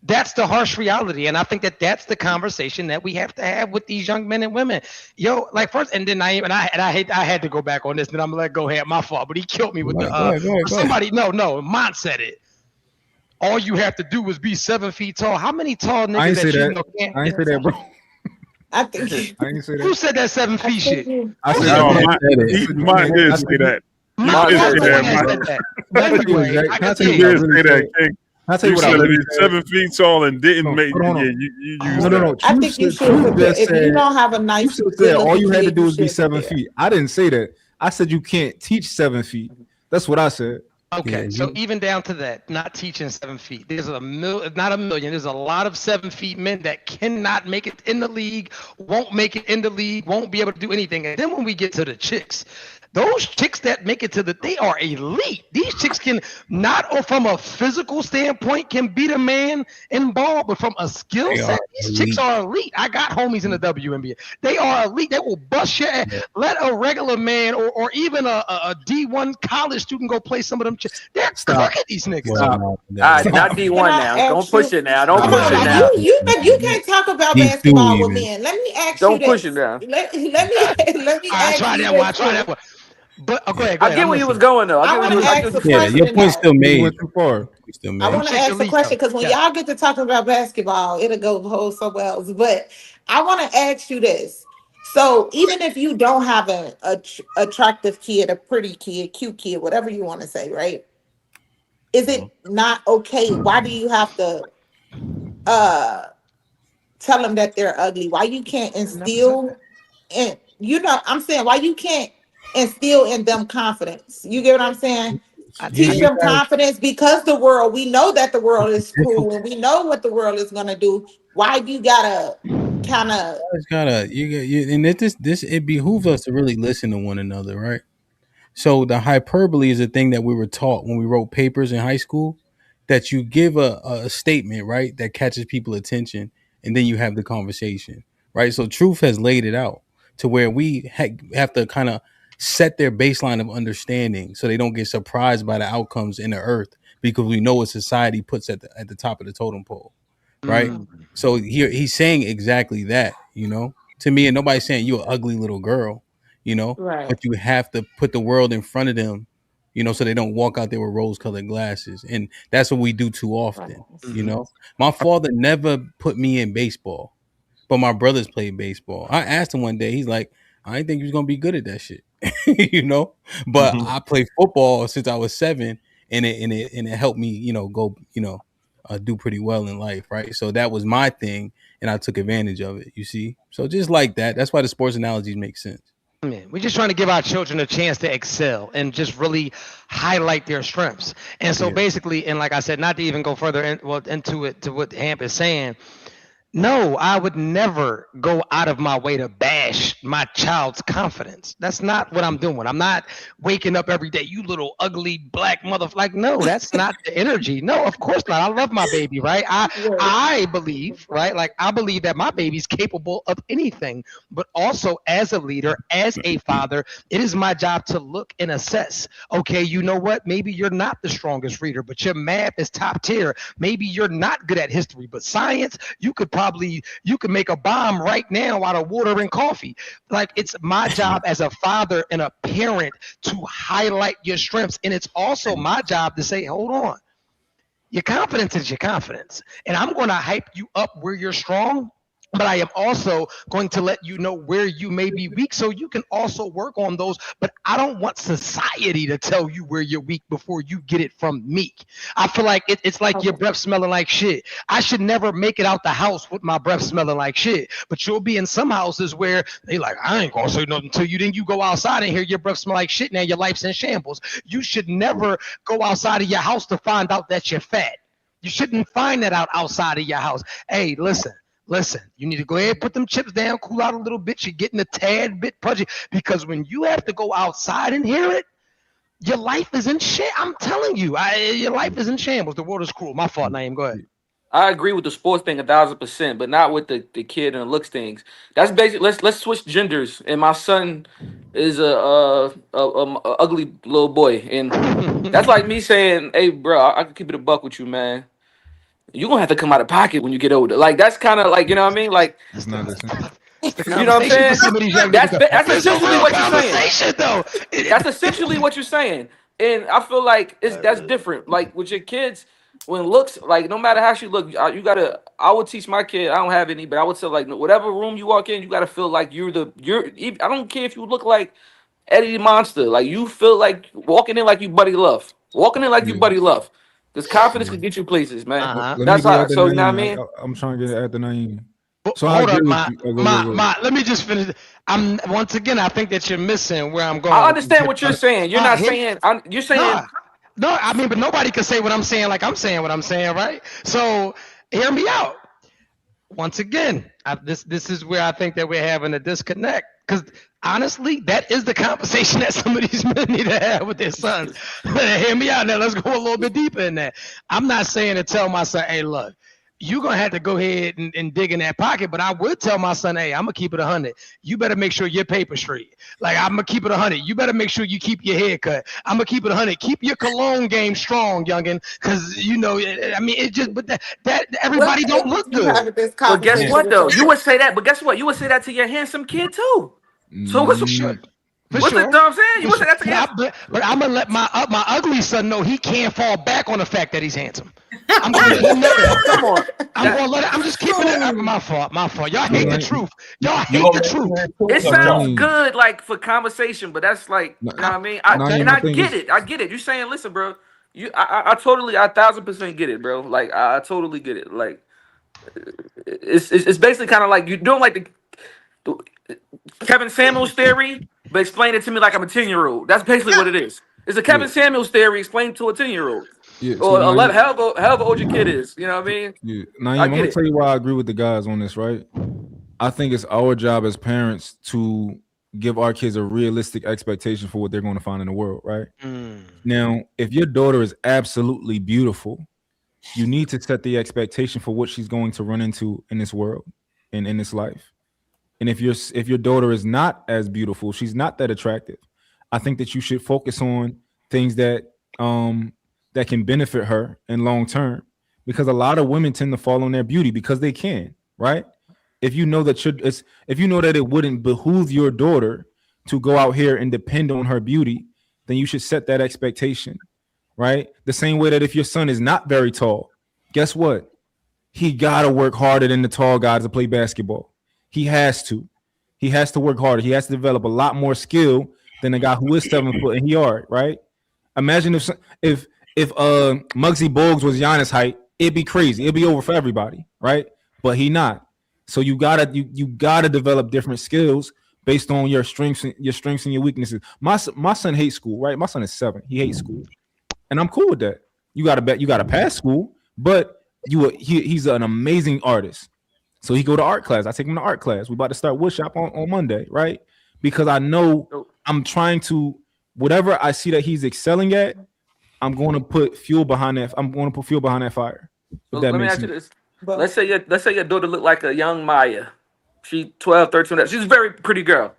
That's the harsh reality, and I think that's the conversation that we have to have with these young men and women. Yo, like first, and then I had to go back on this, and I'm gonna let go ahead. My fault, but he killed me with somebody. No, Mont said it. All you have to do is be 7 feet tall. How many tall niggas
I ain't
that
say
you
that.
know can't?
I ain't say that, bro.
I think
I ain't say that.
Who said that 7 feet shit?
I said
that. Mine did say that.
I'll tell you what I
said. 7 feet tall and didn't make.
No.
I think you should. If you don't have a nice,
all you had to do is be 7 feet. I didn't say that. I said you can't teach 7 feet. That's what I said.
Okay, so even down to that, not teaching 7 feet. There's not a million. There's a lot of 7 feet men that cannot make it in the league, won't make it in the league, won't be able to do anything. And then when we get to the chicks, those chicks that make it they are elite. These chicks can not from a physical standpoint can beat a man in ball, but from a skill set, these chicks are elite. I got homies in the WNBA. They are elite. They will bust your ass. Let a regular man or even a D1 college student go play some of them chicks. They're cooking these niggas.
Not D1 now. Don't push it now. Don't push it now.
You can't talk about basketball with men. Let me ask you this.
Don't push it now.
Let me ask
try
you
that
this.
one. Try that one. But go ahead.
I get where you was going though.
I want to ask a question.
Your point still made.
Went too far.
I want to ask a question because when y'all get to talking about basketball, it'll go whole somewhere else. But I want to ask you this. So even if you don't have an attractive kid, a pretty kid, cute kid, whatever you want to say, right? Is it not okay? Why do you have to tell them that they're ugly? Why you can't instill I'm saying why you can't instill in them confidence? You get what I'm saying? Teach them confidence, because the world, we know that the world is cruel and we know what the world is gonna do. Why do you gotta kind of?
And it behooves us to really listen to one another, right? So the hyperbole is a thing that we were taught when we wrote papers in high school, that you give a statement, right, that catches people's attention, and then you have the conversation, right? So Truth has laid it out to where we have to kind of set their baseline of understanding so they don't get surprised by the outcomes in the earth, because we know what society puts at the top of the totem pole, right? So he's saying exactly that, to me, and nobody's saying you're an ugly little girl,
Right.
but you have to put the world in front of them, so they don't walk out there with rose-colored glasses. And that's what we do too often. My father never put me in baseball, but my brothers played baseball. I asked him one day, he's like, I didn't think he was gonna be good at that shit. But I played football since I was 7, and it helped me, go, do pretty well in life, right? So that was my thing, and I took advantage of it, you see? So just like that, that's why the sports analogies make sense.
We're just trying to give our children a chance to excel and just really highlight their strengths. And so basically, and like I said, not to even go further into it, to what Hamp is saying, no, I would never go out of my way to bash my child's confidence. That's not what I'm doing. I'm not waking up every day, you little ugly black motherfucker. Like, no, that's not the energy. No, of course not. I love my baby, right? I believe, right? Like, I believe that my baby's capable of anything. But also, as a leader, as a father, it is my job to look and assess. Okay, you know what? Maybe you're not the strongest reader, but your math is top tier. Maybe you're not good at history, but science, you could make a bomb right now out of water and coffee. Like, it's my job as a father and a parent to highlight your strengths. And it's also my job to say, hold on, your confidence is your confidence. And I'm going to hype you up where you're strong, but I am also going to let you know where you may be weak so you can also work on those. But I don't want society to tell you where you're weak before you get it from me. I feel like it's like your breath smelling like shit. I should never make it out the house with my breath smelling like shit. But you'll be in some houses where they like, I ain't gonna say nothing to you. Then you go outside and hear your breath smell like shit. Now your life's in shambles. You should never go outside of your house to find out that you're fat. You shouldn't find that out outside of your house. Hey, listen, you need to go ahead and put them chips down, cool out a little bit. You're getting a tad bit pudgy, because when you have to go outside and hear it, your life is in shit. I'm telling you, your life is in shambles. The world is cruel. My fault, Naeem. Go ahead.
I agree with the sports thing 1000%, but not with the kid and the looks things. That's basically, let's switch genders. And my son is a ugly little boy, and that's like me saying, "Hey, bro, I can keep it a buck with you, man. You're gonna have to come out of pocket when you get older." Like, that's kind of like, you know what I mean? Like,
It's not the same.
you know what I'm saying? That's essentially what you're saying. That's essentially what you're saying. And I feel like that's different. Like, with your kids, when looks, like, no matter how she look, I would teach my kid, I don't have any, but I would say, like, whatever room you walk in, you gotta feel like you're I don't care if you look like Eddie the Monster. Like, you feel like walking in like you Buddy Love. Walking in like you Buddy Love. This confidence can get you places, man. That's how. So, you know what I mean?
I'm trying to get at the name. So
Hold up, let me just finish. Once again, I think that you're missing where I'm going.
I understand what you're saying. You're not saying. You're saying.
No, I mean, but nobody can say what I'm saying like I'm saying what I'm saying, right? So hear me out. Once again, this is where I think that we're having a disconnect, because honestly, that is the conversation that some of these men need to have with their sons. Hear me out now. Let's go a little bit deeper in that. I'm not saying to tell my son, hey, look, you're going to have to go ahead and dig in that pocket. But I would tell my son, hey, I'm going to keep it 100. You better make sure your paper straight. Like, I'm going to keep it 100. You better make sure you keep your hair cut. I'm going to keep it 100. Keep your cologne game strong, youngin'. Because, I mean, it just, but that everybody don't look good.
But guess what, though? You would say that, but guess what? You would say that to your handsome kid, too. So what's the
sure.
What's the I'm saying? You would say that to him.
But I'm gonna let my ugly son know he can't fall back on the fact that he's handsome. I'm gonna let him know that.
Come on.
I'm just keeping it up. My fault. Y'all hate the truth. Y'all hate the truth.
It sounds good, like, for conversation, but that's like, you know what I mean? I get it. I get it. You're saying, listen, bro. I totally, 1000% get it, bro. Like, I totally get it. Like, it's basically kind of like you're doing like the Kevin Samuels theory, but explain it to me like I'm a 10-year-old. That's basically what it is. It's a Kevin Samuels theory explained to a 10-year-old.
Yeah,
Or
so
however old your kid is. You know what I mean?
yeah.
I
Naeem, I'm
get
gonna
it.
tell you why I agree with the guys on this, right? I think it's our job as parents to give our kids a realistic expectation for what they're going to find in the world, right? Now, if your daughter is absolutely beautiful, you need to set the expectation for what she's going to run into in this world and in this life. And if your daughter is not as beautiful, she's not that attractive, I think that you should focus on things that that can benefit her in long term, because a lot of women tend to fall on their beauty because they can, right? If you know that it wouldn't behoove your daughter to go out here and depend on her beauty, then you should set that expectation, right? The same way that if your son is not very tall, guess what? He gotta work harder than the tall guys to play basketball. He has to work harder. He has to develop a lot more skill than a guy who is 7 foot and he are, right? Imagine if Muggsy Bogues was Giannis' height, it'd be crazy. It'd be over for everybody, right? But he not. So you gotta develop different skills based on your strengths and your weaknesses. My son hates school, right? My son is 7. He hates school, and I'm cool with that. You gotta pass school, but he's an amazing artist. So he go to art class. I take him to art class. We about to start woodshop on Monday, right? Because I know I'm trying to, whatever I see that he's excelling at, I'm going to put fuel behind that. I'm going to put fuel behind that fire.
So let me ask you this. Let's say your daughter look like a young Maya. She 12, 13. She's a very pretty girl.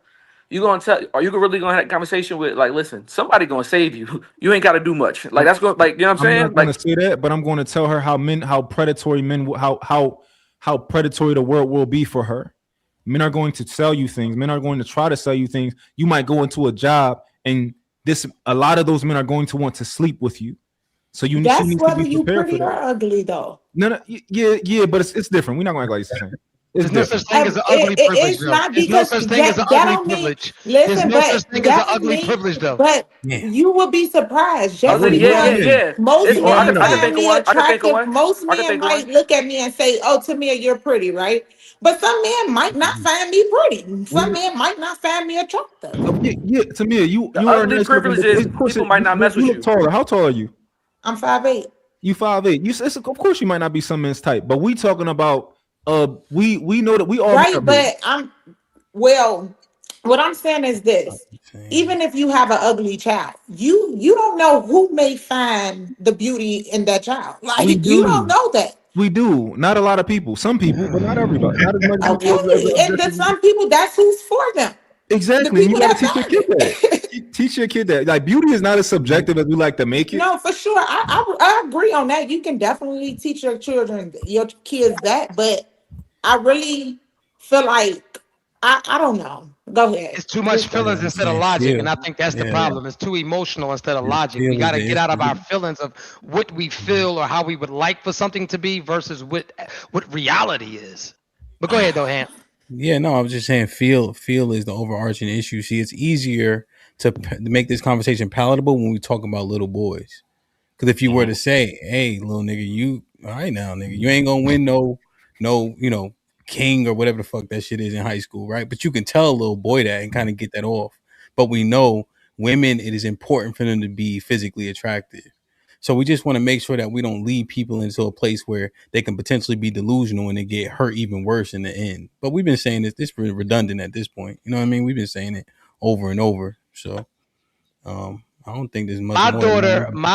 Are you really gonna have a conversation with, like, listen, somebody gonna save you. You ain't gotta do much. Like, that's going, like, you know what I'm saying?
I'm not gonna say that, but I'm going to tell her how predatory the world will be for her. Men are going to sell you things. Men are going to try to sell you things. You might go into a job, and a lot of those men are going to want to sleep with you. So you need to be prepared for that.
That's whether you pretty or ugly, though.
No, yeah, but it's different. We're not going to act like it's the same.
There's no such thing as an ugly privilege, though. There's no such thing as an ugly privilege. There's no such thing as an ugly privilege, though.
But you will be surprised. Just
Yeah.
Most men
I can
find
think of
me
one.
attractive. Most men might look at me and say, "Oh, Tamia, you're pretty," right? But some men might not find me pretty. Some men might not find me attractive.
Yeah, Tamia, you
The
are
ugly privilege is people might not mess with you.
Taller. How tall are you?
I'm 5'8".
You 5'8". Of course you might not be some men's type, but we talking about we know that we all
right. But what I'm saying is this: even if you have an ugly child, you don't know who may find the beauty in that child. Like, you don't know that.
We do. Not a lot of people. Some people, but not everybody. Not as much
okay, and then some people, that's who's for them.
Exactly. You gotta teach your kid that. Teach your kid that. Like, beauty is not as subjective as we like to make it.
No, for sure. I agree on that. You can definitely teach your kids that, but I really feel like I don't know. Go ahead.
It's too much feelings instead of logic, and I think that's the problem. It's too emotional instead of logic. We got to get out of our feelings of what we feel or how we would like for something to be versus what reality is. But go ahead, though, Ham.
Yeah, no, I was just saying feel is the overarching issue. See, it's easier to make this conversation palatable when we talk about little boys. Because if you were to say, "Hey, little nigga, you all right now, nigga, you ain't gonna win no, king or whatever the fuck that shit is in high school, right?" But you can tell a little boy that and kind of get that off. But we know women, it is important for them to be physically attractive. So we just want to make sure that we don't lead people into a place where they can potentially be delusional and they get hurt even worse in the end. But we've been saying this is redundant at this point. You know what I mean? We've been saying it over and over. So I don't think there's much.
My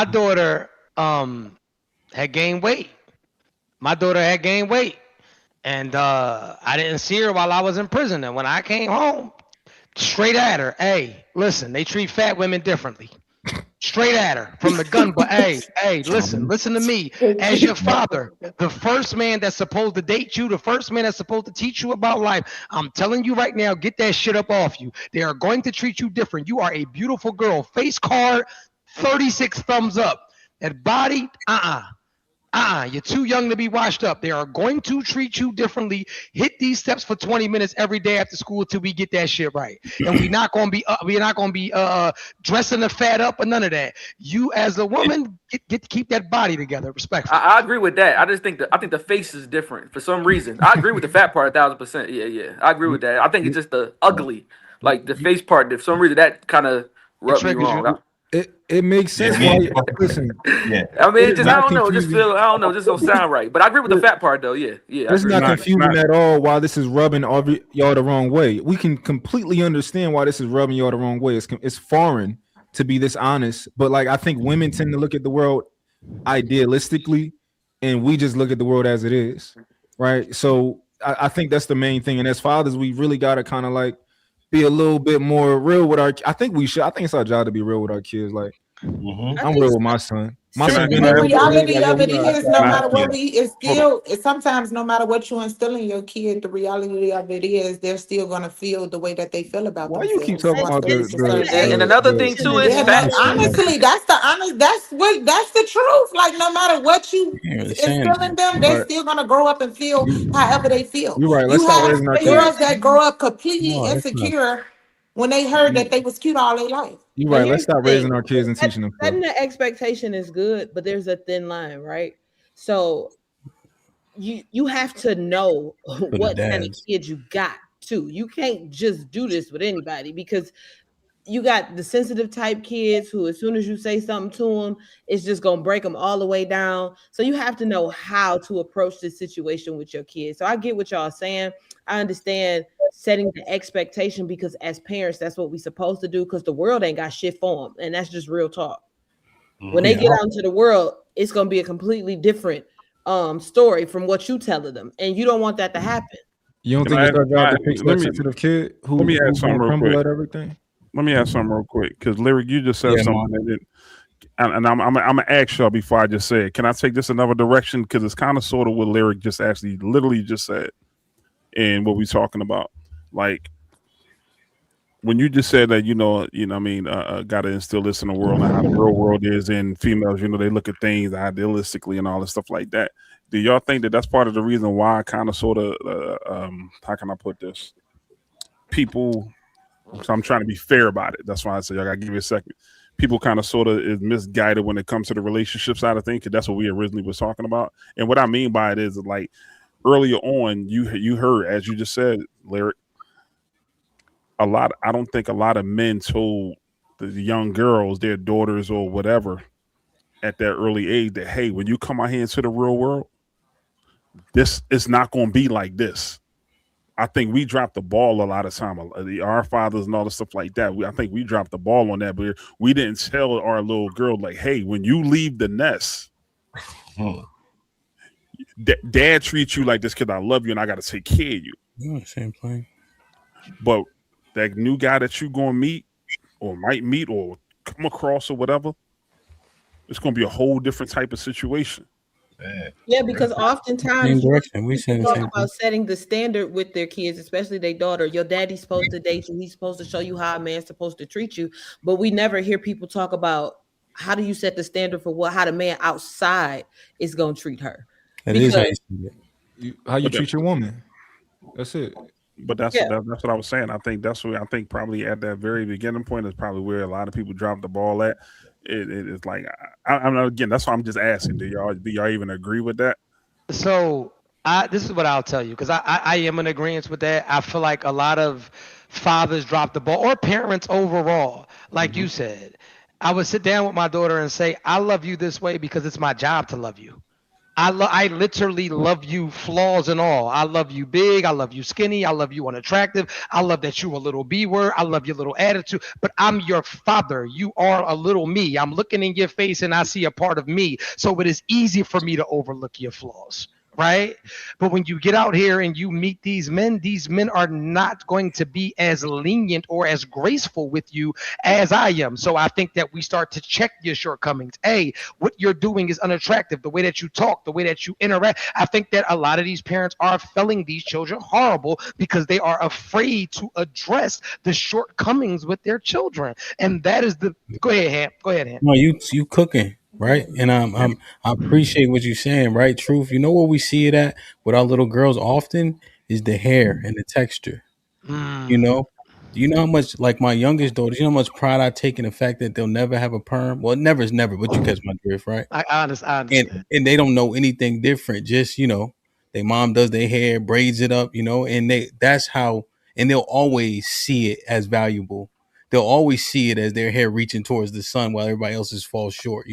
daughter had gained weight. And I didn't see her while I was in prison. And when I came home, straight at her, "Hey, listen, they treat fat women differently." Straight at her from the gun. But hey, listen to me. As your father, the first man that's supposed to date you, the first man that's supposed to teach you about life, I'm telling you right now, get that shit up off you. They are going to treat you different. You are a beautiful girl. Face card, 36 thumbs up. That body, you're too young to be washed up. They are going to treat you differently. Hit these steps for 20 minutes every day after school until we get that shit right. And we're not gonna be dressing the fat up or none of that. You as a woman keep that body together. Respectfully.
I agree with that. I think the face is different for some reason. I agree with the fat part 1,000%. Yeah. I agree with that. I think it's just the ugly, like the face part. For some reason that kind of rubbed me wrong.
It makes sense.
Yeah,
Why, listen,
yeah.
I mean,
it's
just I
not
don't know, just
confusing.
feel I don't know, just don't sound right. But I agree with the fat part though. Yeah, I
It's
agree.
not confusing at all why this is rubbing y'all the wrong way. We can completely understand why this is rubbing y'all the wrong way. It's foreign to be this honest, but like I think women tend to look at the world idealistically, and we just look at the world as it is, right? So I think that's the main thing. And as fathers, we really got to kind of like be a little bit more real with our. I think it's our job to be real with our kids. Like I'm real with my son. My son been
The
there.
reality
Like,
of it is, no matter what sometimes no matter what you instill in your kid, the reality of it is they're still gonna feel the way that they feel about
why you keep
themselves.
talking about
And another thing too is fat.
Honestly, that's the truth. Like no matter what you instill in them, they're still gonna grow up and feel however they feel.
You're right. Let's
You
stop
have
raising our
girls
kids.
that grow up completely
No, that's not.
insecure when they heard that they was cute all their life.
You're
But
right.
here's
Let's
the
stop
thing.
raising our kids and teaching them stuff.
Setting the expectation is good, but there's a thin line, right? So you have to know what kind of kid you got too. You can't just do this with anybody because you got the sensitive type kids who, as soon as you say something to them, it's just gonna break them all the way down. So you have to know how to approach this situation with your kids. So I get what y'all are saying. I understand setting the expectation because as parents, that's what we're supposed to do because the world ain't got shit for them, and that's just real talk. When they get out into the world, it's gonna be a completely different story from what you telling them, and you don't want that to happen.
You don't think it's our job to fix that sensitive kid who
let me add
who's
something
gonna
real
crumble
quick.
at everything?
Let me ask something real quick because Lyric, you just said
Yeah,
something that and I'm gonna ask y'all before I just say it. Can I take this another direction? Because it's kind of sort of what Lyric just actually literally just said and what we're talking about. Like when you just said that, I mean, gotta instill this in the world and how the real world is, and females, they look at things idealistically and all this stuff like that. Do y'all think that that's part of the reason why kind of sort of how can I put this? People. So I'm trying to be fair about it. That's why I say I gotta give you a second. People kind of sort of is misguided when it comes to the relationship side of things, because that's what we originally was talking about. And what I mean by it is like earlier on, you heard, as you just said, Lyric, I don't think a lot of men told the young girls, their daughters or whatever, at that early age that, hey, when you come out here into the real world, this is not going to be like this. I think we dropped the ball a lot of time. Our fathers and all the stuff like that. I think we dropped the ball on that, but we didn't tell our little girl like, "Hey, when you leave the nest, Dad treats you like this because I love you and I got to take care of you."
Same thing.
But that new guy that you gonna meet, or might meet, or come across, or whatever, it's gonna be a whole different type of situation.
Yeah, because oftentimes
We say the
talk
same
about setting the standard with their kids, especially their daughter. Your daddy's supposed to date you. He's supposed to show you how a man's supposed to treat you. But we never hear people talk about how do you set the standard for how the man outside is going to treat her.
That is
how you treat your woman. That's it.
But that's what I was saying. I think that's where I think probably at that very beginning point is probably where a lot of people drop the ball at. It's like I'm again. That's why I'm just asking. Do y'all even agree with that?
So this is what I'll tell you, because I am in agreement with that. I feel like a lot of fathers drop the ball, or parents overall. Like you said, I would sit down with my daughter and say, "I love you this way because it's my job to love you. I literally love you, flaws and all. I love you big. I love you skinny. I love you unattractive. I love that you a little B word. I love your little attitude. But I'm your father. You are a little me. I'm looking in your face and I see a part of me. So it is easy for me to overlook your flaws." Right? But when you get out here and you meet these men are not going to be as lenient or as graceful with you as I am. So I think that we start to check your shortcomings. Hey, what you're doing is unattractive. The way that you talk, the way that you interact. I think that a lot of these parents are failing these children horrible because they are afraid to address the shortcomings with their children. And that is go ahead, Ham.
No, you cooking. Right. And I appreciate what you're saying. Right. Truth. You know where we see it at with our little girls often is the hair and the texture. Do you know how much, like my youngest daughter, you know how much pride I take in the fact that they'll never have a perm? Well, never is never, but you catch my drift, right?
I understand.
And they don't know anything different. Just, their mom does their hair, braids it up, and that's how, and they'll always see it as valuable. they'll always see it as their hair reaching towards the sun while everybody else's falls short,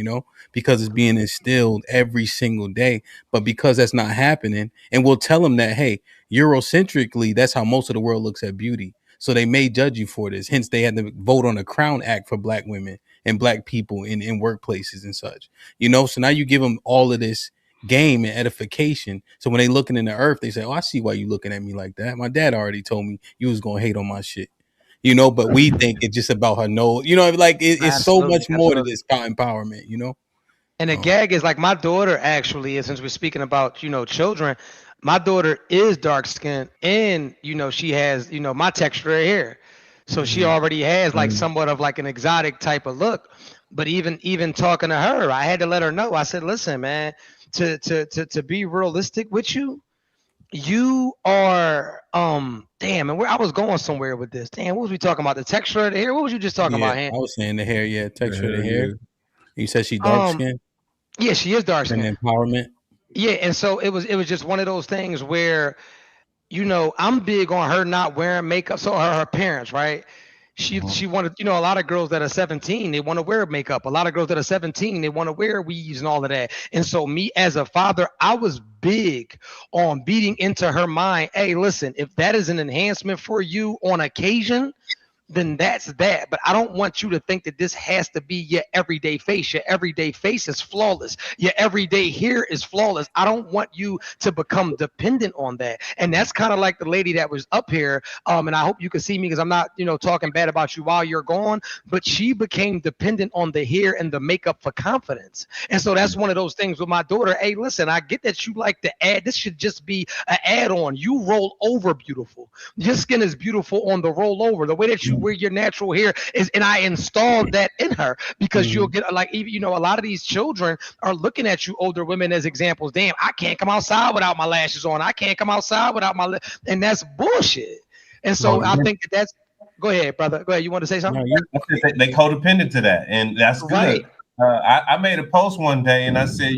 because it's being instilled every single day. But because that's not happening, and we'll tell them that, hey, Eurocentrically, that's how most of the world looks at beauty. So they may judge you for this. Hence, they had to vote on a Crown Act for Black women and Black people in workplaces and such. So now you give them all of this game and edification. So when they looking in the earth, they say, "Oh, I see why you looking at me like that. My dad already told me you was gonna hate on my shit." But we think it's just about her nose. It's so much more to this empowerment.
And the gag is like my daughter actually, since we're speaking about children, my daughter is dark skinned and she has my texture of hair, so she already has like somewhat of like an exotic type of look. But even talking to her, I had to let her know. I said, listen, man, to be realistic with you, you are damn, and I was going somewhere with this. Damn, what was we talking about? The texture of the hair? What was you just talking about?
I was saying the hair, texture of the hair. You said she dark skinned?
Yeah, she is dark skinned.
And empowerment.
Yeah, and so it was just one of those things where, I'm big on her not wearing makeup. So her parents, right? She wanted, a lot of girls that are 17, they want to wear makeup. A lot of girls that are 17, they want to wear weaves and all of that. And so me as a father, I was big on beating into her mind, hey, listen, if that is an enhancement for you on occasion, then that's that. But I don't want you to think that this has to be your everyday face. Your everyday face is flawless. Your everyday hair is flawless. I don't want you to become dependent on that. And that's kind of like the lady that was up here. And I hope you can see me because I'm not, talking bad about you while you're gone. But she became dependent on the hair and the makeup for confidence. And so that's one of those things with my daughter. Hey, listen, I get that you like to add. This should just be an add-on. You roll over beautiful. Your skin is beautiful on the roll over. The way that you wear your natural hair is, and I installed that in her because you'll get like, even, a lot of these children are looking at you older women as examples. Damn, I can't come outside without my lashes on. I can't come outside without my, and that's bullshit. And so I think that's, go ahead, brother. Go ahead. You want to say something?
They codependent to that, and that's good.
Right.
I made a post one day and I said,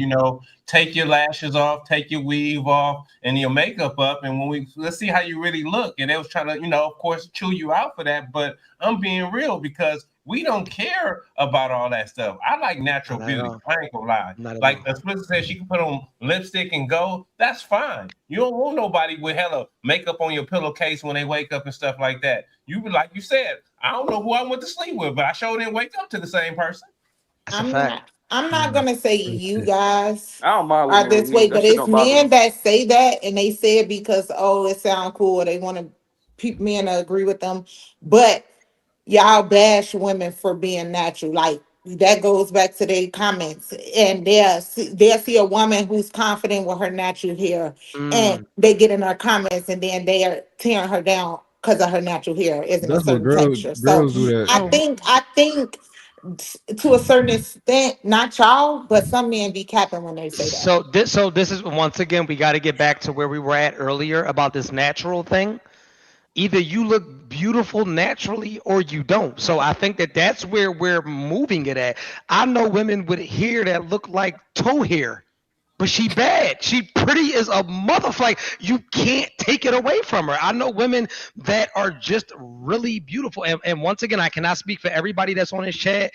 take your lashes off, take your weave off, and your makeup up, and let's see how you really look. And they was trying to, of course, chew you out for that. But I'm being real because we don't care about all that stuff. I like natural beauty. I ain't gonna lie. Like Explicit said, she can put on lipstick and go. That's fine. You don't want nobody with hella makeup on your pillowcase when they wake up and stuff like that. You be like you said, I don't know who I went to sleep with, but I sure didn't wake up to the same person.
I'm not gonna say you guys
I don't mind
are this way,
that
but
shit
it's
don't bother
men
me.
that say that and they say it because it sounds cool. Or they want men to agree with them, but y'all bash women for being natural. Like that goes back to their comments, and they'll see a woman who's confident with her natural hair, and they get in her comments, and then they are tearing her down because of her natural hair isn't a
That's what
certain
girls
texture. So
do that.
I think to a certain extent, not y'all, but some men be capping when they say that.
So this is once again, we got to get back to where we were at earlier about this natural thing. Either you look beautiful naturally or you don't. So I think that's where we're moving it at. I know women with hair that look like toe hair, but she bad. She pretty as a motherfucker. You can't take it away from her. I know women that are just really beautiful. And once again, I cannot speak for everybody that's on this chat.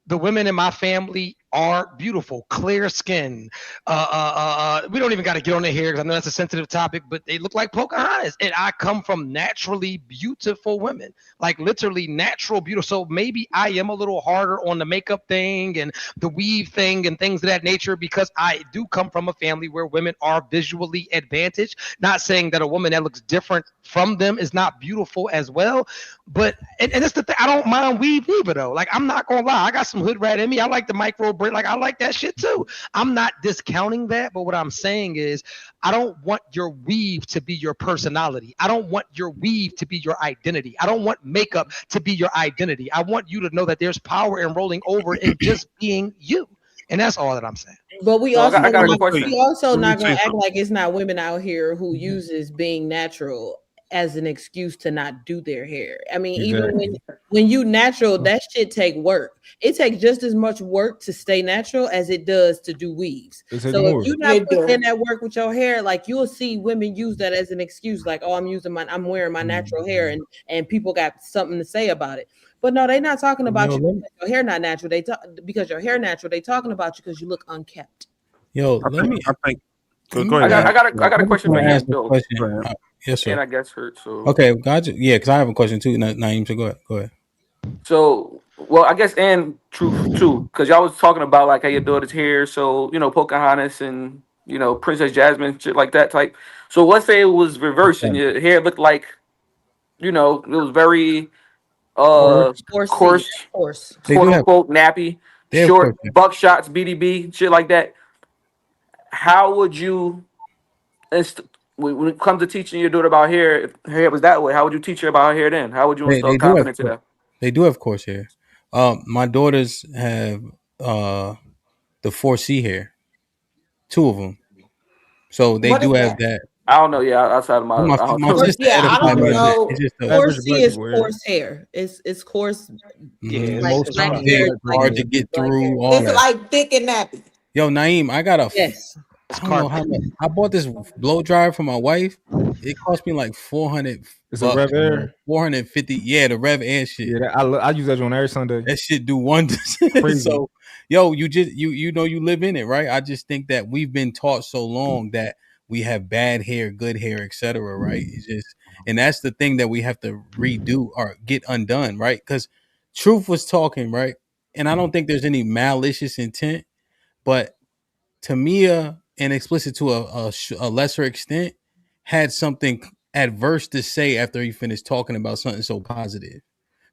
The women in my family are beautiful, clear skin. We don't even got to get on their hair because I know that's a sensitive topic, but they look like Pocahontas. And I come from naturally beautiful women, like literally natural beautiful. So maybe I am a little harder on the makeup thing and the weave thing and things of that nature because I do come from a family where women are visually advantaged. Not saying that a woman that looks different from them is not beautiful as well. But, and it's the thing, I don't mind weave either though. Like, I'm not going to lie. I got some hood rat in me. I like the micro braid. Like, I like that shit too. I'm not discounting that. But what I'm saying is I don't want your weave to be your personality. I don't want your weave to be your identity. I don't want makeup to be your identity. I want you to know that there's power in rolling over and just being you. And that's all that I'm saying.
But we
So
also
I got a question.
not gonna act like it's not women out here who uses being natural as an excuse to not do their hair. I mean, even when you natural, that shit take work. It takes just as much work to stay natural as it does to do weaves. So if you're not putting in that work with your hair, like you'll see women use that as an excuse, like, oh, I'm wearing my natural hair, and people got something to say about it.
But no, they're not talking about
Yo,
you because your hair not natural. They talk because your hair natural. They talking about you because you look unkept.
Yo, let me.
I think. Go
I
ahead.
got a question for him, though.
Yes, sir.
And I guess hurt. So
Okay, gotcha. Yeah, because I have a question too. Naeem, so go ahead.
So, well, I guess and truth too, because y'all was talking about like how your daughter's hair. So Pocahontas and Princess Jasmine, shit like that type. So let's say it was reversed and your hair looked like, it was very coarse, quote unquote nappy, short buckshots, BDB, shit like that. How would you, when it comes to teaching your daughter about hair, if her hair was that way, how would you teach her about her hair then? How would you install confidence in that?
They do have coarse hair. My daughters have the 4C hair, 2 of them. So they do have that.
I don't know. Yeah, outside of my
sister,
I don't know.
It's just
4C is coarse hair. It's coarse.
Yeah,
like
most
black
times
hair,
it's hard to get through. All
It's
that.
like thick and nappy.
Yo, Naeem, I got a.
Yes.
I don't know how much. I bought this blow dryer for my wife. It cost me like $400.
It's a Rev Air.
450. Yeah, the Rev Air shit.
Yeah, I use that on every Sunday.
That shit do wonders. So, yo, you live in it, right? I just think that we've been taught so long that we have bad hair, good hair, etc. Right? It's just, and that's the thing that we have to redo or get undone, right? Because Truth was talking, right, and I don't think there's any malicious intent, but Tamia and Explicit to a lesser extent had something adverse to say after he finished talking about something so positive,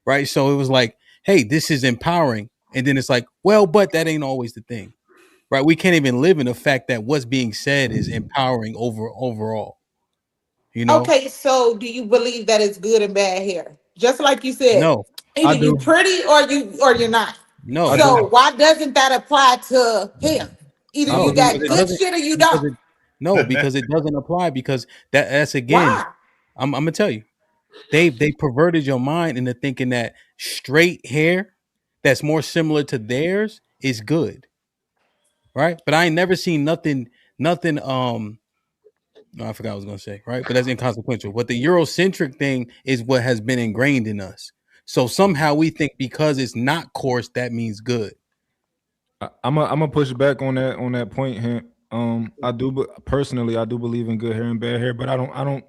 right? So it was like, hey, this is empowering, and then it's like, well, but that ain't always the thing, right? We can't even live in the fact that what's being said is empowering overall.
Okay, so do you believe that it's good and bad hair? Just like you said,
no,
either you pretty or you're not.
No.
So why doesn't that apply to him? Either you got good shit or you don't.
No, because it doesn't apply, because that's again,
Why?
I'm gonna tell you, they perverted your mind into thinking that straight hair that's more similar to theirs is good, right? But I ain't never seen nothing. No, I forgot what I was gonna say, right? But that's inconsequential. But the Eurocentric thing is what has been ingrained in us. So somehow we think because it's not coarse, that means good.
I'm gonna push back on that point here. I do personally, I do believe in good hair and bad hair, but I don't.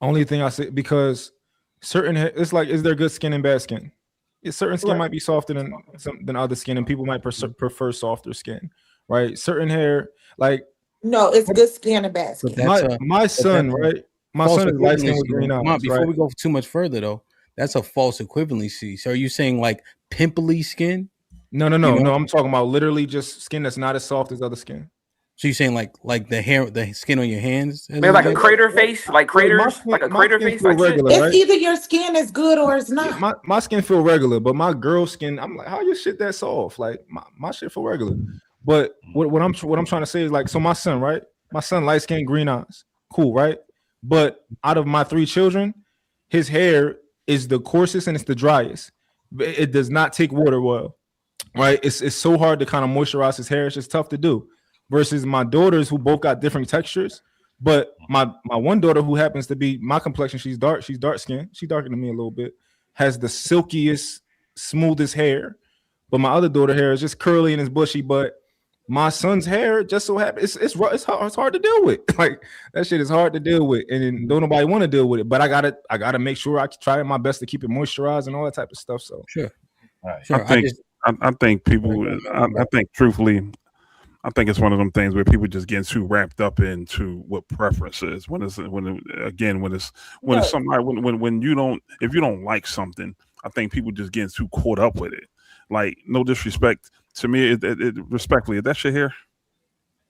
Only thing I say, because certain hair, it's like, is there good skin and bad skin? Certain skin might be softer than other skin, and people might prefer softer skin, right? Certain hair, like
no, it's good skin and bad skin.
My son, right? My son is light skinned with green eyes.
Before we go too much further, though, that's a false equivalency. So are you saying like pimply skin?
No. I'm talking about literally just skin that's not as soft as other skin.
So you're saying like the skin on your hands?
Maybe like a crater face, like craters, like a crater face. Like
regular,
it's
right?
either your skin is good or it's not.
Yeah, my skin feel regular, but my girl skin, I'm like, how your shit that soft? Like my shit feel regular. But what I'm trying to say is, like, so my son, right? My son light skin, green eyes, cool, right? But out of my 3 children, his hair is the coarsest and it's the driest. It does not take water well, right? It's so hard to kind of moisturize his hair. It's just tough to do. Versus my daughters, who both got different textures. But my one daughter, who happens to be my complexion, she's dark skinned, she's darker than me a little bit, has the silkiest, smoothest hair. But my other daughter hair is just curly and it's bushy. But my son's hair just so happens it's hard to deal with. Like, that shit is hard to deal with, and then don't nobody want to deal with it. But I gotta make sure I try my best to keep it moisturized and all that type of stuff. So
sure.
I think people. I think truthfully, I think it's one of them things where people just get too wrapped up into what preference is. When it's somebody, if you don't like something, I think people just getting too caught up with it. Like, no disrespect to me, it respectfully, that's your hair?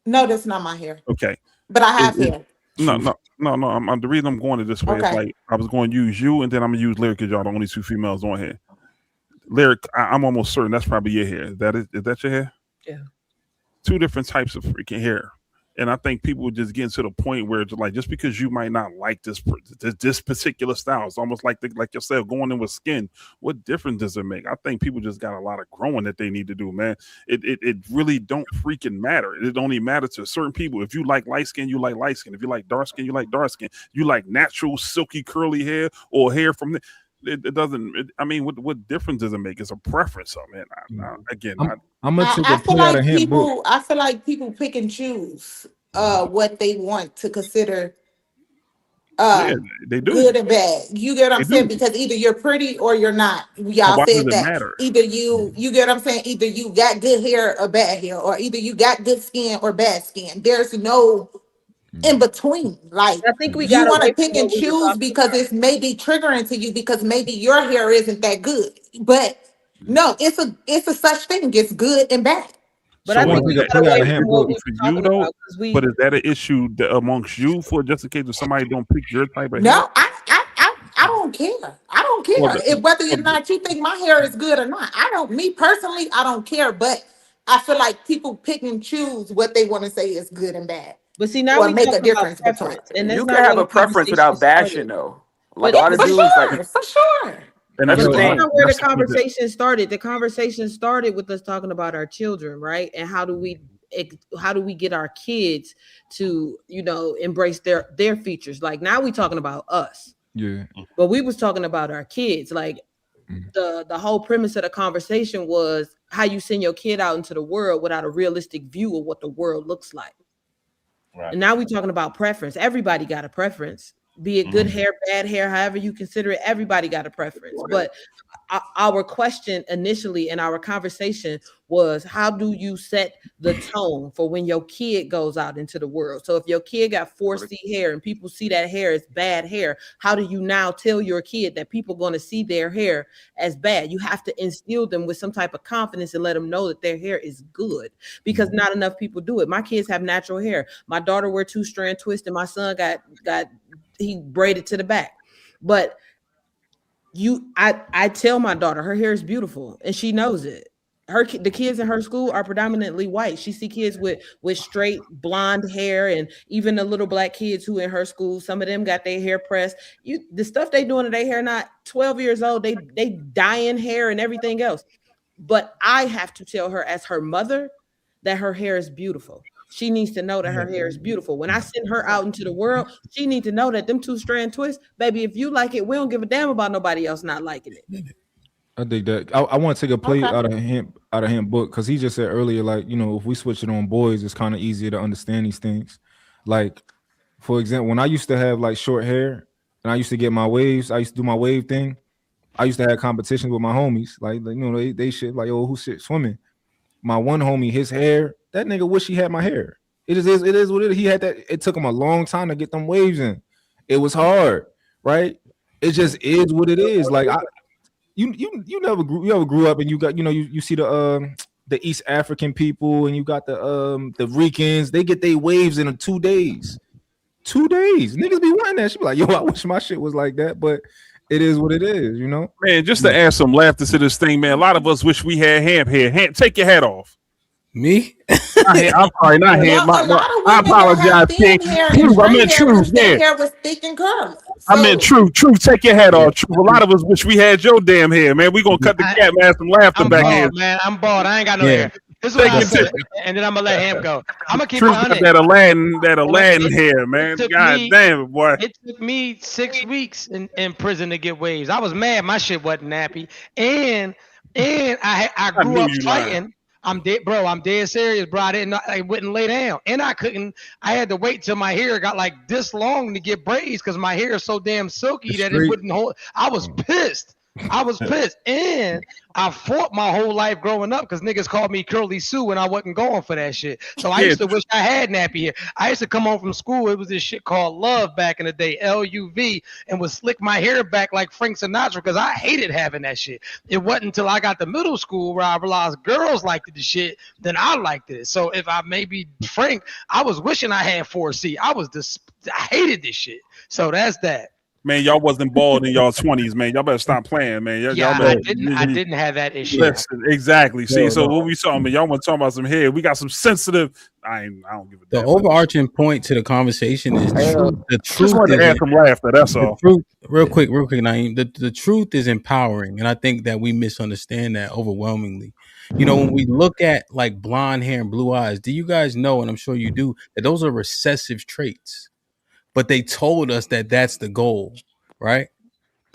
No, that's not my hair.
Okay,
but I have hair.
No. The reason I'm going to this way is, like, I was going to use you, and then I'm gonna use Lyric, because y'all the only 2 females on here. Lyric, I'm almost certain that's probably your hair. Is that your hair?
Yeah. 2
different types of freaking hair, and I think people just getting to the point where it's like, just because you might not like this particular style, it's almost like yourself going in with skin. What difference does it make? I think people just got a lot of growing that they need to do, man. It really don't freaking matter. It only matters to certain people. If you like light skin, you like light skin. If you like dark skin, you like dark skin. You like natural silky curly hair or hair from it doesn't. I mean, what difference does it make? It's a preference. So, man,
I'm gonna take
I
a
feel
play out of
like
him book.
I feel like people pick and choose what they want to consider
they do.
good and bad. You get what I'm
They
saying?
do.
Because either you're pretty or you're not.
So
Y'all
why does
said
it
that.
matter?
Either you get what I'm saying? Either you got good hair or bad hair, or either you got good skin or bad skin. There's no in between. Like
I think we
you
got
want
away
to
from
pick and
what we were
choose
talking
because
about.
it's maybe triggering to you because maybe your hair isn't that good. But no, it's a such thing. It's good and bad.
But
So
I
is
think we
that
got away
an
from what
issue
we were
for you
talking
though?
about because we.
But is that an issue amongst you for just in case if somebody don't pick your type of hair?
No, I don't care. I don't
Well,
care if whether or not you think my hair is good or not. I don't. Me personally, I don't care. But I feel like people pick and choose what they want to say is good and bad,
But see, now
or
we
make a
talking about
difference between.
preference, and that's
You can
not where
have
the
a preference
conversation
without bashing
started.
though. Like
But
a lot of
For
dudes, like
sure, for sure.
And
But
that's
that's
what
not where the
that's
conversation started. The conversation started with us talking about our children, right? And how do we get our kids to, embrace their features? Like now we talking about us.
Yeah.
But we was talking about our kids. Like the whole premise of the conversation was how you send your kid out into the world without a realistic view of what the world looks like.
Right.
And now we're talking about preference. Everybody got a preference, be it good hair, bad hair, however you consider it. Everybody got a preference. But our question initially in our conversation was, how do you set the tone for when your kid goes out into the world? So if your kid got 4C hair and people see that hair as bad hair, how do you now tell your kid that people going to see their hair as bad? You have to instill them with some type of confidence and let them know that their hair is good, because not enough people do it. My kids have natural hair. My daughter wear 2-strand twist and my son got he braided to the back. But I tell my daughter her hair is beautiful and she knows it. The kids in her school are predominantly white. She see kids with straight blonde hair, and even the little black kids who in her school, some of them got their hair pressed. The stuff they doing to their hair, not 12 years old, they dyeing hair and everything else. But I have to tell her as her mother that her hair is beautiful. She needs to know that her hair is beautiful. When I send her out into the world, she needs to know that them 2-strand twists, baby, if you like it, we don't give a damn about nobody else not liking it.
I think that I want to take a play out of him book, because he just said earlier, like, if we switch it on boys, it's kind of easier to understand these things. Like, for example, when I used to have like short hair and I used to get my waves, I used to do my wave thing. I used to have competitions with my homies. Like they shit like, oh, who shit swimming? My one homie, his hair, that nigga wish he had my hair. It is what it is. He had that. It took him a long time to get them waves in. It was hard, right? It just is what it is. Like you never grew up and you got, you see the East African people and you got the Ricans. They get their waves in 2 days. 2 days. Niggas be wanting that. She be like, yo, I wish my shit was like that, but it is what it is,
Man, just to add some laughter to this thing, man. A lot of us wish we had Hamp hair. Hamp, take your hat off.
Me?
I'm sorry, not Hamp. I apologize, Pink. Truth, I meant Truth. Yeah,
hair was thick and curly.
I meant Truth. Truth, take your hat off. Truth. A lot of us wish we had your damn hair, man. We gonna cut the cap and have some laughter
I'm
back
bald,
here.
man. I'm bald. I ain't got no hair. This is what I said, and then I'm gonna let him go. I'm gonna keep it
Truth got
100.
that Aladdin hair, man. God damn it, boy.
It took me 6 weeks in prison to get waves. I was mad. My shit wasn't nappy, and I grew up fighting. I'm dead, bro. I'm dead serious, bro. I wouldn't lay down, and I couldn't. I had to wait till my hair got like this long to get braids because my hair is so damn silky that it wouldn't hold. I was pissed. And I fought my whole life growing up because niggas called me Curly Sue when I wasn't going for that shit. So I used to wish I had nappy hair. I used to come home from school. It was this shit called Love back in the day, LUV, and would slick my hair back like Frank Sinatra because I hated having that shit. It wasn't until I got to middle school where I realized girls liked the shit, then I liked it. So if I may be frank, I was wishing I had 4C. I hated this shit. So that's that.
Man, y'all wasn't bald in y'all 20s, man. Y'all better stop playing, man.
I didn't have that issue.
Listen, exactly. See, so what we saw, man, y'all want to talk about some hair. We got some sensitive. I don't give a damn.
The overarching point to the conversation is the truth.
Just wanted to add some laughter. That's all.
Truth, real quick, Naeem. The truth is empowering, and I think that we misunderstand that overwhelmingly. When we look at like blonde hair and blue eyes, do you guys know, and I'm sure you do, that those are recessive traits? But they told us that that's the goal, right?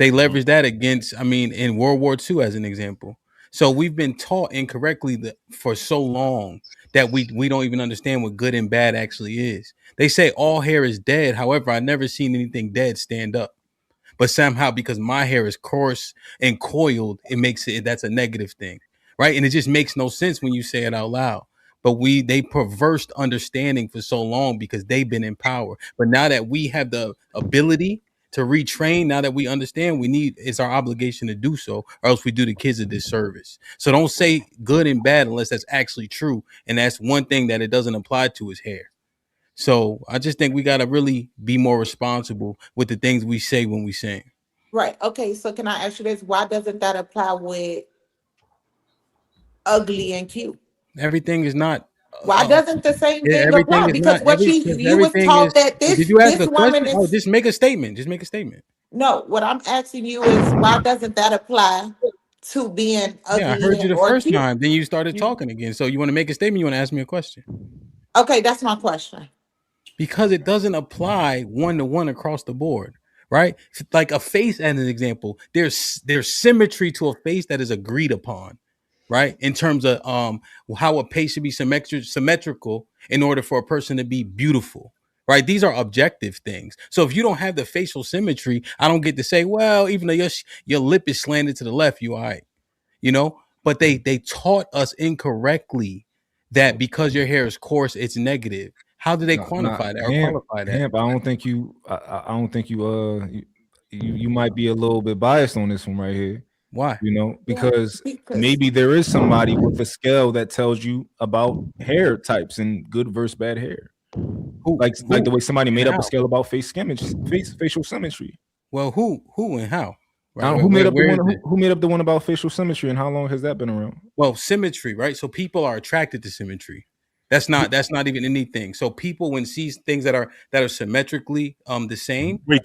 They leverage that against, I mean, in World War II as an example. So we've been taught incorrectly for so long that we don't even understand what good and bad actually is. They say all hair is dead. However, I've never seen anything dead stand up. But somehow, because my hair is coarse and coiled, it makes it, that's a negative thing, right? And it just makes no sense when you say it out loud. But they perversed understanding for so long because they've been in power. But now that we have the ability to retrain, now that we understand, it's our obligation to do so, or else we do the kids a disservice. So don't say good and bad unless that's actually true. And that's one thing that it doesn't apply to is hair. So I just think we got to really be more responsible with the things we say when we sing.
Right. Okay. So can I ask you this? Why doesn't that apply with ugly and cute?
Everything is not.
Why doesn't the same thing apply? Because what you was taught that this woman is.
Oh, just make a statement. Just make a statement.
No, what I'm asking you is why doesn't that apply to being ugly?
Yeah, I heard you the first time. Then you started talking again. So you want to make a statement? You want to ask me a question?
Okay, that's my question.
Because it doesn't apply one-to-one across the board, right? Like a face, as an example, there's symmetry to a face that is agreed upon, right? In terms of how a face should be symmetrical in order for a person to be beautiful, right? These are objective things. So if you don't have the facial symmetry, I don't get to say, well, even though your lip is slanted to the left, you all right, you know? But they taught us incorrectly that because your hair is coarse, it's negative. How do they quantify that or qualify that?
I don't think you might be a little bit biased on this one right here.
Why?
You know, because maybe there is somebody with a scale that tells you about hair types and good versus bad hair. Like the way somebody made up a scale about facial symmetry.
Well, who and how? Right?
Who made up the one about facial symmetry and how long has that been around?
Well, symmetry, right? So people are attracted to symmetry. That's not even anything. So people, when see things that are symmetrically the same, right?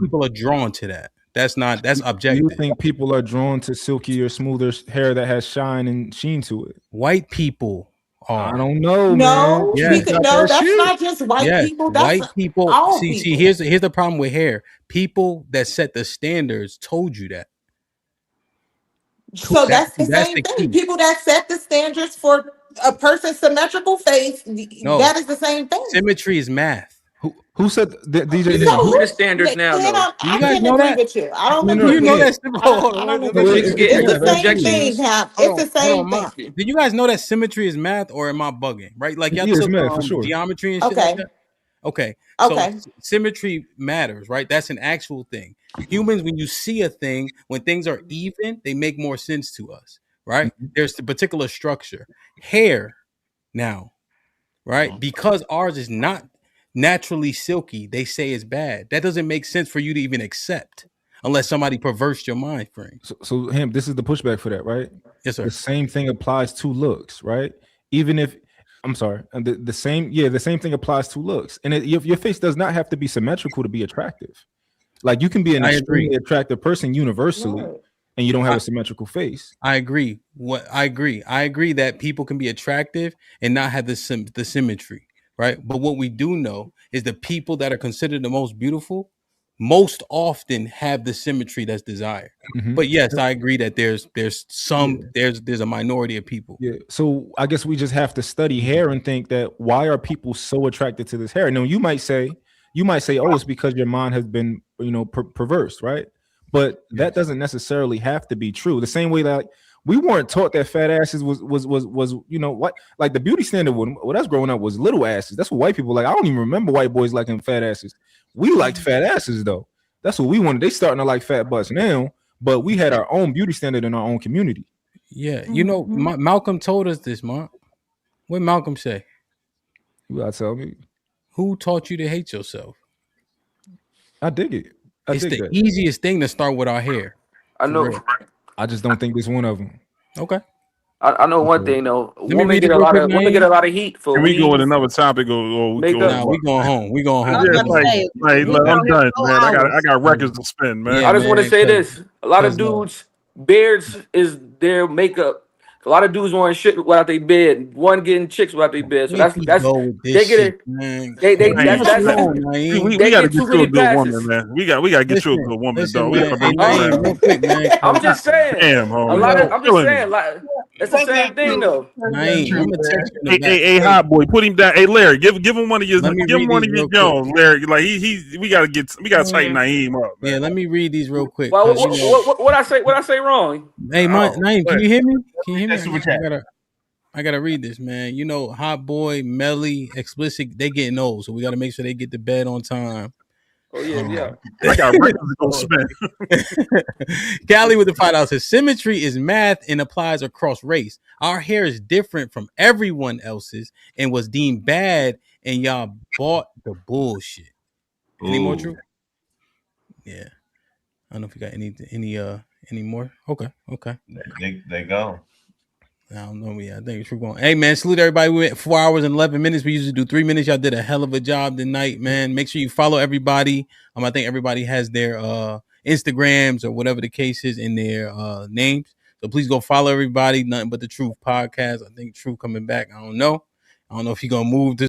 People are drawn to that. That's objective.
Do you think people are drawn to silkier, smoother hair that has shine and sheen to it?
White people are.
I don't know.
No,
man.
that's not just white people. That's
white people.
all
See,
people.
here's the problem with hair. People that set the standards told you that.
So that's the same thing. People that set the standards for a person's symmetrical face, that is the same thing.
Symmetry is math.
Who said that, DJ?
Who are the standards now? Though?
Do you guys know that?
I don't
know. You know that.
It's the same thing.
Did you guys know that symmetry is math, or am I bugging? Right? Like y'all took
math, for sure.
geometry and shit like that. Okay. So symmetry matters, right? That's an actual thing. Humans, when you see a thing, when things are even, they make more sense to us, right? There's the particular structure. Hair now, right? Because ours is not naturally silky, they say it's bad. That doesn't make sense for you to even accept unless somebody perverts your mind frame.
So this is the pushback for that, right?
Yes, sir.
The same thing applies to looks, right? Even if I'm sorry, the same thing applies to looks, and your face does not have to be symmetrical to be attractive. Like you can be an extremely attractive person universally, and you don't have a symmetrical face.
I agree. I agree that people can be attractive and not have the symmetry, right? But what we do know is the people that are considered the most beautiful most often have the symmetry that's desired. But yes, I agree that there's a minority of people.
Yeah. So I guess we just have to study hair and think that why are people so attracted to this hair? Now you might say, oh, it's because your mind has been, perverse, right? But that doesn't necessarily have to be true. The same way that we weren't taught that fat asses was what, like the beauty standard when us growing up was little asses. That's what white people like. I don't even remember white boys liking fat asses. We liked fat asses though. That's what we wanted. They starting to like fat butts now, but we had our own beauty standard in our own community.
Yeah, Malcolm told us this, Mark. What did Malcolm say?
You gotta tell me.
Who taught you to hate yourself?
I dig it.
It's the easiest thing to start with our hair.
I know.
I just don't think it's one of them.
Okay.
I know one thing though. Women get a lot of heat for.
Can we go with another topic or
we going home? We going home.
Yeah, look, I'm done, man. I got records to spin, man.
I just want to say this: a lot of dudes' beards is their makeup. A lot of dudes want shit without their bed. One getting chicks without their bed. So that's
Go with
they
this
get
shit,
it.
man.
They
Man,
that's
we
they
got to
get
get
too
you
many
a good
passes.
woman, man. We got to get you a good woman,
Listen,
dog. We got
man.
to
Hey,
bring you
Naeem,
around.
real quick, man.
I'm just saying.
Damn,
A
homie.
lot of
You
I'm just
killing me.
saying, like it's the same thing though.
Naeem, I'm gonna text you in the back.
Hey, hot boy, put him down. Hey, Larry, give him one of your
Let me read these real quick.
Jones, Larry. Like we gotta tighten Naeem up, man.
Yeah, let me read these real quick.
Well,
'cause, you know,
what I say wrong?
hey, Naeem, can you hear me? Can you hear
That's
me?
super
I gotta read this, man. You know, Hot Boy, Melly, Explicit, they getting old, so we gotta make sure they get to bed on time.
Oh yeah.
I got records to go spend.
Callie with the $5 says symmetry is math and applies across race. Our hair is different from everyone else's and was deemed bad, and y'all bought the bullshit. Any more true? Yeah. I don't know if you got any more. Okay.
They go.
I don't know. Yeah, I think it's true going. Hey man, salute everybody. We went 4 hours and 11 minutes. We usually do 3 minutes. Y'all did a hell of a job tonight, man. Make sure you follow everybody. I think everybody has their Instagrams or whatever the case is in their names. So please go follow everybody. Nothing But the Truth podcast. I think Truth coming back. I don't know if he gonna move this